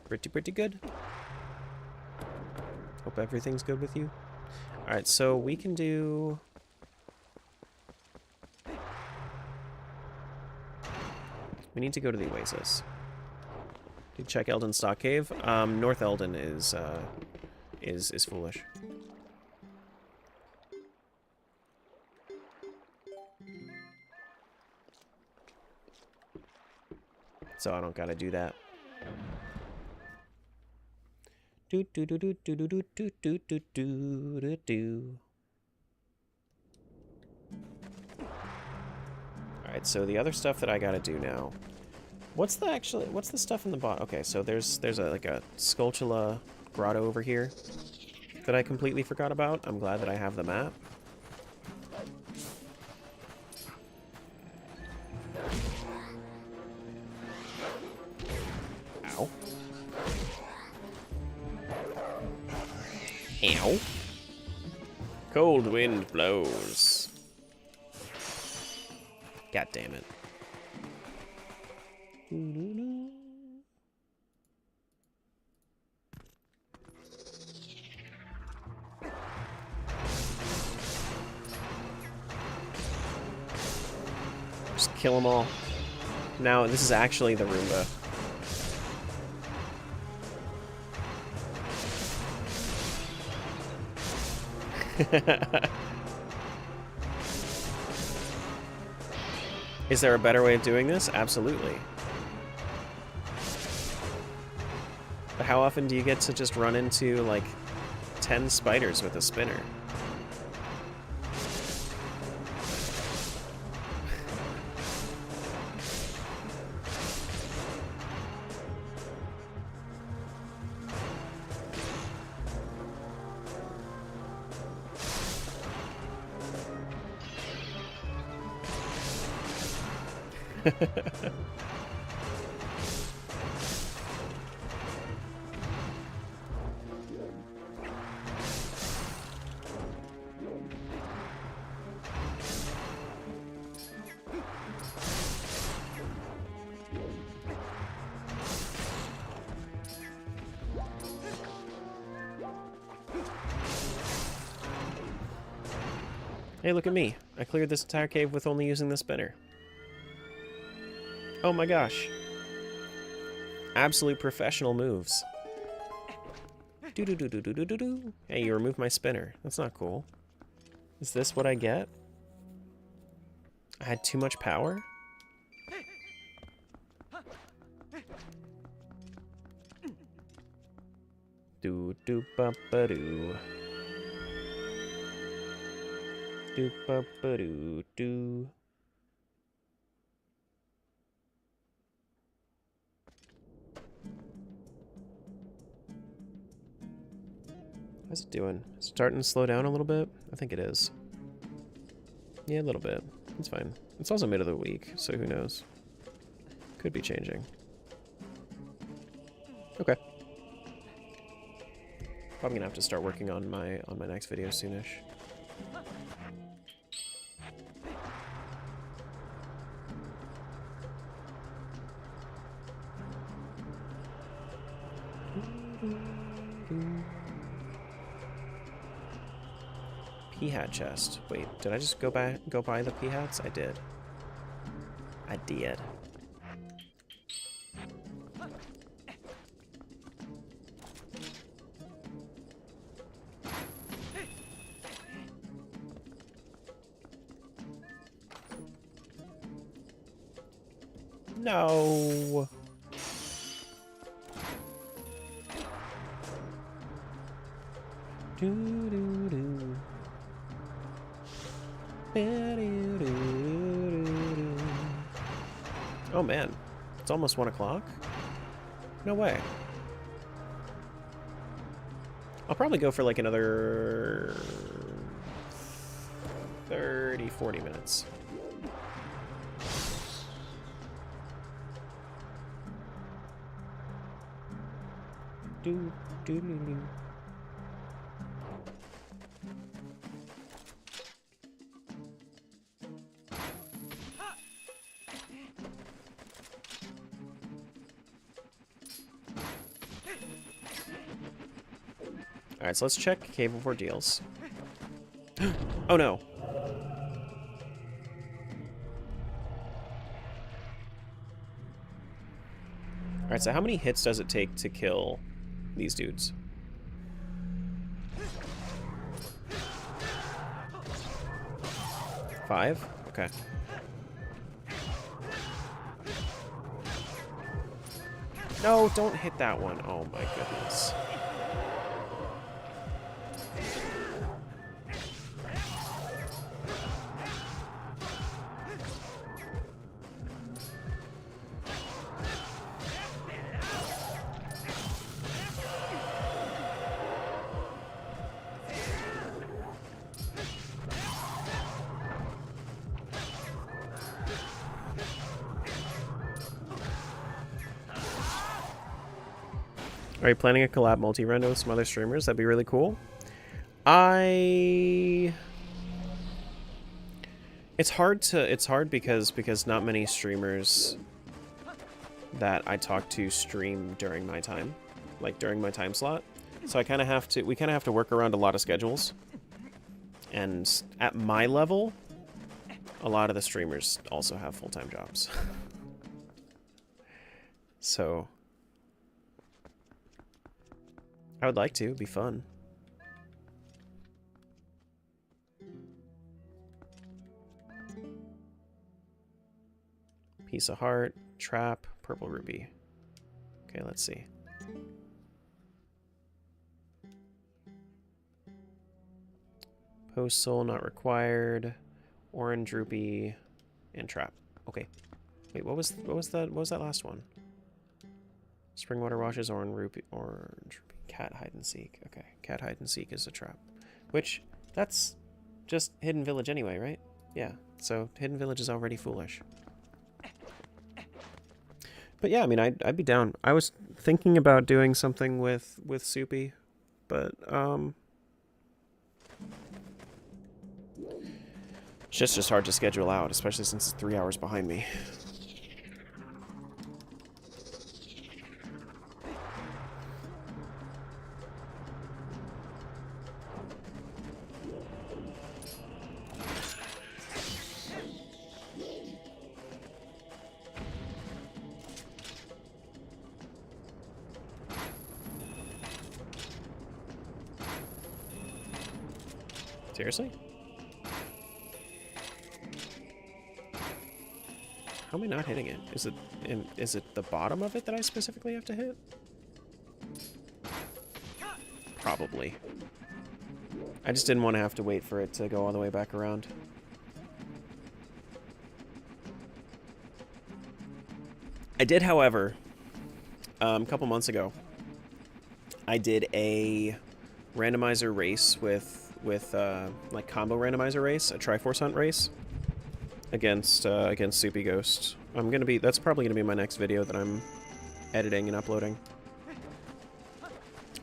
Speaker 1: Pretty good. Hope everything's good with you. Alright, so we can do... We need to go to the Oasis. To check Eldon Stock Cave. North Eldon is foolish. So I don't gotta do that. Do do do do do do do do do do do do do. Alright, so the other stuff that I gotta do now. What's the stuff in the bottom? Okay, so there's like a Skulltula grotto over here that I completely forgot about. I'm glad that I have the map. Ow. Ow. Cold wind blows. God damn it. Just kill them all. Now, this is actually the Roomba. Is there a better way of doing this? Absolutely. But how often do you get to just run into, like, 10 spiders with a spinner? Hey, look at me. I cleared this entire cave with only using the spinner. Oh my gosh. Absolute professional moves. Do do do do do do do do. Hey, you removed my spinner. That's not cool. Is this what I get? I had too much power? Do do ba ba do. Do ba ba do do. How's it doing? Is it starting to slow down a little bit? I think it is. Yeah, a little bit. It's fine. It's also mid of the week, so who knows? Could be changing. Okay. Probably gonna have to start working on my next video soonish. Pea hat chest. Wait, did I just go buy the pea hats? I did. I did. No. Do-do-do. Ba-do-do-do-do. Oh man, it's almost 1 o'clock? No way. I'll probably go for like another 30, 40 minutes. Do, do, do, do. Alright, so let's check Cave of Ordeals. Oh no! Alright, so how many hits does it take to kill these dudes? 5? Okay. No, don't hit that one. Oh my goodness. Are you planning a collab multi-rendo with some other streamers? That'd be really cool. It's hard because not many streamers that I talk to stream during my time, like during my time slot. So we kind of have to work around a lot of schedules. And at my level, a lot of the streamers also have full-time jobs. So I would like to. It'd be fun. Piece of heart, trap, purple rupee. Okay, let's see. Post soul not required. Orange rupee and trap. Okay. Wait, what was that last one? Spring water washes, orange rupee. Cat hide and seek. Okay, cat hide and seek is a trap. Which, that's just Hidden Village anyway, right? Yeah, so Hidden Village is already foolish. But yeah, I mean, I'd be down. I was thinking about doing something with Soupy, but it's just hard to schedule out, especially since it's 3 hours behind me. Seriously? How am I not hitting it? Is it the bottom of it that I specifically have to hit? Probably. I just didn't want to have to wait for it to go all the way back around. I did, however, a couple months ago, I did a randomizer race with like combo randomizer race, a Triforce Hunt race against Soupy Ghost. That's probably gonna be my next video that I'm editing and uploading.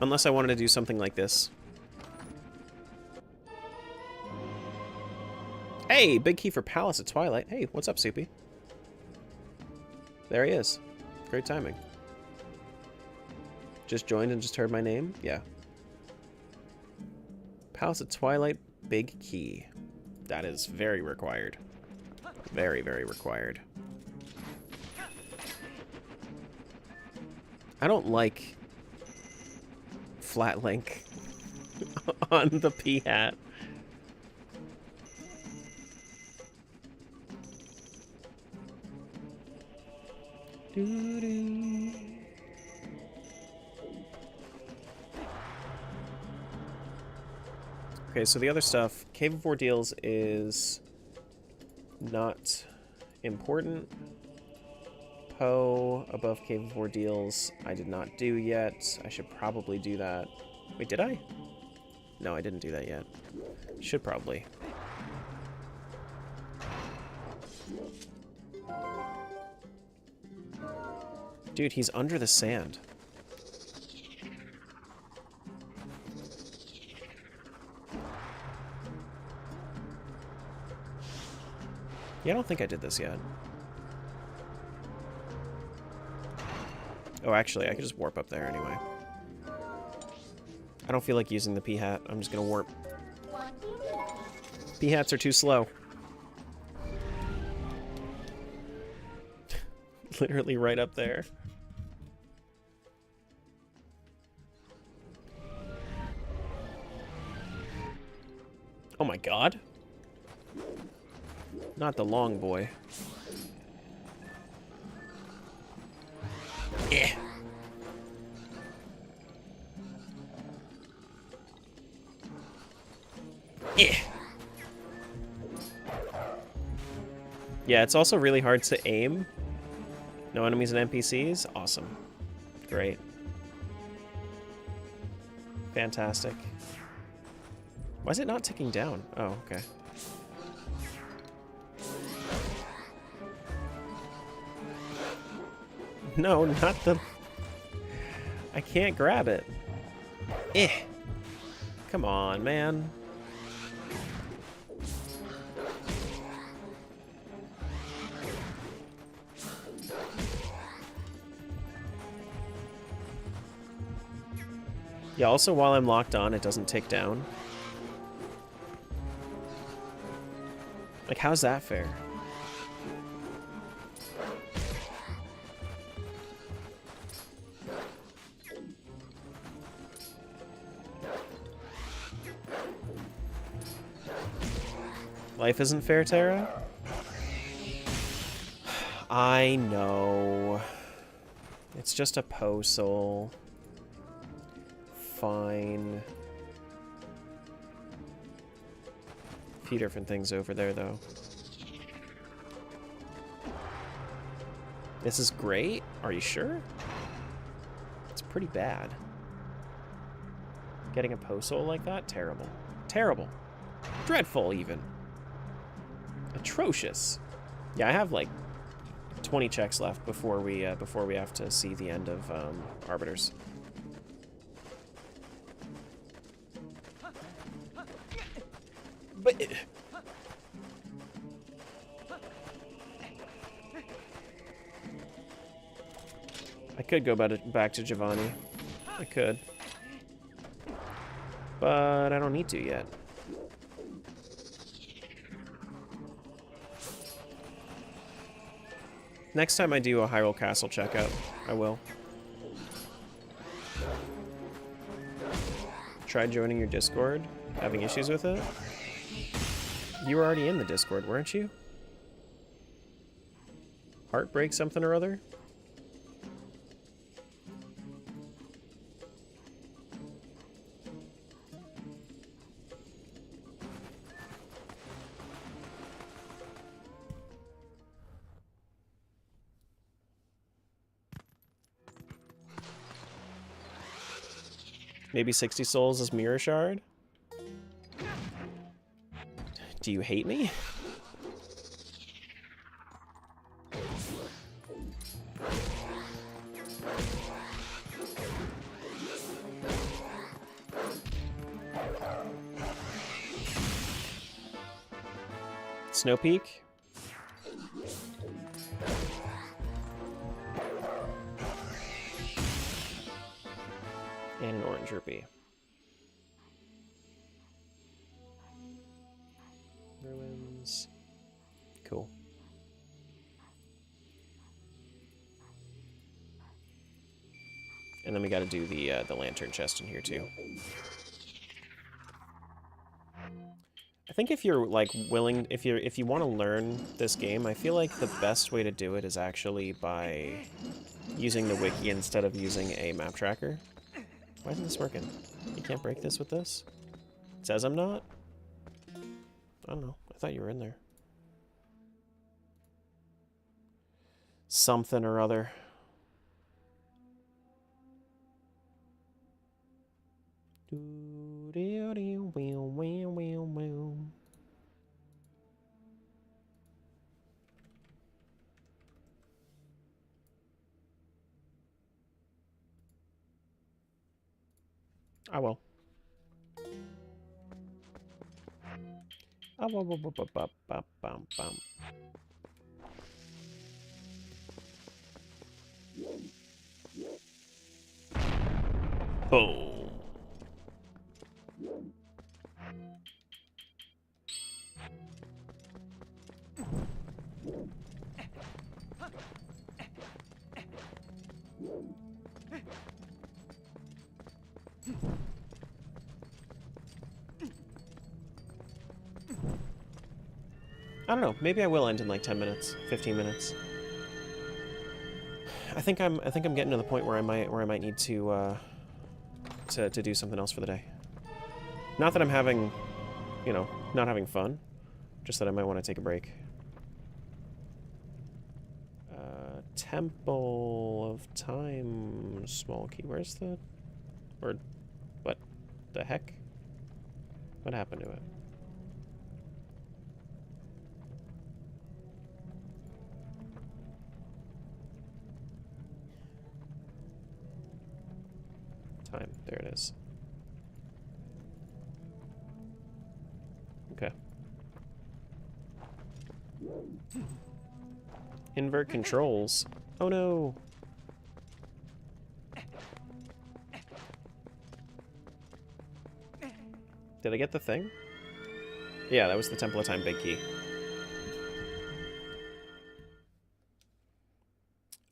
Speaker 1: Unless I wanted to do something like this. Hey, big key for Palace at Twilight. Hey, what's up, Soupy? There he is. Great timing. Just joined and just heard my name? Yeah. Palace at Twilight, big key. That is very required. Very, very required. I don't like flat link on the P-hat. Doo-doo. Okay, so the other stuff, Cave of Ordeals is not important. Poe above Cave of Ordeals I did not do yet. I should probably do that. Wait, did I? No, I didn't do that yet. Should probably. Dude, he's under the sand. Yeah, I don't think I did this yet. Oh, actually, I could just warp up there anyway. I don't feel like using the P-hat. I'm just gonna warp. P-hats are too slow. Literally right up there. Oh my god. Not the long boy. Yeah. Yeah. Yeah, it's also really hard to aim. No enemies and NPCs? Awesome. Great. Fantastic. Why is it not ticking down? Oh, okay. No, not the... I can't grab it. Eh. Come on, man. Yeah, also while I'm locked on, it doesn't tick down. Like, how's that fair? Life isn't fair, Tara? I know. It's just a Poe soul. Fine. A few different things over there, though. This is great? Are you sure? It's pretty bad. Getting a Poe soul like that? Terrible. Terrible. Dreadful, even. Atrocious. Yeah, I have like 20 checks left before we have to see the end of Arbiters. But I could go back to Giovanni. I could, but I don't need to yet. Next time I do a Hyrule Castle checkout, I will. Tried joining your Discord? Having issues with it? You were already in the Discord, weren't you? Heartbreak something or other? Maybe 60 souls is Mirror Shard? Do you hate me? Snow Peak? And an orange rupee. Ruins. Cool. And then we got to do the lantern chest in here too. I think if you're like willing, if you want to learn this game, I feel like the best way to do it is actually by using the wiki instead of using a map tracker. Why isn't this working? You can't break this with this? It says I'm not? I don't know. I thought you were in there. Something or other. I will. Boom. I don't know. Maybe I will end in like 10 minutes, 15 minutes. I think I'm getting to the point where I might need to do something else for the day. Not that I'm having, you know, not having fun, just that I might want to take a break. Temple of Time, small key. Where's the, or what the heck? What happened to it? Time. There it is. Okay. Invert controls. Oh no. Did I get the thing? Yeah, that was the Temple of Time big key.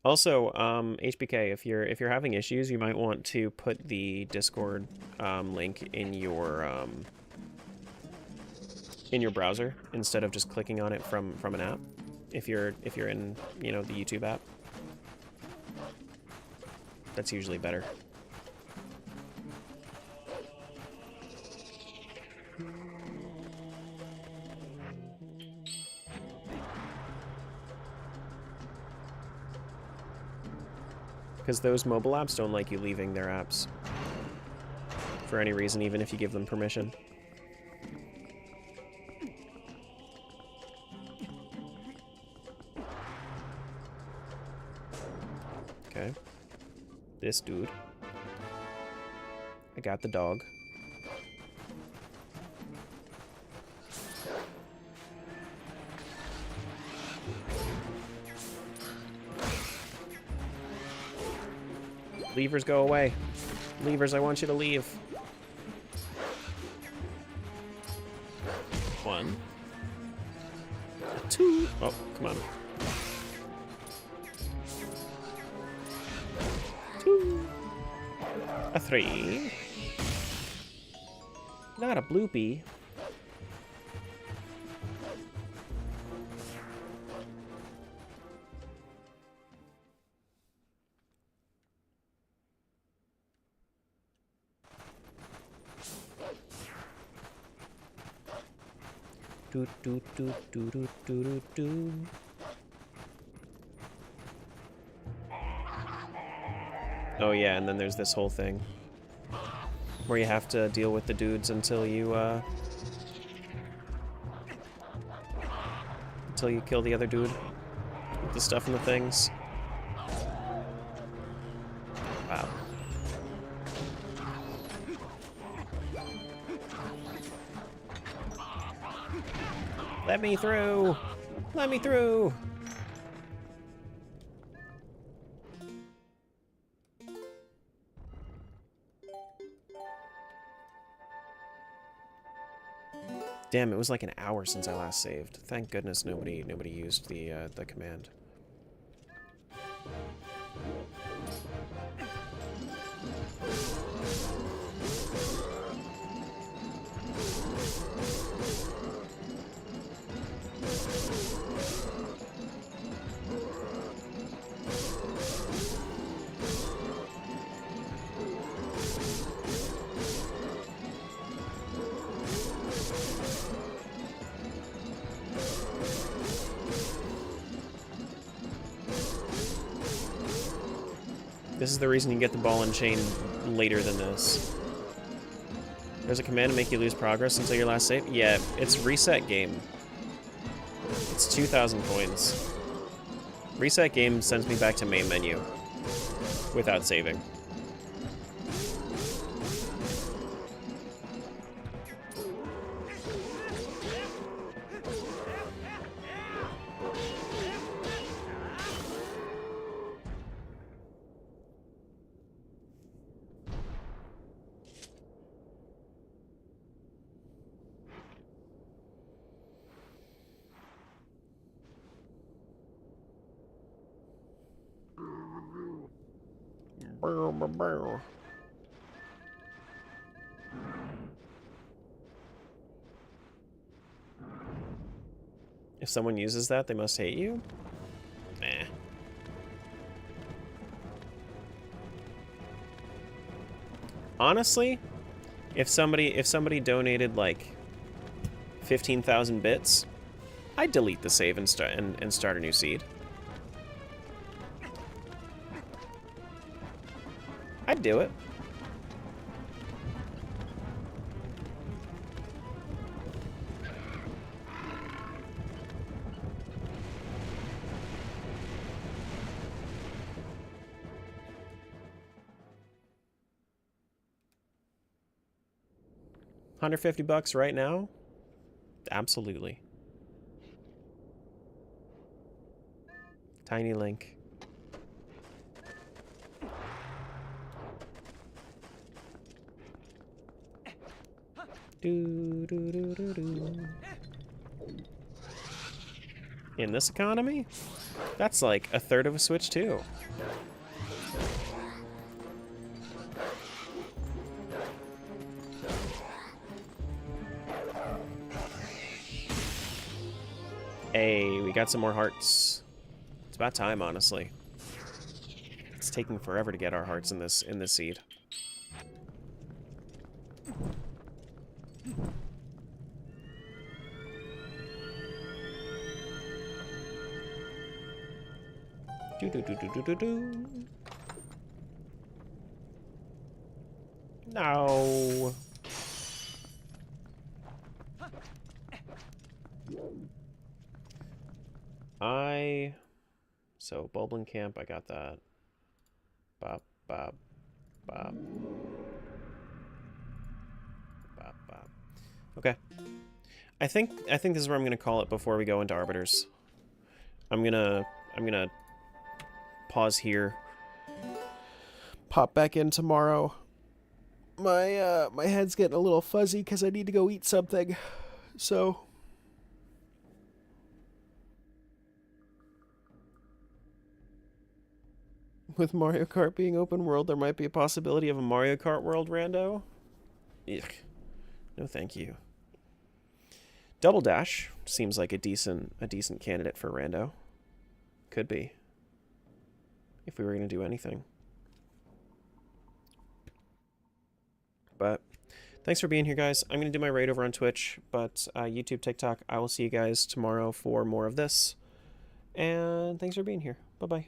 Speaker 1: Also, HBK, if you're having issues, you might want to put the Discord link in your browser instead of just clicking on it from an app. If you're in, you know, the YouTube app, that's usually better. Because those mobile apps don't like you leaving their apps for any reason, even if you give them permission. Okay. This dude. I got the dog. Levers, go away. Levers, I want you to leave. 1, 2. Oh, come on. 2. A 3. Not a bloopy. Do do do do do do do do. Oh yeah, and then there's this whole thing where you have to deal with the dudes until you kill the other dude with the stuff and the things. Wow. Let me through! Let me through! Damn, it was like an hour since I last saved. Thank goodness nobody used the command. This is the reason you get the ball and chain later than this. There's a command to make you lose progress until your last save? Yeah, it's reset game. It's 2,000 coins. Reset game sends me back to main menu without saving. If someone uses that, they must hate you? Nah. Honestly, if somebody donated like 15,000 bits, I'd delete the save and start a new seed. I'd do it. $150 right now? Absolutely. Tiny Link. Do, do, do, do, do. In this economy? That's like a third of a Switch too. Hey, we got some more hearts. It's about time, honestly. It's taking forever to get our hearts in this seed. Do do do do do do do. No. So Bulblin Camp, I got that. Bop bop bop. Bop bop. Okay. I think this is where I'm gonna call it before we go into Arbiters. I'm gonna pause here. Pop back in tomorrow. My head's getting a little fuzzy because I need to go eat something. So with Mario Kart being open world, there might be a possibility of a Mario Kart world rando. Yuck. No thank you. Double Dash seems like a decent candidate for rando. Could be. If we were going to do anything. But thanks for being here, guys. I'm going to do my raid over on Twitch, but YouTube, TikTok, I will see you guys tomorrow for more of this. And thanks for being here. Bye-bye.